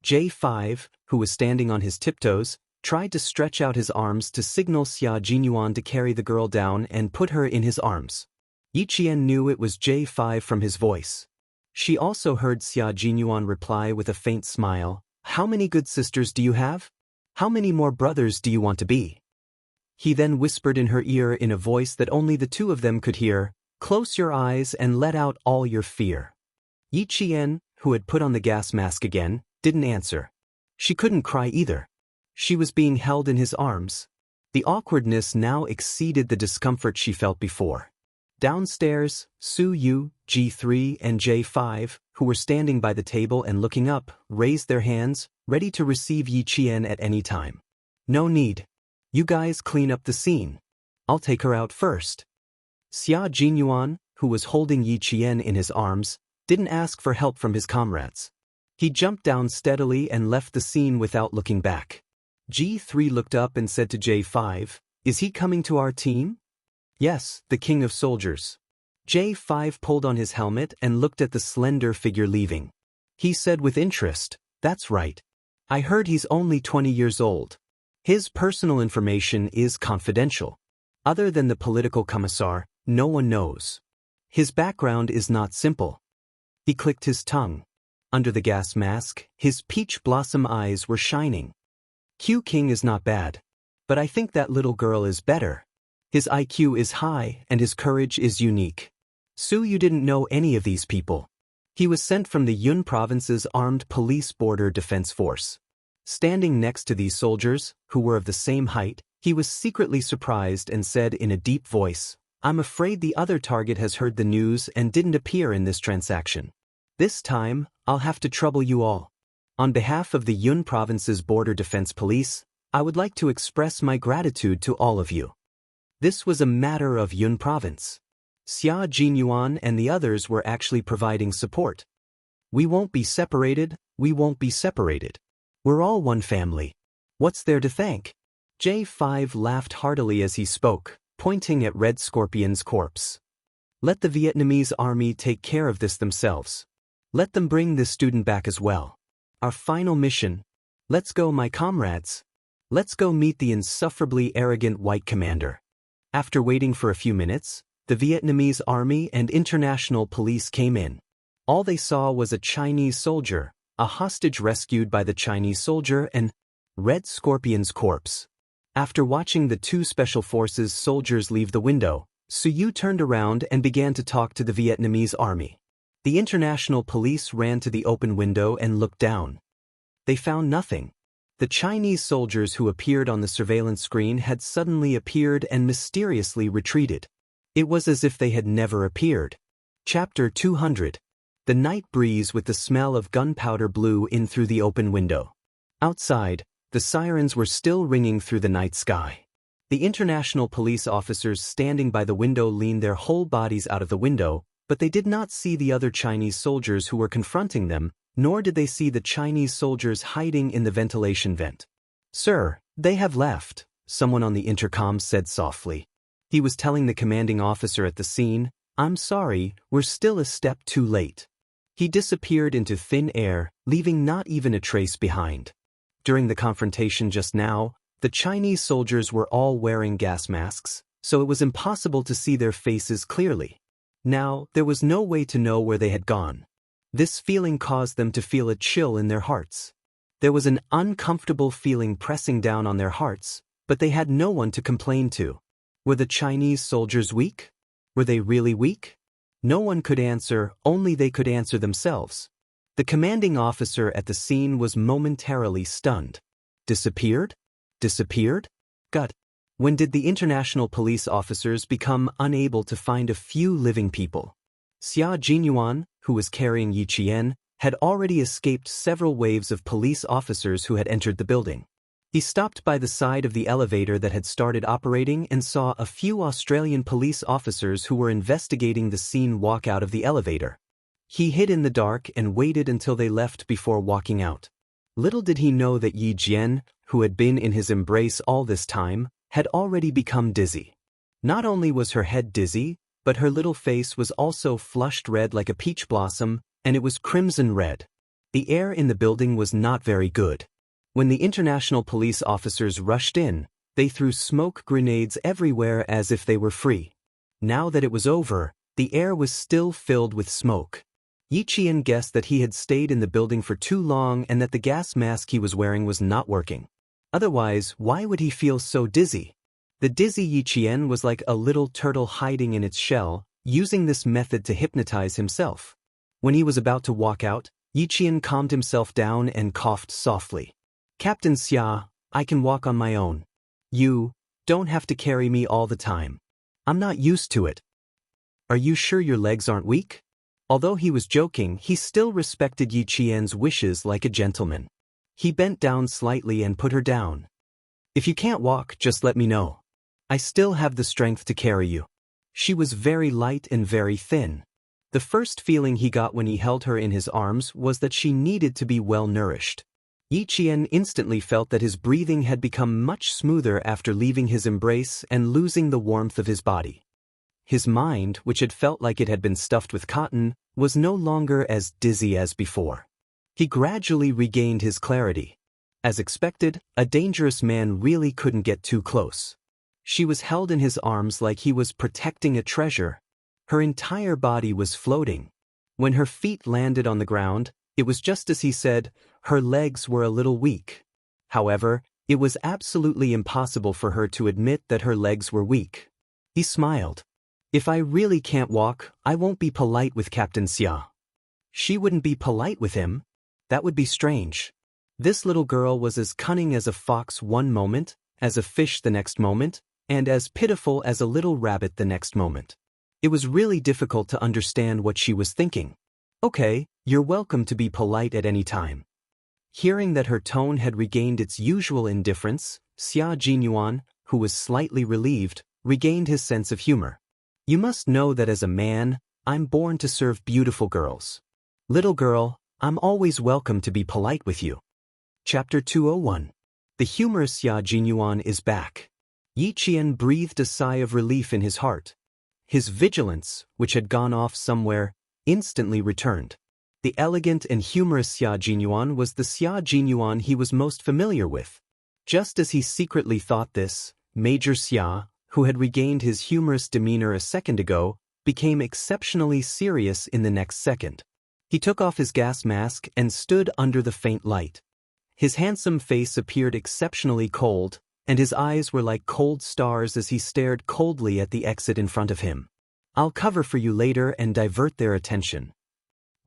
J5, who was standing on his tiptoes, tried to stretch out his arms to signal Xia Jinyuan to carry the girl down and put her in his arms. Yiqian knew it was J5 from his voice. She also heard Xia Jinyuan reply with a faint smile, "How many good sisters do you have? How many more brothers do you want to be?" He then whispered in her ear in a voice that only the two of them could hear, "Close your eyes and let out all your fear." Yiqian, who had put on the gas mask again, didn't answer. She couldn't cry either. She was being held in his arms. The awkwardness now exceeded the discomfort she felt before. Downstairs, Su Yu, G3 and J5, who were standing by the table and looking up, raised their hands, ready to receive Yiqian at any time. "No need. You guys clean up the scene. I'll take her out first." Xia Jinyuan, who was holding Yiqian in his arms, didn't ask for help from his comrades. He jumped down steadily and left the scene without looking back. G3 looked up and said to J5, "Is he coming to our team?" "Yes, the king of soldiers." J5 pulled on his helmet and looked at the slender figure leaving. He said with interest, "That's right. I heard he's only 20 years old. His personal information is confidential. Other than the political commissar, no one knows. His background is not simple." He clicked his tongue. Under the gas mask, his peach blossom eyes were shining. "Q King is not bad. But I think that little girl is better. His IQ is high and his courage is unique." Su Yu didn't know any of these people. He was sent from the Yun province's armed police border defense force. Standing next to these soldiers, who were of the same height, he was secretly surprised and said in a deep voice, "I'm afraid the other target has heard the news and didn't appear in this transaction. This time, I'll have to trouble you all. On behalf of the Yun province's border defense police, I would like to express my gratitude to all of you." This was a matter of Yun province. Xia Jinyuan and the others were actually providing support. "We won't be separated, we won't be separated. We're all one family. What's there to thank?" J5 laughed heartily as he spoke, pointing at Red Scorpion's corpse. "Let the Vietnamese army take care of this themselves. Let them bring this student back as well. Our final mission. Let's go, my comrades. Let's go meet the insufferably arrogant white commander." After waiting for a few minutes, the Vietnamese army and international police came in. All they saw was a Chinese soldier, a hostage rescued by the Chinese soldier, and Red Scorpion's corpse. After watching the two special forces soldiers leave the window, Suyu turned around and began to talk to the Vietnamese army. The international police ran to the open window and looked down. They found nothing. The Chinese soldiers who appeared on the surveillance screen had suddenly appeared and mysteriously retreated. It was as if they had never appeared. Chapter 200. The night breeze with the smell of gunpowder blew in through the open window. Outside, the sirens were still ringing through the night sky. The international police officers standing by the window leaned their whole bodies out of the window, but they did not see the other Chinese soldiers who were confronting them, nor did they see the Chinese soldiers hiding in the ventilation vent. "Sir, they have left," someone on the intercom said softly. He was telling the commanding officer at the scene, "I'm sorry, we're still a step too late." He disappeared into thin air, leaving not even a trace behind. During the confrontation just now, the Chinese soldiers were all wearing gas masks, so it was impossible to see their faces clearly. Now, there was no way to know where they had gone. This feeling caused them to feel a chill in their hearts. There was an uncomfortable feeling pressing down on their hearts, but they had no one to complain to. Were the Chinese soldiers weak? Were they really weak? No one could answer, only they could answer themselves. The commanding officer at the scene was momentarily stunned. Disappeared? Disappeared? Gut. When did the international police officers become unable to find a few living people? Xia Jinyuan, who was carrying Yi Qian, had already escaped several waves of police officers who had entered the building. He stopped by the side of the elevator that had started operating and saw a few Australian police officers who were investigating the scene walk out of the elevator. He hid in the dark and waited until they left before walking out. Little did he know that Yi Jian, who had been in his embrace all this time, had already become dizzy. Not only was her head dizzy, but her little face was also flushed red like a peach blossom, and it was crimson red. The air in the building was not very good. When the international police officers rushed in, they threw smoke grenades everywhere as if they were free. Now that it was over, the air was still filled with smoke. Yi Qian guessed that he had stayed in the building for too long and that the gas mask he was wearing was not working. Otherwise, why would he feel so dizzy? The dizzy Yi Qian was like a little turtle hiding in its shell, using this method to hypnotize himself. When he was about to walk out, Yi Qian calmed himself down and coughed softly. "Captain Xia, I can walk on my own. You don't have to carry me all the time. I'm not used to it." "Are you sure your legs aren't weak?" Although he was joking, he still respected Yi Qian's wishes like a gentleman. He bent down slightly and put her down. "If you can't walk, just let me know. I still have the strength to carry you." She was very light and very thin. The first feeling he got when he held her in his arms was that she needed to be well nourished. Yi Qian instantly felt that his breathing had become much smoother after leaving his embrace and losing the warmth of his body. His mind, which had felt like it had been stuffed with cotton, was no longer as dizzy as before. He gradually regained his clarity. As expected, a dangerous man really couldn't get too close. She was held in his arms like he was protecting a treasure. Her entire body was floating. When her feet landed on the ground, it was just as he said, her legs were a little weak. However, it was absolutely impossible for her to admit that her legs were weak. He smiled. "If I really can't walk, I won't be polite with Captain Xia." She wouldn't be polite with him? That would be strange. This little girl was as cunning as a fox one moment, as a fish the next moment, and as pitiful as a little rabbit the next moment. It was really difficult to understand what she was thinking. "Okay, you're welcome to be polite at any time." Hearing that her tone had regained its usual indifference, Xia Jinyuan, who was slightly relieved, regained his sense of humor. "You must know that as a man, I'm born to serve beautiful girls. Little girl, I'm always welcome to be polite with you." Chapter 201. The humorous Xia Jinyuan is back. Yi Qian breathed a sigh of relief in his heart. His vigilance, which had gone off somewhere, instantly returned. The elegant and humorous Xia Jinyuan was the Xia Jinyuan he was most familiar with. Just as he secretly thought this, Major Xia, who had regained his humorous demeanor a second ago, became exceptionally serious in the next second. He took off his gas mask and stood under the faint light. His handsome face appeared exceptionally cold, and his eyes were like cold stars as he stared coldly at the exit in front of him. I'll cover for you later and divert their attention.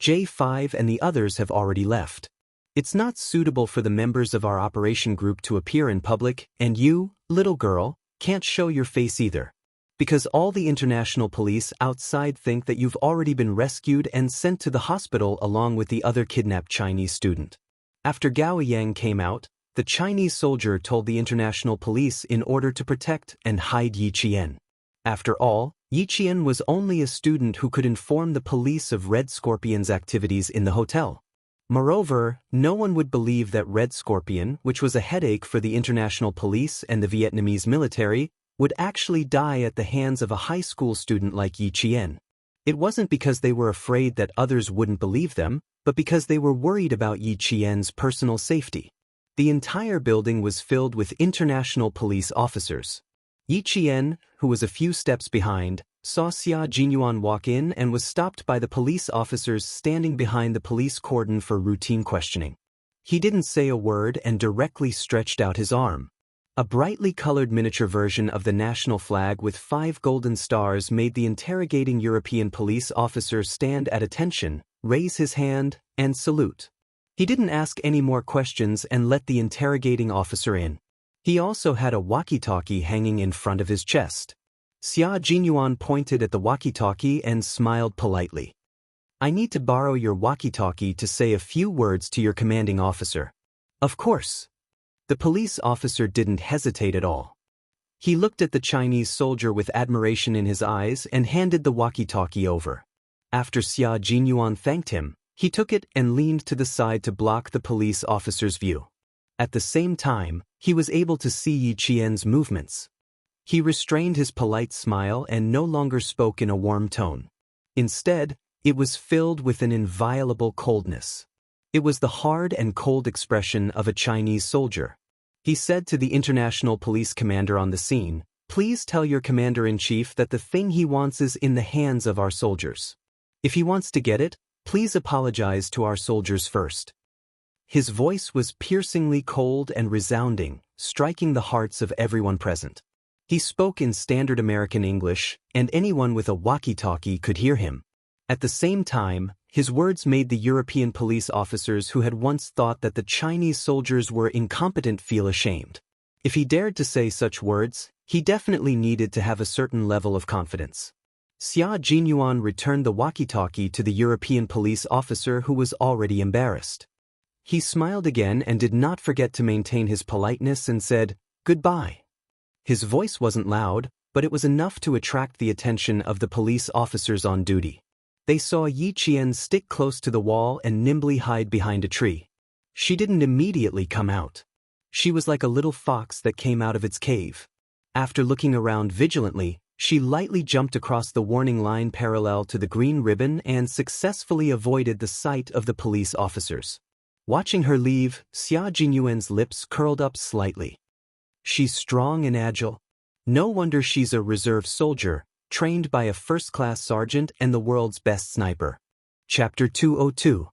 J5 and the others have already left. It's not suitable for the members of our operation group to appear in public, and you, little girl, can't show your face either. Because all the international police outside think that you've already been rescued and sent to the hospital along with the other kidnapped Chinese student. After Gao Yang came out, the Chinese soldier told the international police in order to protect and hide Yi Qian. After all, Yi Qian was only a student who could inform the police of Red Scorpion's activities in the hotel. Moreover, no one would believe that Red Scorpion, which was a headache for the international police and the Vietnamese military, would actually die at the hands of a high school student like Yi Qian. It wasn't because they were afraid that others wouldn't believe them, but because they were worried about Yi Qian's personal safety. The entire building was filled with international police officers. Yi Qian, who was a few steps behind, saw Xia Jinyuan walk in and was stopped by the police officers standing behind the police cordon for routine questioning. He didn't say a word and directly stretched out his arm. A brightly colored miniature version of the national flag with 5 golden stars made the interrogating European police officer stand at attention, raise his hand, and salute. He didn't ask any more questions and let the interrogating officer in. He also had a walkie-talkie hanging in front of his chest. Xia Jinyuan pointed at the walkie-talkie and smiled politely. I need to borrow your walkie-talkie to say a few words to your commanding officer. Of course. The police officer didn't hesitate at all. He looked at the Chinese soldier with admiration in his eyes and handed the walkie-talkie over. After Xia Jinyuan thanked him, he took it and leaned to the side to block the police officer's view. At the same time, he was able to see Yi Qian's movements. He restrained his polite smile and no longer spoke in a warm tone. Instead, it was filled with an inviolable coldness. It was the hard and cold expression of a Chinese soldier. He said to the international police commander on the scene, "Please tell your commander-in-chief that the thing he wants is in the hands of our soldiers. If he wants to get it, please apologize to our soldiers first." His voice was piercingly cold and resounding, striking the hearts of everyone present. He spoke in standard American English, and anyone with a walkie-talkie could hear him. At the same time, his words made the European police officers who had once thought that the Chinese soldiers were incompetent feel ashamed. If he dared to say such words, he definitely needed to have a certain level of confidence. Xia Jinyuan returned the walkie-talkie to the European police officer who was already embarrassed. He smiled again and did not forget to maintain his politeness and said, "Goodbye." His voice wasn't loud, but it was enough to attract the attention of the police officers on duty. They saw Yi Qian stick close to the wall and nimbly hide behind a tree. She didn't immediately come out. She was like a little fox that came out of its cave. After looking around vigilantly, she lightly jumped across the warning line parallel to the green ribbon and successfully avoided the sight of the police officers. Watching her leave, Xia Jinyuan's lips curled up slightly. She's strong and agile. No wonder she's a reserve soldier, trained by a first-class sergeant and the world's best sniper. Chapter 202.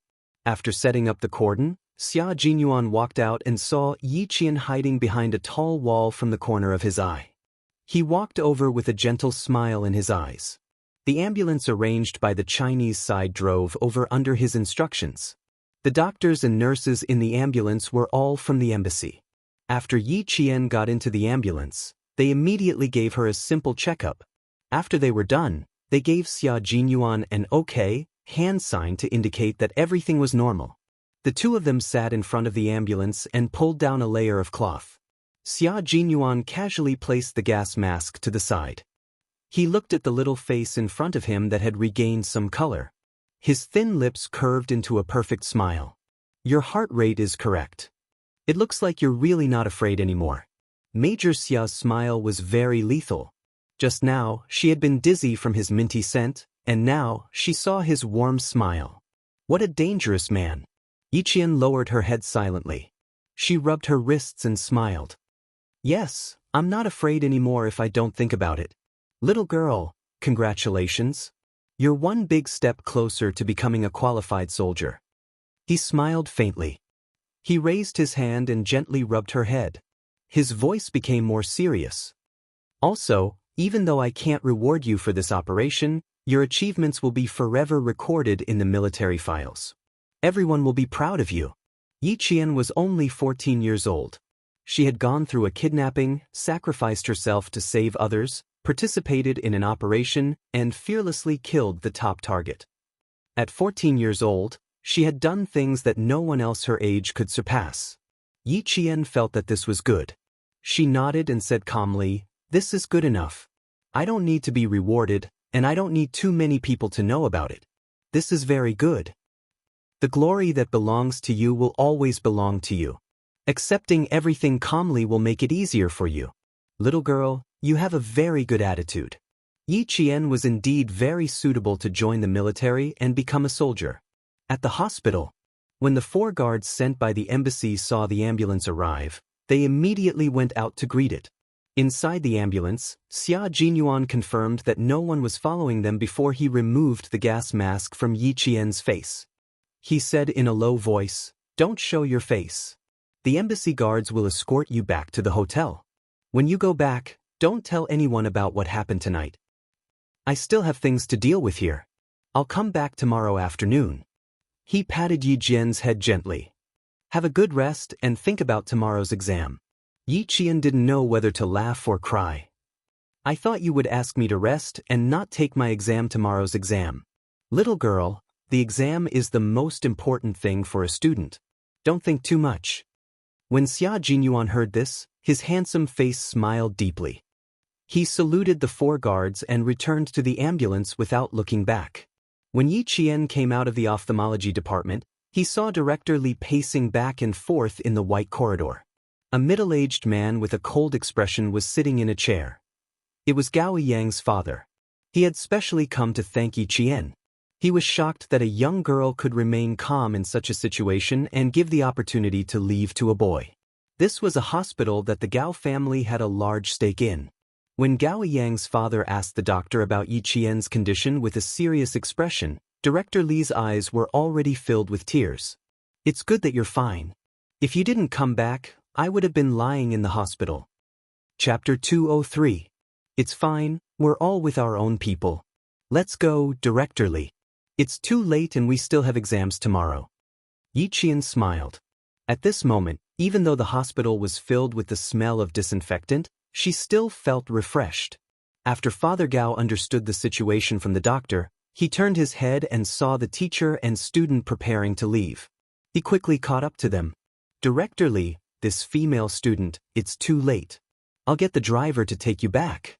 After setting up the cordon, Xia Jinyuan walked out and saw Yi Qian hiding behind a tall wall from the corner of his eye. He walked over with a gentle smile in his eyes. The ambulance arranged by the Chinese side drove over under his instructions. The doctors and nurses in the ambulance were all from the embassy. After Yi Qian got into the ambulance, they immediately gave her a simple checkup. After they were done, they gave Xia Jinyuan an OK hand sign to indicate that everything was normal. The two of them sat in front of the ambulance and pulled down a layer of cloth. Xia Jinyuan casually placed the gas mask to the side. He looked at the little face in front of him that had regained some color. His thin lips curved into a perfect smile. "Your heart rate is correct. It looks like you're really not afraid anymore." Major Xia's smile was very lethal. Just now, she had been dizzy from his minty scent, and now she saw his warm smile. What a dangerous man. Yi Qian lowered her head silently. She rubbed her wrists and smiled. "Yes, I'm not afraid anymore if I don't think about it. Little girl, congratulations. You're one big step closer to becoming a qualified soldier. He smiled faintly. He raised his hand and gently rubbed her head. His voice became more serious. Also, even though I can't reward you for this operation, your achievements will be forever recorded in the military files. Everyone will be proud of you. Yiqian was only 14 years old. She had gone through a kidnapping, sacrificed herself to save others, participated in an operation, and fearlessly killed the top target. At 14 years old, she had done things that no one else her age could surpass. Yiqian felt that this was good. She nodded and said calmly, "This is good enough. I don't need to be rewarded, and I don't need too many people to know about it. This is very good. The glory that belongs to you will always belong to you. Accepting everything calmly will make it easier for you. Little girl, you have a very good attitude." Yiqian was indeed very suitable to join the military and become a soldier. At the hospital, when the 4 guards sent by the embassy saw the ambulance arrive, they immediately went out to greet it. Inside the ambulance, Xia Jinyuan confirmed that no one was following them before he removed the gas mask from Yiqian's face. He said in a low voice, "Don't show your face. The embassy guards will escort you back to the hotel. When you go back, don't tell anyone about what happened tonight. I still have things to deal with here. I'll come back tomorrow afternoon." He patted Yiqian's head gently. "Have a good rest and think about tomorrow's exam." Yiqian didn't know whether to laugh or cry. "I thought you would ask me to rest and not take my exam tomorrow's exam. Little girl, the exam is the most important thing for a student. Don't think too much." When Xia Jinyuan heard this, his handsome face smiled deeply. He saluted the 4 guards and returned to the ambulance without looking back. When Yiqian came out of the ophthalmology department, he saw Director Li pacing back and forth in the white corridor. A middle-aged man with a cold expression was sitting in a chair. It was Gao Yang's father. He had specially come to thank Yiqian. He was shocked that a young girl could remain calm in such a situation and give the opportunity to leave to a boy. This was a hospital that the Gao family had a large stake in. When Gao Yang's father asked the doctor about Yiqian's condition with a serious expression, Director Li's eyes were already filled with tears. "It's good that you're fine. If you didn't come back, I would have been lying in the hospital." Chapter 203. It's fine, we're all with our own people. Let's go, Director Li. It's too late and we still have exams tomorrow. Yiqian smiled. At this moment, even though the hospital was filled with the smell of disinfectant, she still felt refreshed. After Father Gao understood the situation from the doctor, he turned his head and saw the teacher and student preparing to leave. He quickly caught up to them. "Director Li, this female student, it's too late. I'll get the driver to take you back."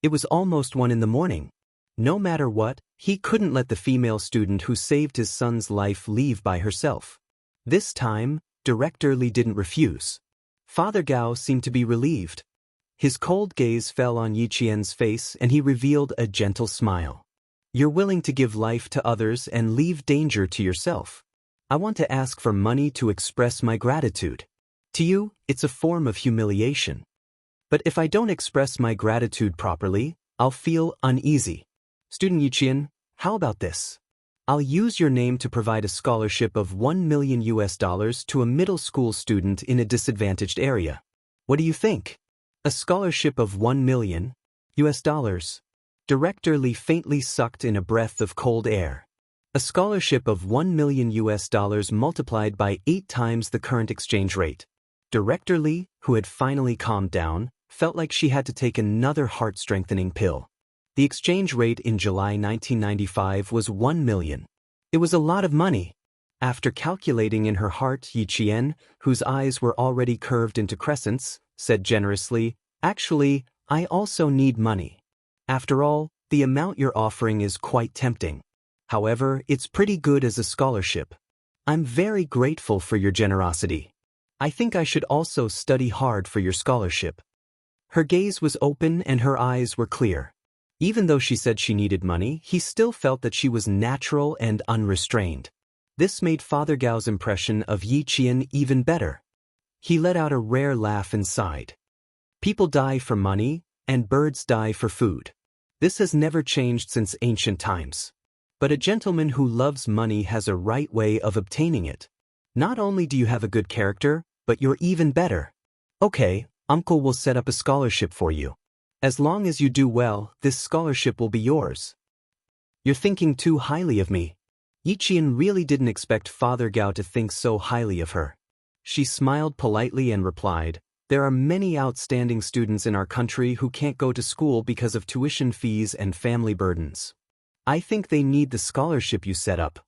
It was almost 1 in the morning. No matter what, he couldn't let the female student who saved his son's life leave by herself. This time, Director Li didn't refuse. Father Gao seemed to be relieved. His cold gaze fell on Yiqian's face and he revealed a gentle smile. "You're willing to give life to others and leave danger to yourself. I want to ask for money to express my gratitude. To you, it's a form of humiliation. But if I don't express my gratitude properly, I'll feel uneasy. Student Yiqian, how about this? I'll use your name to provide a scholarship of $1 million to a middle school student in a disadvantaged area. What do you think? A scholarship of $1 million? Director Li faintly sucked in a breath of cold air. A scholarship of $1 million multiplied by 8 times the current exchange rate. Director Li, who had finally calmed down, felt like she had to take another heart-strengthening pill. The exchange rate in July 1995 was 1 million. It was a lot of money. After calculating in her heart, Yiqian, whose eyes were already curved into crescents, said generously, "Actually, I also need money. After all, the amount you're offering is quite tempting. However, it's pretty good as a scholarship. I'm very grateful for your generosity. I think I should also study hard for your scholarship." Her gaze was open and her eyes were clear. Even though she said she needed money, he still felt that she was natural and unrestrained. This made Father Gao's impression of Yiqian even better. He let out a rare laugh and sighed. "People die for money, and birds die for food. This has never changed since ancient times. But a gentleman who loves money has a right way of obtaining it. Not only do you have a good character, but you're even better. Okay, uncle will set up a scholarship for you. As long as you do well, this scholarship will be yours. You're thinking too highly of me. Yiqian really didn't expect Father Gao to think so highly of her. She smiled politely and replied, "There are many outstanding students in our country who can't go to school because of tuition fees and family burdens. I think they need the scholarship you set up."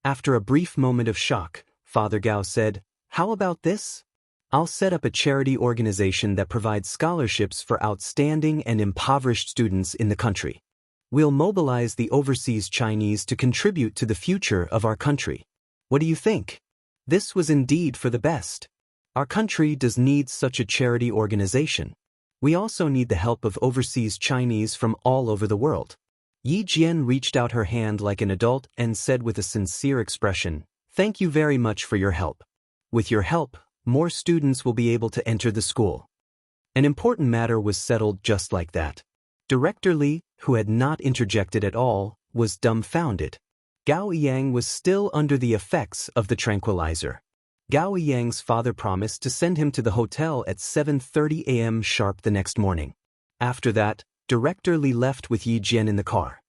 After a brief moment of shock, Father Gao said, "How about this? I'll set up a charity organization that provides scholarships for outstanding and impoverished students in the country. We'll mobilize the overseas Chinese to contribute to the future of our country. What do you think?" This was indeed for the best. Our country does need such a charity organization. We also need the help of overseas Chinese from all over the world. Yi Jian reached out her hand like an adult and said with a sincere expression, "Thank you very much for your help. With your help, more students will be able to enter the school." An important matter was settled just like that. Director Li, who had not interjected at all, was dumbfounded. Gao Yang was still under the effects of the tranquilizer. Gao Yang's father promised to send him to the hotel at 7:30 a.m. sharp the next morning. After that, Director Li left with Yi Jian in the car.